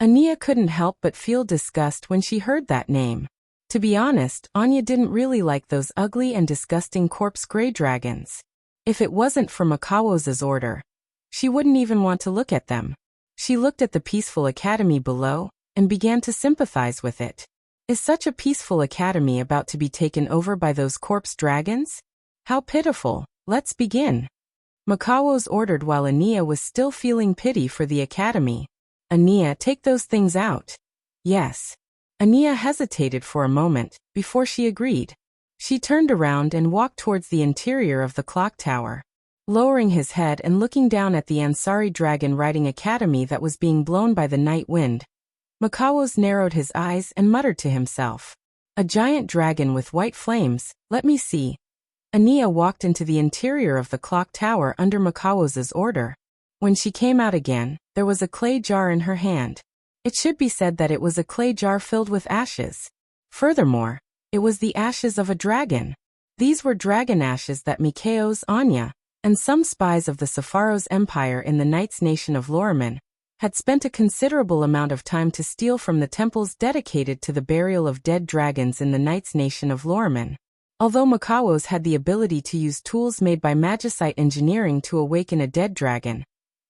Ania couldn't help but feel disgust when she heard that name. To be honest, Anya didn't really like those ugly and disgusting corpse gray dragons. If it wasn't for Makawos's order, she wouldn't even want to look at them. She looked at the peaceful academy below and began to sympathize with it. Is such a peaceful academy about to be taken over by those corpse dragons? How pitiful. Let's begin. Makawos ordered while Ania was still feeling pity for the academy. Ania, take those things out. Yes. Ania hesitated for a moment before she agreed. She turned around and walked towards the interior of the clock tower. Lowering his head and looking down at the Ansari Dragon Riding Academy that was being blown by the night wind, Makawos narrowed his eyes and muttered to himself. A giant dragon with white flames, let me see. Ania walked into the interior of the clock tower under Makawo's order. When she came out again, there was a clay jar in her hand. It should be said that it was a clay jar filled with ashes. Furthermore, it was the ashes of a dragon. These were dragon ashes that Mikao's Anya, and some spies of the Sepharo's Empire in the Knight's Nation of Loriman, had spent a considerable amount of time to steal from the temples dedicated to the burial of dead dragons in the Knight's Nation of Loriman. Although Makawo's had the ability to use tools made by magicite engineering to awaken a dead dragon,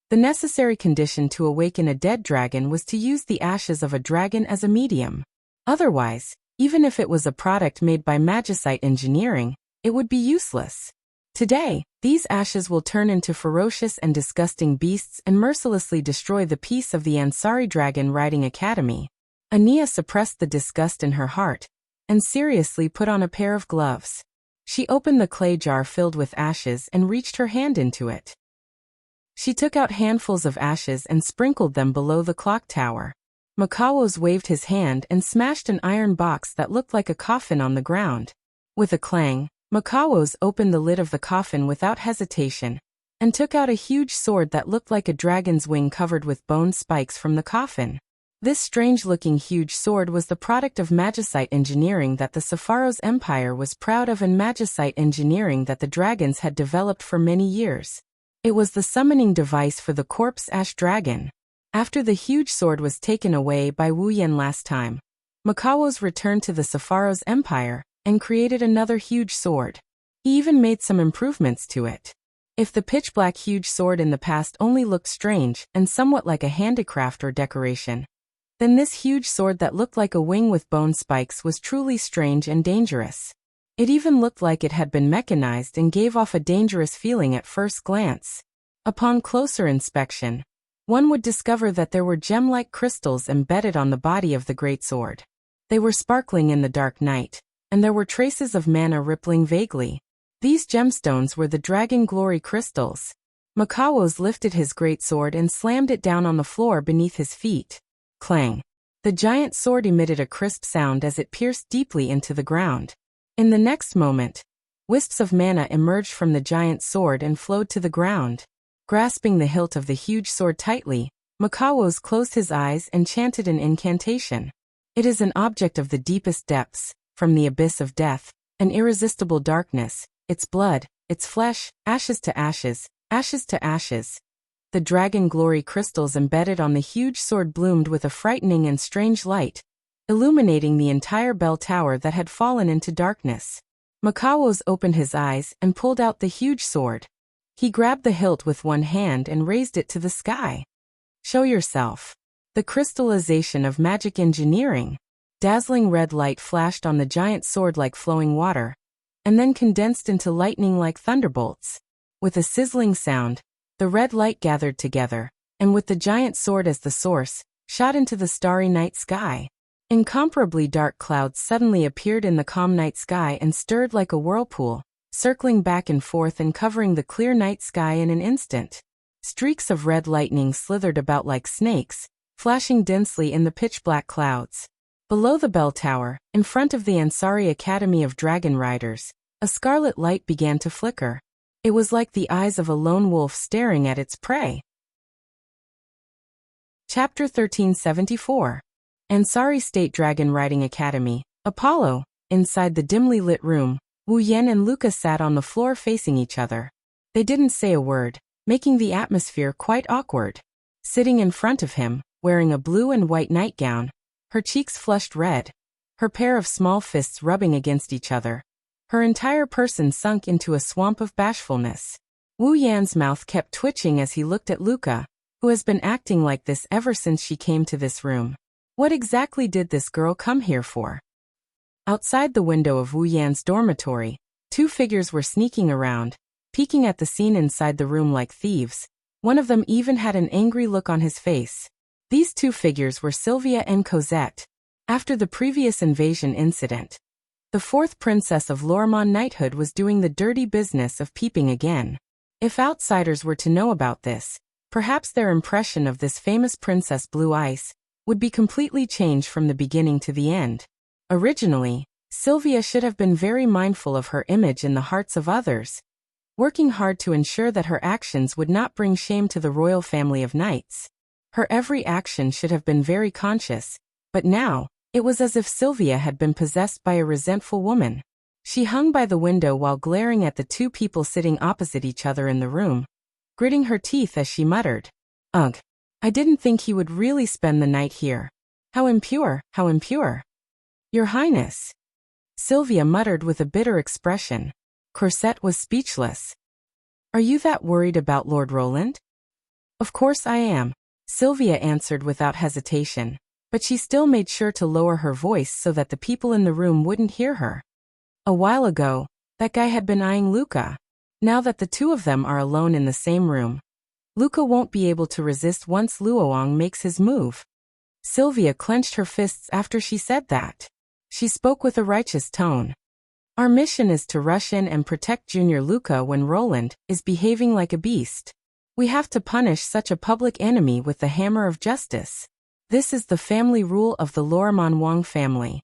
the necessary condition to awaken a dead dragon was to use the ashes of a dragon as a medium. Otherwise, even if it was a product made by magicite engineering, it would be useless. Today, these ashes will turn into ferocious and disgusting beasts and mercilessly destroy the peace of the Ansari Dragon Riding Academy. Ania suppressed the disgust in her heart and seriously put on a pair of gloves. She opened the clay jar filled with ashes and reached her hand into it. She took out handfuls of ashes and sprinkled them below the clock tower. Makawo's waved his hand and smashed an iron box that looked like a coffin on the ground. With a clang, Makawo's opened the lid of the coffin without hesitation and took out a huge sword that looked like a dragon's wing covered with bone spikes from the coffin. This strange-looking huge sword was the product of magicite engineering that the Sepharo's Empire was proud of and magicite engineering that the dragons had developed for many years. It was the summoning device for the corpse ash dragon. After the huge sword was taken away by Wu Yan last time, Makawo's returned to the Sepharo's Empire and created another huge sword. He even made some improvements to it. If the pitch-black huge sword in the past only looked strange and somewhat like a handicraft or decoration, then this huge sword that looked like a wing with bone spikes was truly strange and dangerous. It even looked like it had been mechanized and gave off a dangerous feeling at first glance. Upon closer inspection, one would discover that there were gem-like crystals embedded on the body of the great sword. They were sparkling in the dark night, and there were traces of mana rippling vaguely. These gemstones were the Dragon Glory crystals. Makawo's lifted his great sword and slammed it down on the floor beneath his feet. Clang! The giant sword emitted a crisp sound as it pierced deeply into the ground. In the next moment, wisps of mana emerged from the giant sword and flowed to the ground. Grasping the hilt of the huge sword tightly, Makawo's closed his eyes and chanted an incantation. It is an object of the deepest depths, from the abyss of death, an irresistible darkness, its blood, its flesh, ashes to ashes, ashes to ashes. The Dragon Glory crystals embedded on the huge sword bloomed with a frightening and strange light, illuminating the entire bell tower that had fallen into darkness. Makawo's opened his eyes and pulled out the huge sword. He grabbed the hilt with one hand and raised it to the sky. Show yourself. The crystallization of magic engineering. Dazzling red light flashed on the giant sword like flowing water, and then condensed into lightning like thunderbolts. With a sizzling sound, the red light gathered together, and with the giant sword as the source, shot into the starry night sky. Incomparably dark clouds suddenly appeared in the calm night sky and stirred like a whirlpool, circling back and forth and covering the clear night sky in an instant. Streaks of red lightning slithered about like snakes, flashing densely in the pitch-black clouds. Below the bell tower, in front of the Ansari Academy of Dragon Riders, a scarlet light began to flicker. It was like the eyes of a lone wolf staring at its prey. Chapter 1374. Ansari State Dragon Riding Academy, Apollo. Inside the dimly lit room, Wu Yan and Luca sat on the floor facing each other. They didn't say a word, making the atmosphere quite awkward. Sitting in front of him, wearing a blue and white nightgown, her cheeks flushed red, her pair of small fists rubbing against each other, her entire person sunk into a swamp of bashfulness. Wu Yan's mouth kept twitching as he looked at Luca, who has been acting like this ever since she came to this room. What exactly did this girl come here for? Outside the window of Wu Yan's dormitory, two figures were sneaking around, peeking at the scene inside the room like thieves. One of them even had an angry look on his face. These two figures were Sylvia and Cosette. After the previous invasion incident, the fourth princess of Lormon knighthood was doing the dirty business of peeping again. If outsiders were to know about this, perhaps their impression of this famous Princess Blue Ice would be completely changed from the beginning to the end. Originally, Sylvia should have been very mindful of her image in the hearts of others, working hard to ensure that her actions would not bring shame to the royal family of knights. Her every action should have been very conscious, but now, it was as if Sylvia had been possessed by a resentful woman. She hung by the window while glaring at the two people sitting opposite each other in the room, gritting her teeth as she muttered, "Ugh, I didn't think he would really spend the night here. How impure, how impure. Your Highness." Sylvia muttered with a bitter expression. Cosette was speechless. "Are you that worried about Lord Roland?" "Of course I am," Sylvia answered without hesitation, but she still made sure to lower her voice so that the people in the room wouldn't hear her. A while ago, that guy had been eyeing Luca. Now that the two of them are alone in the same room, Luca won't be able to resist once Luoang makes his move. Sylvia clenched her fists after she said that. She spoke with a righteous tone. "Our mission is to rush in and protect Junior Luca when Roland is behaving like a beast. We have to punish such a public enemy with the hammer of justice. This is the family rule of the Loriman Wang family."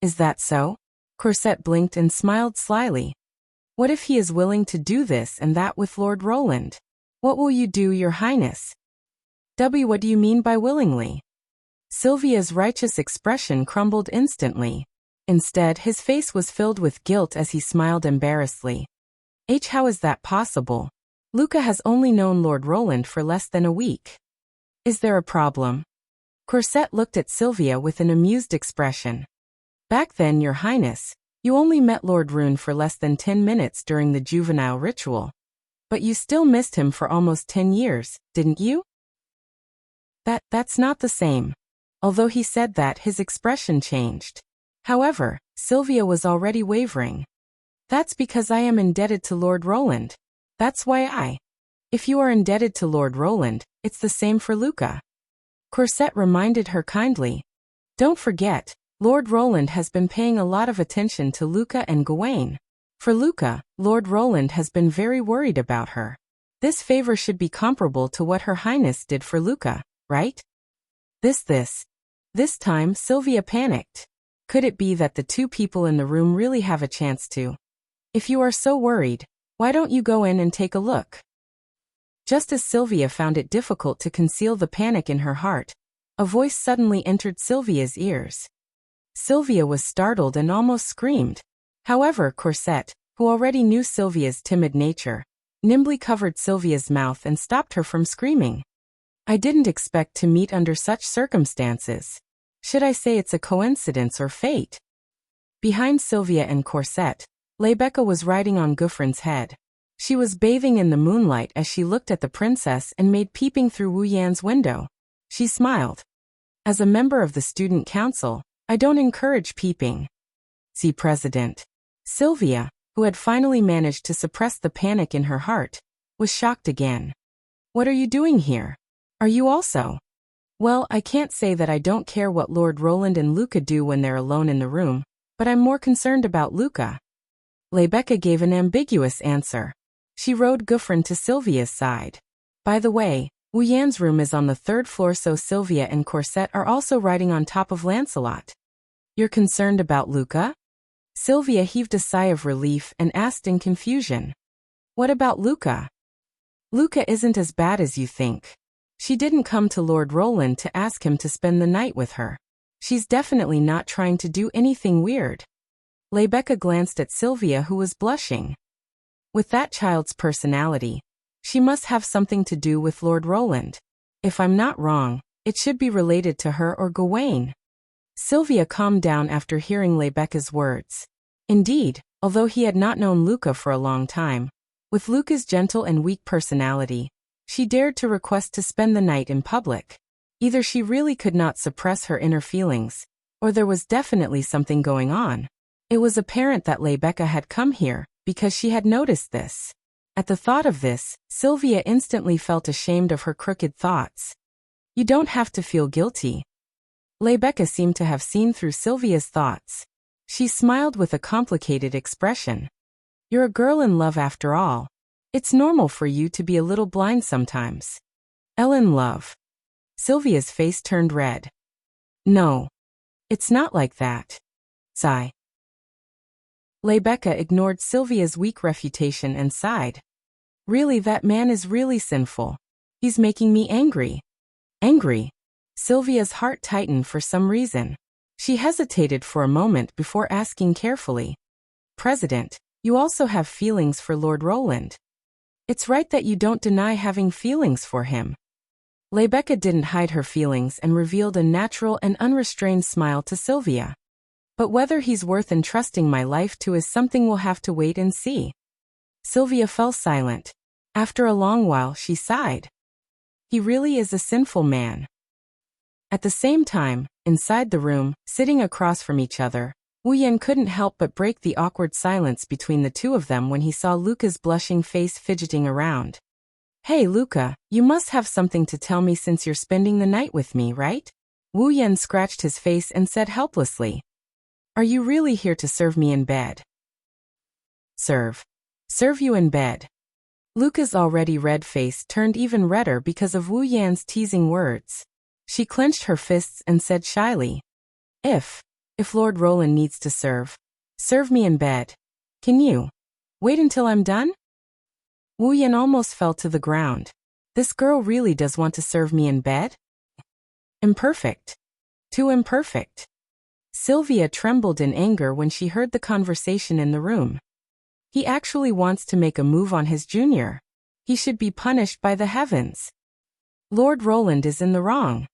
"Is that so?" Cosette blinked and smiled slyly. "What if he is willing to do this and that with Lord Roland? What will you do, Your Highness?" What do you mean by willingly?" Sylvia's righteous expression crumbled instantly. Instead, his face was filled with guilt as he smiled embarrassedly. How is that possible? Luca has only known Lord Roland for less than a week. Is there a problem?" Cosette looked at Sylvia with an amused expression. "Back then, Your Highness, you only met Lord Rune for less than 10 minutes during the juvenile ritual. But you still missed him for almost 10 years, didn't you?" That's not the same." Although he said that, his expression changed. However, Sylvia was already wavering. "That's because I am indebted to Lord Roland. That's why If you are indebted to Lord Roland, it's the same for Luca." Cosette reminded her kindly. "Don't forget, Lord Roland has been paying a lot of attention to Luca and Gawain. For Luca, Lord Roland has been very worried about her. This favor should be comparable to what Her Highness did for Luca, right?" This time, Sylvia panicked. Could it be that the two people in the room really have a chance to? "If you are so worried, why don't you go in and take a look?" Just as Sylvia found it difficult to conceal the panic in her heart, a voice suddenly entered Sylvia's ears. Sylvia was startled and almost screamed. However, Cosette, who already knew Sylvia's timid nature, nimbly covered Sylvia's mouth and stopped her from screaming. "I didn't expect to meet under such circumstances. Should I say it's a coincidence or fate?" Behind Sylvia and Cosette, Rebecca was riding on Gouffrin's head. She was bathing in the moonlight as she looked at the princess and made peeping through Wu Yan's window. She smiled. "As a member of the student council, I don't encourage peeping." See President. Sylvia, who had finally managed to suppress the panic in her heart, was shocked again. "What are you doing here? Are you also?" "Well, I can't say that I don't care what Lord Roland and Luca do when they're alone in the room, but I'm more concerned about Luca." Rebecca gave an ambiguous answer. She rode Gouffrin to Sylvia's side. "By the way, Wu Yan's room is on the 3rd floor, so Sylvia and Cosette are also riding on top of Lancelot." "You're concerned about Luca?" Sylvia heaved a sigh of relief and asked in confusion. "What about Luca?" "Luca isn't as bad as you think. She didn't come to Lord Roland to ask him to spend the night with her. She's definitely not trying to do anything weird." Rebecca glanced at Sylvia, who was blushing. With that child's personality, she must have something to do with Lord Roland. If I'm not wrong, it should be related to her or Gawain. Sylvia calmed down after hearing Rebecca's words. Indeed, although he had not known Luca for a long time, with Luca's gentle and weak personality, she dared to request to spend the night in public. Either she really could not suppress her inner feelings, or there was definitely something going on. It was apparent that Rebecca had come here, because she had noticed this. At the thought of this, Sylvia instantly felt ashamed of her crooked thoughts. "You don't have to feel guilty." Rebecca seemed to have seen through Sylvia's thoughts. She smiled with a complicated expression. "You're a girl in love after all. It's normal for you to be a little blind sometimes." "In love?" Sylvia's face turned red. "No. It's not like that. Sigh. Rebecca ignored Sylvia's weak refutation and sighed. Really, that man is really sinful. He's making me angry. Angry? Sylvia's heart tightened for some reason. She hesitated for a moment before asking carefully. President, you also have feelings for Lord Roland. It's right that you don't deny having feelings for him. Rebecca didn't hide her feelings and revealed a natural and unrestrained smile to Sylvia. But whether he's worth entrusting my life to is something we'll have to wait and see. Sylvia fell silent. After a long while, she sighed. He really is a sinful man. At the same time, inside the room, sitting across from each other, Wuyan couldn't help but break the awkward silence between the two of them when he saw Luca's blushing face fidgeting around. Hey Luca, you must have something to tell me since you're spending the night with me, right? Wuyan scratched his face and said helplessly. Are you really here to serve me in bed? Serve you in bed. Luca's already red face turned even redder because of Wu Yan's teasing words. She clenched her fists and said shyly, If Lord Roland needs to serve me in bed. Can you wait until I'm done? Wu Yan almost fell to the ground. This girl really does want to serve me in bed? Imperfect. Too imperfect. Sylvia trembled in anger when she heard the conversation in the room. He actually wants to make a move on his junior. He should be punished by the heavens. Lord Roland is in the wrong.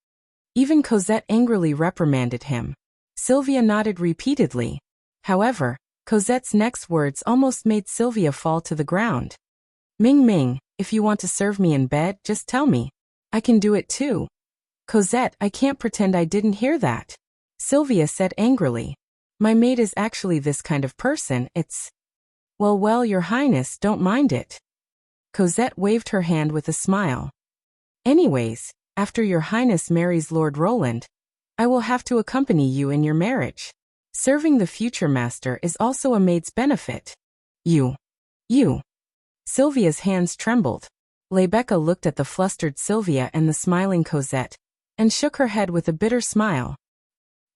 Even Cosette angrily reprimanded him. Sylvia nodded repeatedly. However, Cosette's next words almost made Sylvia fall to the ground. Ming Ming, if you want to serve me in bed, just tell me. I can do it too. Cosette, I can't pretend I didn't hear that. Sylvia said angrily. My maid is actually this kind of person, it's… Well, your highness, don't mind it. Cosette waved her hand with a smile. Anyways, after your highness marries Lord Roland, I will have to accompany you in your marriage. Serving the future master is also a maid's benefit. You. Sylvia's hands trembled. Rebecca looked at the flustered Sylvia and the smiling Cosette, and shook her head with a bitter smile.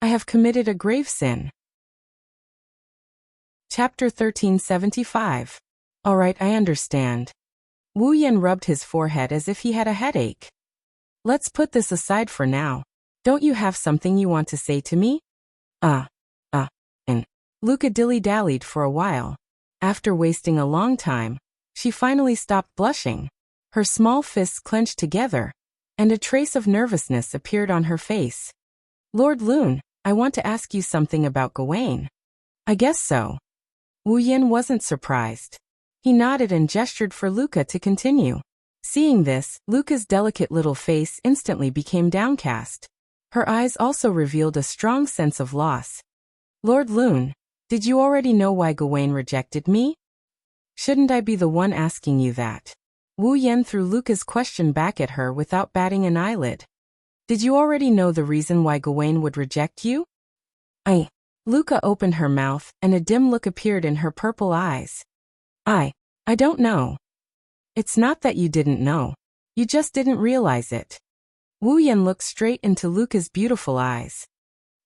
I have committed a grave sin. Chapter 1375. All right, I understand. Wu Yan rubbed his forehead as if he had a headache. Let's put this aside for now. Don't you have something you want to say to me? And Luca dilly-dallied for a while. After wasting a long time, she finally stopped blushing. Her small fists clenched together, and a trace of nervousness appeared on her face. Lord Lune, I want to ask you something about Gawain. I guess so. Wu Yan wasn't surprised. He nodded and gestured for Luca to continue. Seeing this, Luca's delicate little face instantly became downcast. Her eyes also revealed a strong sense of loss. Lord Lune, did you already know why Gawain rejected me? Shouldn't I be the one asking you that? Wu Yan threw Luca's question back at her without batting an eyelid. Did you already know the reason why Gawain would reject you? Luca opened her mouth, and a dim look appeared in her purple eyes. I don't know. It's not that you didn't know. You just didn't realize it. Wu Yan looked straight into Luca's beautiful eyes.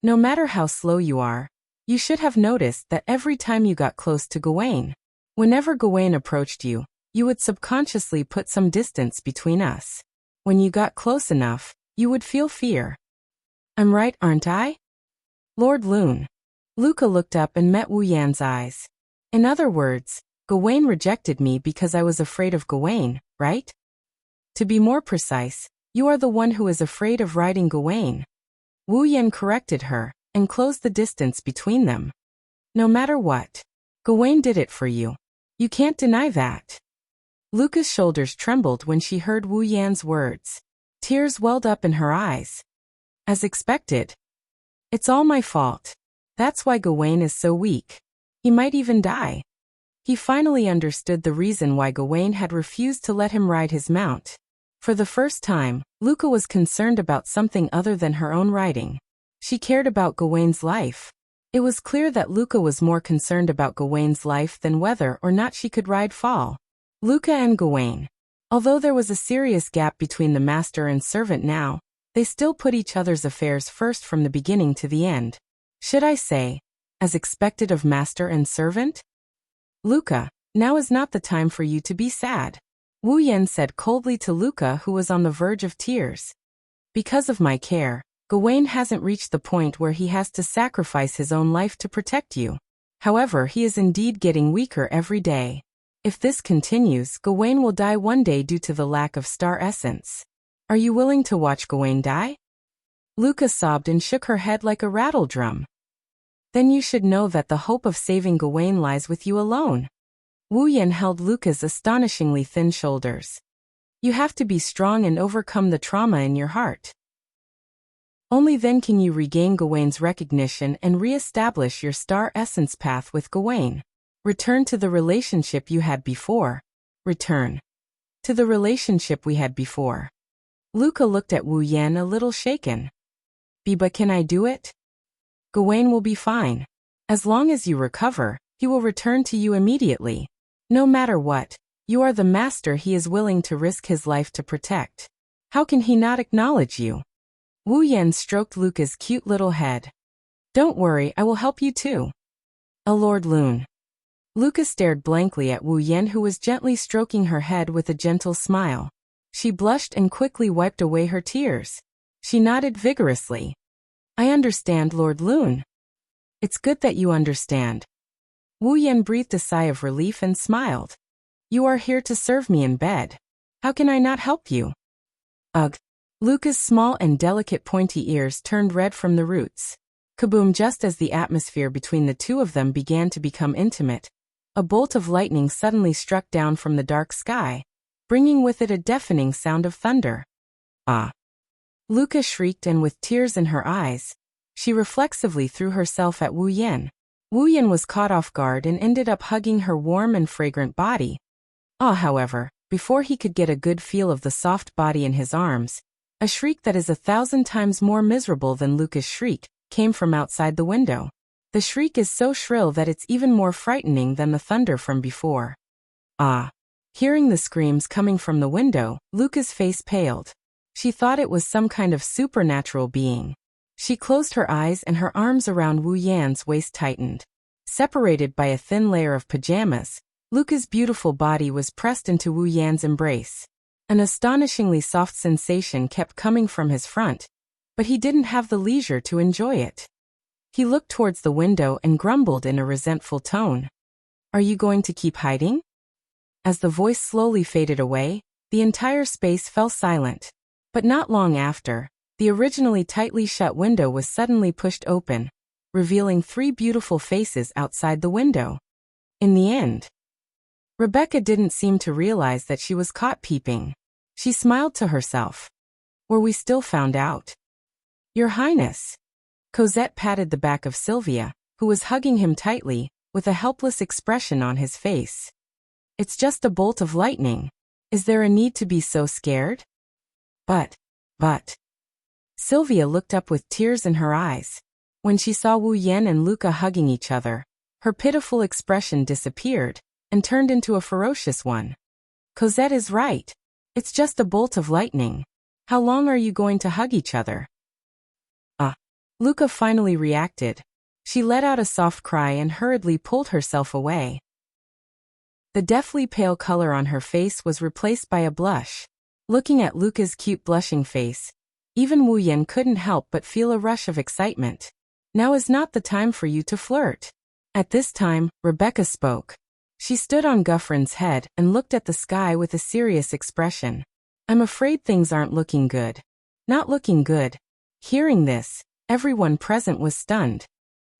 No matter how slow you are, you should have noticed that every time you got close to Gawain, whenever Gawain approached you, you would subconsciously put some distance between us. When you got close enough, you would feel fear. I'm right, aren't I? Lord Lune. Luca looked up and met Wu Yan's eyes. In other words, Gawain rejected me because I was afraid of Gawain, right? To be more precise, you are the one who is afraid of riding Gawain. Wu Yan corrected her, and closed the distance between them. No matter what, Gawain did it for you. You can't deny that. Luca's shoulders trembled when she heard Wu Yan's words. Tears welled up in her eyes. As expected. It's all my fault. That's why Gawain is so weak. He might even die. He finally understood the reason why Gawain had refused to let him ride his mount. For the first time, Luca was concerned about something other than her own riding. She cared about Gawain's life. It was clear that Luca was more concerned about Gawain's life than whether or not she could ride Fall. Luca and Gawain. Although there was a serious gap between the master and servant now, they still put each other's affairs first from the beginning to the end. Should I say, as expected of master and servant? Luca, now is not the time for you to be sad, Wu Yan said coldly to Luca, who was on the verge of tears. Because of my care, Gawain hasn't reached the point where he has to sacrifice his own life to protect you. However, he is indeed getting weaker every day. If this continues, Gawain will die one day due to the lack of star essence. Are you willing to watch Gawain die? Luca sobbed and shook her head like a rattle drum. Then you should know that the hope of saving Gawain lies with you alone. Wu Yan held Luca's astonishingly thin shoulders. You have to be strong and overcome the trauma in your heart. Only then can you regain Gawain's recognition and re-establish your star essence path with Gawain. Return to the relationship you had before. Return to the relationship we had before. Luca looked at Wu Yan a little shaken. But can I do it? Gawain will be fine. As long as you recover, he will return to you immediately. No matter what, you are the master he is willing to risk his life to protect. How can he not acknowledge you? Wu Yan stroked Luca's cute little head. Don't worry, I will help you too. Lord Loon. Luca stared blankly at Wu Yan, who was gently stroking her head with a gentle smile. She blushed and quickly wiped away her tears. She nodded vigorously. I understand, Lord Loon. It's good that you understand. Wu Yan breathed a sigh of relief and smiled. You are here to serve me in bed. How can I not help you? Ugh. Luca's small and delicate pointy ears turned red from the roots. Kaboom! Just as the atmosphere between the two of them began to become intimate, a bolt of lightning suddenly struck down from the dark sky, bringing with it a deafening sound of thunder. Ah! Luca shrieked, and with tears in her eyes, she reflexively threw herself at Wu Yan. Wu Yan was caught off guard and ended up hugging her warm and fragrant body. However, before he could get a good feel of the soft body in his arms, a shriek that is 1,000 times more miserable than Luca's shriek came from outside the window. The shriek is so shrill that it's even more frightening than the thunder from before. Hearing the screams coming from the window, Luca's face paled. She thought it was some kind of supernatural being. She closed her eyes and her arms around Wu Yan's waist tightened. Separated by a thin layer of pajamas, Luca's beautiful body was pressed into Wu Yan's embrace. An astonishingly soft sensation kept coming from his front, but he didn't have the leisure to enjoy it. He looked towards the window and grumbled in a resentful tone. Are you going to keep hiding? As the voice slowly faded away, the entire space fell silent. But not long after, the originally tightly shut window was suddenly pushed open, revealing 3 beautiful faces outside the window. In the end, Rebecca didn't seem to realize that she was caught peeping. She smiled to herself. Were we still found out? Your Highness. Cosette patted the back of Sylvia, who was hugging him tightly, with a helpless expression on his face. It's just a bolt of lightning. Is there a need to be so scared? But. Sylvia looked up with tears in her eyes. When she saw Wu Yan and Luca hugging each other, her pitiful expression disappeared and turned into a ferocious one. Cosette is right. It's just a bolt of lightning. How long are you going to hug each other? Luca finally reacted. She let out a soft cry and hurriedly pulled herself away. The deathly pale color on her face was replaced by a blush. Looking at Luca's cute blushing face, even Wu Yan couldn't help but feel a rush of excitement. Now is not the time for you to flirt. At this time, Rebecca spoke. She stood on Guffrin's head and looked at the sky with a serious expression. I'm afraid things aren't looking good. Not looking good. Hearing this, everyone present was stunned.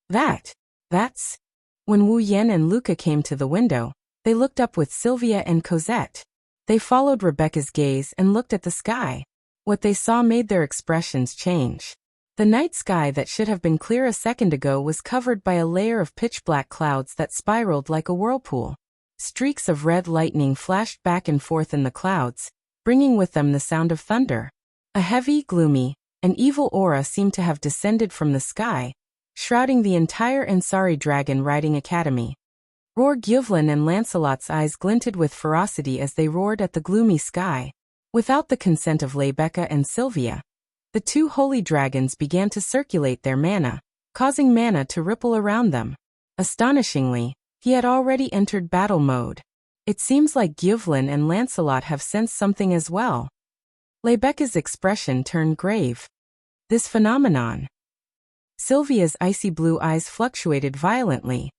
That's... When Wu Yan and Luca came to the window, they looked up with Sylvia and Cosette. They followed Rebecca's gaze and looked at the sky. What they saw made their expressions change. The night sky that should have been clear a second ago was covered by a layer of pitch-black clouds that spiraled like a whirlpool. Streaks of red lightning flashed back and forth in the clouds, bringing with them the sound of thunder. A heavy, gloomy, and evil aura seemed to have descended from the sky, shrouding the entire Ansari Dragon Riding Academy. Roar Gyuvlin and Lancelot's eyes glinted with ferocity as they roared at the gloomy sky. Without the consent of Rebecca and Sylvia, the 2 holy dragons began to circulate their mana, causing mana to ripple around them. Astonishingly, he had already entered battle mode. It seems like Gyuvlin and Lancelot have sensed something as well. Lebecca's expression turned grave. This phenomenon. Sylvia's icy blue eyes fluctuated violently.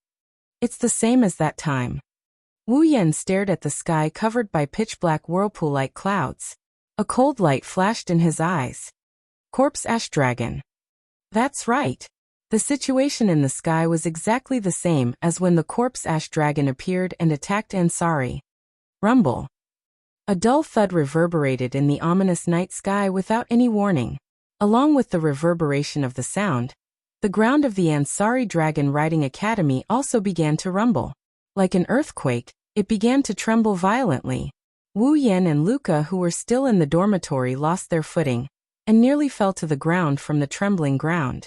It's the same as that time. Wu Yan stared at the sky covered by pitch-black whirlpool-like clouds. A cold light flashed in his eyes. Corpse Ash Dragon. That's right. The situation in the sky was exactly the same as when the Corpse Ash Dragon appeared and attacked Ansari. Rumble. A dull thud reverberated in the ominous night sky without any warning. Along with the reverberation of the sound, the ground of the Ansari Dragon Riding Academy also began to rumble. Like an earthquake, it began to tremble violently. Wu Yan and Luca, who were still in the dormitory, lost their footing and nearly fell to the ground from the trembling ground.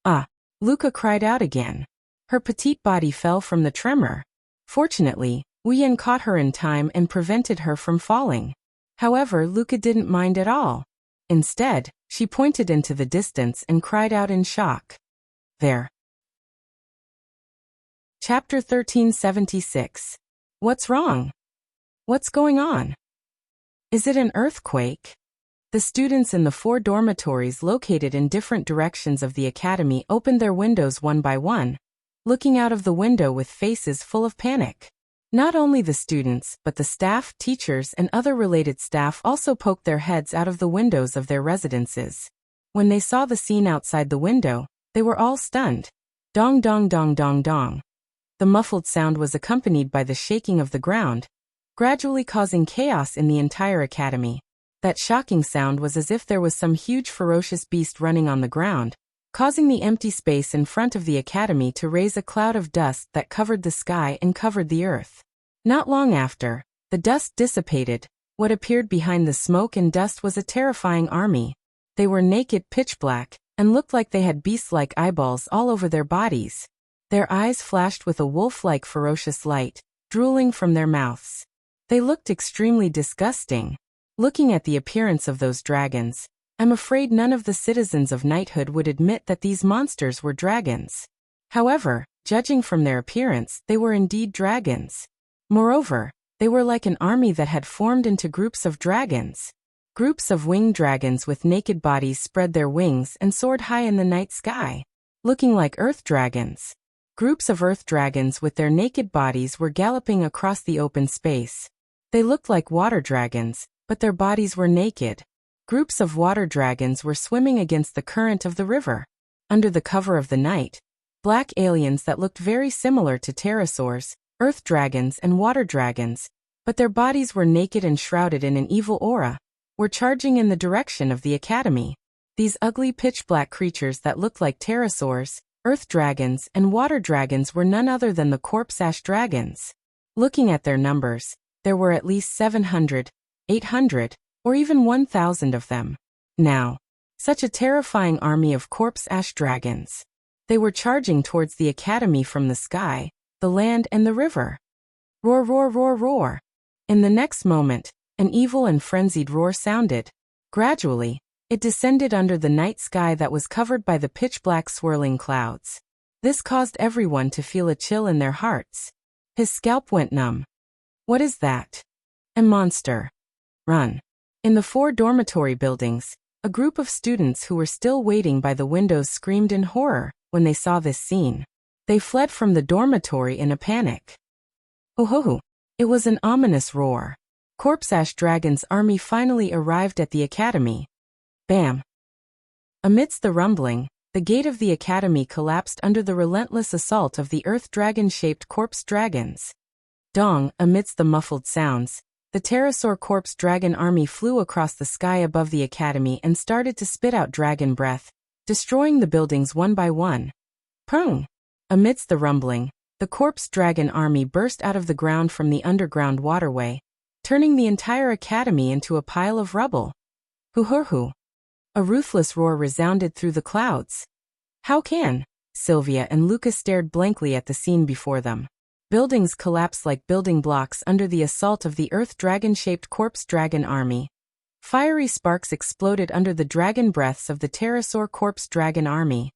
Ah! Luca cried out again. Her petite body fell from the tremor. Fortunately, Wu Yan caught her in time and prevented her from falling. However, Luca didn't mind at all. Instead, she pointed into the distance and cried out in shock. There. Chapter 1376. What's wrong? What's going on? Is it an earthquake? The students in the 4 dormitories located in different directions of the academy opened their windows one by one, looking out of the window with faces full of panic. Not only the students, but the staff, teachers, and other related staff also poked their heads out of the windows of their residences. When they saw the scene outside the window, they were all stunned. Dong dong dong dong dong. The muffled sound was accompanied by the shaking of the ground, gradually causing chaos in the entire academy. That shocking sound was as if there was some huge ferocious beast running on the ground, causing the empty space in front of the academy to raise a cloud of dust that covered the sky and covered the earth. Not long after, the dust dissipated. What appeared behind the smoke and dust was a terrifying army. They were naked, pitch black, and looked like they had beast-like eyeballs all over their bodies. Their eyes flashed with a wolf-like ferocious light, drooling from their mouths. They looked extremely disgusting. Looking at the appearance of those dragons, I'm afraid none of the citizens of knighthood would admit that these monsters were dragons. However, judging from their appearance, they were indeed dragons. Moreover, they were like an army that had formed into groups of dragons. Groups of winged dragons with naked bodies spread their wings and soared high in the night sky, looking like earth dragons. Groups of earth dragons with their naked bodies were galloping across the open space. They looked like water dragons, but their bodies were naked. Groups of water dragons were swimming against the current of the river. Under the cover of the night, black aliens that looked very similar to pterosaurs, earth dragons and water dragons, but their bodies were naked and shrouded in an evil aura, were charging in the direction of the academy. These ugly pitch-black creatures that looked like pterosaurs, earth dragons and water dragons were none other than the Corpse Ash Dragons. Looking at their numbers, there were at least 700, 800, or even 1,000 of them. Now, such a terrifying army of Corpse Ash Dragons. They were charging towards the academy from the sky, the land and the river. Roar, roar, roar, roar. In the next moment, an evil and frenzied roar sounded. Gradually, it descended under the night sky that was covered by the pitch-black swirling clouds. This caused everyone to feel a chill in their hearts. His scalp went numb. What is that? A monster. Run. In the 4 dormitory buildings, a group of students who were still waiting by the windows screamed in horror when they saw this scene. They fled from the dormitory in a panic. Oh ho ho! It was an ominous roar. Corpse Ash Dragon's army finally arrived at the academy. Bam! Amidst the rumbling, the gate of the academy collapsed under the relentless assault of the earth dragon-shaped corpse dragons. Dong! Amidst the muffled sounds, the pterosaur corpse dragon army flew across the sky above the academy and started to spit out dragon breath, destroying the buildings one by one. Prung! Amidst the rumbling, the corpse dragon army burst out of the ground from the underground waterway, turning the entire academy into a pile of rubble. Hoo-hoo-hoo! A ruthless roar resounded through the clouds. How can? Sylvia and Lucas stared blankly at the scene before them. Buildings collapsed like building blocks under the assault of the earth dragon-shaped corpse dragon army. Fiery sparks exploded under the dragon breaths of the pterosaur corpse dragon army.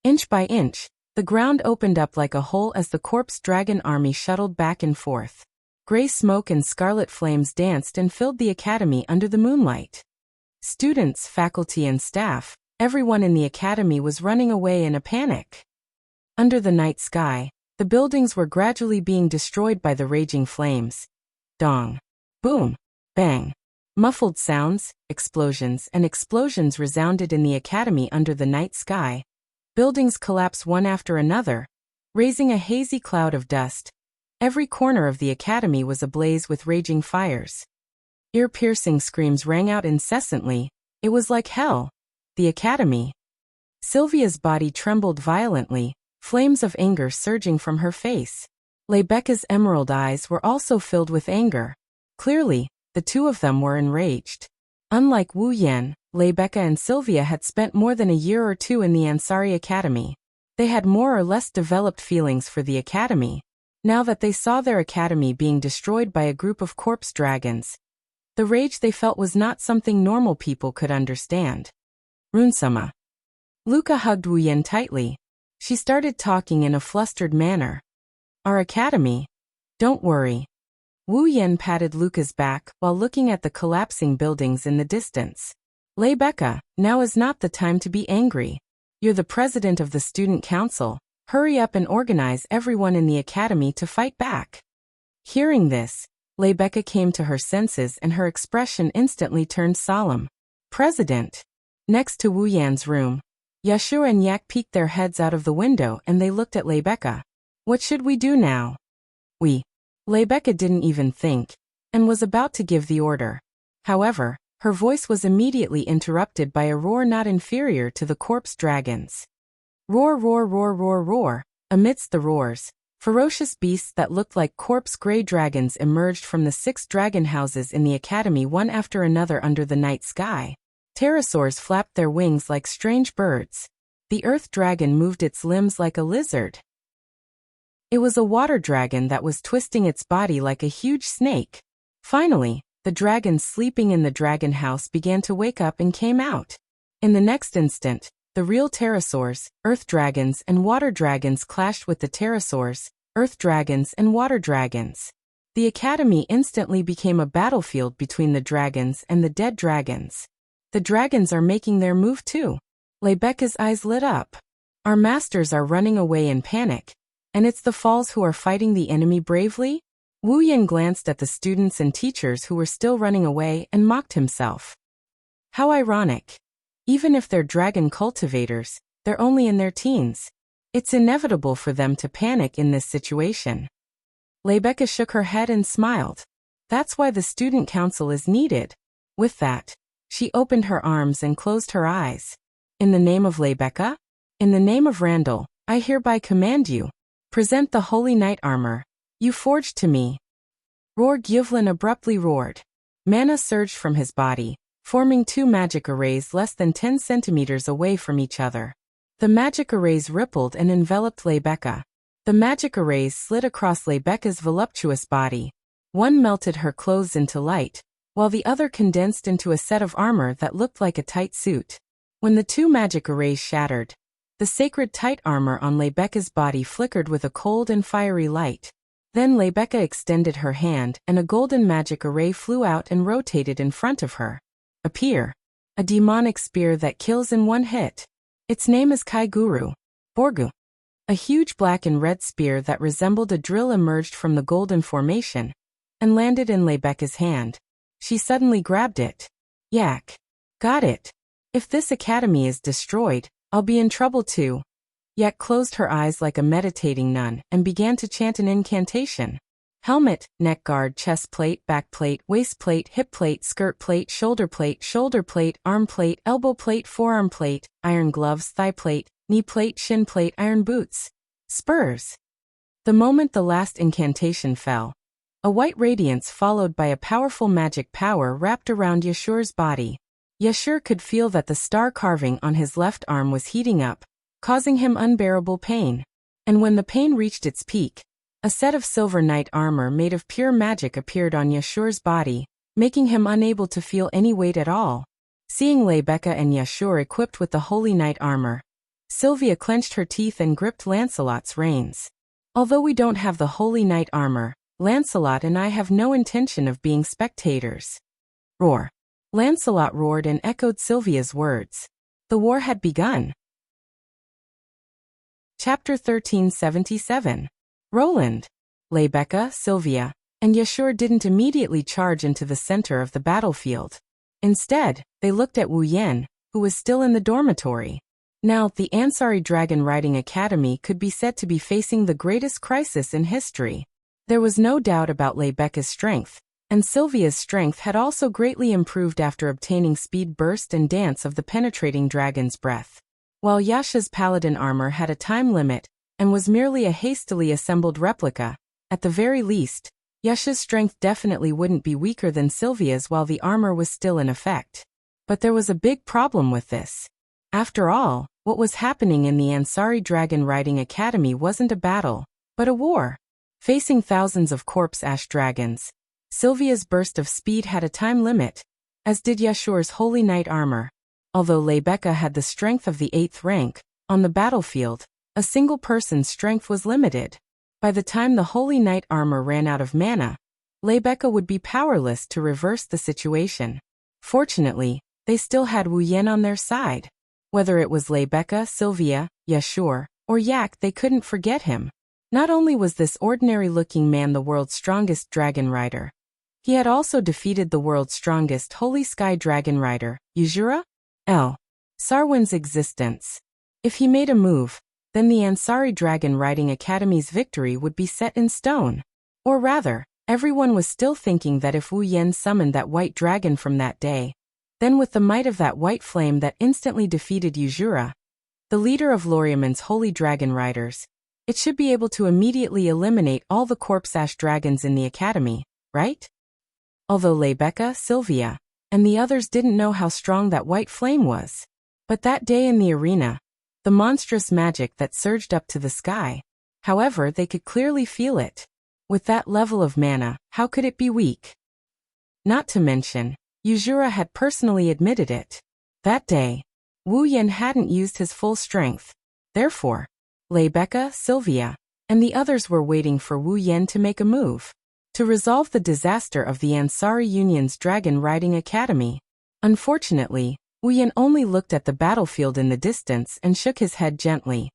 Inch by inch, the ground opened up like a hole as the corpse dragon army shuttled back and forth. Gray smoke and scarlet flames danced and filled the academy under the moonlight. Students, faculty and staff, everyone in the academy was running away in a panic. Under the night sky, the buildings were gradually being destroyed by the raging flames. Dong. Boom. Bang. Muffled sounds, explosions resounded in the academy under the night sky. Buildings collapsed one after another, raising a hazy cloud of dust. Every corner of the academy was ablaze with raging fires. Ear-piercing screams rang out incessantly. It was like hell. The academy. Sylvia's body trembled violently, flames of anger surging from her face. Rebecca's emerald eyes were also filled with anger. Clearly, the two of them were enraged. Unlike Wu Yan, Rebecca and Sylvia had spent more than a year or two in the Ansari Academy. They had more or less developed feelings for the academy. Now that they saw their academy being destroyed by a group of corpse dragons, the rage they felt was not something normal people could understand. Runsama. Luca hugged Wu Yan tightly. She started talking in a flustered manner. Our academy? Don't worry. Wu Yan patted Luca's back while looking at the collapsing buildings in the distance. Rebecca, now is not the time to be angry. You're the president of the student council. Hurry up and organize everyone in the academy to fight back. Hearing this, Rebecca came to her senses and her expression instantly turned solemn. President. Next to Wu Yan's room, Yashur and Yak peeked their heads out of the window and they looked at Rebecca. What should we do now? Rebecca didn't even think, and was about to give the order. However, her voice was immediately interrupted by a roar not inferior to the corpse dragons. Roar, roar, roar, roar, roar. Amidst the roars, ferocious beasts that looked like corpse-gray dragons emerged from the 6 dragon houses in the academy one after another under the night sky. Pterosaurs flapped their wings like strange birds. The earth dragon moved its limbs like a lizard. It was a water dragon that was twisting its body like a huge snake. Finally, the dragons sleeping in the dragon house began to wake up and came out. In the next instant, the real pterosaurs, earth dragons and water dragons clashed with the pterosaurs, earth dragons and water dragons. The academy instantly became a battlefield between the dragons and the dead dragons. The dragons are making their move too. Rebecca's eyes lit up. Our masters are running away in panic. And it's the Falls who are fighting the enemy bravely? Wu Yan glanced at the students and teachers who were still running away and mocked himself. How ironic. Even if they're dragon cultivators, they're only in their teens. It's inevitable for them to panic in this situation. Rebecca shook her head and smiled. That's why the student council is needed. With that, she opened her arms and closed her eyes. In the name of Rebecca? In the name of Randall, I hereby command you. Present the holy knight armor. You forged to me. Roar Gyuvlin abruptly roared. Mana surged from his body, forming 2 magic arrays less than 10 centimeters away from each other. The magic arrays rippled and enveloped Rebecca. The magic arrays slid across Rebecca's voluptuous body. One melted her clothes into light, while the other condensed into a set of armor that looked like a tight suit. When the 2 magic arrays shattered, the sacred tight armor on Rebecca's body flickered with a cold and fiery light. Then Rebecca extended her hand and a golden magic array flew out and rotated in front of her. Appear. A demonic spear that kills in one hit. Its name is Kai Guru. Borgu. A huge black and red spear that resembled a drill emerged from the golden formation and landed in Rebecca's hand. She suddenly grabbed it. Yak. Got it. If this academy is destroyed, I'll be in trouble too. Yak closed her eyes like a meditating nun and began to chant an incantation. Helmet, neck guard, chest plate, back plate, waist plate, hip plate, skirt plate, shoulder plate, arm plate, elbow plate, forearm plate, iron gloves, thigh plate, knee plate, shin plate, iron boots. Spurs. The moment the last incantation fell, a white radiance followed by a powerful magic power wrapped around Yashur's body. Yashur could feel that the star carving on his left arm was heating up, causing him unbearable pain. And when the pain reached its peak, a set of silver knight armor made of pure magic appeared on Yashur's body, making him unable to feel any weight at all. Seeing Rebecca and Yashur equipped with the holy knight armor, Sylvia clenched her teeth and gripped Lancelot's reins. Although we don't have the holy knight armor, Lancelot and I have no intention of being spectators. Roar. Lancelot roared and echoed Sylvia's words. The war had begun. Chapter 1377. Roland. Lebecca, Sylvia, and Yashur didn't immediately charge into the center of the battlefield. Instead, they looked at Wu Yan, who was still in the dormitory. Now, the Ansari Dragon Riding Academy could be said to be facing the greatest crisis in history. There was no doubt about Lebecca's strength, and Sylvia's strength had also greatly improved after obtaining Speed Burst and Dance of the Penetrating Dragon's Breath. While Yasha's paladin armor had a time limit and was merely a hastily assembled replica, at the very least, Yasha's strength definitely wouldn't be weaker than Sylvia's while the armor was still in effect. But there was a big problem with this. After all, what was happening in the Ansari Dragon Riding Academy wasn't a battle, but a war. Facing thousands of corpse ash dragons, Sylvia's burst of speed had a time limit, as did Yashur's holy knight armor. Although Lebecca had the strength of the 8th rank, on the battlefield, a single person's strength was limited. By the time the holy knight armor ran out of mana, Lebecca would be powerless to reverse the situation. Fortunately, they still had Wu Yan on their side. Whether it was Lebecca, Sylvia, Yashur, or Yak, they couldn't forget him. Not only was this ordinary-looking man the world's strongest dragon rider, he had also defeated the world's strongest Holy Sky Dragon Rider, Uzura Sarwin's existence. If he made a move, then the Ansari Dragon Riding Academy's victory would be set in stone. Or rather, everyone was still thinking that if Wu Yan summoned that white dragon from that day, then with the might of that white flame that instantly defeated Uzura, the leader of Loriaman's Holy Dragon Riders, it should be able to immediately eliminate all the corpse ash dragons in the academy, right? Although Lebecca, Sylvia, and the others didn't know how strong that white flame was. But that day in the arena, the monstrous magic that surged up to the sky, however, they could clearly feel it. With that level of mana, how could it be weak? Not to mention, Uzura had personally admitted it. That day, Wu Yan hadn't used his full strength. Therefore, Lebecca, Sylvia, and the others were waiting for Wu Yan to make a move to resolve the disaster of the Ansari Union's Dragon Riding Academy. Unfortunately, Wu Yan only looked at the battlefield in the distance and shook his head gently.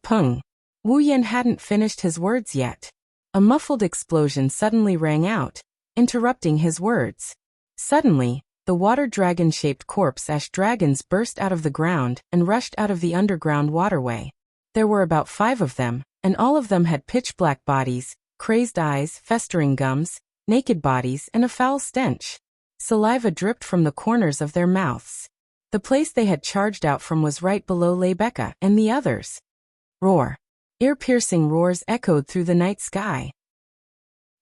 Pung. Wu Yan hadn't finished his words yet. A muffled explosion suddenly rang out, interrupting his words. Suddenly, the water dragon-shaped corpse ash dragons burst out of the ground and rushed out of the underground waterway. There were about 5 of them, and all of them had pitch-black bodies, crazed eyes, festering gums, naked bodies, and a foul stench. Saliva dripped from the corners of their mouths. The place they had charged out from was right below Lebecca and the others. Roar. Ear-piercing roars echoed through the night sky.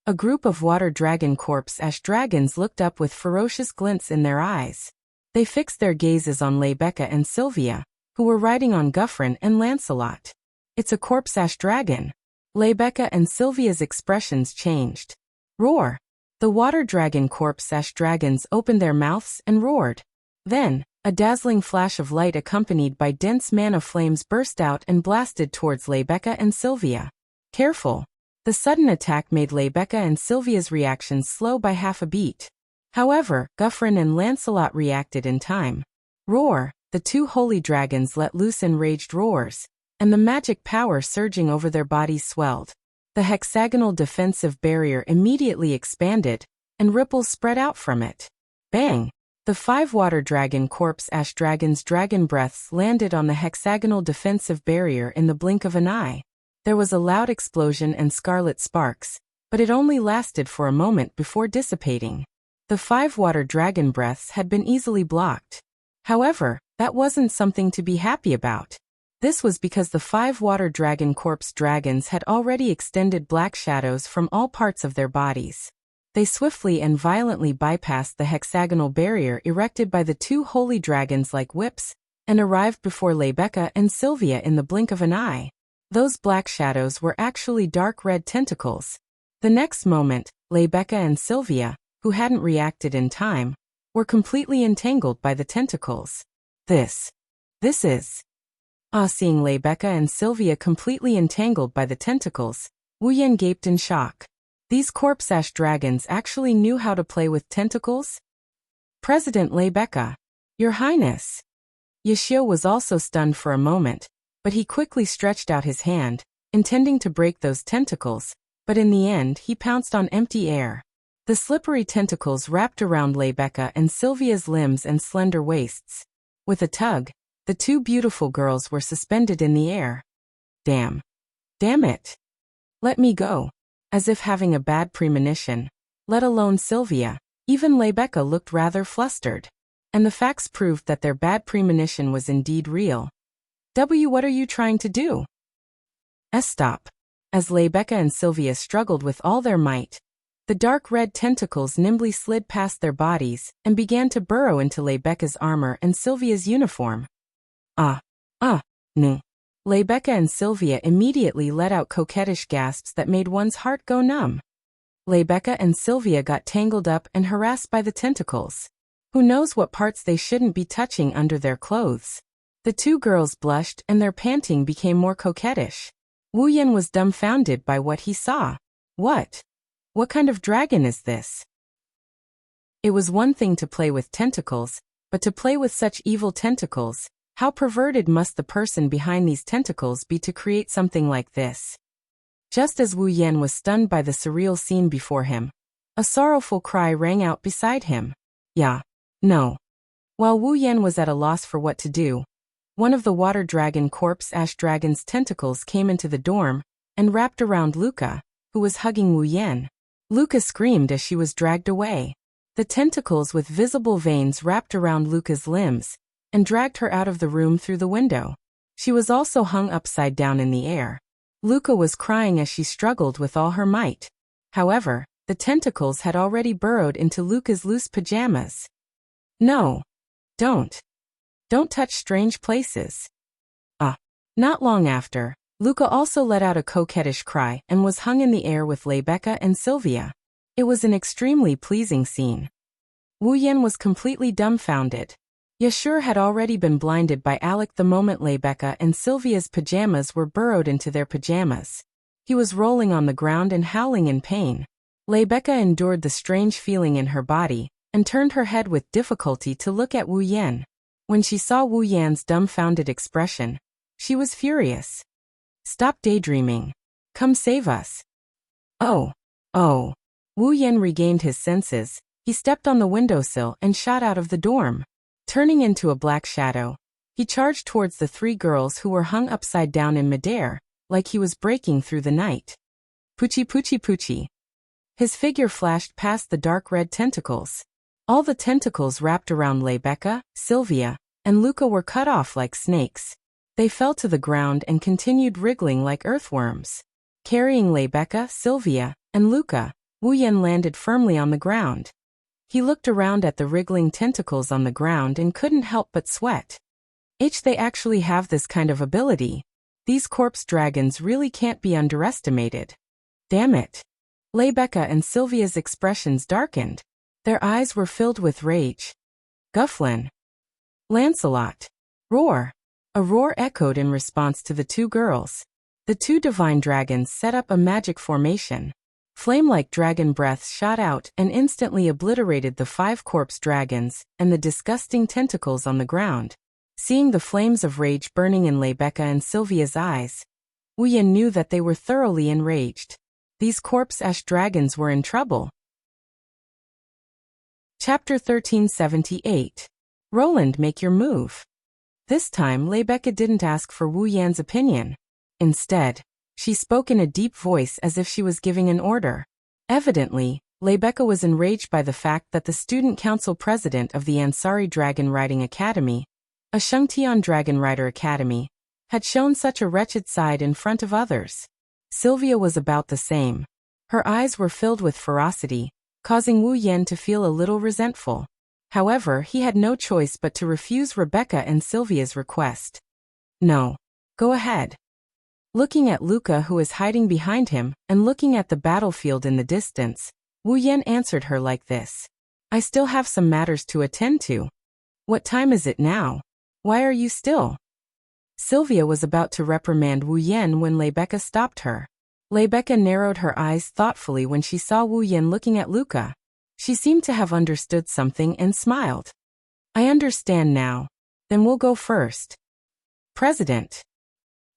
A group of water dragon corpse ash dragons looked up with ferocious glints in their eyes. They fixed their gazes on Lebecca and Sylvia, who were riding on Guffrin and Lancelot. It's a corpse ash dragon. Lebecca and Sylvia's expressions changed. Roar. The water dragon corpse ash dragons opened their mouths and roared. Then, a dazzling flash of light accompanied by dense mana flames burst out and blasted towards Lebecca and Sylvia. Careful. The sudden attack made Lebecca and Sylvia's reactions slow by half a beat. However, Guffrin and Lancelot reacted in time. Roar. The 2 holy dragons let loose enraged roars, and the magic power surging over their bodies swelled. The hexagonal defensive barrier immediately expanded, and ripples spread out from it. Bang! The 5 water dragon corpse ash dragons' dragon breaths landed on the hexagonal defensive barrier in the blink of an eye. There was a loud explosion and scarlet sparks, but it only lasted for a moment before dissipating. The 5 water dragon breaths had been easily blocked. However, that wasn't something to be happy about. This was because the 5 water dragon corpse dragons had already extended black shadows from all parts of their bodies. They swiftly and violently bypassed the hexagonal barrier erected by the 2 holy dragons like whips, and arrived before Lebecca and Sylvia in the blink of an eye. Those black shadows were actually dark red tentacles. The next moment, Lebecca and Sylvia, who hadn't reacted in time, were completely entangled by the tentacles. This is Seeing Rebecca and Sylvia completely entangled by the tentacles, Wu Yan gaped in shock. These corpse ash dragons actually knew how to play with tentacles? President Rebecca, Your Highness. Yashio was also stunned for a moment, but he quickly stretched out his hand, intending to break those tentacles, but in the end he pounced on empty air. The slippery tentacles wrapped around Rebecca and Sylvia's limbs and slender waists. With a tug, the two beautiful girls were suspended in the air. Damn. Damn it. Let me go. As if having a bad premonition. Let alone Sylvia. Even Rebecca looked rather flustered. And the facts proved that their bad premonition was indeed real. What are you trying to do? Stop. As Rebecca and Sylvia struggled with all their might, the dark red tentacles nimbly slid past their bodies and began to burrow into Rebecca's armor and Sylvia's uniform. No. Rebecca and Sylvia immediately let out coquettish gasps that made one's heart go numb. Rebecca and Sylvia got tangled up and harassed by the tentacles. Who knows what parts they shouldn't be touching under their clothes. The two girls blushed and their panting became more coquettish. Wu Yan was dumbfounded by what he saw. What? What kind of dragon is this? It was one thing to play with tentacles, but to play with such evil tentacles, how perverted must the person behind these tentacles be to create something like this? Just as Wu Yan was stunned by the surreal scene before him, a sorrowful cry rang out beside him. Yeah. No. While Wu Yan was at a loss for what to do, one of the water dragon corpse ash dragon's tentacles came into the dorm and wrapped around Luca, who was hugging Wu Yan. Luca screamed as she was dragged away. The tentacles with visible veins wrapped around Luca's limbs and dragged her out of the room through the window. She was also hung upside down in the air. Luca was crying as she struggled with all her might. However, the tentacles had already burrowed into Luca's loose pajamas. No. Don't. Don't touch strange places. Not long after, Luca also let out a coquettish cry and was hung in the air with Rebecca and Sylvia. It was an extremely pleasing scene. Wu Yan was completely dumbfounded. Yashur had already been blinded by Alec the moment Rebecca and Sylvia's pajamas were burrowed into their pajamas. He was rolling on the ground and howling in pain. Rebecca endured the strange feeling in her body and turned her head with difficulty to look at Wu Yan. When she saw Wu Yan's dumbfounded expression, she was furious. Stop daydreaming. Come save us. Oh. Wu Yan regained his senses. He stepped on the windowsill and shot out of the dorm. Turning into a black shadow, he charged towards the three girls who were hung upside down in midair, like he was breaking through the night. Poochie poochie poochie. His figure flashed past the dark red tentacles. All the tentacles wrapped around Rebecca, Sylvia, and Luca were cut off like snakes. They fell to the ground and continued wriggling like earthworms. Carrying Rebecca, Sylvia, and Luca, Wu Yan landed firmly on the ground. He looked around at the wriggling tentacles on the ground and couldn't help but sweat. They actually have this kind of ability. These corpse dragons really can't be underestimated. Damn it. Rebecca and Sylvia's expressions darkened. Their eyes were filled with rage. Gufflin. Lancelot. Roar. A roar echoed in response to the two girls. The two divine dragons set up a magic formation. Flame-like dragon breaths shot out and instantly obliterated the 5 corpse dragons and the disgusting tentacles on the ground. Seeing the flames of rage burning in Rebecca and Sylvia's eyes, Wu Yan knew that they were thoroughly enraged. These corpse ash dragons were in trouble. Chapter 1378. Roland, make your move. This time Rebecca didn't ask for Wu Yan's opinion. Instead, she spoke in a deep voice as if she was giving an order. Evidently, Rebecca was enraged by the fact that the student council president of the Ansari Dragon Riding Academy, a Shengtian Dragon Rider Academy, had shown such a wretched side in front of others. Sylvia was about the same. Her eyes were filled with ferocity, causing Wu Yan to feel a little resentful. However, he had no choice but to refuse Rebecca and Sylvia's request. No. Go ahead. Looking at Luca, who is hiding behind him, and looking at the battlefield in the distance, Wu Yan answered her like this. I still have some matters to attend to. What time is it now? Why are you still? Sylvia was about to reprimand Wu Yan when Rebecca stopped her. Rebecca narrowed her eyes thoughtfully when she saw Wu Yan looking at Luca. She seemed to have understood something and smiled. I understand now. Then we'll go first. President.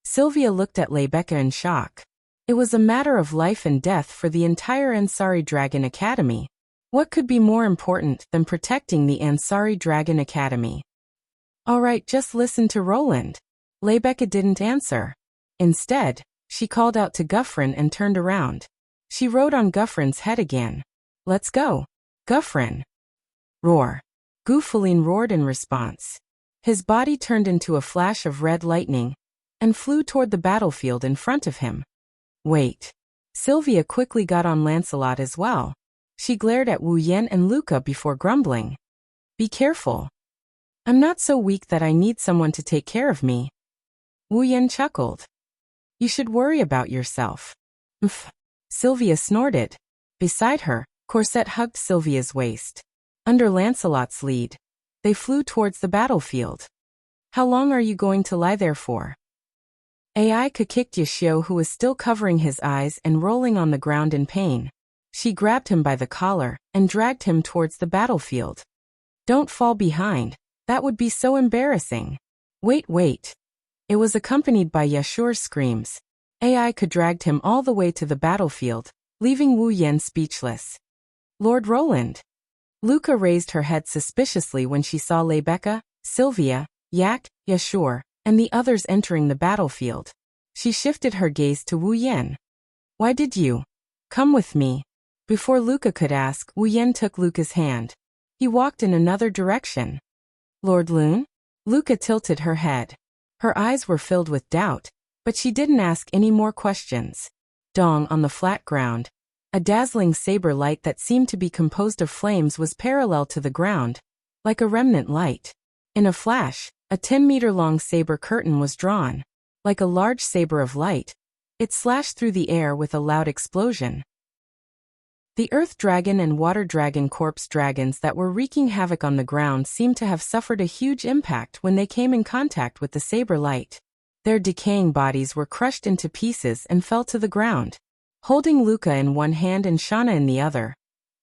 Sylvia looked at Rebecca in shock. It was a matter of life and death for the entire Ansari Dragon Academy. What could be more important than protecting the Ansari Dragon Academy? All right, just listen to Roland. Rebecca didn't answer. Instead, she called out to Guffrin and turned around. She rode on Guffrin's head again. Let's go. Guffrin. Roar. Guffalin roared in response. His body turned into a flash of red lightning and flew toward the battlefield in front of him. Wait. Sylvia quickly got on Lancelot as well. She glared at Wu Yan and Luca before grumbling. Be careful. I'm not so weak that I need someone to take care of me. Wu Yan chuckled. You should worry about yourself. Mph. Sylvia snorted. Beside her, Corset hugged Sylvia's waist. Under Lancelot's lead, they flew towards the battlefield. How long are you going to lie there for? Ai kicked Yashio, who was still covering his eyes and rolling on the ground in pain. She grabbed him by the collar and dragged him towards the battlefield. Don't fall behind. That would be so embarrassing. Wait. It was accompanied by Yashu's screams. Ai dragged him all the way to the battlefield, leaving Wu Yan speechless. Lord Roland. Luca raised her head suspiciously when she saw Rebecca, Sylvia, Yak, Yashur, and the others entering the battlefield. She shifted her gaze to Wu Yan. Why did you come with me? Before Luca could ask, Wu Yan took Luca's hand. He walked in another direction. Lord Lune? Luca tilted her head. Her eyes were filled with doubt, but she didn't ask any more questions. Dong on the flat ground. A dazzling saber light that seemed to be composed of flames was parallel to the ground, like a remnant light. In a flash, a 10-meter-long saber curtain was drawn. Like a large saber of light, it slashed through the air with a loud explosion. The Earth Dragon and Water Dragon corpse dragons that were wreaking havoc on the ground seemed to have suffered a huge impact when they came in contact with the saber light. Their decaying bodies were crushed into pieces and fell to the ground. Holding Luca in one hand and Shauna in the other,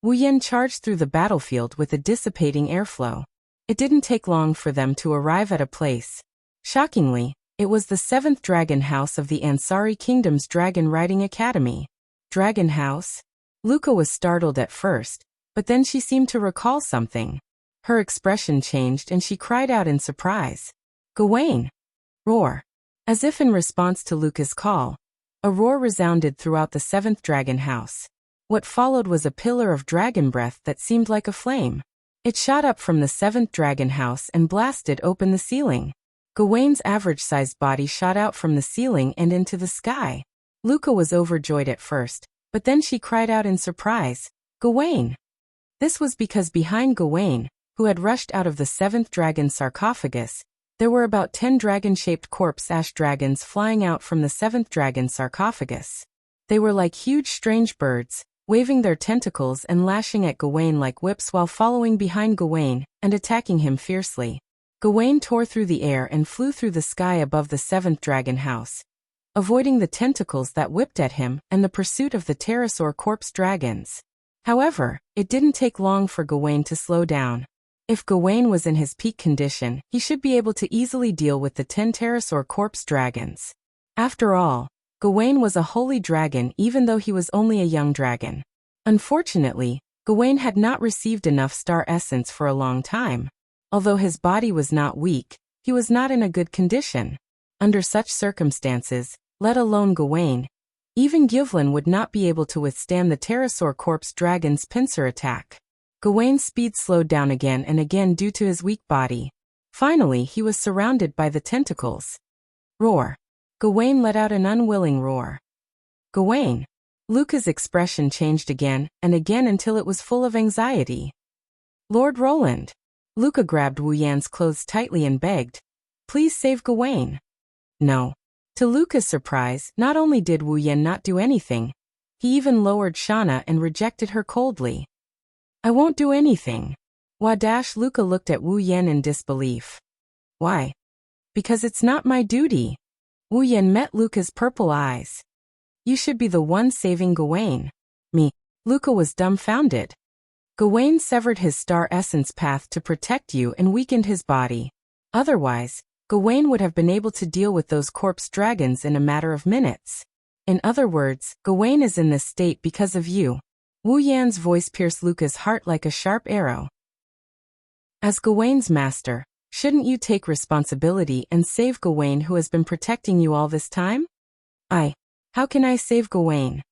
Wu Yan charged through the battlefield with a dissipating airflow. It didn't take long for them to arrive at a place. Shockingly, it was the 7th Dragon House of the Ansari Kingdom's Dragon Riding Academy. Dragon House? Luca was startled at first, but then she seemed to recall something. Her expression changed and she cried out in surprise. Gawain! Roar! As if in response to Luca's call, a roar resounded throughout the 7th Dragon House. What followed was a pillar of dragon breath that seemed like a flame. It shot up from the 7th Dragon House and blasted open the ceiling. Gawain's average-sized body shot out from the ceiling and into the sky. Luca was overjoyed at first, but then she cried out in surprise, Gawain! This was because behind Gawain, who had rushed out of the 7th Dragon sarcophagus, there were about 10 dragon-shaped corpse ash dragons flying out from the 7th Dragon sarcophagus. They were like huge strange birds, waving their tentacles and lashing at Gawain like whips while following behind Gawain and attacking him fiercely. Gawain tore through the air and flew through the sky above the 7th Dragon House, avoiding the tentacles that whipped at him and the pursuit of the pterosaur corpse dragons. However, it didn't take long for Gawain to slow down. If Gawain was in his peak condition, he should be able to easily deal with the 10 pterosaur corpse dragons. After all, Gawain was a holy dragon even though he was only a young dragon. Unfortunately, Gawain had not received enough star essence for a long time. Although his body was not weak, he was not in a good condition. Under such circumstances, let alone Gawain, even Gyvlin would not be able to withstand the pterosaur corpse dragon's pincer attack. Gawain's speed slowed down again and again due to his weak body. Finally, he was surrounded by the tentacles. Roar! Gawain let out an unwilling roar. Gawain! Luca's expression changed again and again until it was full of anxiety. Lord Roland! Luca grabbed Wu Yan's clothes tightly and begged, please save Gawain. No. To Luca's surprise, not only did Wu Yan not do anything, he even lowered Shauna and rejected her coldly. I won't do anything. Luca looked at Wu Yan in disbelief. Why? Because it's not my duty. Wu Yan met Luca's purple eyes. You should be the one saving Gawain. Me. Luca was dumbfounded. Gawain severed his star essence path to protect you and weakened his body. Otherwise, Gawain would have been able to deal with those corpse dragons in a matter of minutes. In other words, Gawain is in this state because of you. Wu Yan's voice pierced Luca's heart like a sharp arrow. As Gawain's master, shouldn't you take responsibility and save Gawain who has been protecting you all this time? How can I save Gawain?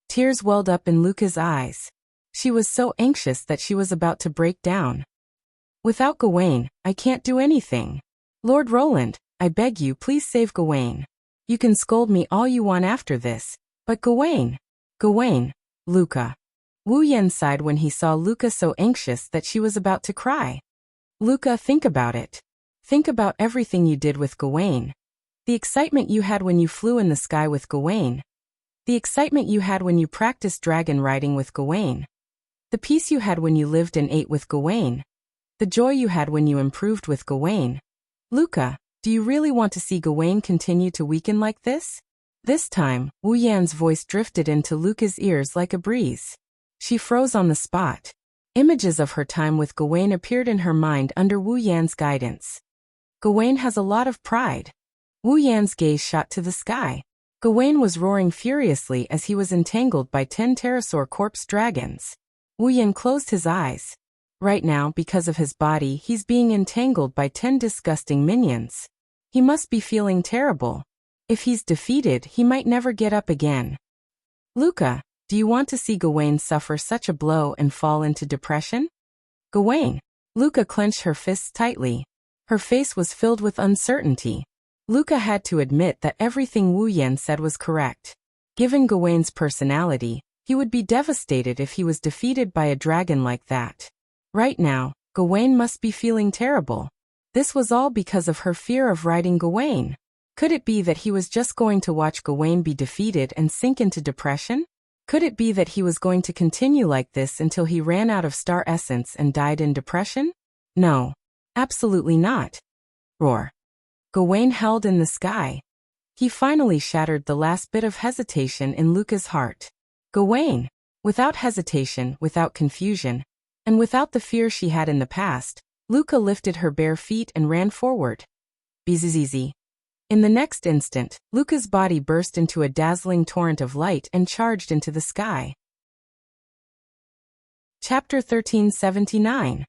Tears welled up in Luca's eyes. She was so anxious that she was about to break down. Without Gawain, I can't do anything. Lord Roland, I beg you please save Gawain. You can scold me all you want after this, but Gawain, Luca. Wu Yan sighed when he saw Luca so anxious that she was about to cry. Luca, think about it. Think about everything you did with Gawain. The excitement you had when you flew in the sky with Gawain. The excitement you had when you practiced dragon riding with Gawain. The peace you had when you lived and ate with Gawain. The joy you had when you improved with Gawain. Luca, do you really want to see Gawain continue to weaken like this? This time, Wu Yan's voice drifted into Luca's ears like a breeze. She froze on the spot. Images of her time with Gawain appeared in her mind under Wu Yan's guidance. Gawain has a lot of pride. Wu Yan's gaze shot to the sky. Gawain was roaring furiously as he was entangled by 10 pterosaur corpse dragons. Wu Yan closed his eyes. Right now, because of his body, he's being entangled by 10 disgusting minions. He must be feeling terrible. If he's defeated, he might never get up again. Luca, do you want to see Gawain suffer such a blow and fall into depression? Gawain. Luca clenched her fists tightly. Her face was filled with uncertainty. Luca had to admit that everything Wu Yan said was correct. Given Gawain's personality, he would be devastated if he was defeated by a dragon like that. Right now, Gawain must be feeling terrible. This was all because of her fear of riding Gawain. Could it be that he was just going to watch Gawain be defeated and sink into depression? Could it be that he was going to continue like this until he ran out of star essence and died in depression? No. Absolutely not. Roar. Gawain held in the sky. He finally shattered the last bit of hesitation in Luca's heart. Gawain. Without hesitation, without confusion, and without the fear she had in the past, Luca lifted her bare feet and ran forward. Bzzz. In the next instant, Luca's body burst into a dazzling torrent of light and charged into the sky. Chapter 1379.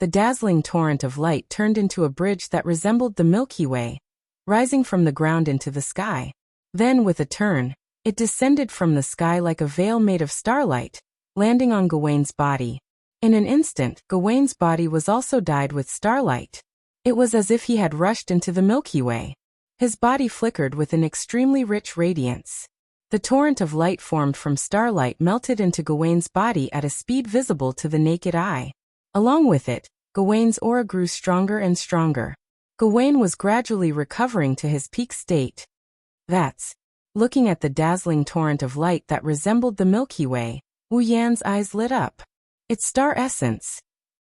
The dazzling torrent of light turned into a bridge that resembled the Milky Way, rising from the ground into the sky. Then, with a turn, it descended from the sky like a veil made of starlight, landing on Gawain's body. In an instant, Gawain's body was also dyed with starlight. It was as if he had rushed into the Milky Way. His body flickered with an extremely rich radiance. The torrent of light formed from starlight melted into Gawain's body at a speed visible to the naked eye. Along with it, Gawain's aura grew stronger and stronger. Gawain was gradually recovering to his peak state. Looking at the dazzling torrent of light that resembled the Milky Way, Wu Yan's eyes lit up. It's star essence.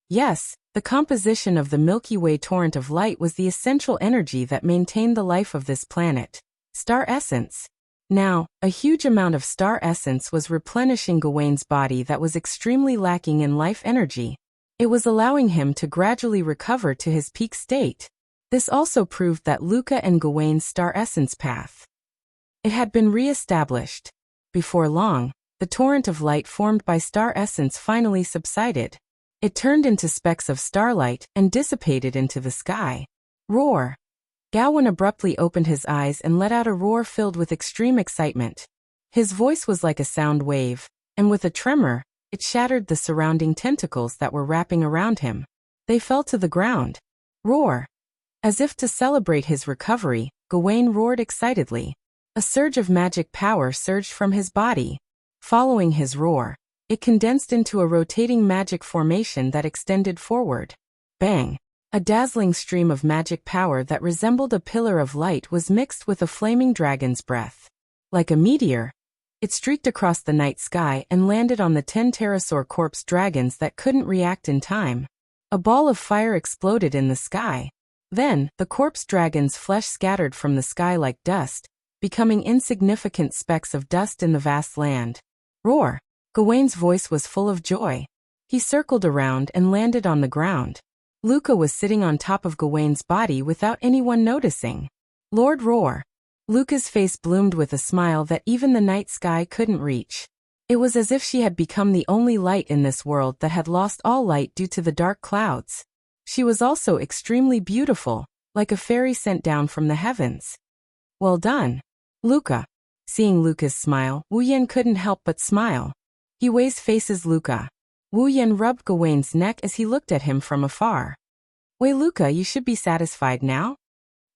Yes, the composition of the Milky Way torrent of light was the essential energy that maintained the life of this planet. Star essence. Now, a huge amount of star essence was replenishing Gawain's body that was extremely lacking in life energy. It was allowing him to gradually recover to his peak state. This also proved that Luca and Gawain's star essence path. It had been re-established. Before long, the torrent of light formed by star essence finally subsided. It turned into specks of starlight and dissipated into the sky. Roar! Gawain abruptly opened his eyes and let out a roar filled with extreme excitement. His voice was like a sound wave, and with a tremor, it shattered the surrounding tentacles that were wrapping around him. They fell to the ground. Roar! As if to celebrate his recovery, Gawain roared excitedly. A surge of magic power surged from his body. Following his roar, it condensed into a rotating magic formation that extended forward. Bang! A dazzling stream of magic power that resembled a pillar of light was mixed with a flaming dragon's breath. Like a meteor, it streaked across the night sky and landed on the 10 pterosaur corpse dragons that couldn't react in time. A ball of fire exploded in the sky. Then, the corpse dragon's flesh scattered from the sky like dust, becoming insignificant specks of dust in the vast land. Roar! Gawain's voice was full of joy. He circled around and landed on the ground. Luca was sitting on top of Gawain's body without anyone noticing. Lord Roar! Luca's face bloomed with a smile that even the night sky couldn't reach. It was as if she had become the only light in this world that had lost all light due to the dark clouds. She was also extremely beautiful, like a fairy sent down from the heavens. Well done, Luca. Seeing Luca's smile, Wu Yan couldn't help but smile. He always faces Luca. Wu Yan rubbed Gawain's neck as he looked at him from afar. Wait, Luca, you should be satisfied now?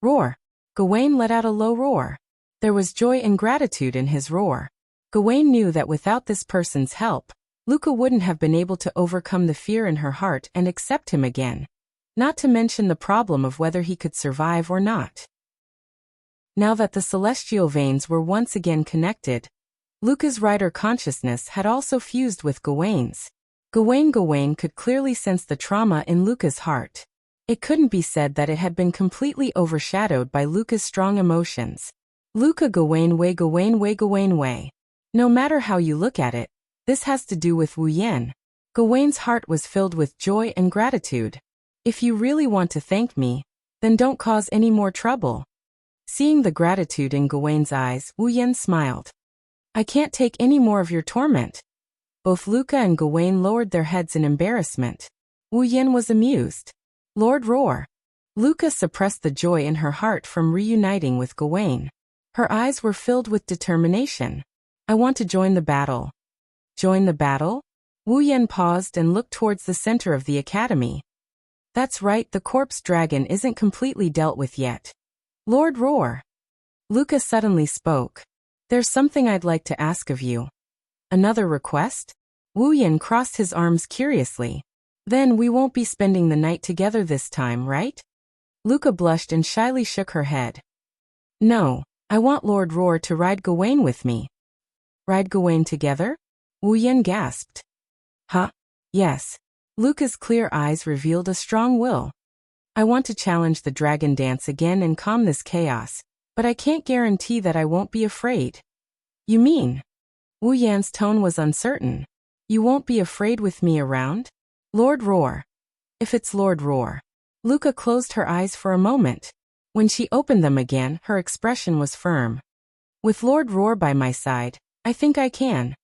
Roar! Gawain let out a low roar. There was joy and gratitude in his roar. Gawain knew that without this person's help, Luca wouldn't have been able to overcome the fear in her heart and accept him again. Not to mention the problem of whether he could survive or not. Now that the celestial veins were once again connected, Luca's rider consciousness had also fused with Gawain's. Gawain could clearly sense the trauma in Luca's heart. It couldn't be said that it had been completely overshadowed by Luca's strong emotions. Luca Gawain way. No matter how you look at it, this has to do with Wu Yan. Gawain's heart was filled with joy and gratitude. If you really want to thank me, then don't cause any more trouble. Seeing the gratitude in Gawain's eyes, Wu Yan smiled. I can't take any more of your torment. Both Luca and Gawain lowered their heads in embarrassment. Wu Yan was amused. Lord Roar! Luca suppressed the joy in her heart from reuniting with Gawain. Her eyes were filled with determination. I want to join the battle. Join the battle? Wu Yan paused and looked towards the center of the academy. That's right, the corpse dragon isn't completely dealt with yet. Lord Roar! Luca suddenly spoke. There's something I'd like to ask of you. Another request? Wu Yan crossed his arms curiously. Then we won't be spending the night together this time, right? Luca blushed and shyly shook her head. No, I want Lord Roar to ride Gawain with me. Ride Gawain together? Wu Yan gasped. Huh? Yes. Luca's clear eyes revealed a strong will. I want to challenge the dragon dance again and calm this chaos, but I can't guarantee that I won't be afraid. You mean? Wu Yan's tone was uncertain. You won't be afraid with me around? Lord Roar. If it's Lord Roar. Luca closed her eyes for a moment. When she opened them again, her expression was firm. With Lord Roar by my side, I think I can.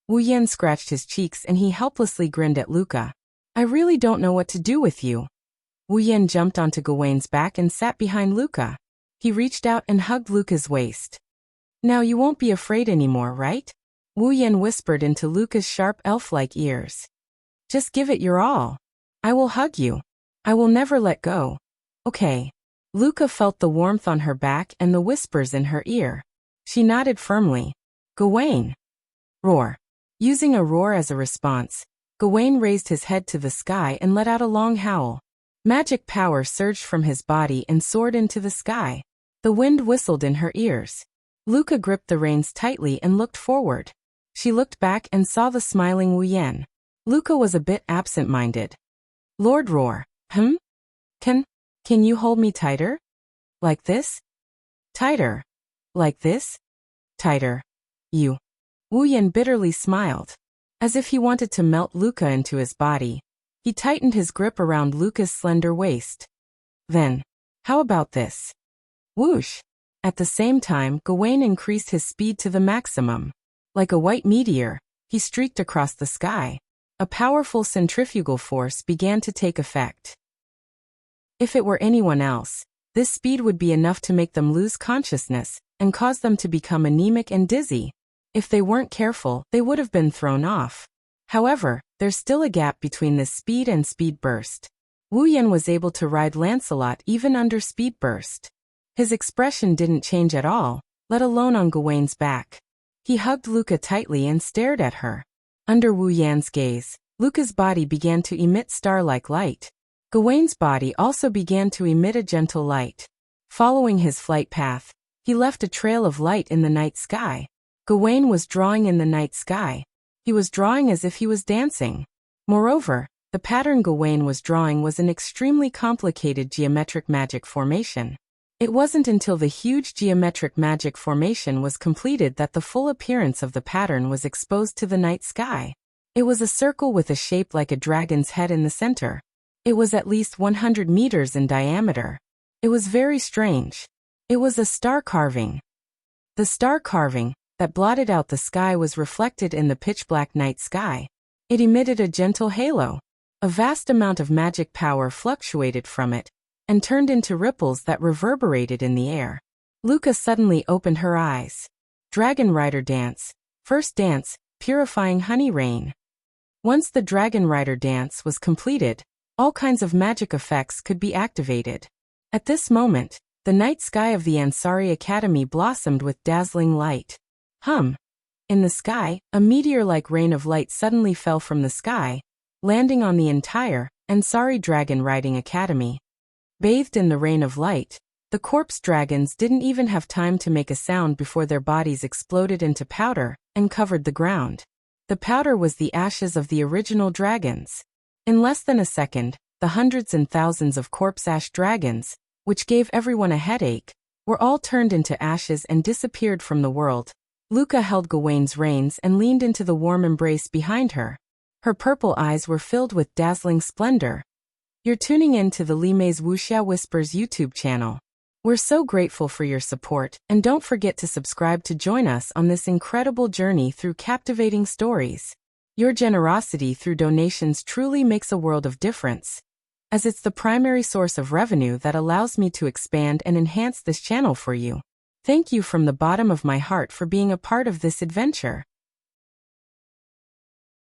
Wu Yan scratched his cheeks and he helplessly grinned at Luca. I really don't know what to do with you. Wu Yan jumped onto Gawain's back and sat behind Luca. He reached out and hugged Luca's waist. Now you won't be afraid anymore, right? Wu Yan whispered into Luca's sharp elf-like ears. Just give it your all. I will hug you. I will never let go. Okay. Luca felt the warmth on her back and the whispers in her ear. She nodded firmly. Gawain. Roar. Using a roar as a response, Gawain raised his head to the sky and let out a long howl. Magic power surged from his body and soared into the sky. The wind whistled in her ears. Luca gripped the reins tightly and looked forward. She looked back and saw the smiling Wu Yan. Luca was a bit absent-minded. Lord Roar. Can you hold me tighter? Like this? Tighter. Like this? Tighter. You. Wu Yan bitterly smiled. As if he wanted to melt Luca into his body, he tightened his grip around Luca's slender waist. Then, how about this? Whoosh! At the same time, Gawain increased his speed to the maximum. Like a white meteor, he streaked across the sky. A powerful centrifugal force began to take effect. If it were anyone else, this speed would be enough to make them lose consciousness and cause them to become anemic and dizzy. If they weren't careful, they would have been thrown off. However, there's still a gap between this speed and speed burst. Wu Yan was able to ride Lancelot even under speed burst. His expression didn't change at all, let alone on Gawain's back. He hugged Luca tightly and stared at her. Under Wu Yan's gaze, Luca's body began to emit star-like light. Gawain's body also began to emit a gentle light. Following his flight path, he left a trail of light in the night sky. Gawain was drawing in the night sky. He was drawing as if he was dancing. Moreover, The pattern Gawain was drawing was an extremely complicated geometric magic formation. It wasn't until the huge geometric magic formation was completed that the full appearance of the pattern was exposed to the night sky. It was a circle with a shape like a dragon's head in the center. It was at least 100 meters in diameter. It was very strange. It was a star carving. The star carving that blotted out the sky was reflected in the pitch-black night sky. It emitted a gentle halo. A vast amount of magic power fluctuated from it and turned into ripples that reverberated in the air. Luca suddenly opened her eyes. Dragon Rider Dance. First dance, purifying honey rain. Once the Dragon Rider Dance was completed, all kinds of magic effects could be activated. At this moment, the night sky of the Ansari Academy blossomed with dazzling light. In the sky, a meteor-like rain of light suddenly fell from the sky, landing on the entire Ansari Dragon Riding Academy. Bathed in the rain of light, the corpse dragons didn't even have time to make a sound before their bodies exploded into powder and covered the ground. The powder was the ashes of the original dragons. In less than a second, the hundreds and thousands of corpse ash dragons, which gave everyone a headache, were all turned into ashes and disappeared from the world. Luca held Gawain's reins and leaned into the warm embrace behind her. Her purple eyes were filled with dazzling splendor. You're tuning in to the Lime's Wuxia Whispers YouTube channel. We're so grateful for your support, and don't forget to subscribe to join us on this incredible journey through captivating stories. Your generosity through donations truly makes a world of difference, as it's the primary source of revenue that allows me to expand and enhance this channel for you. Thank you from the bottom of my heart for being a part of this adventure.